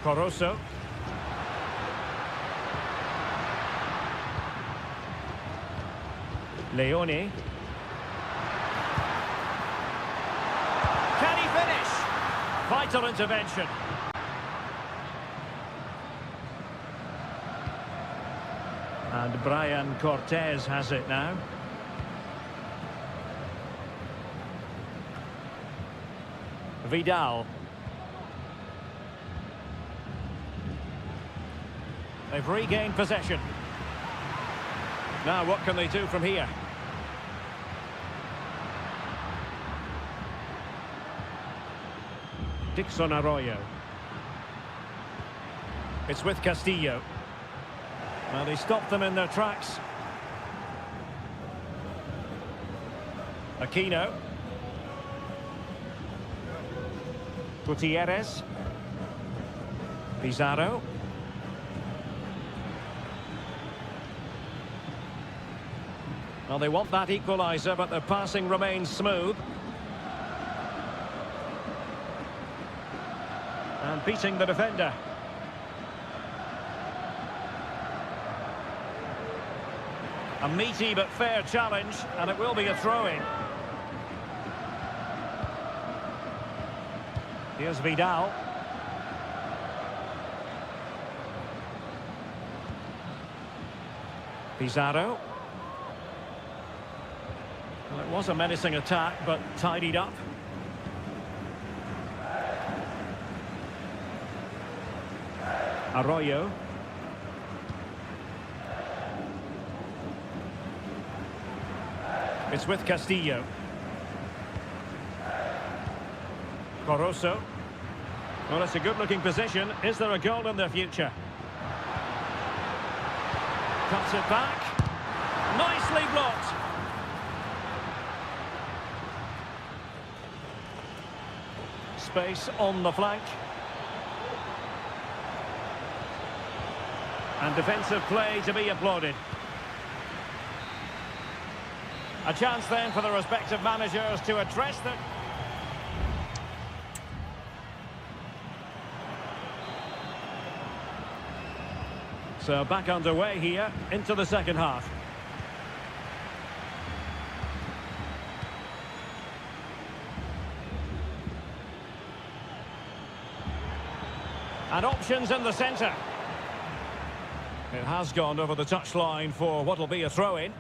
Coroso. Leone. Can he finish? Vital intervention. And Brian Cortez has it now. Vidal. They've regained possession. Now what can they do from here? Dixon Arroyo. It's with Castillo. Well, they stopped them in their tracks. Aquino. Gutierrez. Pizarro. Well, they want that equaliser, but their passing remains smooth. And beating the defender. A meaty but fair challenge, and it will be a throw-in. Here's Vidal. Pizarro. Well, it was a menacing attack, but tidied up. Arroyo. It's with Castillo. Coroso. Well, it's a good-looking position. Is there a goal in their future? Cuts it back. Nicely blocked. Space on the flank. And defensive play to be applauded. A chance then for the respective managers to address them. So back underway here into the second half. And options in the centre. It has gone over the touchline for what will be a throw-in.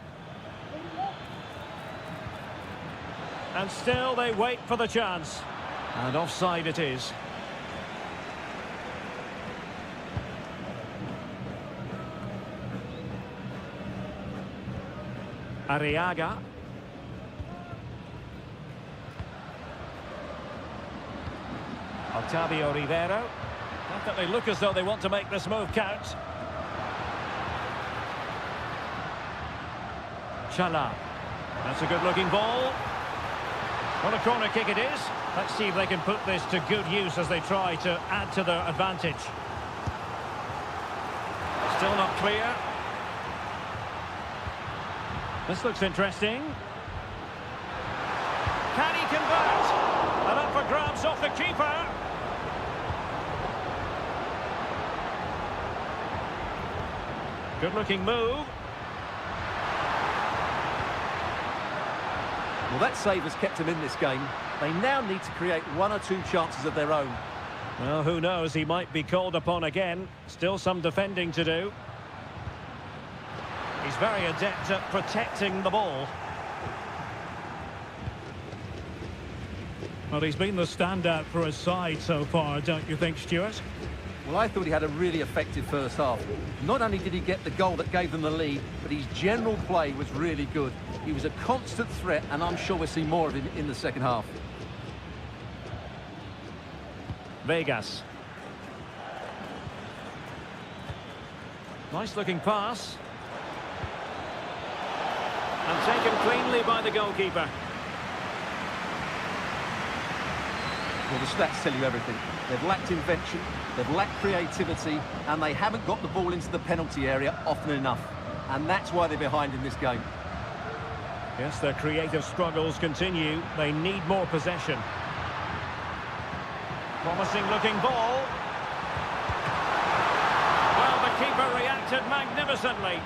And still they wait for the chance. And offside it is. Arriaga. Octavio Rivero. Definitely look as though they want to make this move count. Chala. That's a good-looking ball. What a corner kick it is. Let's see if they can put this to good use as they try to add to their advantage. Still not clear. This looks interesting. Can he convert? And up for grabs off the keeper. Good-looking move. Well, that save has kept them in this game. They now need to create one or two chances of their own. Well, who knows? He might be called upon again. Still some defending to do. He's very adept at protecting the ball. Well, he's been the standout for his side so far, don't you think, Stuart? Well, I thought he had a really effective first half. Not only did he get the goal that gave them the lead, but his general play was really good. He was a constant threat, and I'm sure we'll see more of him in the second half. Vegas. Nice looking pass. And taken cleanly by the goalkeeper. Well, the stats tell you everything. They've lacked invention, they've lacked creativity, and they haven't got the ball into the penalty area often enough. And that's why they're behind in this game. Yes, their creative struggles continue. They need more possession. Promising looking ball. Well, the keeper reacted magnificently.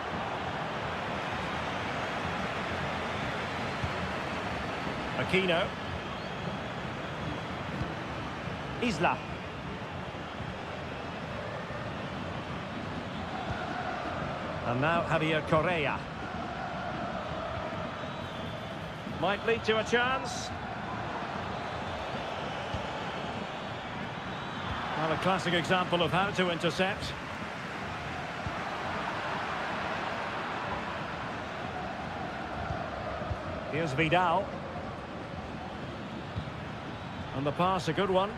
Aquino. Isla. And now Javier Correa. Might lead to a chance. Well, a classic example of how to intercept. Here's Vidal. And the pass, a good one.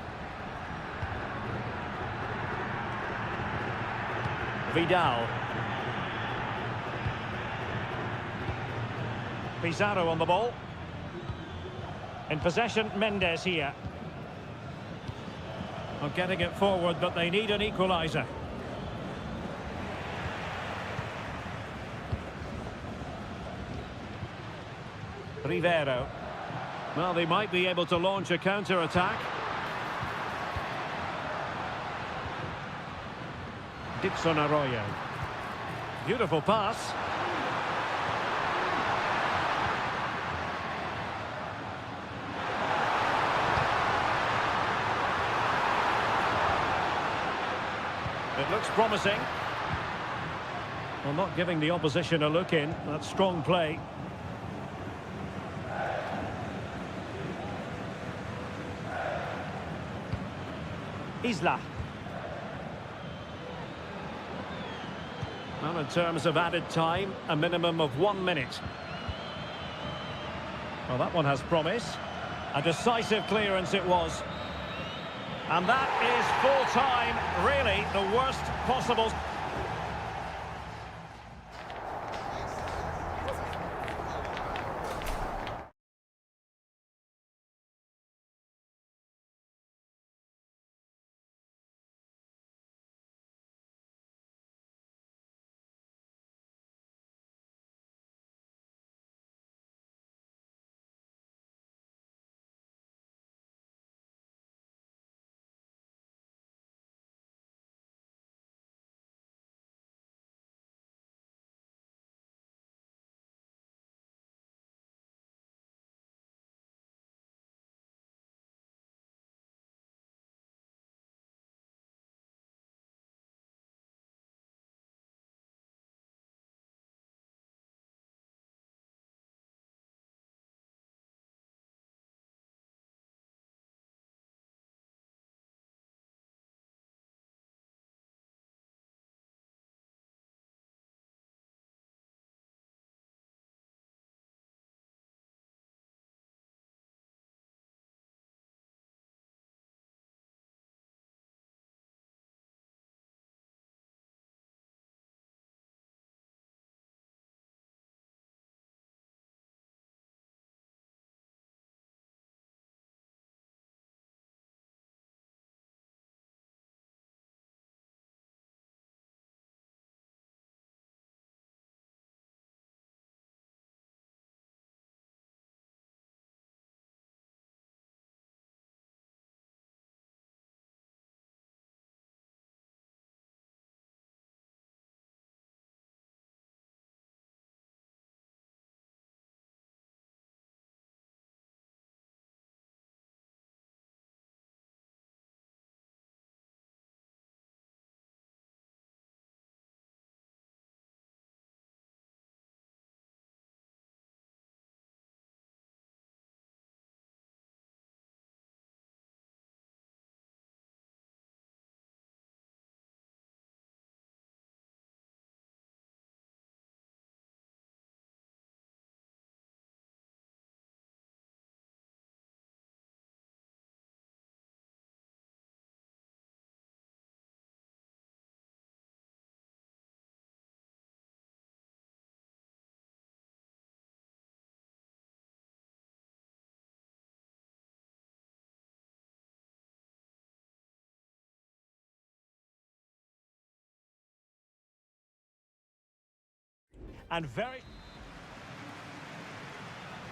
Vidal. Pizarro on the ball. In possession, Mendes here. Not getting it forward, but they need an equaliser. Rivero. Well, they might be able to launch a counter-attack. Dixon Arroyo. Beautiful pass. It looks promising. Well, not giving the opposition a look in. That's strong play. Isla. Well, in terms of added time, a minimum of 1 minute. Well, that one has promise. A decisive clearance it was. And that is full time, really the worst possible.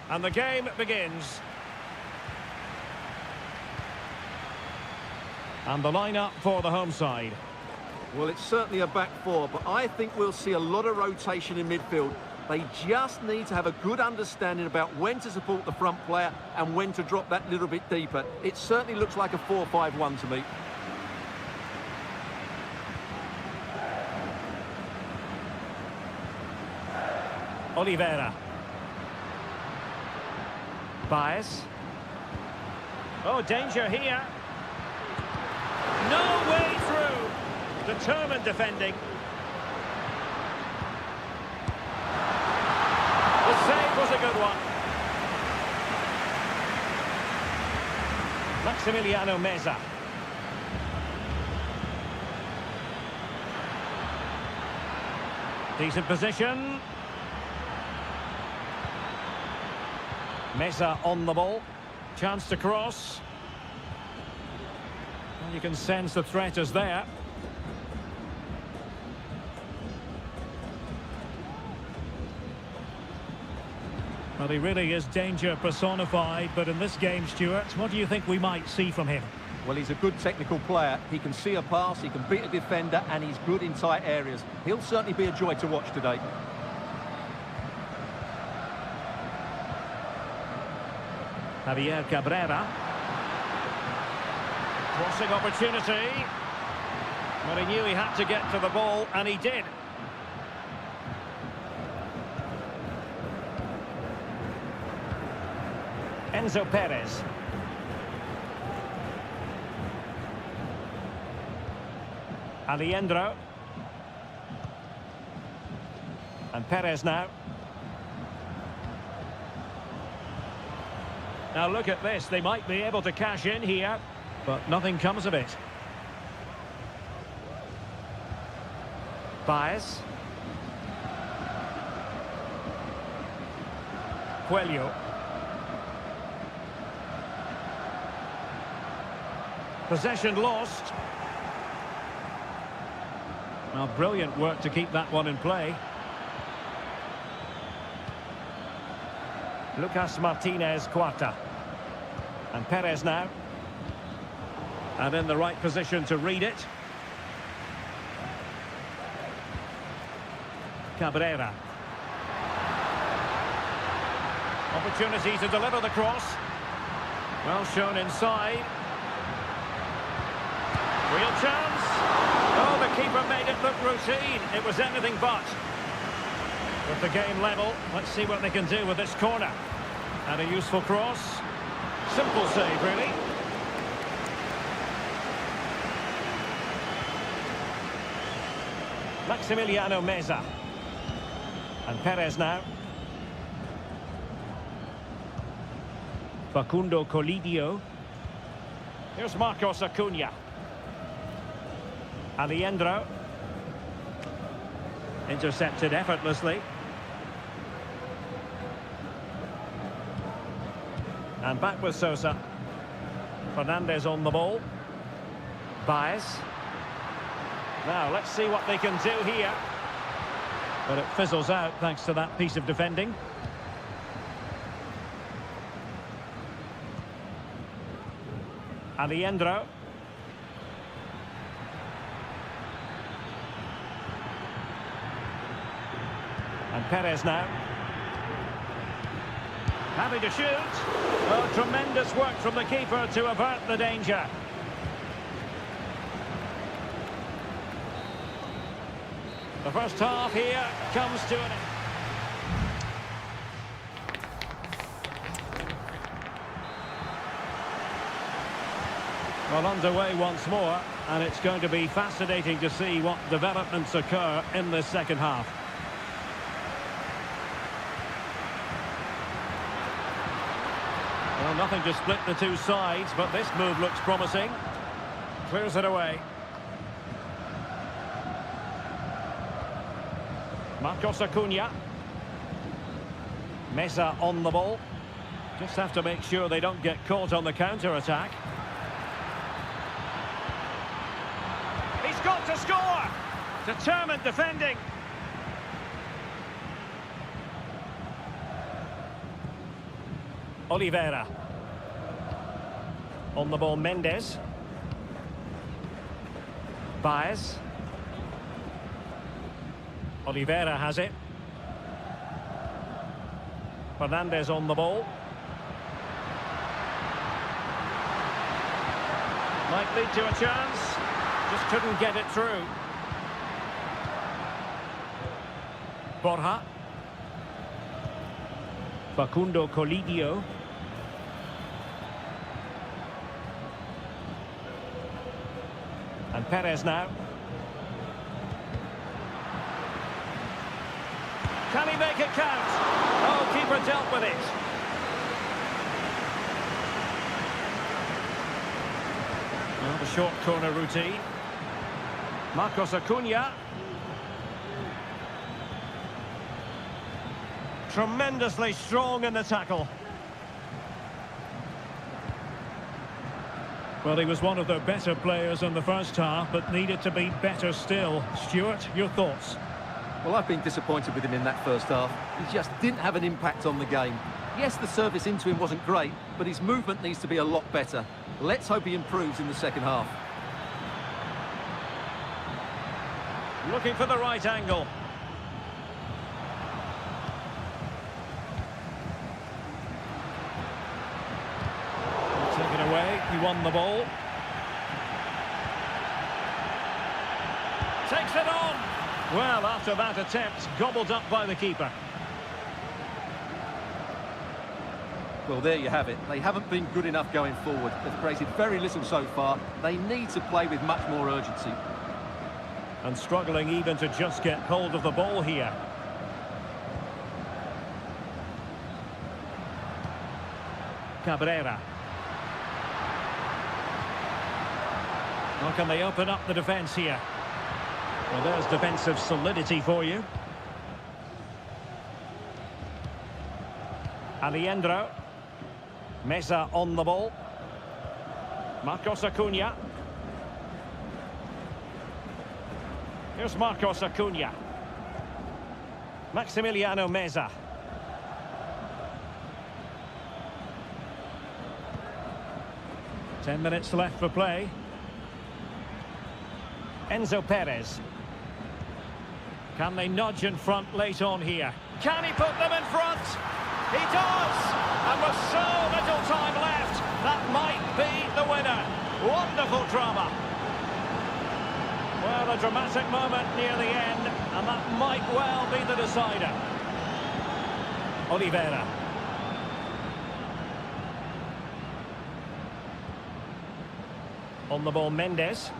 And the game begins. And the lineup for the home side. Well, it's certainly a back four, but I think we'll see a lot of rotation in midfield. They just need to have a good understanding about when to support the front player and when to drop that little bit deeper. It certainly looks like a 4-5-1 to me. Oliveira. Baez. Oh, danger here. No way through. Determined defending. The save was a good one. Maximiliano Meza. Decent position. Meza on the ball. Chance to cross. And you can sense the threat is there. Well, he really is danger personified, but in this game, Stuart, what do you think we might see from him? Well, he's a good technical player. He can see a pass, he can beat a defender, and he's good in tight areas. He'll certainly be a joy to watch today. Javier Cabrera. Crossing opportunity. But he knew he had to get to the ball, and he did. Enzo Perez. Alejandro. And Perez now. Now look at this, they might be able to cash in here, but nothing comes of it. Baez. Coelho. Possession lost. Well, brilliant work to keep that one in play. Lucas Martinez Cuarta. And Perez now. And in the right position to read it. Cabrera. Opportunity to deliver the cross. Well shown inside. Real chance. Oh, the keeper made it look routine. It was anything but. With the game level, let's see what they can do with this corner. And a useful cross. Simple save, really. Maximiliano Meza. And Perez now. Facundo Colidio. Here's Marcos Acuna. Alejandro. Intercepted effortlessly. And back with Sosa. Fernandez on the ball. Baez. Now, let's see what they can do here. But it fizzles out thanks to that piece of defending. Alejandro. And Perez now. Happy to shoot. Oh, tremendous work from the keeper to avert the danger. The first half here comes to an end. Well, underway once more, and it's going to be fascinating to see what developments occur in this second half. Well, nothing to split the two sides, but this move looks promising. Clears it away. Marcos Acuna. Meza on the ball. Just have to make sure they don't get caught on the counter-attack. He's got to score! Determined defending. Oliveira. On the ball, Mendes. Baez. Oliveira has it. Fernandez on the ball. Might lead to a chance. Just couldn't get it through. Borja. Facundo Colidio. And Perez now. Can he make it count? Oh, keeper dealt with it. Well, the short corner routine. Marcos Acuna. Tremendously strong in the tackle. Well, he was one of their better players in the first half, but needed to be better still. Stuart, your thoughts? Well, I've been disappointed with him in that first half. He just didn't have an impact on the game. Yes, the service into him wasn't great, but his movement needs to be a lot better. Let's hope he improves in the second half. Looking for the right angle. Taken away, he won the ball. Takes it on. Well, after that attempt, gobbled up by the keeper. Well, there you have it. They haven't been good enough going forward. They've created very little so far. They need to play with much more urgency. And struggling even to just get hold of the ball here. Cabrera. How can they open up the defence here? Well, there's defensive solidity for you. Alejandro. Mesa on the ball. Marcos Acuna. Here's Marcos Acuna. Maximiliano Meza. Ten minutes left for play. Enzo Perez. Can they nudge in front late on here? Can he put them in front? He does! And with so little time left, that might be the winner. Wonderful drama. Well, a dramatic moment near the end, and that might well be the decider. Oliveira. On the ball, Mendes.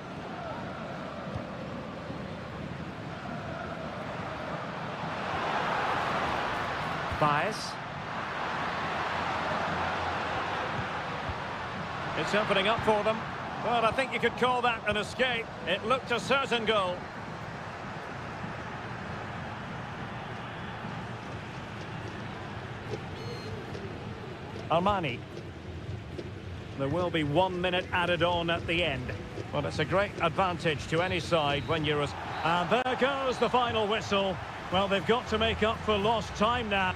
Baez. It's opening up for them. Well, I think you could call that an escape. It looked a certain goal. Armani. There will be 1 minute added on at the end. Well, it's a great advantage to any side when you're as... And there goes the final whistle. Well, they've got to make up for lost time now.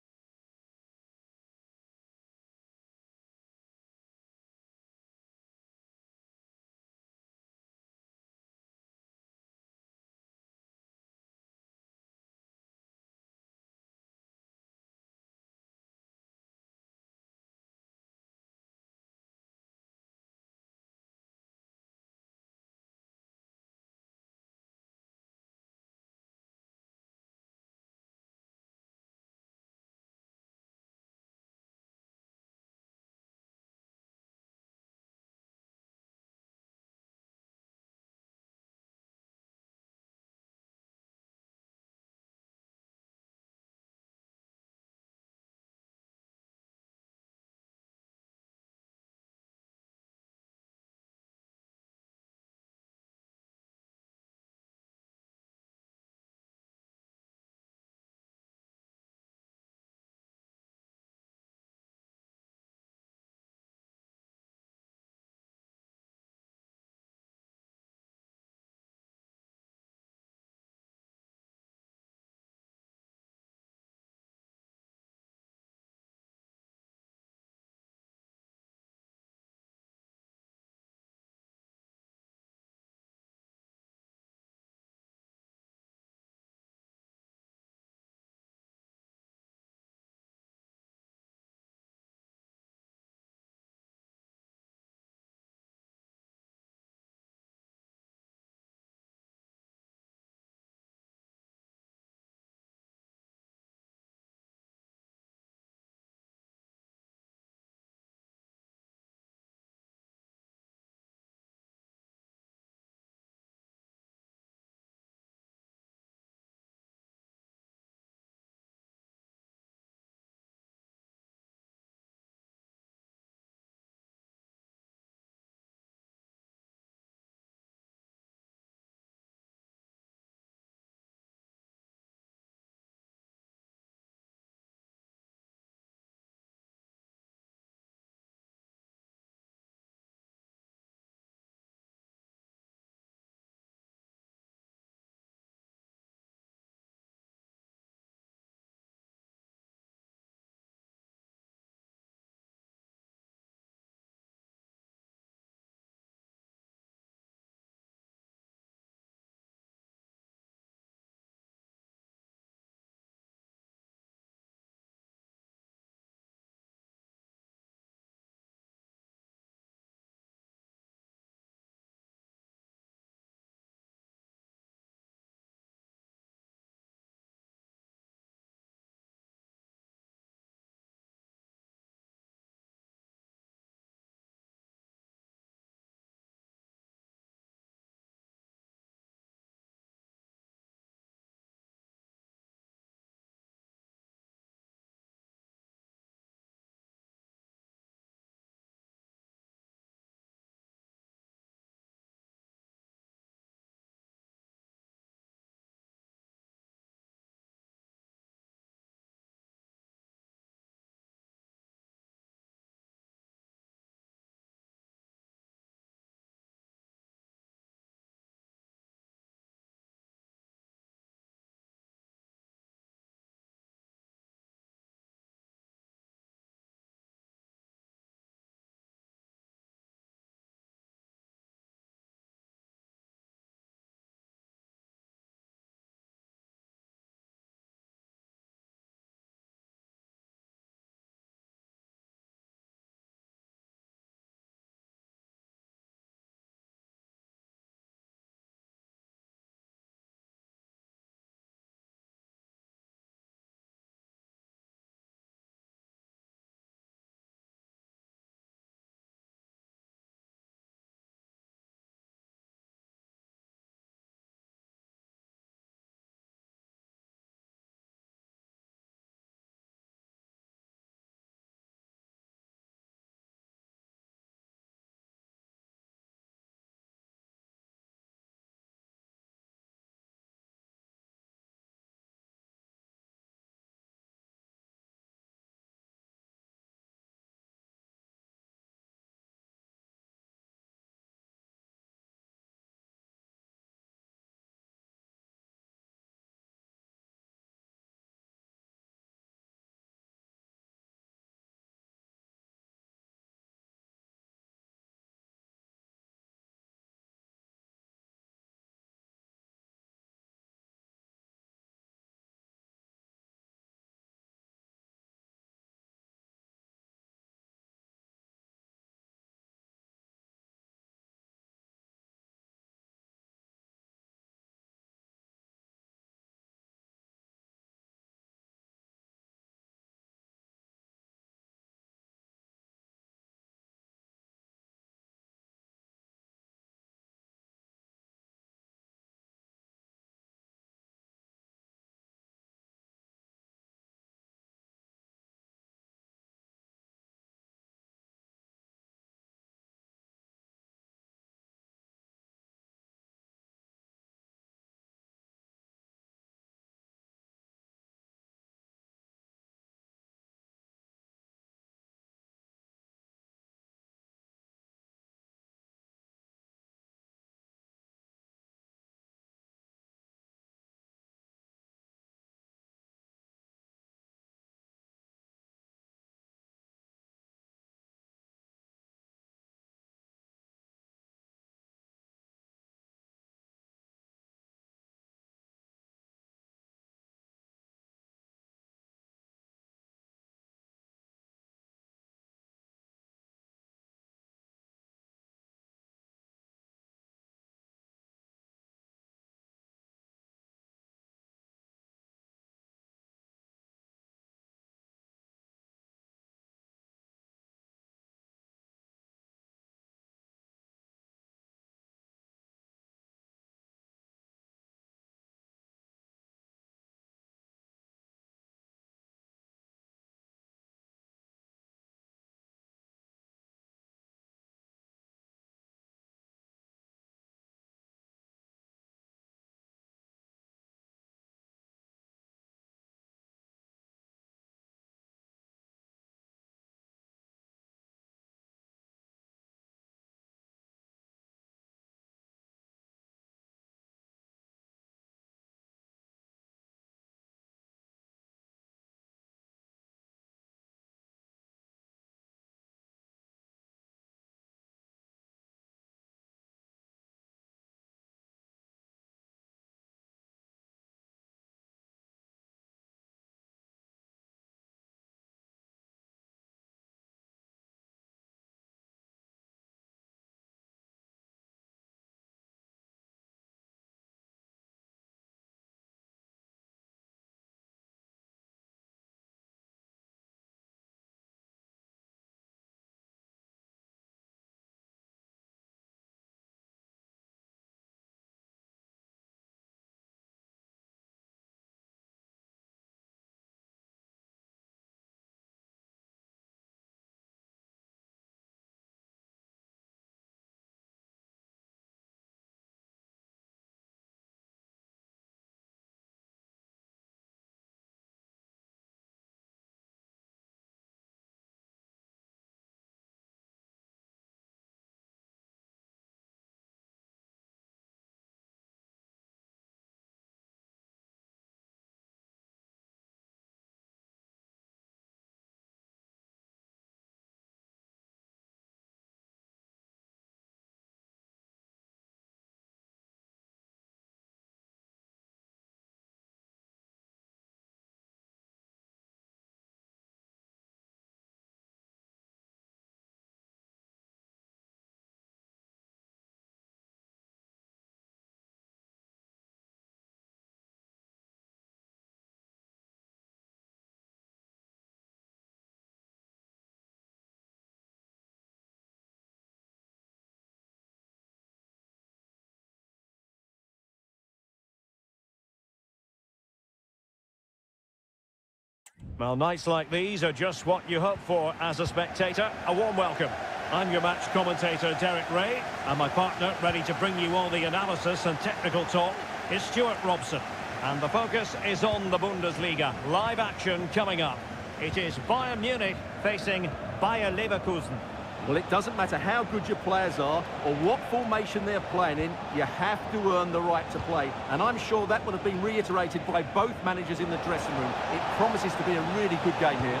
Well, nights like these are just what you hope for as a spectator. A warm welcome. I'm your match commentator, Derek Ray, and my partner, ready to bring you all the analysis and technical talk, is Stuart Robson. And the focus is on the Bundesliga. Live action coming up. It is Bayern Munich facing Bayer Leverkusen. Well, it doesn't matter how good your players are or what formation they're playing in, you have to earn the right to play. And I'm sure that would have been reiterated by both managers in the dressing room. It promises to be a really good game here.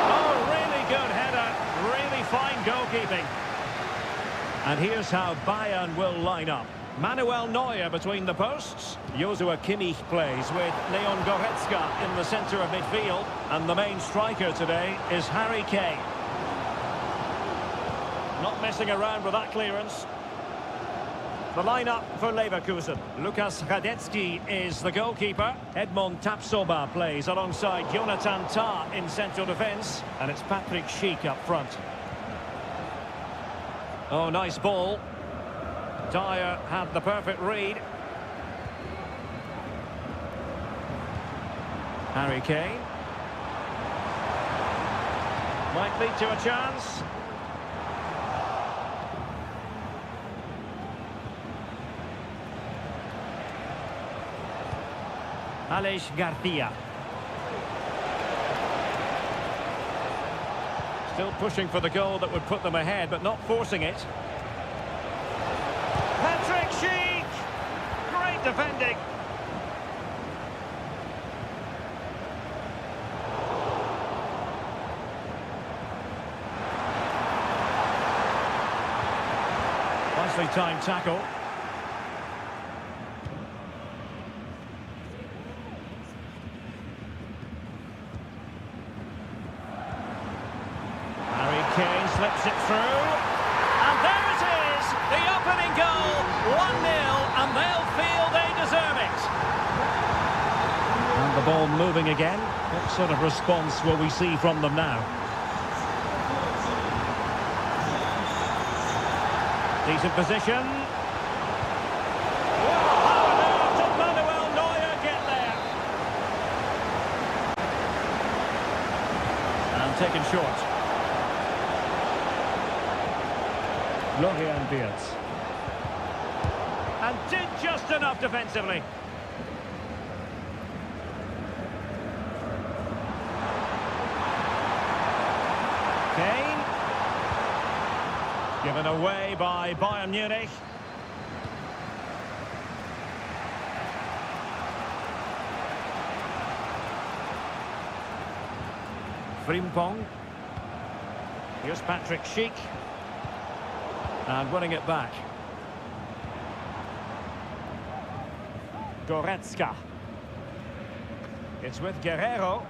Oh, really good header. Really fine goalkeeping. And here's how Bayern will line up. Manuel Neuer between the posts. Joshua Kimmich plays with Leon Goretzka in the centre of midfield. And the main striker today is Harry Kane. Not messing around with that clearance. The lineup for Leverkusen. Lukas Radetzky is the goalkeeper. Edmond Tapsoba plays alongside Jonathan Tah in central defence. And it's Patrick Schick up front. Oh, nice ball. Dyer had the perfect read. Harry Kane. Might lead to a chance. Aleix Garcia. Still pushing for the goal that would put them ahead, but not forcing it. Patrick Schick! Great defending. Nicely timed tackle. Harry Kane slips it through. And there it is! The opening goal! 1-0, and they'll feel they deserve it. And the ball moving again. What sort of response will we see from them now? Decent position. Whoa, how on earth did Manuel Neuer get there? And taken short. Florian Wirtz. And did just enough defensively. Kane. Given away by Bayern Munich. Frimpong. Here's Patrick Schick. And winning it back. Goretzka. It's with Guerrero.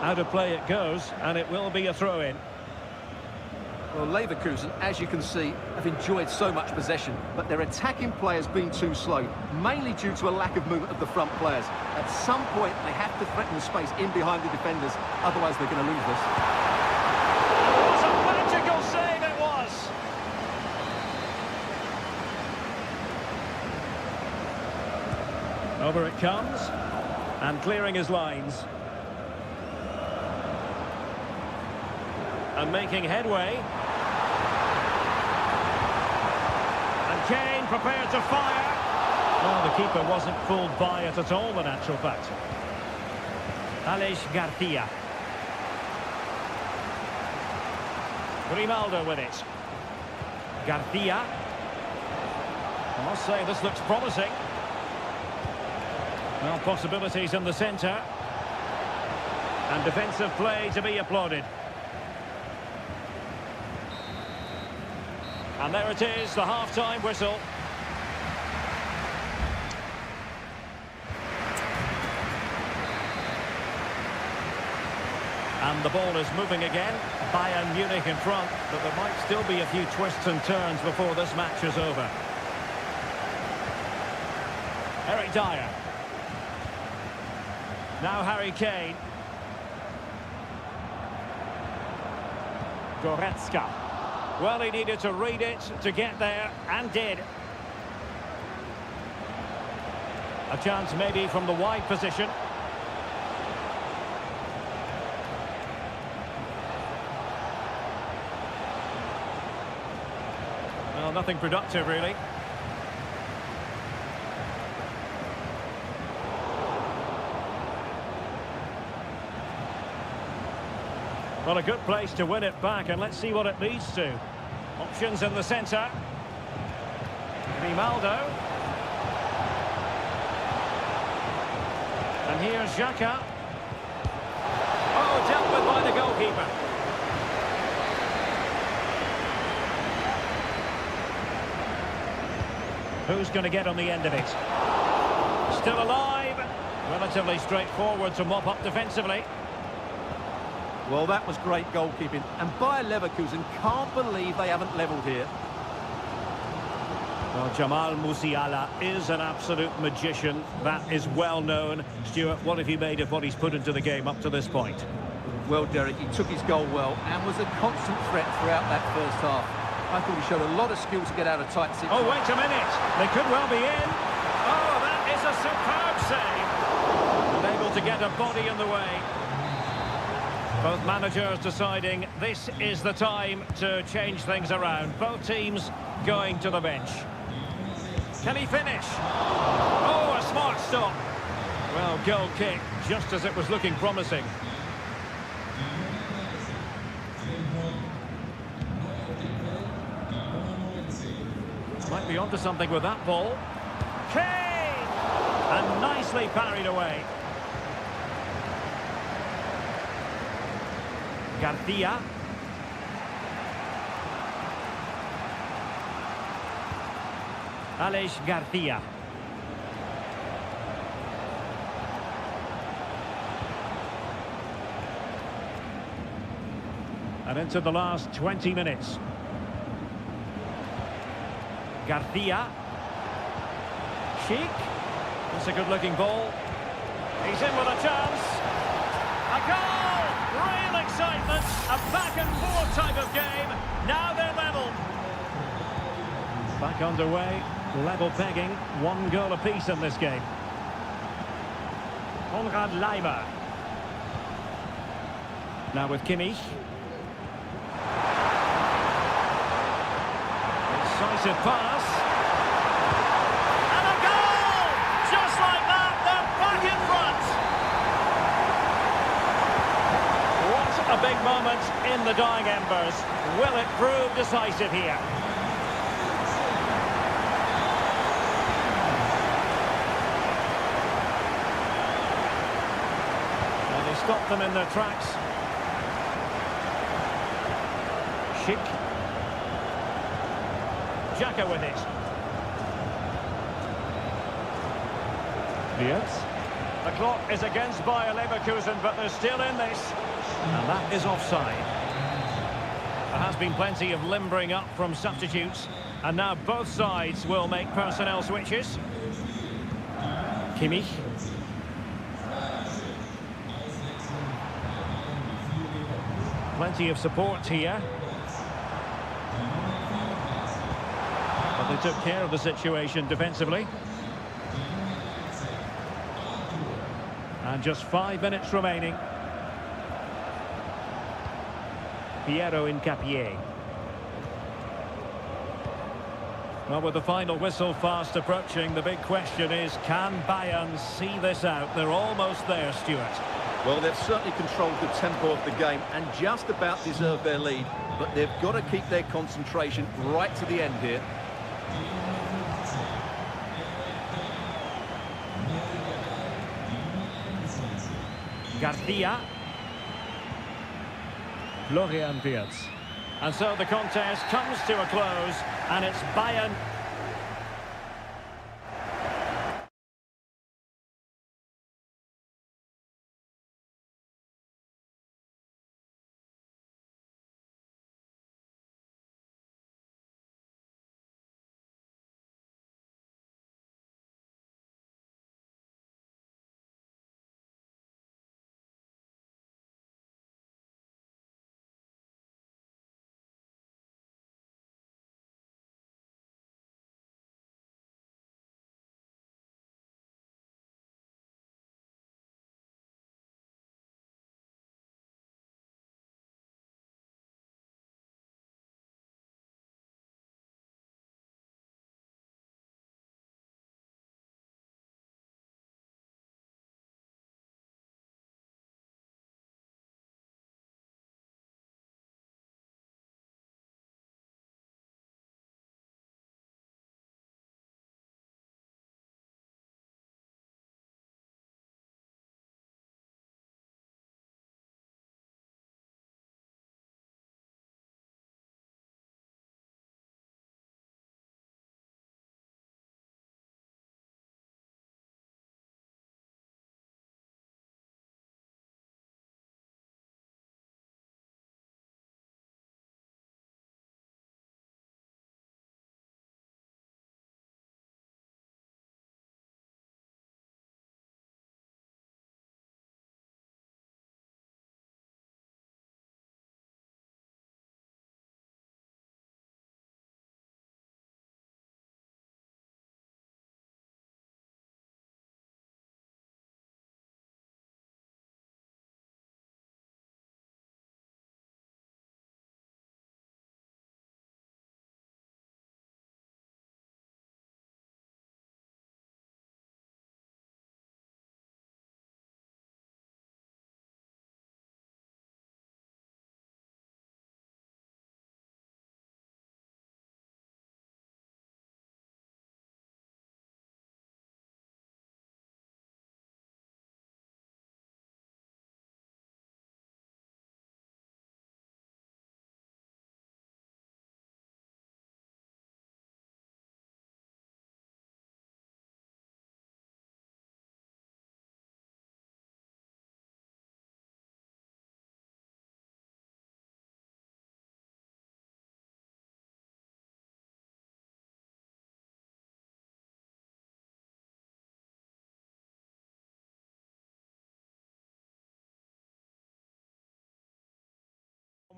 Out of play it goes, and it will be a throw-in. Well, Leverkusen, as you can see, have enjoyed so much possession, but their attacking players been too slow, mainly due to a lack of movement of the front players. At some point, they have to threaten the space in behind the defenders, otherwise they're going to lose this. What a magical save it was! Over it comes, and clearing his lines. And making headway. And Kane prepared to fire. Well, the keeper wasn't fooled by it at all, in actual fact. Aleix Garcia. Grimaldo with it. Garcia. I must say, this looks promising. Well, possibilities in the centre. And defensive play to be applauded. And there it is, the half-time whistle. And the ball is moving again. Bayern Munich in front, but there might still be a few twists and turns before this match is over. Eric Dyer. Now Harry Kane. Goretzka. Well, he needed to read it to get there, and did. A chance maybe from the wide position. Well, nothing productive, really. Well, a good place to win it back, and let's see what it leads to. Options in the centre. Grimaldo. And here's Xhaka. Oh, dealt with by the goalkeeper. Who's going to get on the end of it? Still alive. Relatively straightforward to mop up defensively. Well, that was great goalkeeping. And Bayer Leverkusen can't believe they haven't levelled here. Well, Jamal Musiala is an absolute magician. That is well known. Stuart, what have you made of what he's put into the game up to this point? Well, Derek, he took his goal well and was a constant threat throughout that first half. I thought he showed a lot of skill to get out of tight situations. Oh, wait a minute. They could well be in. Oh, that is a superb save. Unable to get a body in the way. Both managers deciding this is the time to change things around. Both teams going to the bench. Can he finish? Oh, a smart stop. Well, goal kick, just as it was looking promising. Might be onto something with that ball. Kane! And nicely parried away. Garcia. Aleix Garcia. And into the last 20 minutes. Garcia. Sheik. That's a good-looking ball. He's in with a chance. A goal! Real excitement. A back-and-forth type of game. Now they're level. Back underway. Level pegging. One goal apiece in this game. Konrad Laimer. Now with Kimmich. Decisive pass. And a goal! Just like that, they're back in front. What a big moment in the dying embers. Will it prove decisive here? Well, they stopped them in their tracks. Sheik. Xhaka with it. Yes. The clock is against Bayer Leverkusen, but they're still in this. And that is offside. There has been plenty of limbering up from substitutes. And now both sides will make personnel switches. Kimmich. Plenty of support here. But they took care of the situation defensively. And just 5 minutes remaining. Piero Incapié. Well, with the final whistle fast approaching, the big question is, can Bayern see this out? They're almost there, Stuart. Well, they've certainly controlled the tempo of the game and just about deserved their lead, but they've got to keep their concentration right to the end here. Garcia. Florian Wirtz. And so the contest comes to a close, and it's Bayern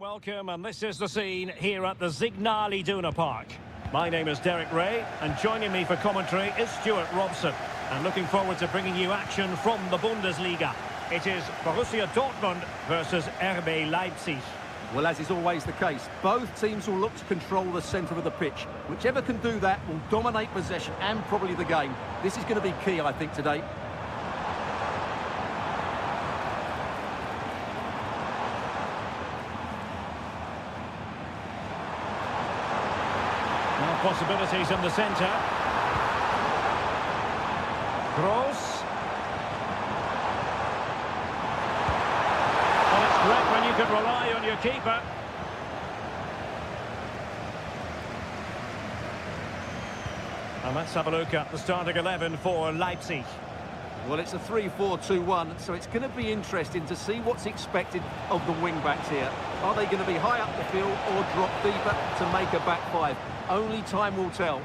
welcome, and this is the scene here at the Signal Iduna Park. My name is Derek Ray, and joining me for commentary is Stuart Robson. And looking forward to bringing you action from the Bundesliga. It is Borussia Dortmund versus RB Leipzig. Well, as is always the case, both teams will look to control the centre of the pitch. Whichever can do that will dominate possession and probably the game. This is going to be key, I think, today. Now possibilities in the centre. Gross. Well, it's great when you can rely on your keeper. And let's have a look at the starting 11 for Leipzig. Well, it's a 3-4-2-1, so it's going to be interesting to see what's expected of the wing-backs here. Are they going to be high up the field or drop deeper to make a back five? Only time will tell.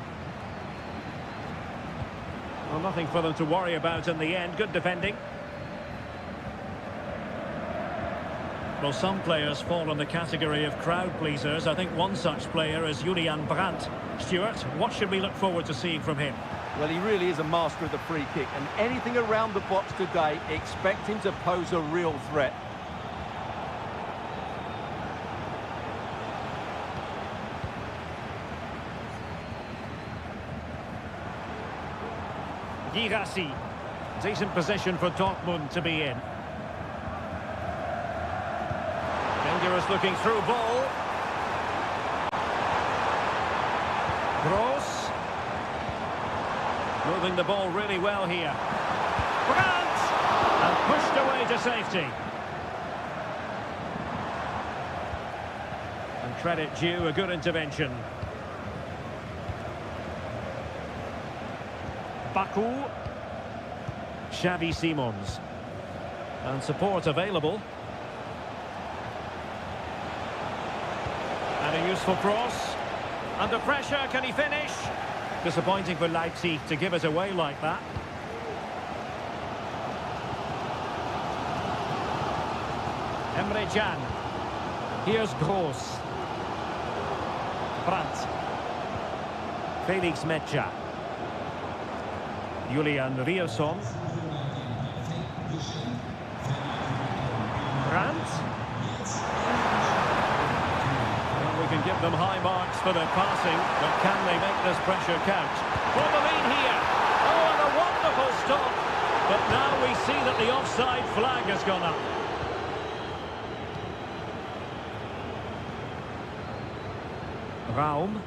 Well, nothing for them to worry about in the end. Good defending. Well, some players fall in the category of crowd pleasers. I think one such player is Julian Brandt. Stuart, what should we look forward to seeing from him? Well, he really is a master of the free kick, and anything around the box today, expect him to pose a real threat. Girassi. Decent position for Dortmund to be in. Dangerous looking through ball. Gross. Moving the ball really well here. Brandt! And pushed away to safety. And credit due, a good intervention. Baku. Xavi Simons. And support available. And a useful cross. Under pressure, can he finish? Disappointing for Leipzig to give it away like that. Emre Can. Here's Gross. Brandt. Felix Metscher. Julian Rierson. Brandt. Well, we can give them high marks for their passing, but can they make this pressure count? For the lead here. Oh, and a wonderful stop. But now we see that the offside flag has gone up. Raum.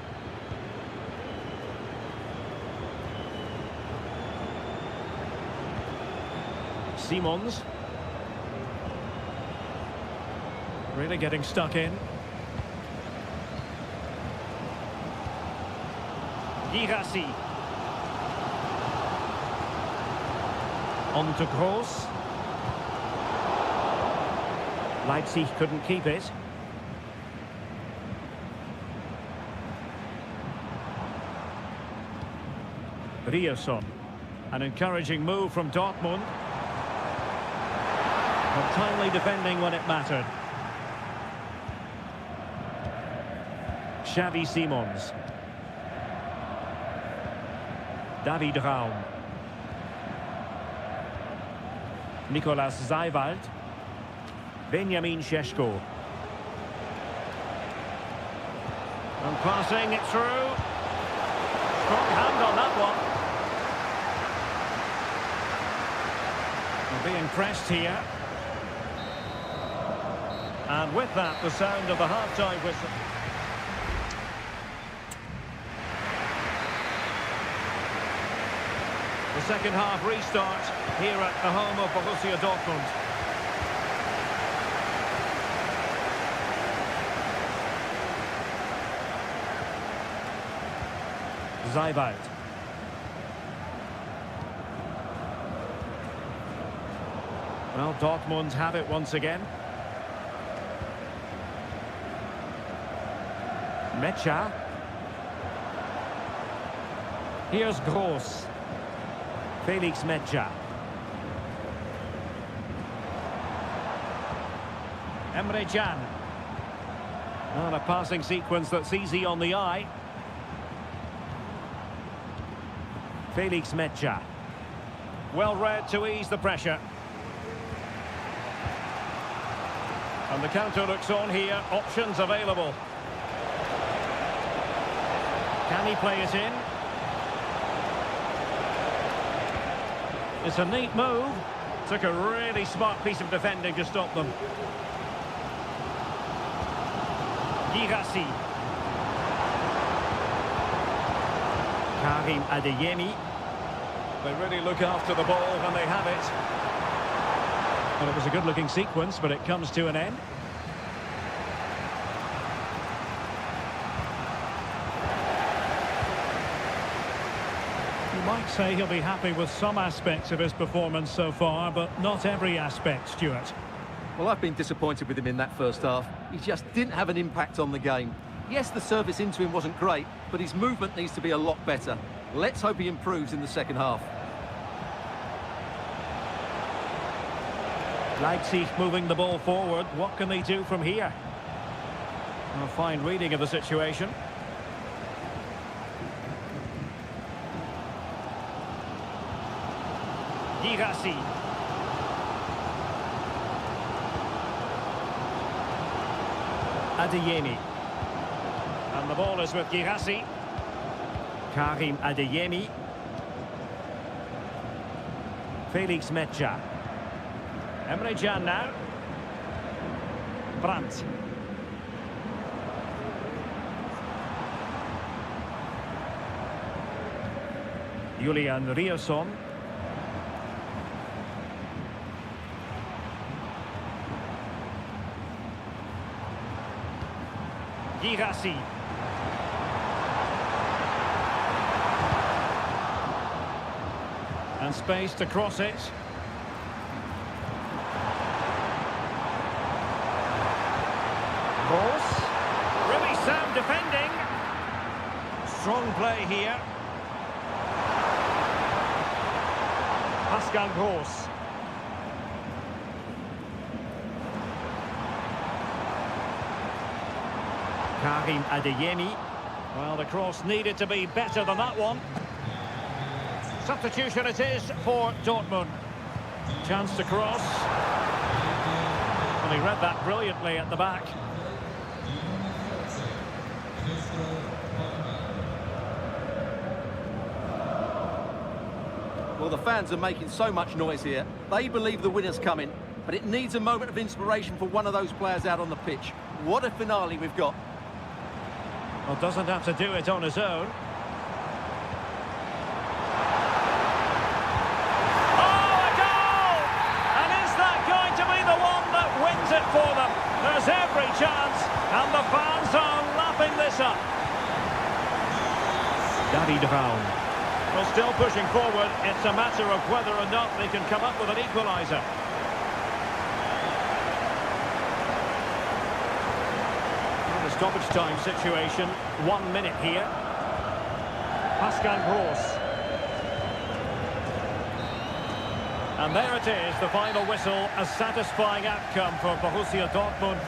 Simons. Really getting stuck in. Girassi. On to Gross. Leipzig couldn't keep it. Rierson. An encouraging move from Dortmund. But timely defending when it mattered. Xavi Simons. David Raum. Nicolas Seiwald. Benjamin Šeško. And passing it through. Strong hand on that one. Being pressed here. And with that, the sound of the half-time whistle. The second half restart here at the home of Borussia Dortmund. Seiwald. Well, Dortmund have it once again. Metscher. Here's Gross. Felix Metscher. Emre Can. And a passing sequence that's easy on the eye. Felix Mecha. Well read to ease the pressure. And the counter looks on here. Options available. Can he play it in? It's a neat move. Took a really smart piece of defending to stop them. Girassi. Karim Adeyemi. They really look after the ball when they have it. Well, it was a good-looking sequence, but it comes to an end. You might say he'll be happy with some aspects of his performance so far, but not every aspect, Stuart. Well, I've been disappointed with him in that first half. He just didn't have an impact on the game. Yes, the service into him wasn't great, but his movement needs to be a lot better. Let's hope he improves in the second half. Leipzig moving the ball forward. What can they do from here? A fine reading of the situation. Girassi. Adeyemi. And the ball is with Girassi. Karim Adeyemi. Felix Mecha. Emre Can now. Brandt. Julian Riosson. Girassi. And space to cross it. Gross. Really sound defending. Strong play here. Pascal Gross. Karim Adeyemi. Well, the cross needed to be better than that one. Substitution it is for Dortmund. Chance to cross. And he read that brilliantly at the back. Well, the fans are making so much noise here. They believe the winner's coming, but it needs a moment of inspiration for one of those players out on the pitch. What a finale we've got. Well, doesn't have to do it on his own. Oh, a goal! And is that going to be the one that wins it for them? There's every chance, and the fans are lapping this up. David Raum. Well, still pushing forward. It's a matter of whether or not they can come up with an equaliser. Stoppage time situation, 1 minute here. Pascal Gross. And there it is, the final whistle, a satisfying outcome for Borussia Dortmund.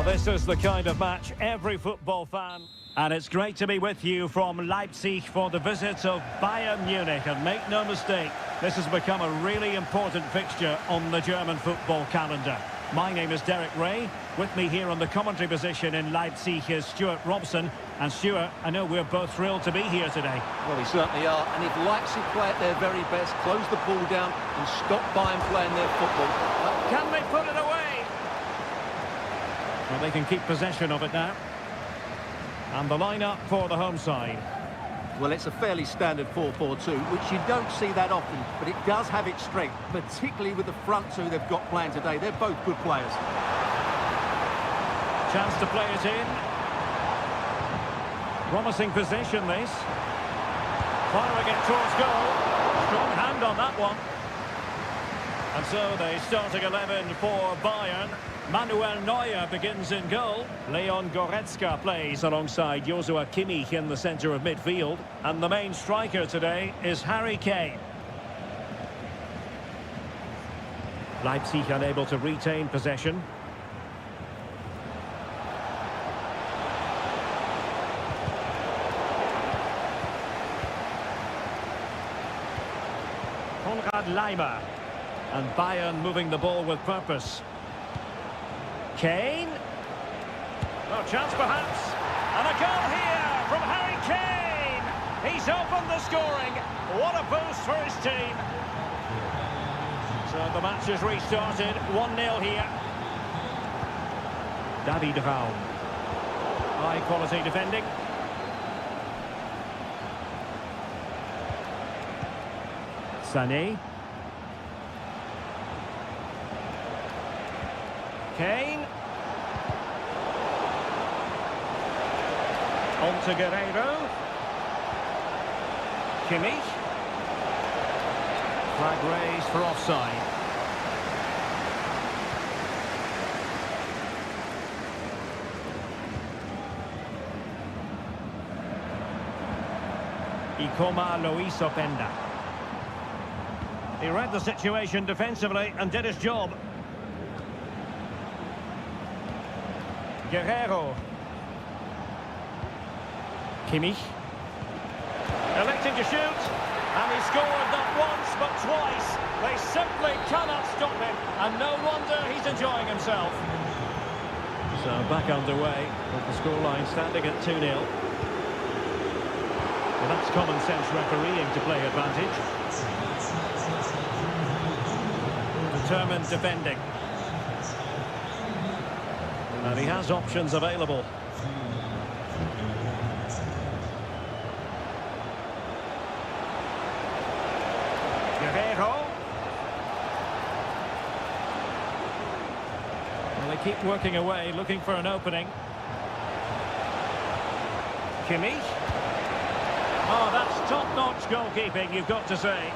Well, this is the kind of match every football fan... And it's great to be with you from Leipzig for the visit of Bayern Munich. And make no mistake, this has become a really important fixture on the German football calendar. My name is Derek Ray. With me here on the commentary position in Leipzig is Stuart Robson. And Stuart, I know we're both thrilled to be here today. Well, we certainly are. And if Leipzig play at their very best, close the ball down and stop Bayern playing their football. Can they put it away? Well, they can keep possession of it now. And the lineup for the home side. Well, it's a fairly standard 4-4-2, which you don't see that often, but it does have its strength, particularly with the front two they've got playing today. They're both good players. Chance to play it in. Promising position, this. Firing it towards goal. Strong hand on that one. And so the starting 11 for Bayern. Manuel Neuer begins in goal. Leon Goretzka plays alongside Joshua Kimmich in the centre of midfield. And the main striker today is Harry Kane. Leipzig unable to retain possession. Konrad Laimer. And Bayern moving the ball with purpose. Kane. Oh, chance perhaps. And a goal here from Harry Kane. He's opened the scoring. What a boost for his team. So the match has restarted. 1-0 here. David Raum. High quality defending. Sané. Kane. On to Guerreiro. Kimmich. Flag raised for offside. Ikoma Luis Openda. He read the situation defensively and did his job. Guerreiro. Kimmich. Electing to shoot. And he scored not once but twice. They simply cannot stop him. And no wonder he's enjoying himself. So back underway with the scoreline standing at 2-0. Well, that's common sense refereeing to play advantage. Determined defending. And he has options available. Guerreiro. Well, they keep working away, looking for an opening. Kimmich. Oh, that's top-notch goalkeeping, you've got to say.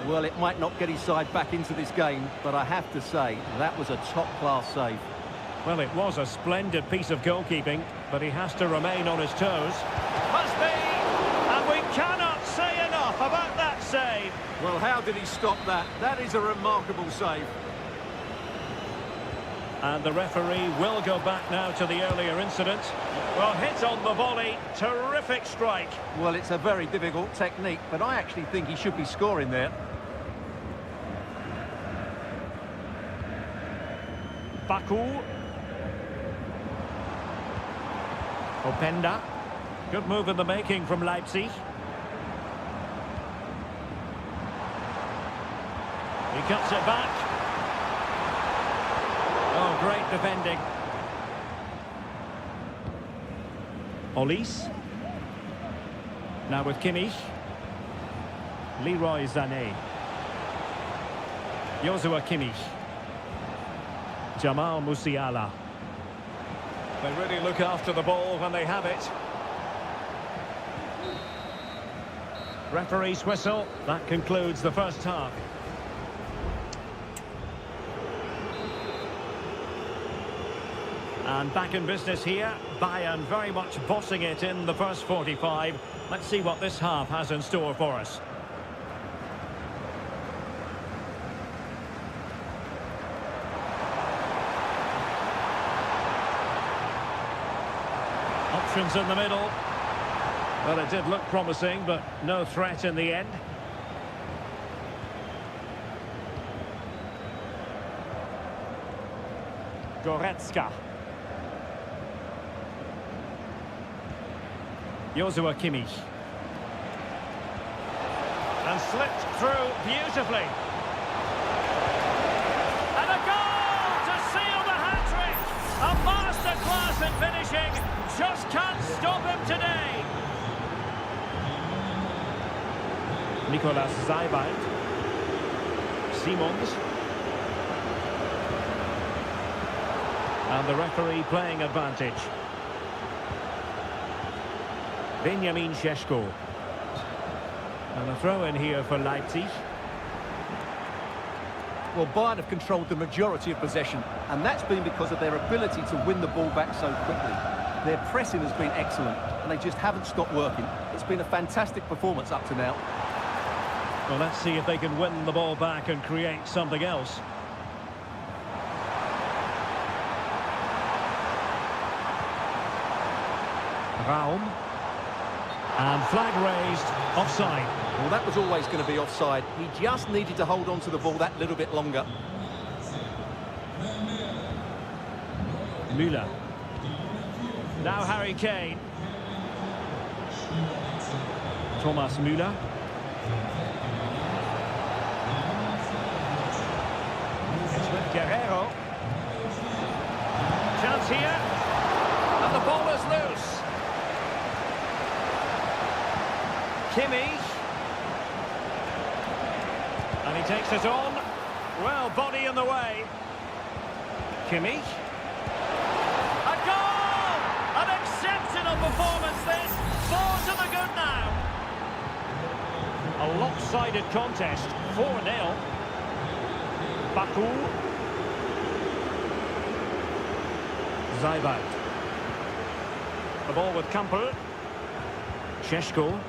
Well, it might not get his side back into this game, but I have to say, that was a top-class save. Well, it was a splendid piece of goalkeeping, but he has to remain on his toes. Must be! And we cannot say enough about that save. Well, how did he stop that? That is a remarkable save. And the referee will go back now to the earlier incident. Well, hit on the volley, terrific strike. Well, it's a very difficult technique, but I actually think he should be scoring there. Baku. Openda. Good move in the making from Leipzig. He cuts it back. Oh, great defending. Olise. Now with Kimmich. Leroy Sané. Joshua Kimmich. Jamal Musiala. They really look after the ball when they have it. Referee's whistle. That concludes the first half. And back in business here. Bayern very much bossing it in the first 45. Let's see what this half has in store for us. options in the middle. Well, it did look promising, but no threat in the end. Goretzka. Joshua Kimmich. And slipped through beautifully. And a goal to seal the hat-trick! A masterclass in finishing. Just can't stop him today. Nicolas Zeibald. Simons. And the referee playing advantage. Benjamin Šeško. And a throw in here for Leipzig. Well, Bayern have controlled the majority of possession, and that's been because of their ability to win the ball back so quickly. Their pressing has been excellent, and they just haven't stopped working. It's been a fantastic performance up to now. Well, let's see if they can win the ball back and create something else. Raum. And flag raised, offside. Well, that was always going to be offside. He just needed to hold on to the ball that little bit longer. Müller. Now Harry Kane. Thomas Müller. It's with Guerrero. Chance here. And the ball is loose. Kimmich. And he takes it on. Well, body in the way. Kimmich. A goal! An exceptional performance this. 4 to the good now. A lopsided contest. 4-0. Baku. Zeibald. The ball with Kampel. Šeško.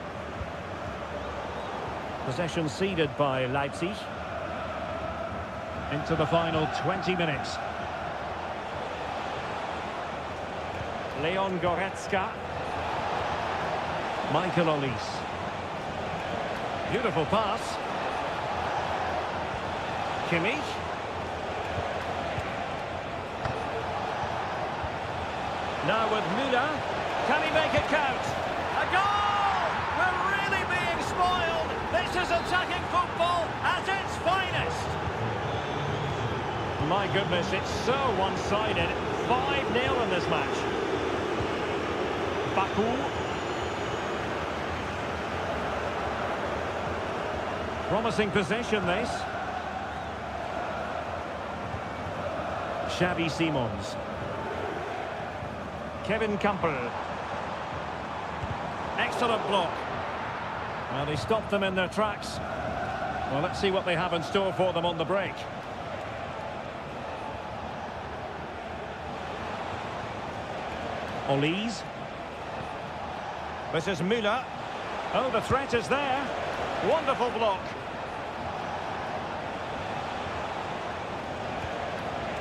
Possession ceded by Leipzig. Into the final 20 minutes. Leon Goretzka. Michael Olise. Beautiful pass. Kimmich. Now with Müller. Can he make it count? A goal! We're really being spoiled. This is attacking football at its finest. My goodness, it's so one-sided. 5-0 in this match. Baku. Promising possession, this. Xavi Simons. Kevin Kampel. Excellent block. Well, they stopped them in their tracks. Well, let's see what they have in store for them on the break. Olise. This is Müller. Oh, the threat is there. Wonderful block.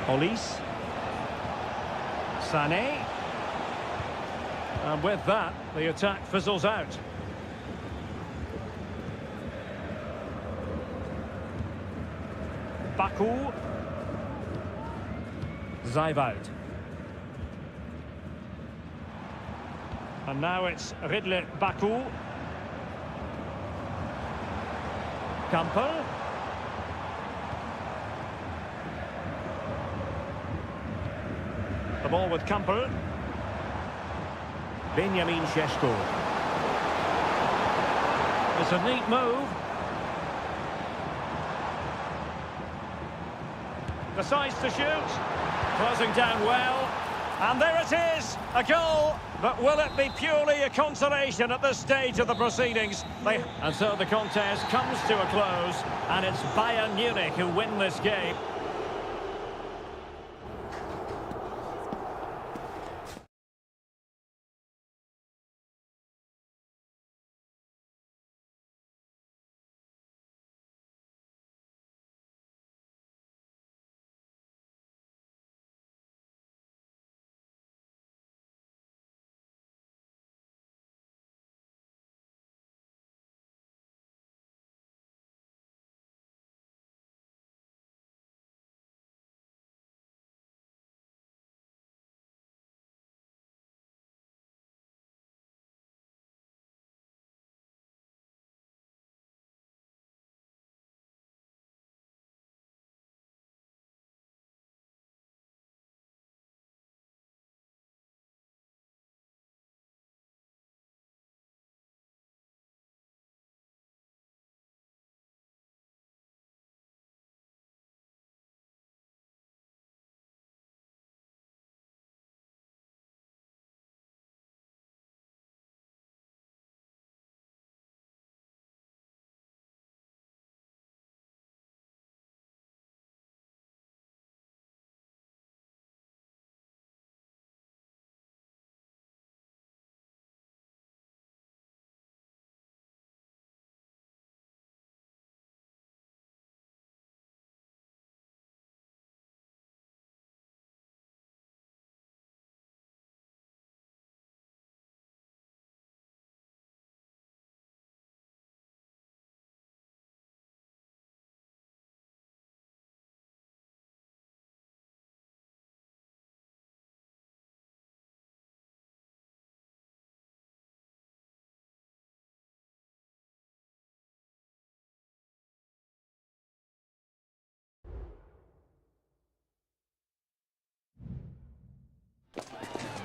Olise. Sané. And with that, the attack fizzles out. Baku. Zeibald. And now it's Ridley Baku. Kampel. The ball with Kampel. Benjamin Šeško. It's a neat move. Decides to shoot. Closing down well. And there it is, a goal. But will it be purely a consolation at this stage of the proceedings? And so the contest comes to a close, and it's Bayern Munich who win this game.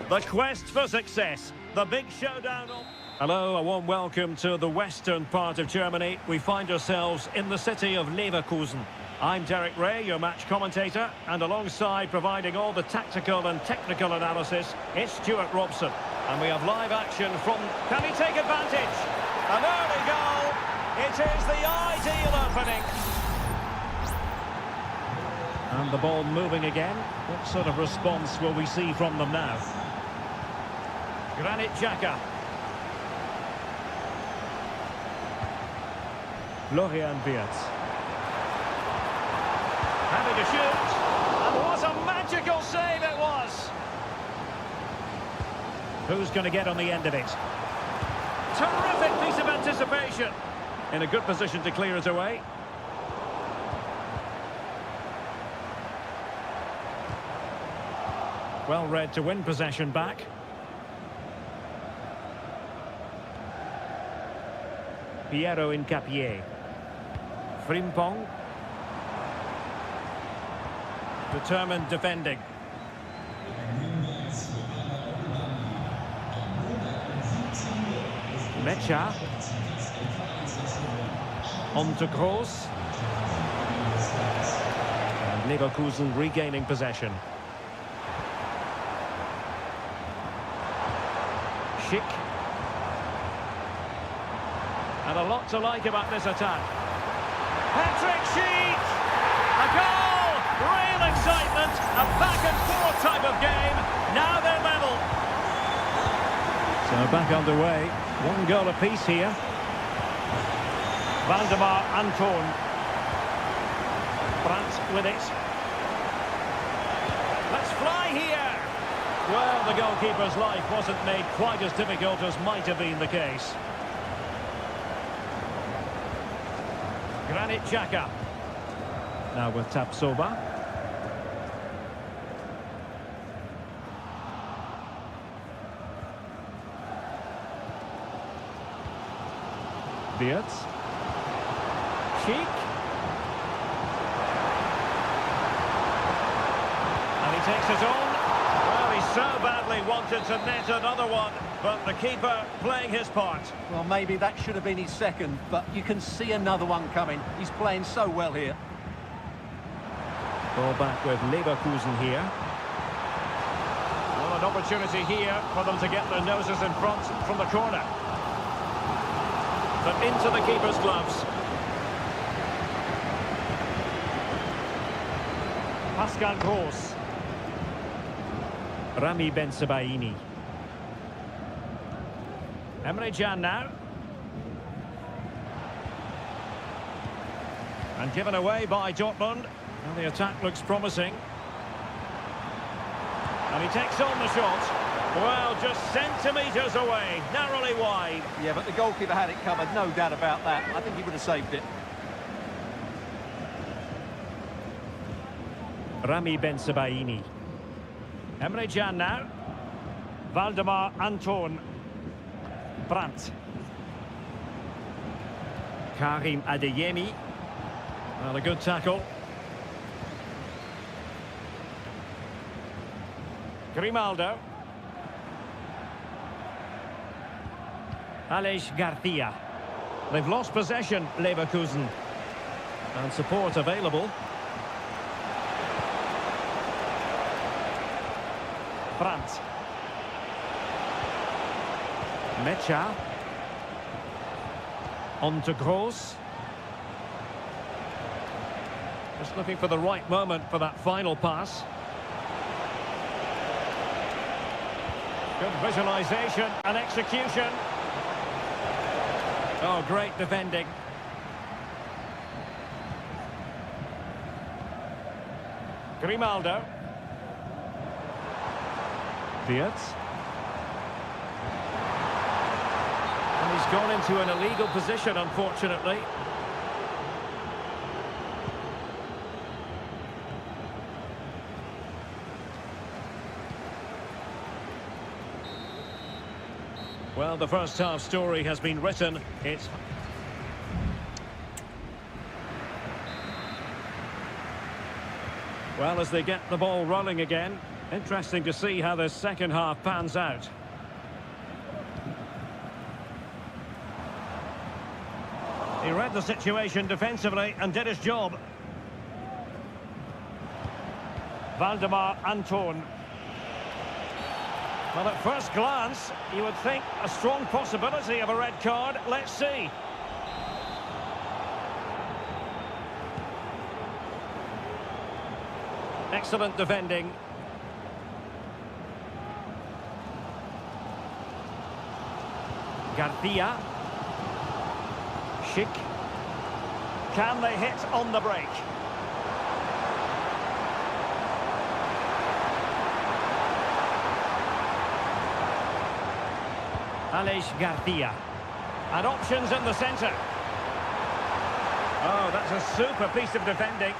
The quest for success. The big showdown. Hello, a warm welcome to the western part of Germany. We find ourselves in the city of Leverkusen. I'm Derek Ray, your match commentator, and alongside providing all the tactical and technical analysis, it's Stuart Robson. And we have live action from... Can he take advantage? An early goal. It is the ideal opening. And the ball moving again. What sort of response will we see from them now? Granit Xhaka. Florian Wirtz. Having to shoot. And what a magical save it was. Who's going to get on the end of it? Terrific piece of anticipation. In a good position to clear it away. Well read to win possession back. Piero Incapié. Frimpong. Determined defending. Mecha. On to Kroos. And Leverkusen regaining possession. Schick. And a lot to like about this attack. Patrick Schick! A goal! Real excitement! A back-and-forth type of game. Now they're level. So back underway. One goal apiece here. Valdemar Anton. Brandt with it. Let's fly here! Well, the goalkeeper's life wasn't made quite as difficult as might have been the case. Granit Xhaka. Now with Tapsoba. Wirtz. Schick. And he takes it on. Well, he so badly wanted to net another one, but the keeper playing his part. Well, maybe that should have been his second, but you can see another one coming. He's playing so well here. Ball back with Leverkusen here. Well, an opportunity here for them to get their noses in front from the corner. But into the keeper's gloves. Pascal Gross. Rami Bensebaini. Emre Can now. And given away by Dortmund. And the attack looks promising. And he takes on the shot. Well, just centimetres away, narrowly wide. Yeah, but the goalkeeper had it covered, no doubt about that. I think he would have saved it. Rami Bensebaini. Emre Can now. Valdemar Anton. Brandt. Karim Adeyemi. Well, a good tackle. Grimaldo. Aleix Garcia. They've lost possession, Leverkusen. And support available. Brandt. Mecha. On to Gross. Just looking for the right moment for that final pass. Good visualization and execution. Oh, great defending. Grimaldo. Wirtz. And he's gone into an illegal position, unfortunately. Well, the first half story has been written. It's... Well, as they get the ball rolling again. Interesting to see how the second half pans out. He read the situation defensively and did his job. Valdemar Anton. Well, at first glance, you would think a strong possibility of a red card. Let's see. Excellent defending. Garcia. Schick. Can they hit on the break? Aleix Garcia. And options in the centre. Oh, that's a super piece of defending.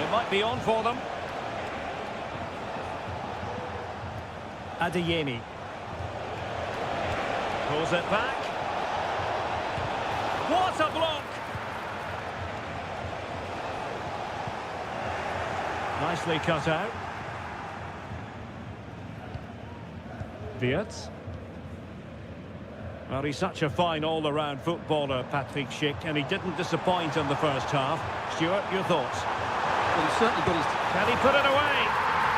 It might be on for them. Adeyemi. Pulls it back. What a block! Nicely cut out. Wirtz. Well, he's such a fine all-around footballer, Patrick Schick, and he didn't disappoint in the first half. Stuart, your thoughts? Well, he's certainly got his... Can he put it away?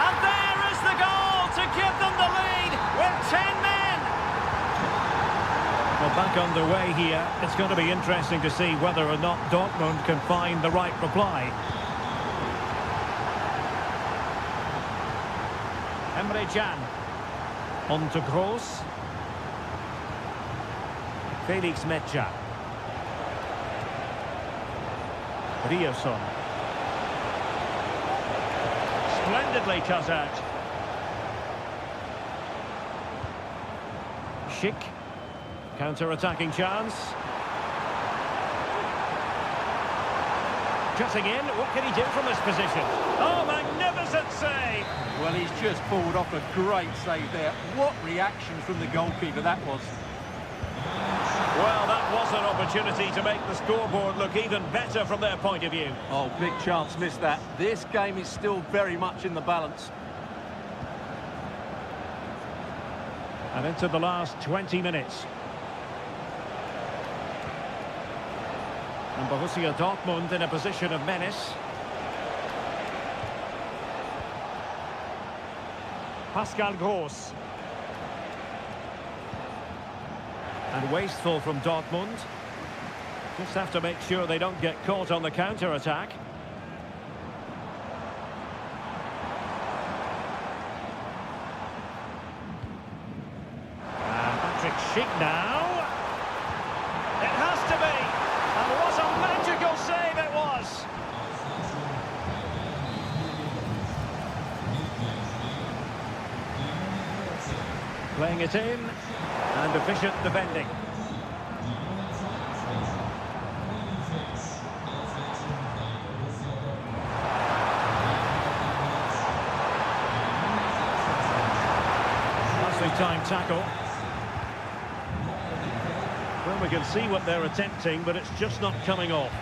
And there is the goal to give them the lead with 10 men! Well, back underway here. It's going to be interesting to see whether or not Dortmund can find the right reply. Emre Can. On to Gross. Felix Mecha. Rierson. Splendidly cut out. Schick. Counter-attacking chance. Cutting in. What can he do from this position? Oh, magnificent save! Well, he's just pulled off a great save there. What reaction from the goalkeeper that was. Well, that was an opportunity to make the scoreboard look even better from their point of view. Oh, big chance missed that. This game is still very much in the balance. And into the last 20 minutes. And Borussia Dortmund in a position of menace. Pascal Gross. And wasteful from Dortmund. Just have to make sure they don't get caught on the counter-attack. And Patrick Schick now. It has to be. And what a magical save it was. Playing it in, and efficient defending. Nicely timed tackle. Well, we can see what they're attempting, but it's just not coming off.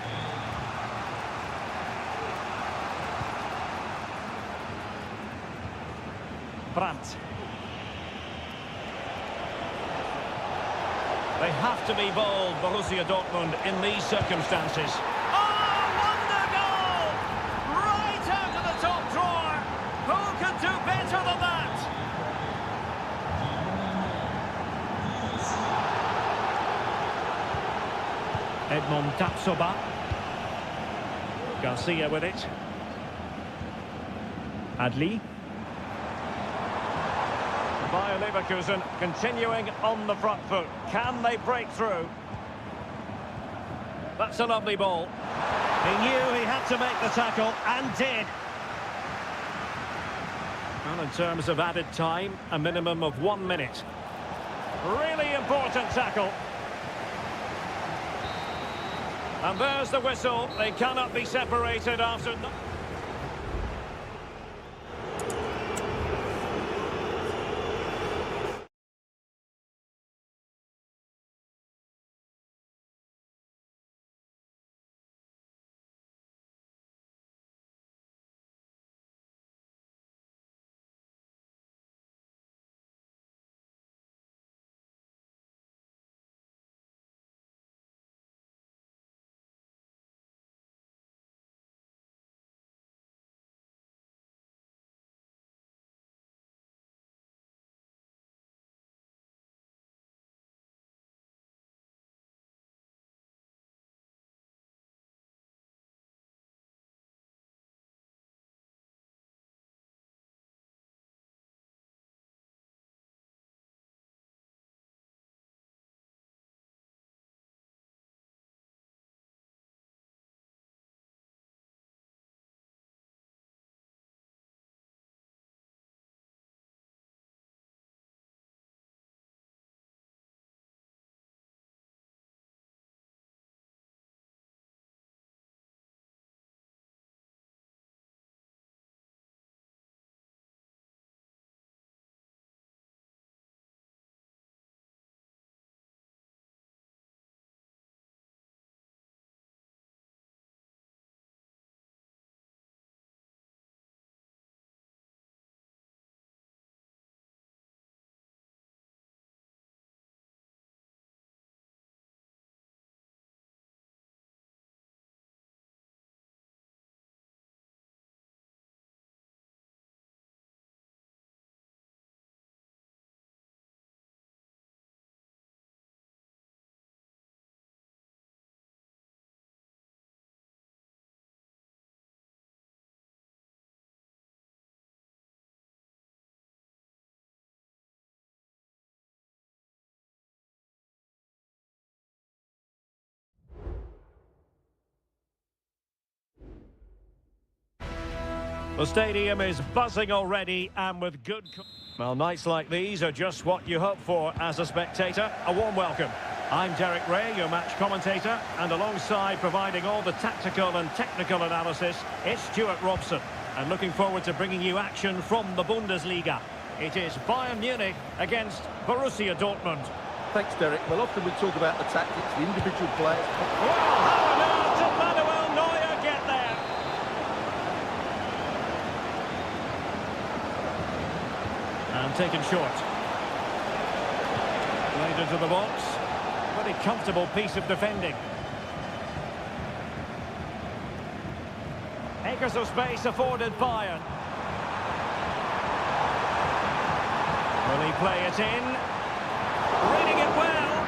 Brandt. They have to be bold, Borussia Dortmund, in these circumstances. Oh, wonder goal! Right out of the top drawer! Who could do better than that? Edmond Tapsoba. Garcia with it. Adli. Bayer Leverkusen continuing on the front foot. Can they break through? That's a lovely ball. He knew he had to make the tackle and did. Well, in terms of added time, a minimum of 1 minute. Really important tackle. And there's the whistle. They cannot be separated after... The stadium is buzzing already and with good... Well, nights like these are just what you hope for as a spectator. A warm welcome. I'm Derek Ray, your match commentator, and alongside providing all the tactical and technical analysis, it's Stuart Robson. And looking forward to bringing you action from the Bundesliga. It is Bayern Munich against Borussia Dortmund. Thanks, Derek. Well, often we talk about the tactics, the individual players. Well, how on earth did Manuel Neuer get there? And taken short. Played into the box. Very comfortable piece of defending. Acres of space afforded Bayern. Will he play it in? Reading it well.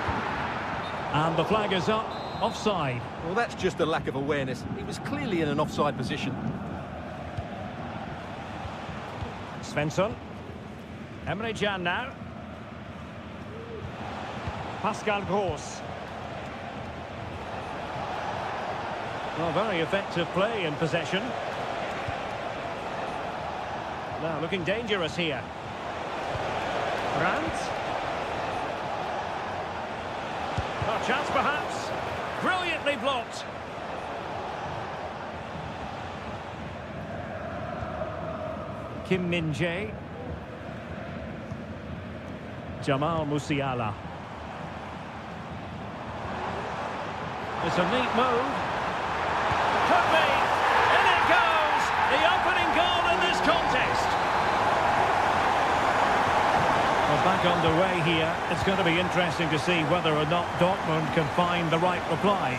And the flag is up. Offside. Well, that's just a lack of awareness. He was clearly in an offside position. Svensson. Emre Can now. Pascal Gross. Well, very effective play in possession. Now looking dangerous here. Brandt. A chance perhaps. Brilliantly blocked. Kim Min-jae. Jamal Musiala. It's a neat move. Could be. In it goes. The opening goal in this contest. Well, back underway here. It's going to be interesting to see whether or not Dortmund can find the right reply.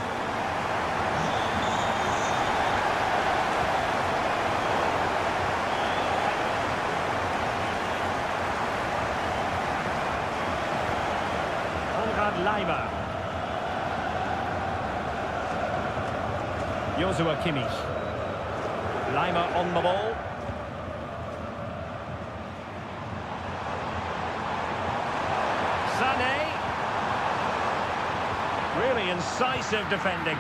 Leimer. Joshua Kimmich. Leimer on the ball. Sané. Really incisive defending.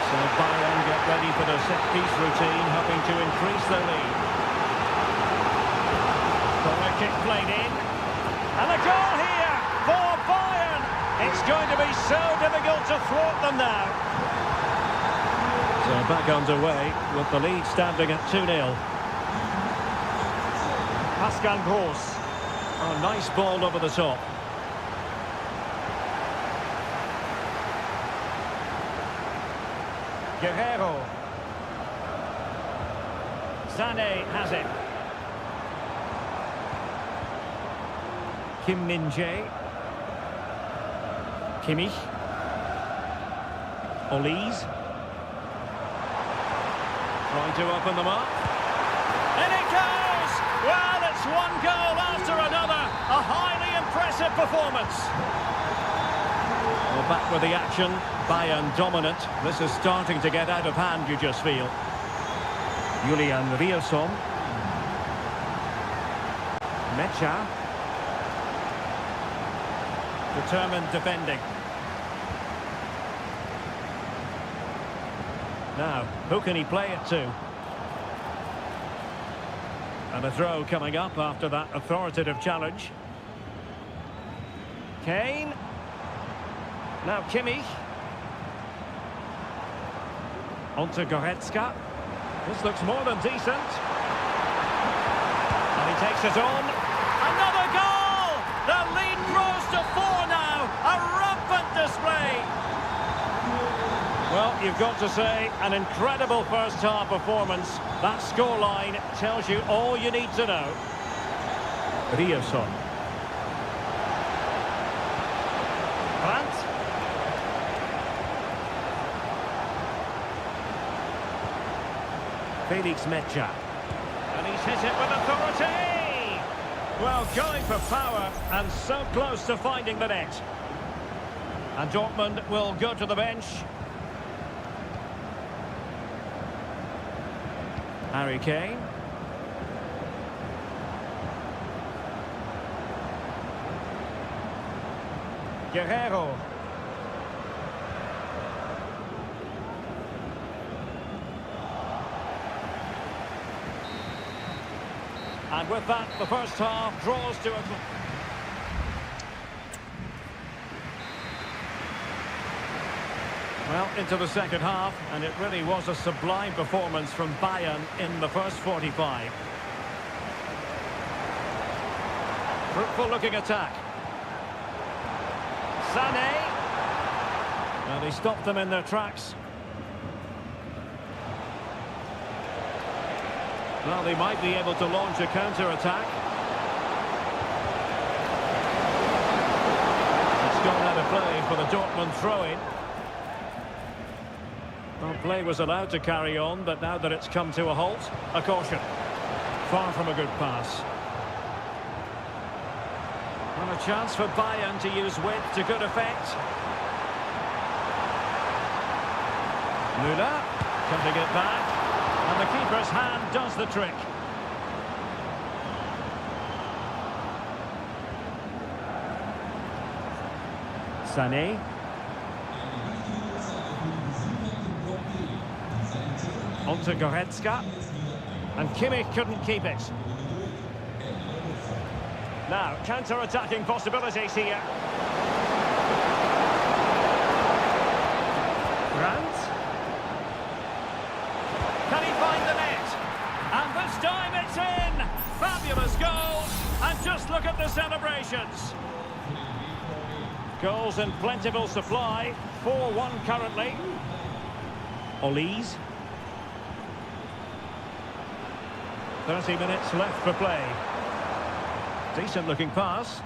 So Bayern get ready for their set-piece routine, hoping to increase their lead. Corner kick played in. And a goal here for Bayern. It's going to be so difficult to thwart them now. So back underway with the lead standing at 2-0. Pascal Gross. Oh, nice ball over the top. Guerrero. Sané has it. Kim Min-jae. Kimmich. Olise. Trying to open them up. And it goes! Well, it's one goal after another. A highly impressive performance. Well, back with the action. Bayern dominant. This is starting to get out of hand, you just feel. Julian Rielson. Mecha. Determined defending. Now, who can he play it to? And a throw coming up after that authoritative challenge. Kane. Now Kimmich. On to Goretzka. This looks more than decent. And he takes it on. Another goal! The lead grows to 4 now. A rampant display. Well, you've got to say, an incredible first-half performance. That scoreline tells you all you need to know. Rielson. Brandt. Felix Mecha. And he's hit it with authority! Well, going for power and so close to finding the net. And Dortmund will go to the bench. Harry Kane. Guerrero. And with that, the first half draws to a... Well, into the second half, and it really was a sublime performance from Bayern in the first 45. Fruitful-looking attack. Sané. Well, he stopped them in their tracks. Well, they might be able to launch a counter-attack. It's gone out of play for the Dortmund throw-in. Well, play was allowed to carry on, but now that it's come to a halt, a caution. Far from a good pass. Well, a chance for Bayern to use width to good effect. Müller, cutting it back. And the keeper's hand does the trick. Sané. On to Goretzka. And Kimmich couldn't keep it. Now, counter-attacking possibilities here. Grant. Can he find the net? And this time it's in! Fabulous goal! And just look at the celebrations. Goals in plentiful supply. 4-1 currently. Olise. 30 minutes left for play. Decent looking pass.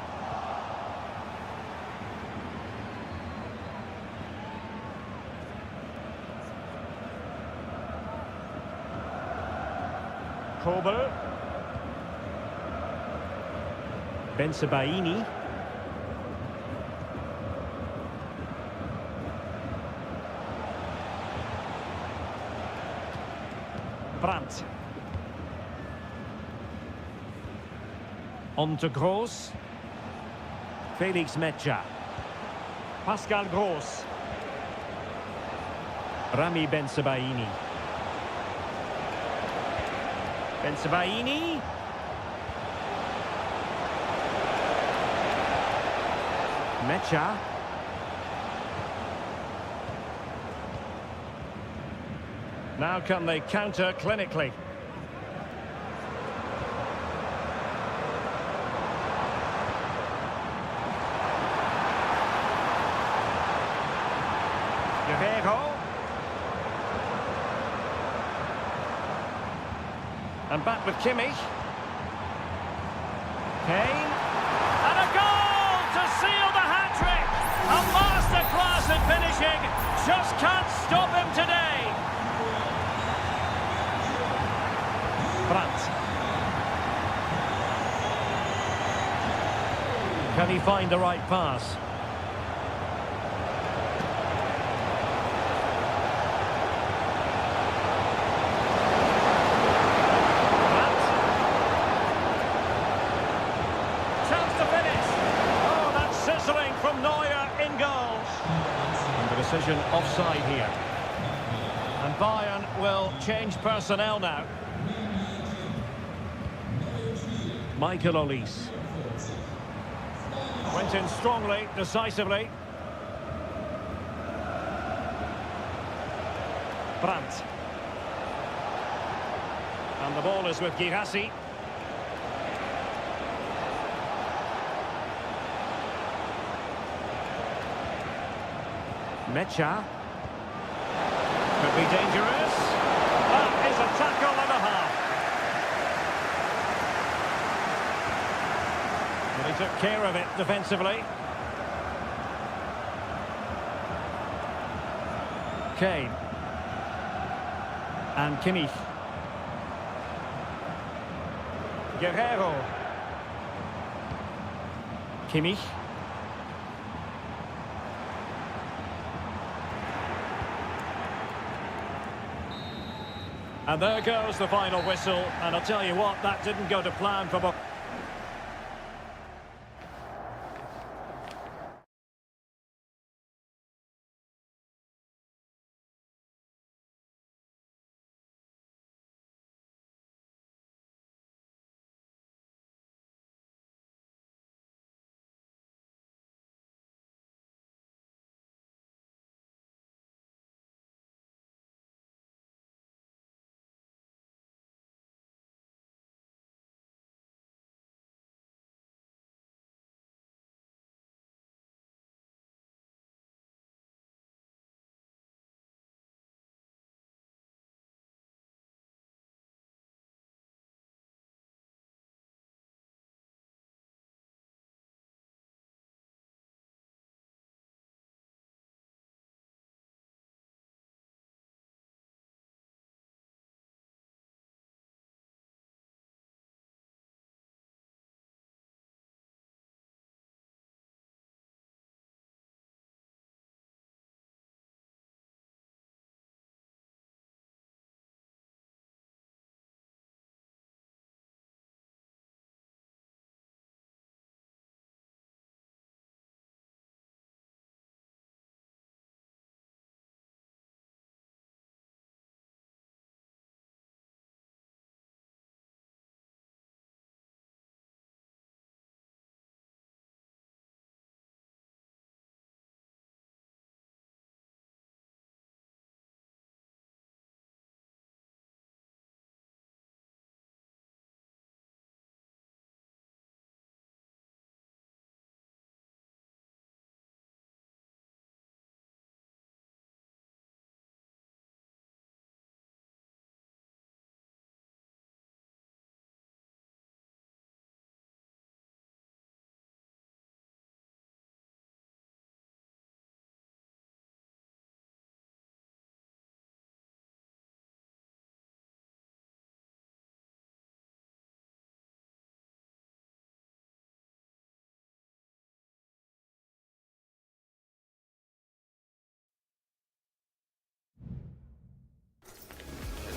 Kober. Bensebaini. Brandt. On to Gross. Felix Mecha. Pascal Gross. Rami Bensebaini. Bensebaini. Mecha. Now can they counter clinically? Guerrero. And back with Kimmich. Kane. And a goal to seal the hat-trick! A masterclass in finishing. Just can't stop him today. Brandt. Can he find the right pass? Decision offside here. And Bayern will change personnel now. Michael Olise. Went in strongly, decisively. Brandt. And the ball is with Girassi. Mecha. Could be dangerous. That is a tackle and a half. Well, he took care of it defensively. Kane. And Kimmich. Guerrero. Kimmich. And there goes the final whistle, and I'll tell you what, that didn't go to plan for...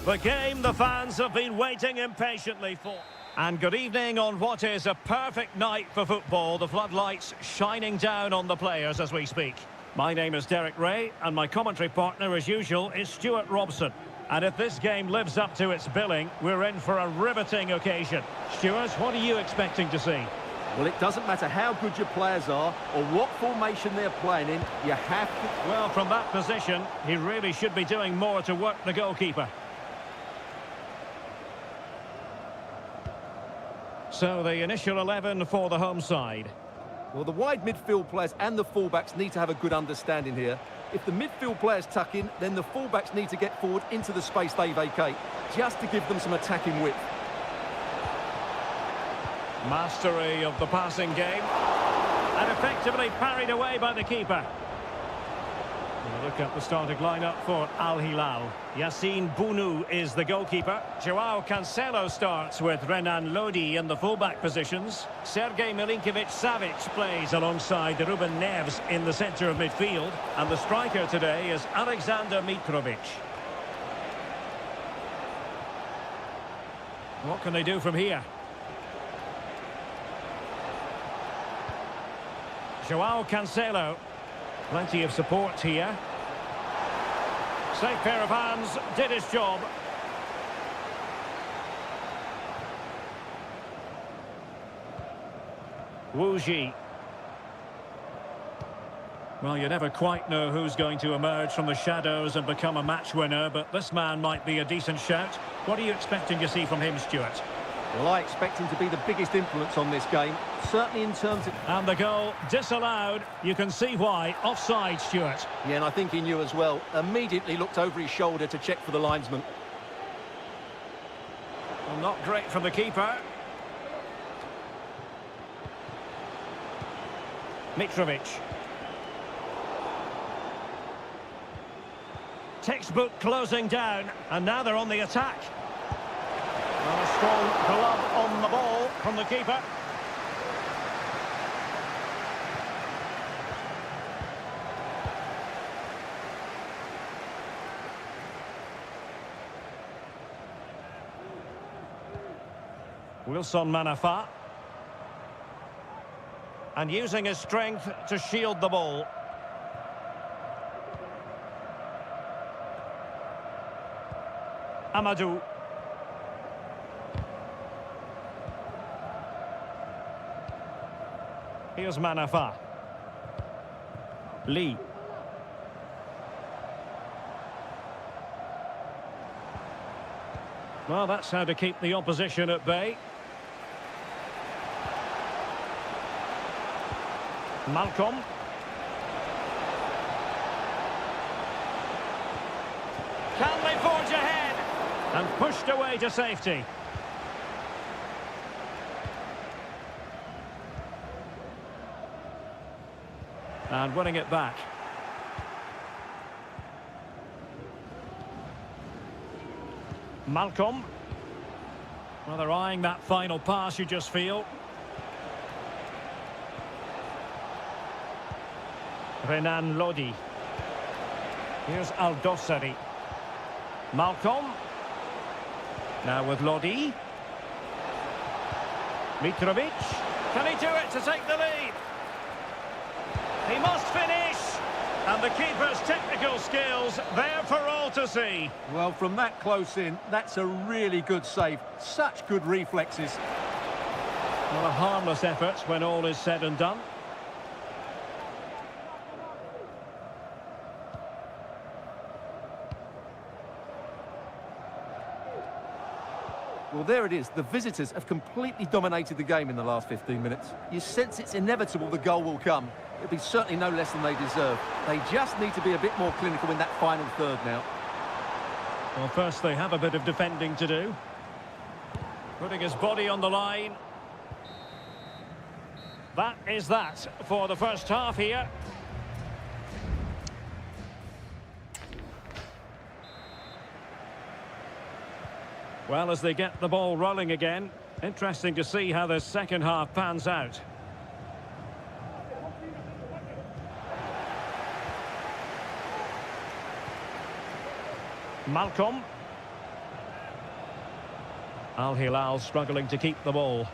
The game the fans have been waiting impatiently for. And good evening on what is a perfect night for football. The floodlights shining down on the players as we speak. My name is Derek Ray, and my commentary partner, as usual, is Stuart Robson. And if this game lives up to its billing, we're in for a riveting occasion. Stuart, what are you expecting to see? Well, it doesn't matter how good your players are or what formation they're playing in, you have to... Well, from that position, he really should be doing more to work the goalkeeper. So the initial 11 for the home side. Well, the wide midfield players and the fullbacks need to have a good understanding here. If the midfield players tuck in, then the fullbacks need to get forward into the space they vacate, just to give them some attacking width. Mastery of the passing game. And effectively parried away by the keeper. We'll look at the starting lineup for Al Hilal. Yassine Bounou is the goalkeeper. Joao Cancelo starts with Renan Lodi in the fullback positions. Sergej Milinkovic-Savic plays alongside Ruben Neves in the centre of midfield. And the striker today is Alexander Mitrovic. What can they do from here? Joao Cancelo. Plenty of support here. Safe pair of hands, did his job. Wu Ji. Well, you never quite know who's going to emerge from the shadows and become a match winner, but this man might be a decent shout. What are you expecting to see from him, Stuart? Well, I expect him to be the biggest influence on this game, certainly in terms of... And the goal disallowed. You can see why. Offside, Stuart. Yeah, and I think he knew as well. Immediately looked over his shoulder to check for the linesman. Well, not great from the keeper. Mitrovic. Textbook closing down, and now they're on the attack. Well, a strong glove on the ball from the keeper. Wilson Manafa. And using his strength to shield the ball. Amadou. Here's Manafa. Lee. Well, that's how to keep the opposition at bay. Malcolm. Can they forge ahead? And pushed away to safety. And winning it back. Malcolm. Well, they're eyeing that final pass, you just feel. Renan Lodi. Here's Aldosari. Malcolm. Now with Lodi. Mitrovic. Can he do it to take the lead? He must finish. And the keeper's technical skills there for all to see. Well, from that close in, that's a really good save. Such good reflexes. Well, a harmless effort when all is said and done. Well, there it is. The visitors have completely dominated the game in the last 15 minutes. You sense it's inevitable the goal will come. It'll be certainly no less than they deserve. They just need to be a bit more clinical in that final third now. Well, first they have a bit of defending to do. Putting his body on the line. That is that for the first half here. Well, as they get the ball rolling again, interesting to see how the second half pans out. Malcolm. Al Hilal struggling to keep the ball.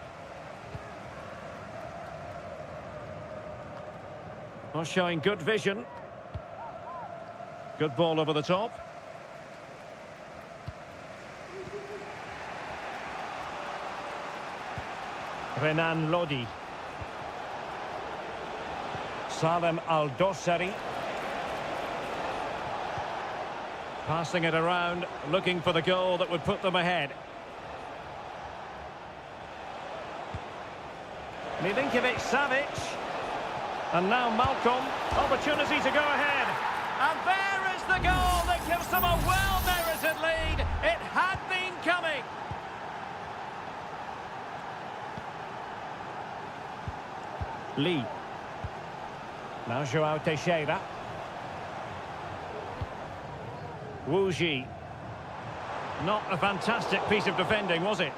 Well, showing good vision. Good ball over the top. Renan Lodi. Salem Al-Dossari. Passing it around, looking for the goal that would put them ahead. Milinkovic-Savic. And now Malcolm. Opportunity to go ahead. And there is the goal that gives them a well-merited lead. It had been coming. Lee. Now Joao Teixeira. Wu Ji. Not a fantastic piece of defending, was it?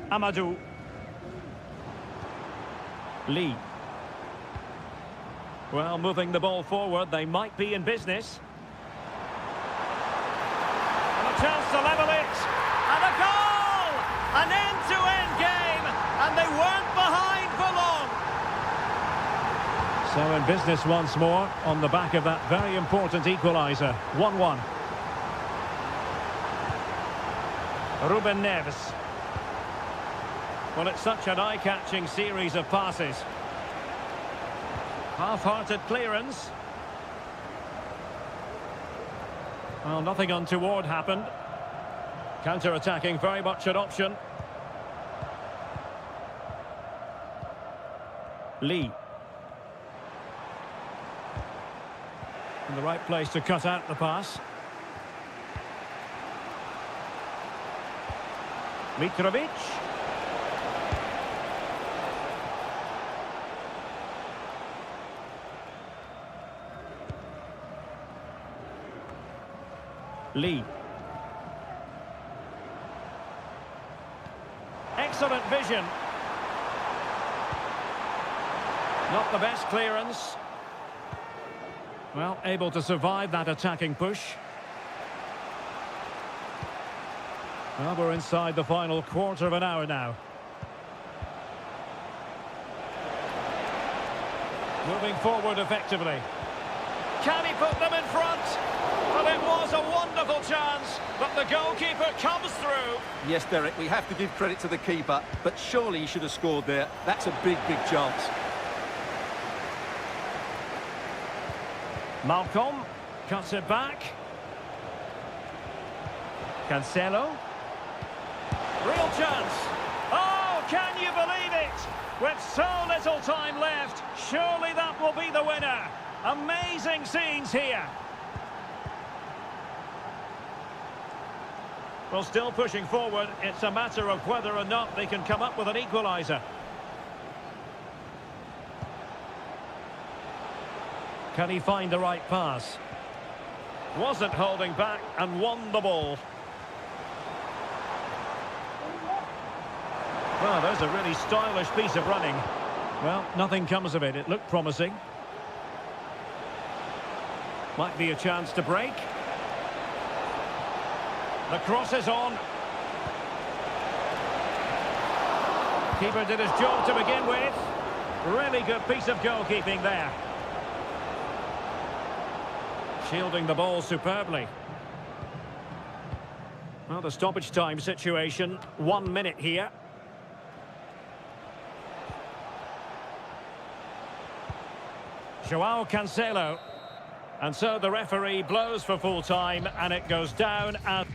Amadou. Lee. Well, moving the ball forward, they might be in business. And a chance to level it. And a goal! An end-to-end game, and they weren't behind for long. So in business once more, on the back of that very important equaliser. 1-1. Ruben Neves. Well, it's such an eye-catching series of passes. Half-hearted clearance. Well, nothing untoward happened. Counter-attacking, very much an option. Lee. In the right place to cut out the pass. Mitrovic. Lee. Excellent vision. Not the best clearance. Well, able to survive that attacking push. Well, we're inside the final quarter of an hour now. Moving forward effectively. Can he put them in front? Well, it was a wonderful chance, but the goalkeeper comes through. Yes, Derek, we have to give credit to the keeper, but surely he should have scored there. That's a big, big chance. Malcolm cuts it back. Cancelo. Real chance. Oh, can you believe it? With so little time left, surely that will be the winner. Amazing scenes here. Well, still pushing forward. It's a matter of whether or not they can come up with an equaliser. Can he find the right pass? Wasn't holding back and won the ball. Well, there's a really stylish piece of running. Well, nothing comes of it. It looked promising. Might be a chance to break. The cross is on. Keeper did his job to begin with. Really good piece of goalkeeping there. Shielding the ball superbly. Well, the stoppage time situation. 1 minute here. Joao Cancelo. And so the referee blows for full time and it goes down at...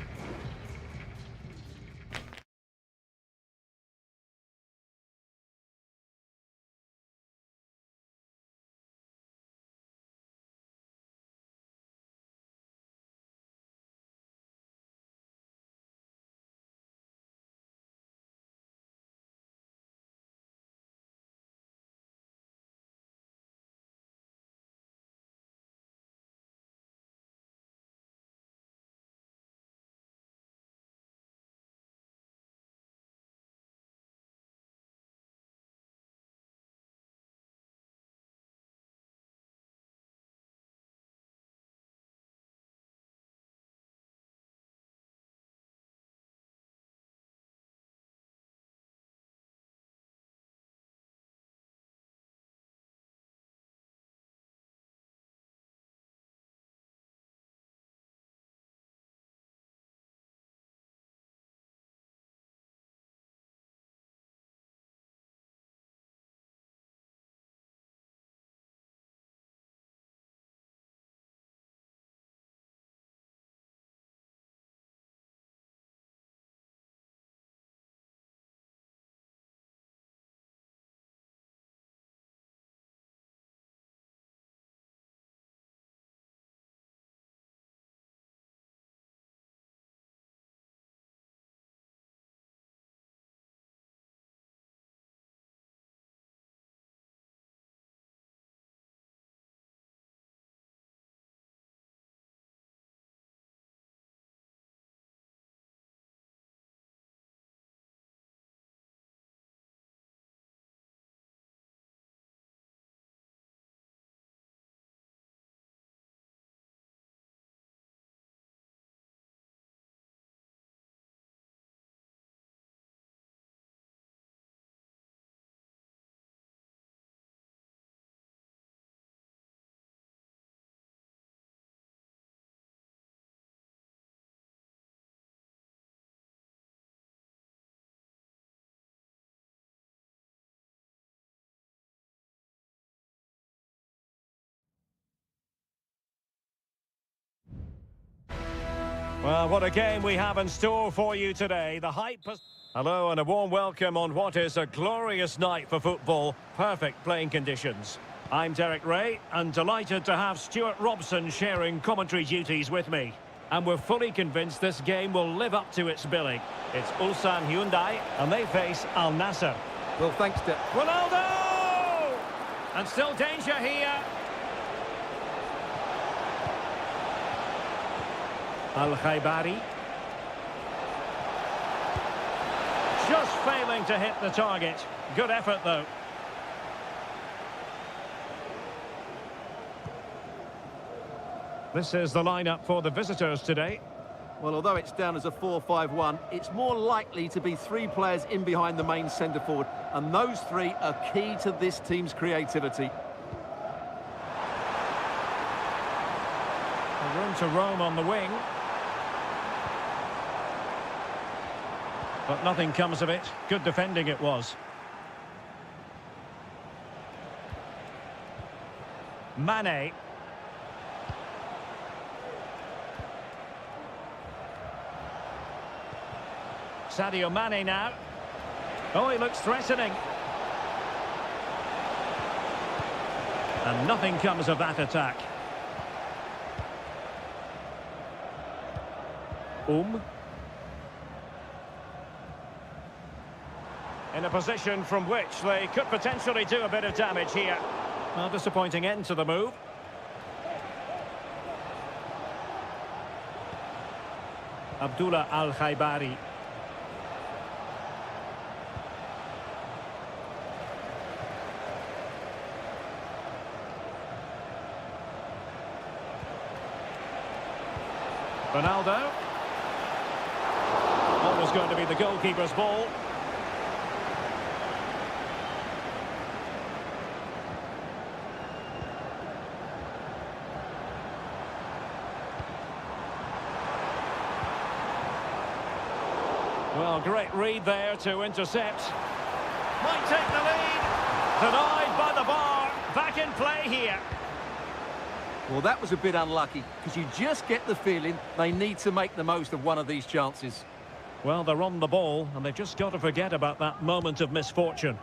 Well, what a game we have in store for you today. The hype has... Hello and a warm welcome on what is a glorious night for football. Perfect playing conditions. I'm Derek Ray and delighted to have Stuart Robson sharing commentary duties with me. And we're fully convinced this game will live up to its billing. It's Ulsan Hyundai and they face Al Nassr. Well, thanks to... Ronaldo! And still danger here. Al-Khaibari. Just failing to hit the target. Good effort, though. This is the lineup for the visitors today. Well, although it's down as a 4-5-1, it's more likely to be three players in behind the main centre-forward, and those three are key to this team's creativity. Room to roam on the wing. But nothing comes of it. Good defending it was. Mane. Sadio Mane now. Oh, he looks threatening. And nothing comes of that attack. In a position from which they could potentially do a bit of damage here. Well, disappointing end to the move. Abdullah Al-Khaibari. Ronaldo. Always going to be the goalkeeper's ball. Well, great read there to intercept. Might take the lead. Denied by the bar. Back in play here. Well, that was a bit unlucky, because you just get the feeling they need to make the most of one of these chances. Well, they're on the ball, and they've just got to forget about that moment of misfortune.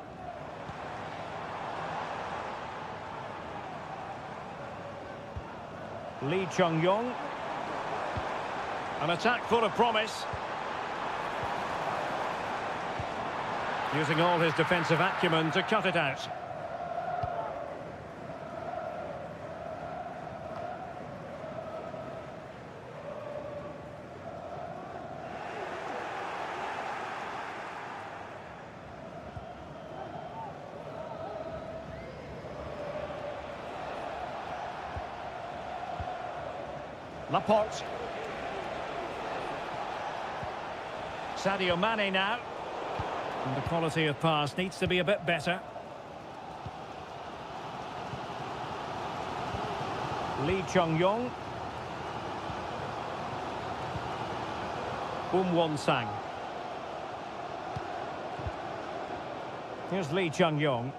Lee Chung-yong. An attack full of promise. Using all his defensive acumen to cut it out. Laporte. Sadio Mane now. And the quality of pass needs to be a bit better. Lee Chung-yong. Won-sang. Here's Lee Chung-yong.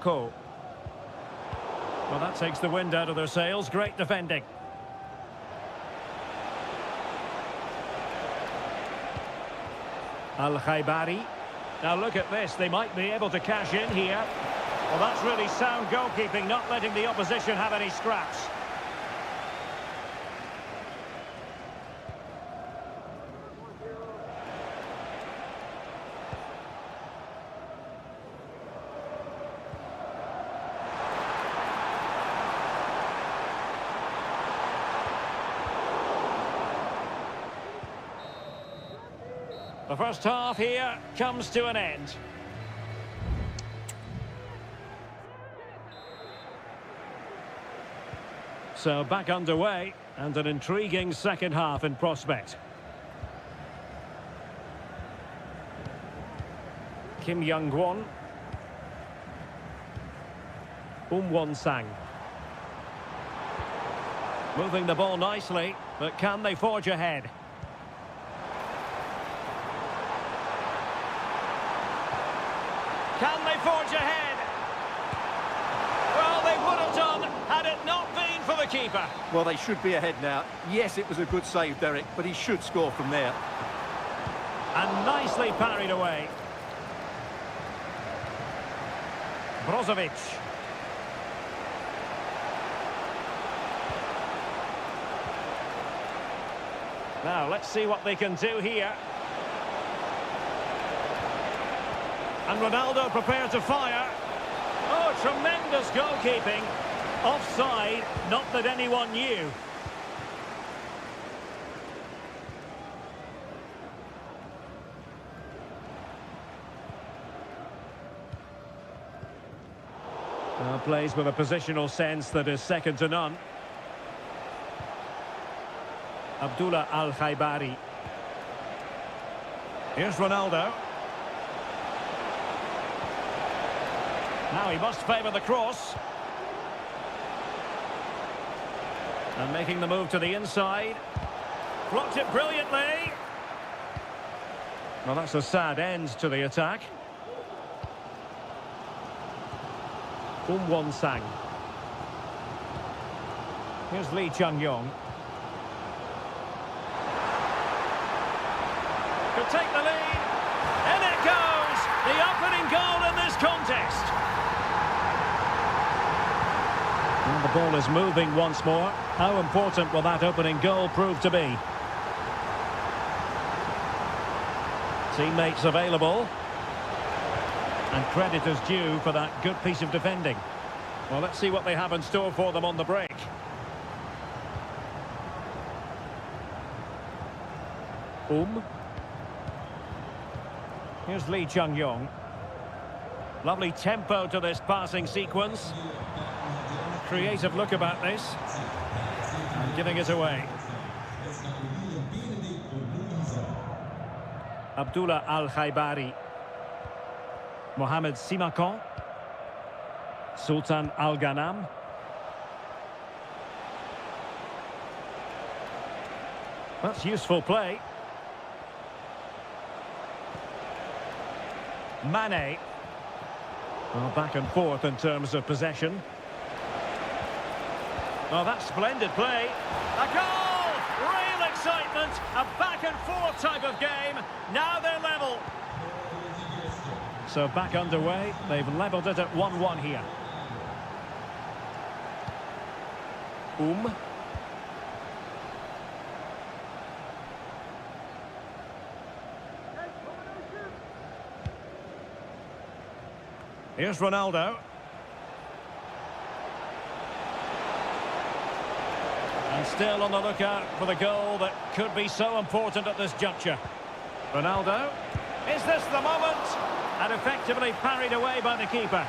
Ko. Well, that takes the wind out of their sails. Great defending. Al-Khaibari. Now look at this, they might be able to cash in here. Well, that's really sound goalkeeping, not letting the opposition have any scraps. The first half here comes to an end. So back underway and an intriguing second half in prospect. Kim Young-won. Won-sang. Moving the ball nicely, but can they forge ahead? Can they forge ahead? Well, they would have done had it not been for the keeper. Well, they should be ahead now. Yes, it was a good save, Derek, but he should score from there. And nicely parried away. Brozovic. Now, let's see what they can do here. And Ronaldo prepared to fire. Oh, tremendous goalkeeping. Offside, not that anyone knew. Plays with a positional sense that is second to none. Abdullah Al-Khaibari. Here's Ronaldo. Now he must favour the cross. And making the move to the inside. Blocked it brilliantly. Well, that's a sad end to the attack. Won-Sang. Here's Lee Chung-yong. Could take the lead. In it goes! The opening goal in this contest. And the ball is moving once more. How important will that opening goal prove to be? Teammates available. And credit is due for that good piece of defending. Well, let's see what they have in store for them on the break. Here's Lee Chung-yong. Lovely tempo to this passing sequence. Creative look about this. And giving it away. Abdullah Al-Khaibari. Mohamed Simakon. Sultan Al-Ghanam. That's useful play. Mane. Well, back and forth in terms of possession. Oh, that's splendid play. A goal! Real excitement. A back and forth type of game. Now they're level. So back underway. They've levelled it at 1-1 here. Here's Ronaldo. And still on the lookout for the goal that could be so important at this juncture. Ronaldo. Is this the moment? And effectively parried away by the keeper.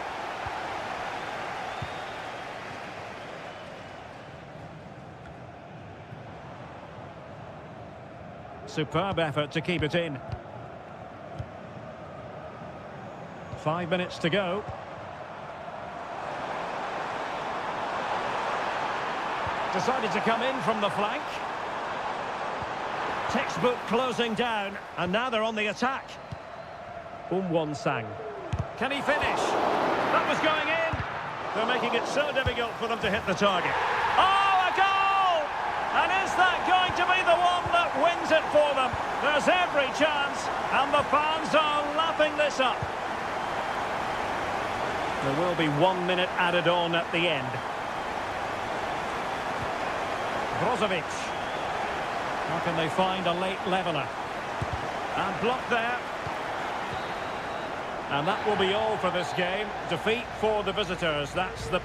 Superb effort to keep it in. 5 minutes to go. Decided to come in from the flank. Textbook closing down, and now they're on the attack. Won-Sang. Can he finish? That was going in. They're making it so difficult for them to hit the target. Oh, a goal! And is that going to be the one that wins it for them? There's every chance, and the fans are lapping this up. There will be 1 minute added on at the end. Brozovic. How can they find a late leveller? And blocked there. And that will be all for this game. Defeat for the visitors. That's the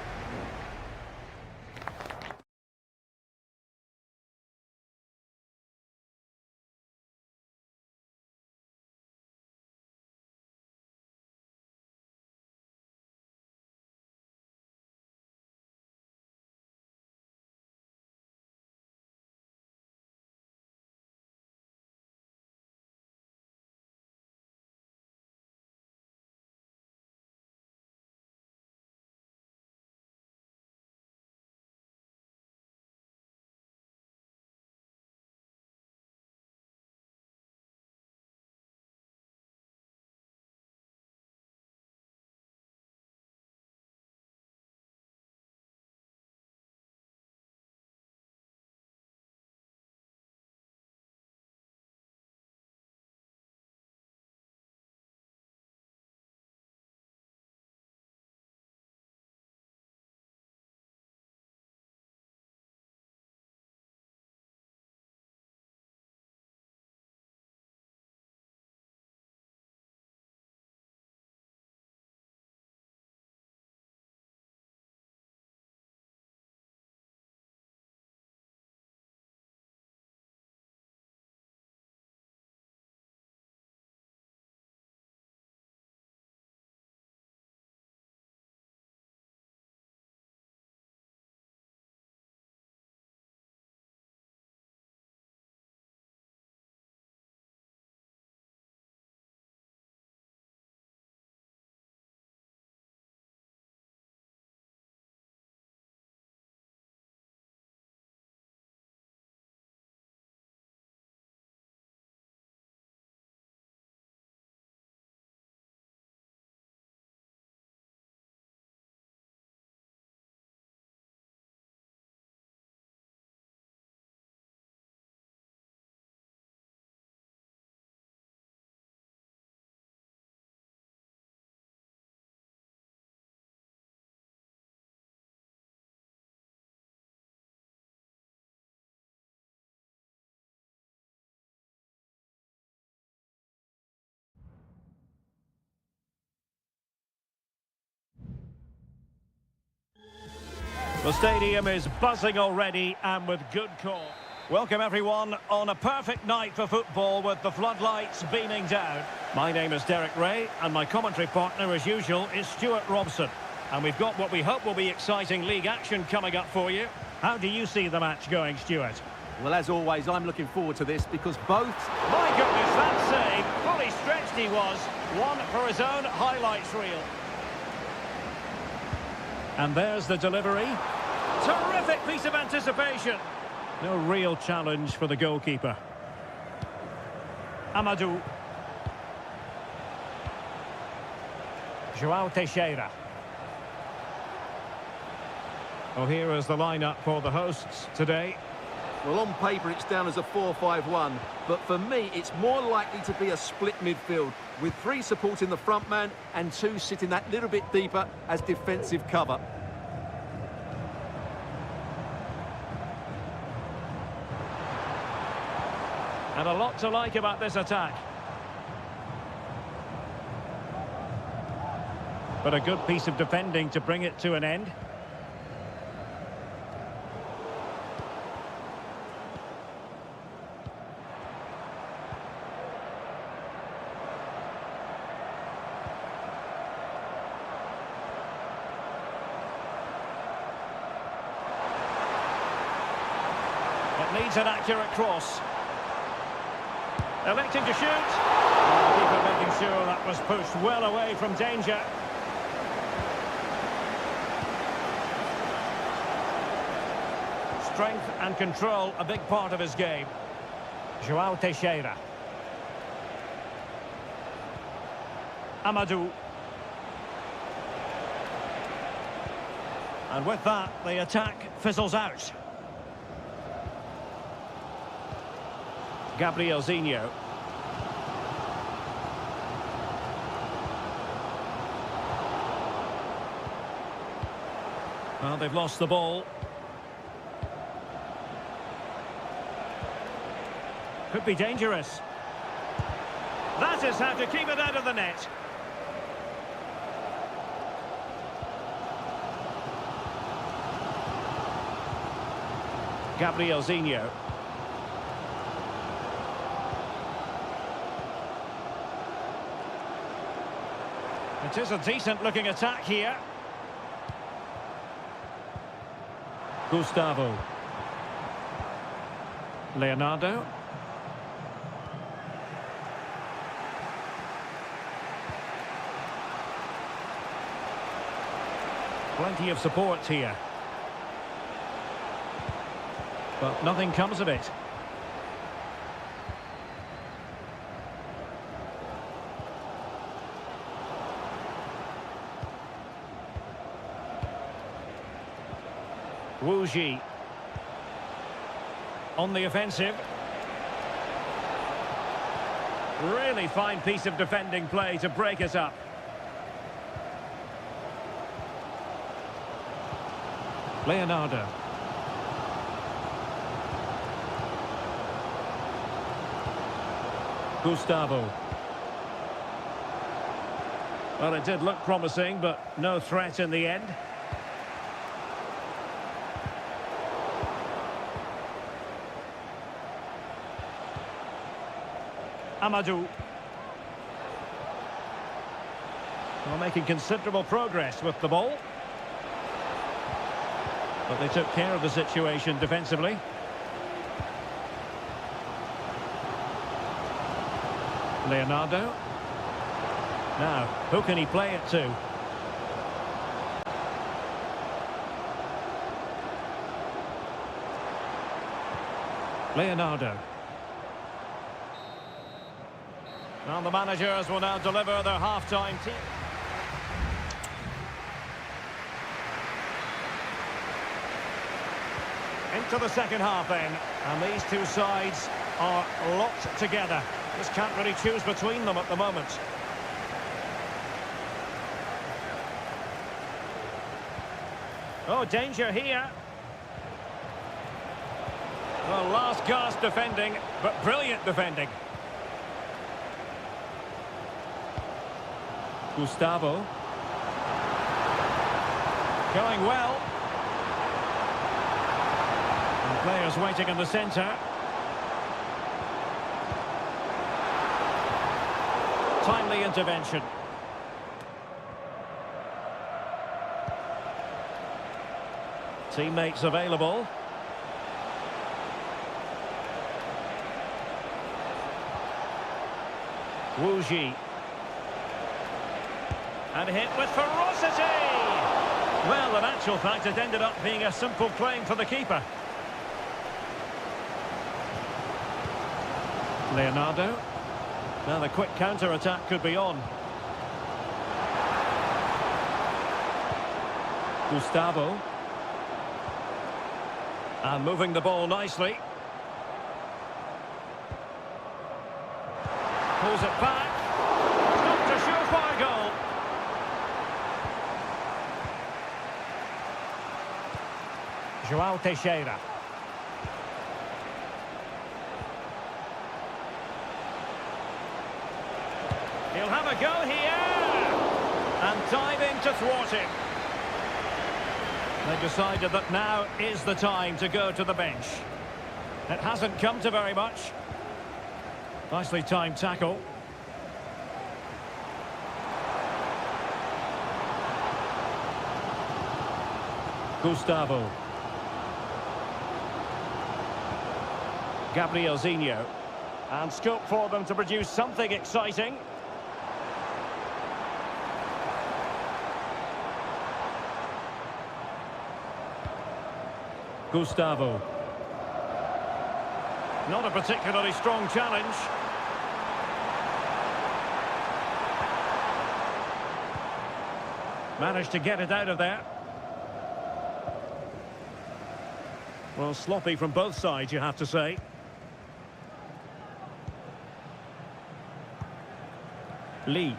The stadium is buzzing already and with good call. Welcome everyone on a perfect night for football with the floodlights beaming down. My name is Derek Ray and my commentary partner as usual is Stuart Robson. And we've got what we hope will be exciting league action coming up for you. How do you see the match going, Stuart? Well, as always, I'm looking forward to this because both... My goodness, that save! Fully stretched he was. One for his own highlights reel. And there's the delivery. Terrific piece of anticipation. No real challenge for the goalkeeper. Amadou. João Teixeira. Well, here is the lineup for the hosts today. Well, on paper, it's down as a 4-5-1, but for me, it's more likely to be a split midfield, with 3 supporting the front man and 2 sitting that little bit deeper as defensive cover. And a lot to like about this attack. But a good piece of defending to bring it to an end. It needs an accurate cross. Electing to shoot. And the keeper making sure that was pushed well away from danger. Strength and control, a big part of his game. João Teixeira. Amadou. And with that, the attack fizzles out. Gabrielzinho. Well, they've lost the ball. Could be dangerous. That is how to keep it out of the net. Gabrielzinho. It is a decent-looking attack here. Gustavo. Leonardo. Plenty of support here. But nothing comes of it. Wu Ji on the offensive. Really fine piece of defending play to break it up. Leonardo. Gustavo. Well, it did look promising, but no threat in the end. Amadou. Well, making considerable progress with the ball. But they took care of the situation defensively. Leonardo. Now, who can he play it to? Leonardo. Well, the managers will now deliver their half-time team. Into the second half then, and these two sides are locked together. Just can't really choose between them at the moment. Oh, danger here. Well, last gasp defending, but brilliant defending. Gustavo. Going well. Players waiting in the centre. Timely intervention. Teammates available. Wu Ji. And hit with ferocity! Well, in actual fact, it ended up being a simple claim for the keeper. Leonardo. Now the quick counter-attack could be on. Gustavo. And moving the ball nicely. Pulls it back. Not a surefire goal. João Teixeira. He'll have a go here. And diving to thwart him. They decided that now is the time to go to the bench. It hasn't come to very much. Nicely timed tackle. Gustavo. Gabriel Zinho. And scope for them to produce something exciting. Gustavo. Not a particularly strong challenge. Managed to get it out of there. Well, sloppy from both sides, you have to say. Lee.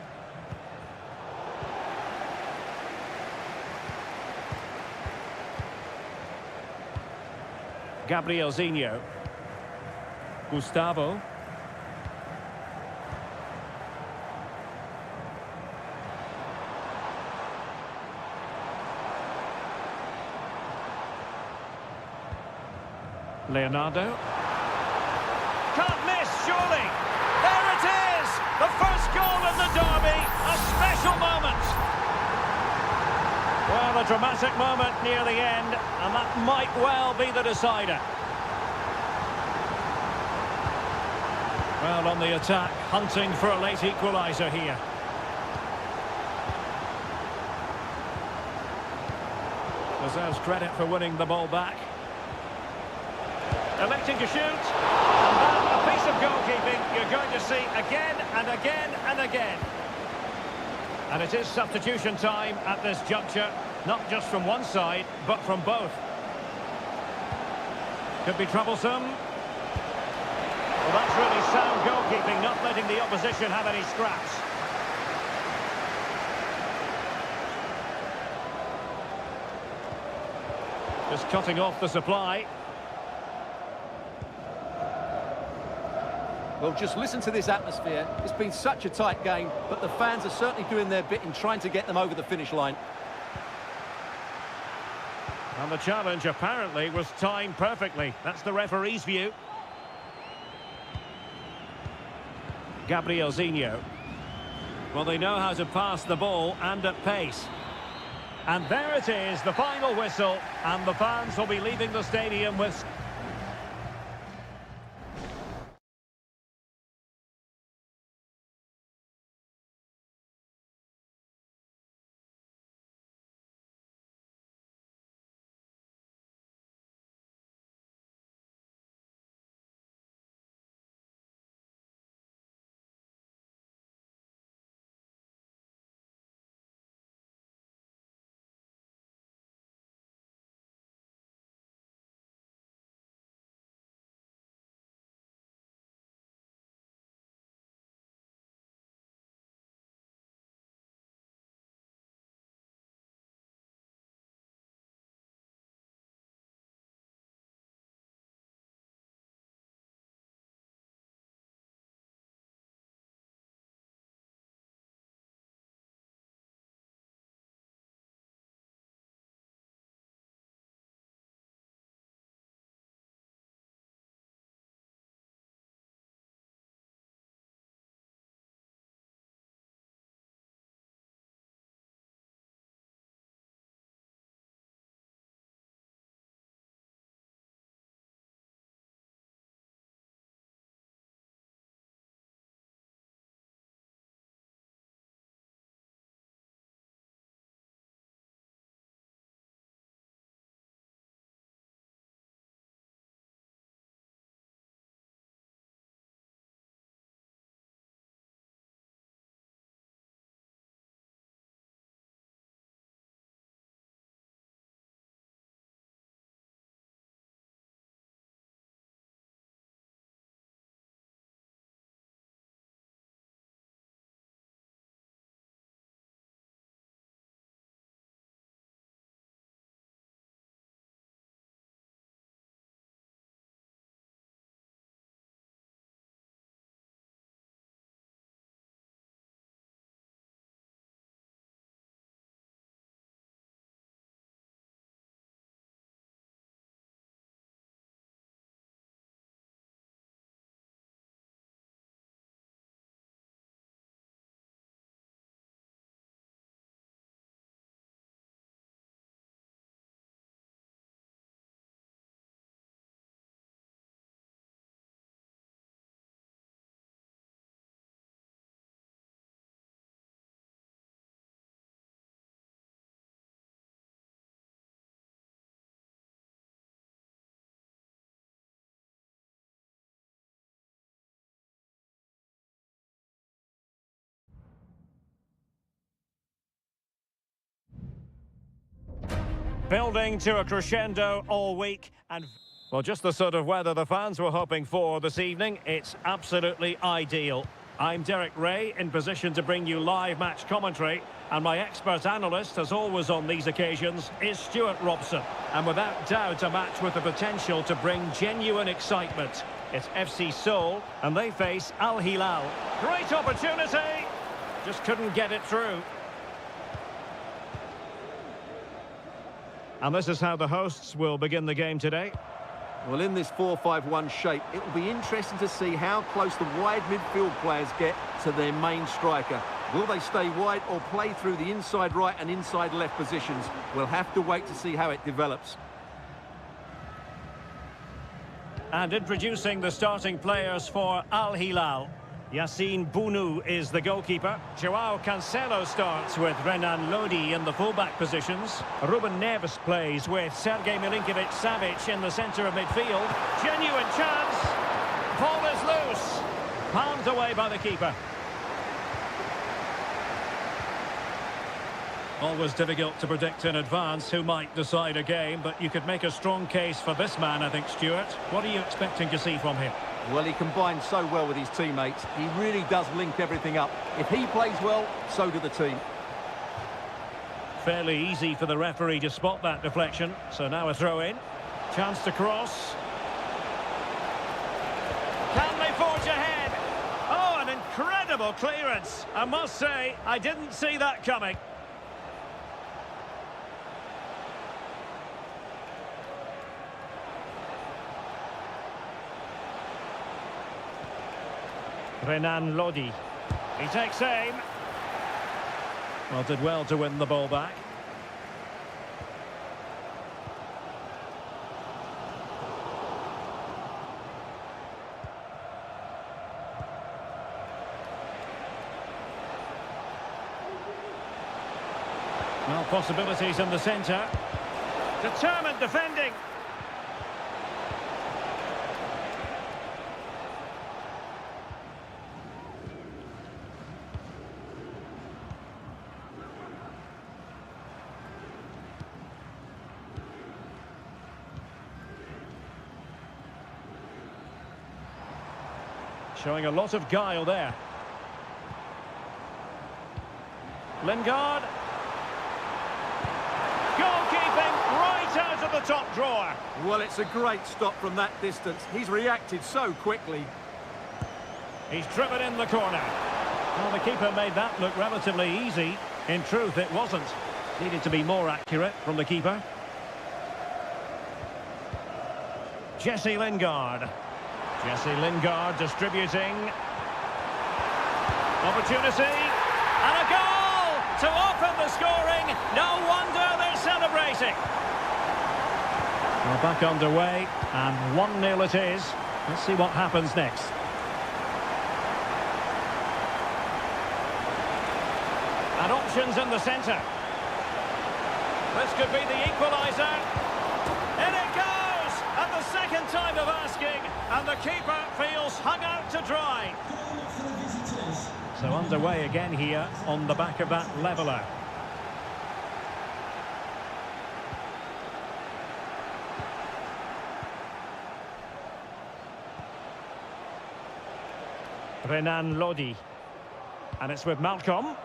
Gabriel Zinho. Gustavo. Leonardo. Can't miss, surely. There it is! The first goal in the derby. A special moment. Well, a dramatic moment near the end, and that might well be the decider. Well, on the attack, hunting for a late equaliser here. Deserves credit for winning the ball back. Electing to shoot, and that, a piece of goalkeeping you're going to see again and again and again. And it is substitution time at this juncture, not just from one side, but from both. Could be troublesome. Well, that's really sound goalkeeping, not letting the opposition have any scraps. Just cutting off the supply. Well, just listen to this atmosphere. It's been such a tight game, but the fans are certainly doing their bit in trying to get them over the finish line. And the challenge apparently was timed perfectly. That's the referee's view. Gabriel Zinho. Well, they know how to pass the ball and at pace. And there it is, the final whistle, and the fans will be leaving the stadium with Building to a crescendo all week and... Well, just the sort of weather the fans were hoping for this evening. It's absolutely ideal. I'm Derek Ray, in position to bring you live match commentary. And my expert analyst, as always on these occasions, is Stuart Robson. And without doubt, a match with the potential to bring genuine excitement. It's FC Seoul, and they face Al Hilal. Great opportunity! Just couldn't get it through. And this is how the hosts will begin the game today. Well, in this 4-5-1 shape, it will be interesting to see how close the wide midfield players get to their main striker. Will they stay wide or play through the inside right and inside left positions? We'll have to wait to see how it develops. And introducing the starting players for Al Hilal. Yassine Bounou is the goalkeeper. Joao Cancelo starts with Renan Lodi in the fullback positions. Ruben Neves plays with Sergej Milinkovic-Savic in the centre of midfield. Genuine chance. Ball is loose. Palmed away by the keeper. Always difficult to predict in advance who might decide a game, but you could make a strong case for this man, I think, Stuart. What are you expecting to see from him? Well, he combines so well with his teammates. He really does link everything up. If he plays well, so do the team. Fairly easy for the referee to spot that deflection. So now a throw-in. Chance to cross. Can they forge ahead? Oh, an incredible clearance. I must say, I didn't see that coming. Renan Lodi. He takes aim. Well, did well to win the ball back. Well, possibilities in the centre. Determined defending. Showing a lot of guile there. Lingard. Goalkeeping right out of the top drawer. Well, it's a great stop from that distance. He's reacted so quickly. He's driven in the corner. Well, the keeper made that look relatively easy. In truth, it wasn't. Needed to be more accurate from the keeper. Jesse Lingard. Jesse Lingard distributing. Opportunity. And a goal to open the scoring. No wonder they're celebrating. Well, back underway, and 1-0 it is. Let's see what happens next. And options in the centre. This could be the equaliser. In it goes! At the second time of asking, and the keeper feels hung out to dry. So underway again here on the back of that leveller. Renan Lodi. And it's with Malcolm.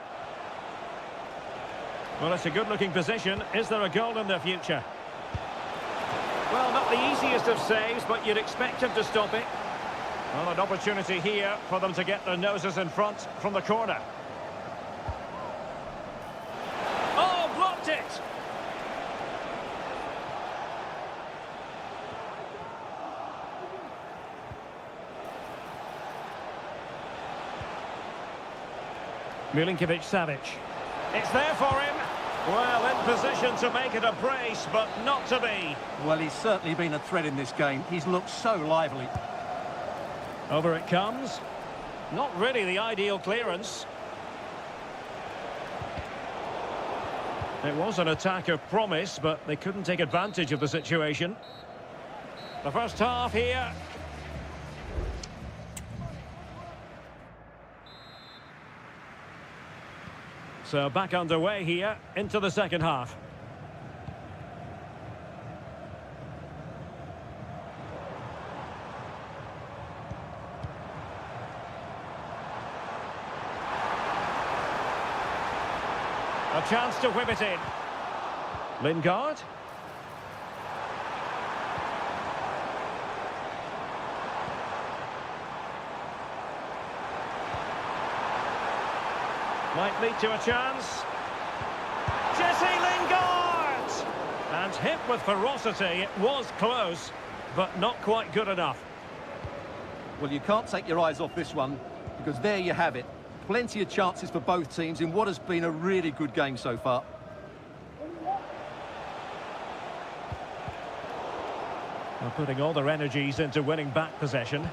Well, it's a good-looking position. Is there a goal in the future? Well, not the easiest of saves, but you'd expect him to stop it. Well, an opportunity here for them to get their noses in front from the corner. Oh, blocked it! Milinkovic-Savic. It's there for him. Well, in position to make it a brace, but not to be. Well, he's certainly been a threat in this game. He's looked so lively. Over it comes. Not really the ideal clearance. It was an attack of promise, but they couldn't take advantage of the situation. The first half here. So back underway here into the second half. A chance to whip it in. Lingard. Might lead to a chance. Jesse Lingard! And hit with ferocity. It was close, but not quite good enough. Well, you can't take your eyes off this one, because there you have it. Plenty of chances for both teams in what has been a really good game so far. They're putting all their energies into winning back possession.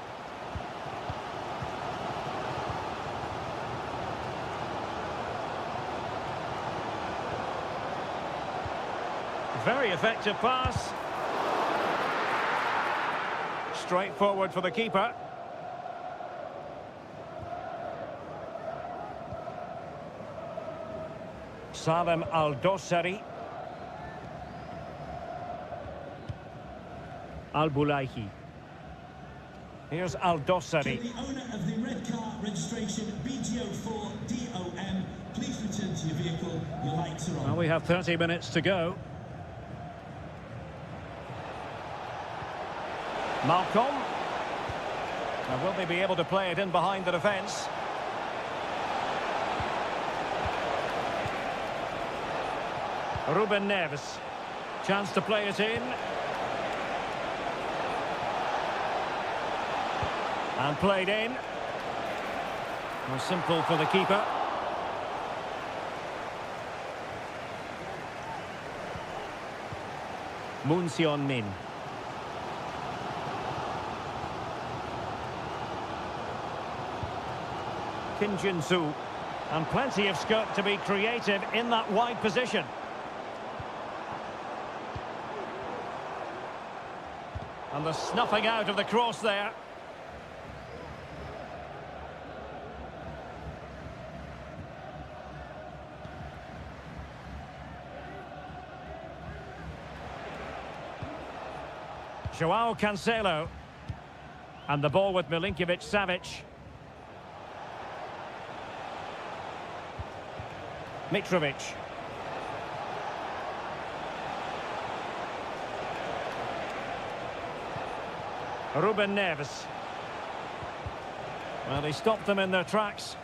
Very effective pass. Straightforward for the keeper. Salem Al-Dossari. Al-Bulaihi. Here's Al-Dossari. The owner of the red car registration BGO4DOM, please return to your vehicle. Your lights are on. Well, we have 30 minutes to go. Malcolm. Now, will they be able to play it in behind the defence? Ruben Neves. Chance to play it in. And played in. More simple for the keeper. Moon Sion Min. Kim Jin-soo. And plenty of scope to be creative in that wide position. And the snuffing out of the cross there. Joao Cancelo. And the ball with Milinkovic-Savic. Mitrovic. Ruben Neves. Well, he stopped them in their tracks.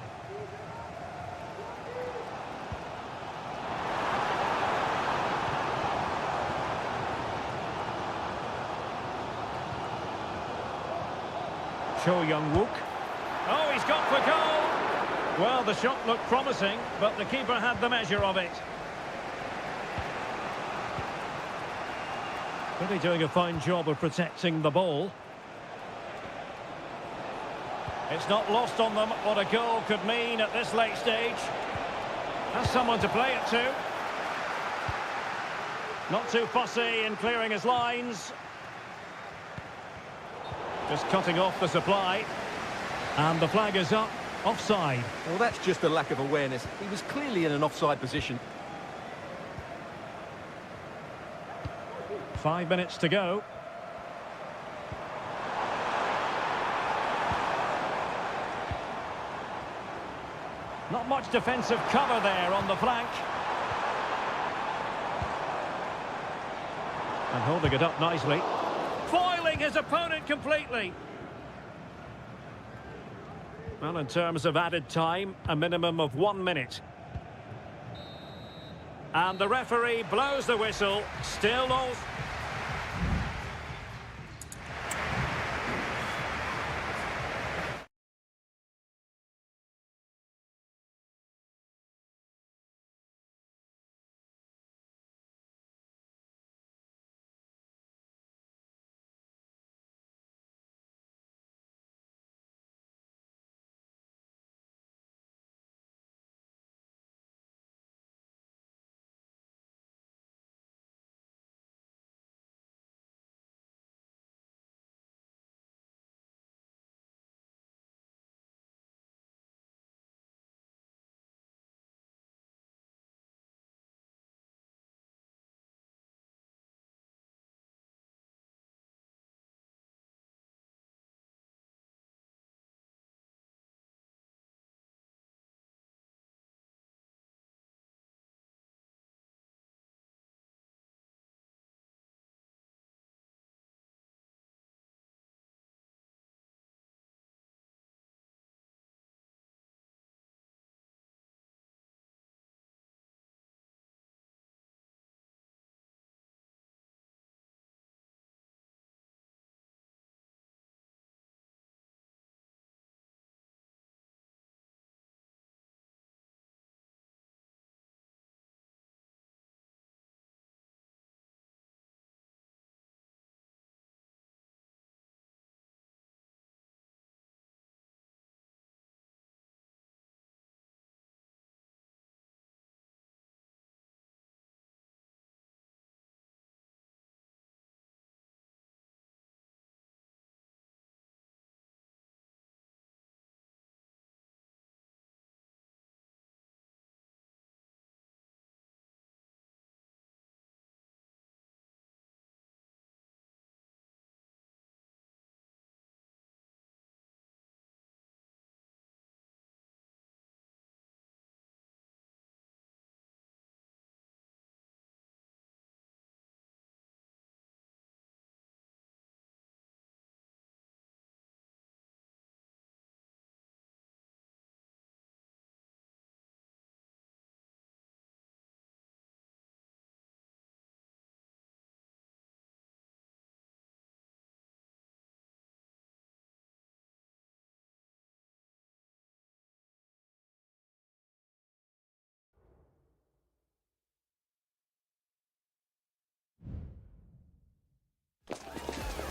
Cho Young-wook. Oh, he's got for goal! Well, the shot looked promising, but the keeper had the measure of it. Really doing a fine job of protecting the ball. It's not lost on them what a goal could mean at this late stage. Has someone to play it to. Not too fussy in clearing his lines. Just cutting off the supply. And the flag is up. Offside. Well, that's just a lack of awareness. He was clearly in an offside position. 5 minutes to go. Not much defensive cover there on the flank. And holding it up nicely. Foiling his opponent completely. Well, in terms of added time, a minimum of 1 minute. And the referee blows the whistle. Still all...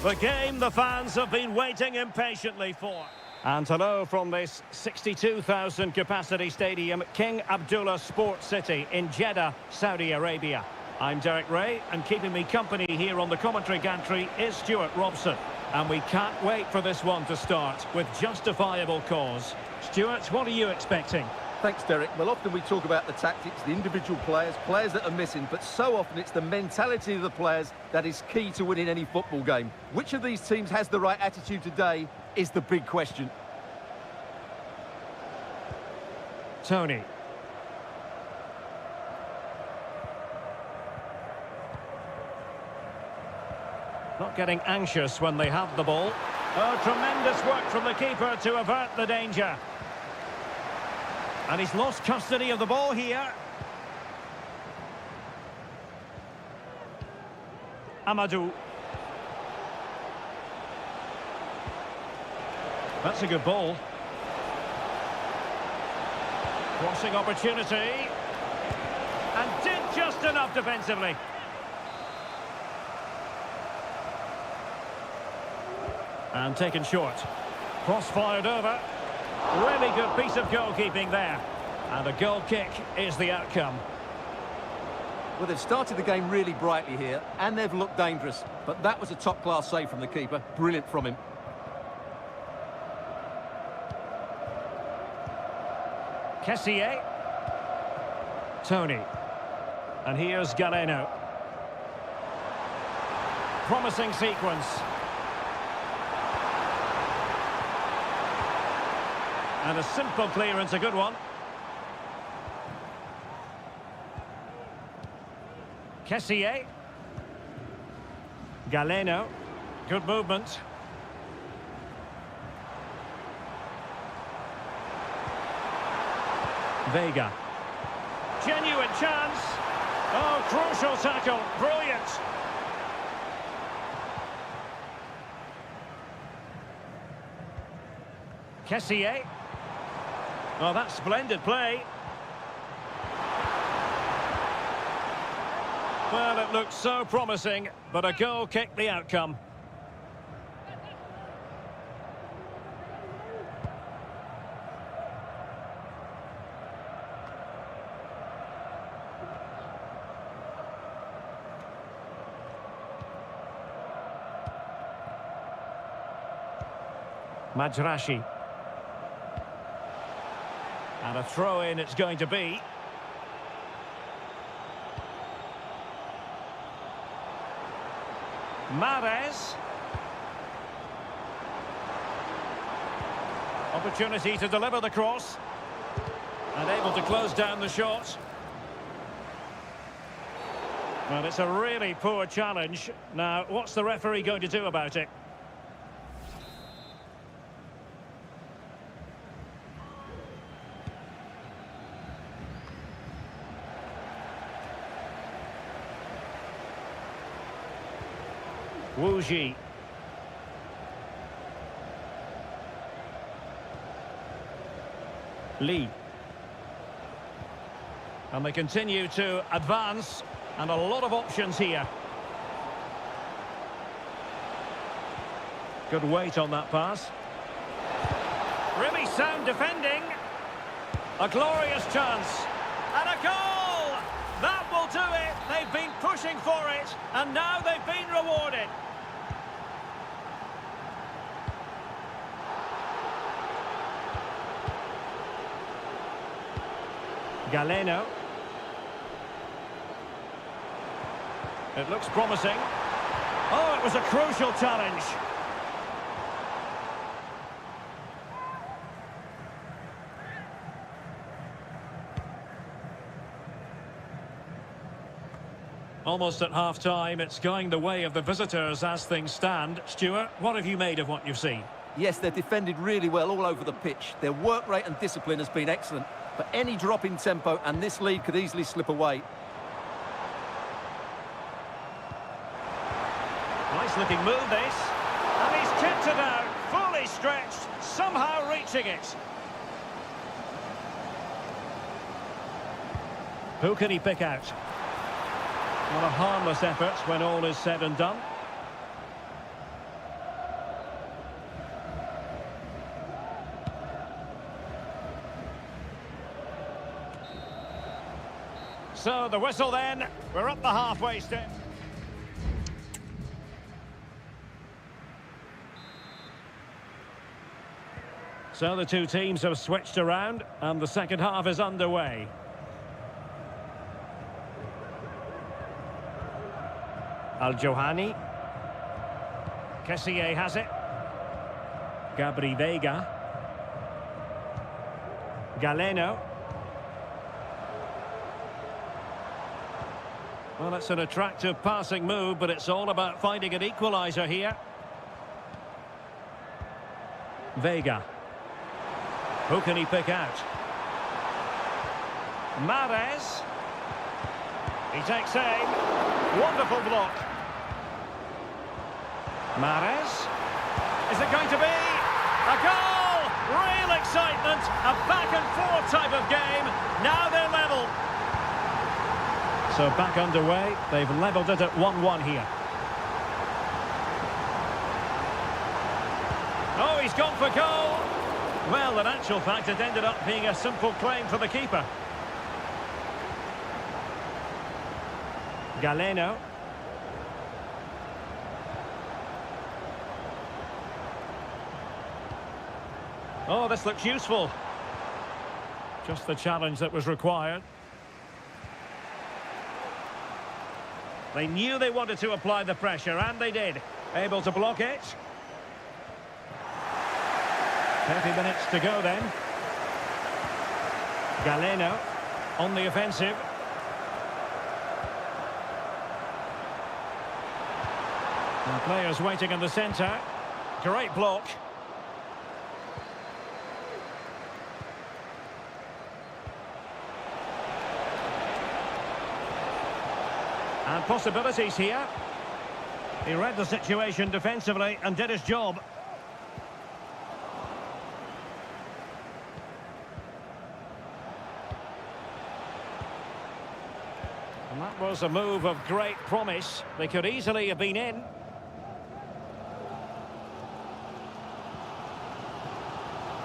The game the fans have been waiting impatiently for. And hello from this 62,000 capacity stadium, King Abdullah Sports City in Jeddah, Saudi Arabia. I'm Derek Ray, and keeping me company here on the commentary gantry is Stuart Robson. And we can't wait for this one to start with justifiable cause. Stuart, what are you expecting? Thanks, Derek. Well, often we talk about the tactics, the individual players that are missing, but so often it's the mentality of the players that is key to winning any football game. Which of these teams has the right attitude today is the big question. Tony. Not getting anxious when they have the ball. Oh, tremendous work from the keeper to avert the danger. And he's lost custody of the ball here. Amadou. That's a good ball. Crossing opportunity. And did just enough defensively. And taken short. Cross fired over. Really good piece of goalkeeping there. And a goal kick is the outcome. Well, they've started the game really brightly here, and they've looked dangerous. But that was a top-class save from the keeper. Brilliant from him. Kessié. Tony. And here's Galeno. Promising sequence. And a simple clearance, a good one. Kessié. Galeno. Good movement. Vega. Genuine chance. Oh, crucial tackle. Brilliant. Kessié. Oh, that's splendid play. Well, it looked so promising, but a goal kicked the outcome. Majrashi. And a throw-in it's going to be. Mahrez. Opportunity to deliver the cross. And able to close down the shot. Well, it's a really poor challenge. Now, what's the referee going to do about it? Wuji. Lee. And they continue to advance, and a lot of options here. Good weight on that pass. Really sound defending. A glorious chance. And a goal! That will do it. They've been pushing for it, and now they've been rewarded. Galeno. It looks promising. Oh, it was a crucial challenge. Almost at half-time, it's going the way of the visitors as things stand. Stuart, what have you made of what you've seen? Yes, they're defended really well all over the pitch. Their work rate and discipline has been excellent. But any drop in tempo and this lead could easily slip away. Nice looking move this. And he's kept it out, fully stretched, somehow reaching it. Who can he pick out? What a harmless effort when all is said and done. So the whistle then, we're up the halfway step. So the two teams have switched around and the second half is underway. Al-Johani. Kessié has it. Gabri Veiga. Galeno. Well, it's an attractive passing move, but it's all about finding an equaliser here. Veiga. Who can he pick out? Mahrez. He takes aim. Wonderful block. Mahrez. Is it going to be a goal? Real excitement. A back and forth type of game. Now they're level. So back underway. They've levelled it at 1-1 here. Oh, he's gone for goal. Well, in actual fact, it ended up being a simple claim for the keeper. Galeno. Oh, this looks useful. Just the challenge that was required. They knew they wanted to apply the pressure, and they did. Able to block it. 30 minutes to go then. Galeno on the offensive. And players waiting in the centre. Great block. And possibilities here. He read the situation defensively and did his job. And that was a move of great promise. They could easily have been in.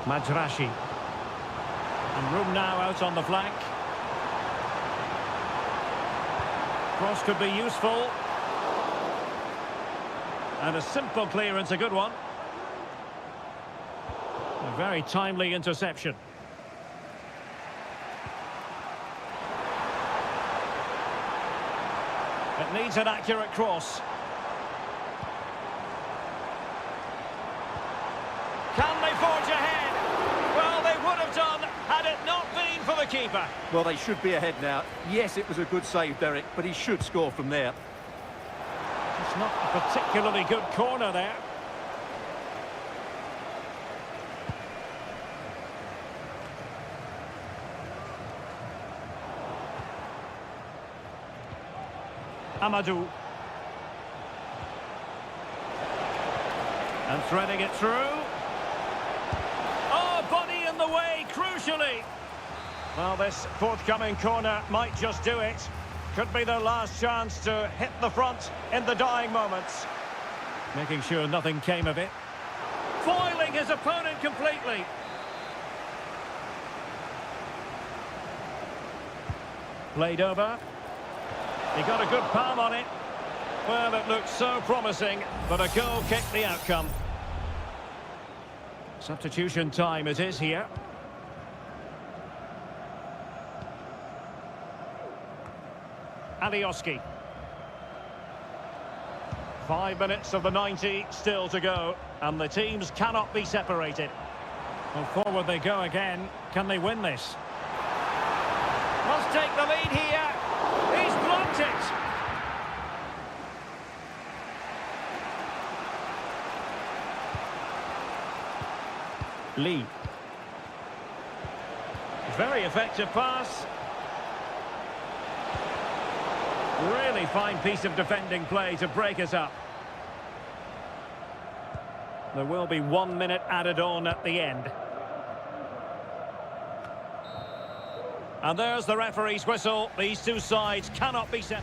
Madrashi. And room now out on the flank. Cross could be useful. And a simple clearance, a good one. A very timely interception. It needs an accurate cross. Can they forge ahead? Well, they would have done had it not been for the keeper. Well, they should be ahead now. Yes, it was a good save, Derek, but he should score from there. It's not a particularly good corner there. Amadou. And threading it through. Oh, body in the way, crucially. Well, this forthcoming corner might just do it. Could be their last chance to hit the front in the dying moments. Making sure nothing came of it. Foiling his opponent completely. Played over. He got a good palm on it. Well, it looked so promising, but a goal kicked the outcome. Substitution time it is here. Alioski. 5 minutes of the 90 still to go, and the teams cannot be separated. Well, forward they go again. Can they win this? Must take the lead here. He's blocked it. Lee. Very effective pass. Really fine piece of defending play to break us up. There will be 1 minute added on at the end. And there's the referee's whistle. These two sides cannot be set.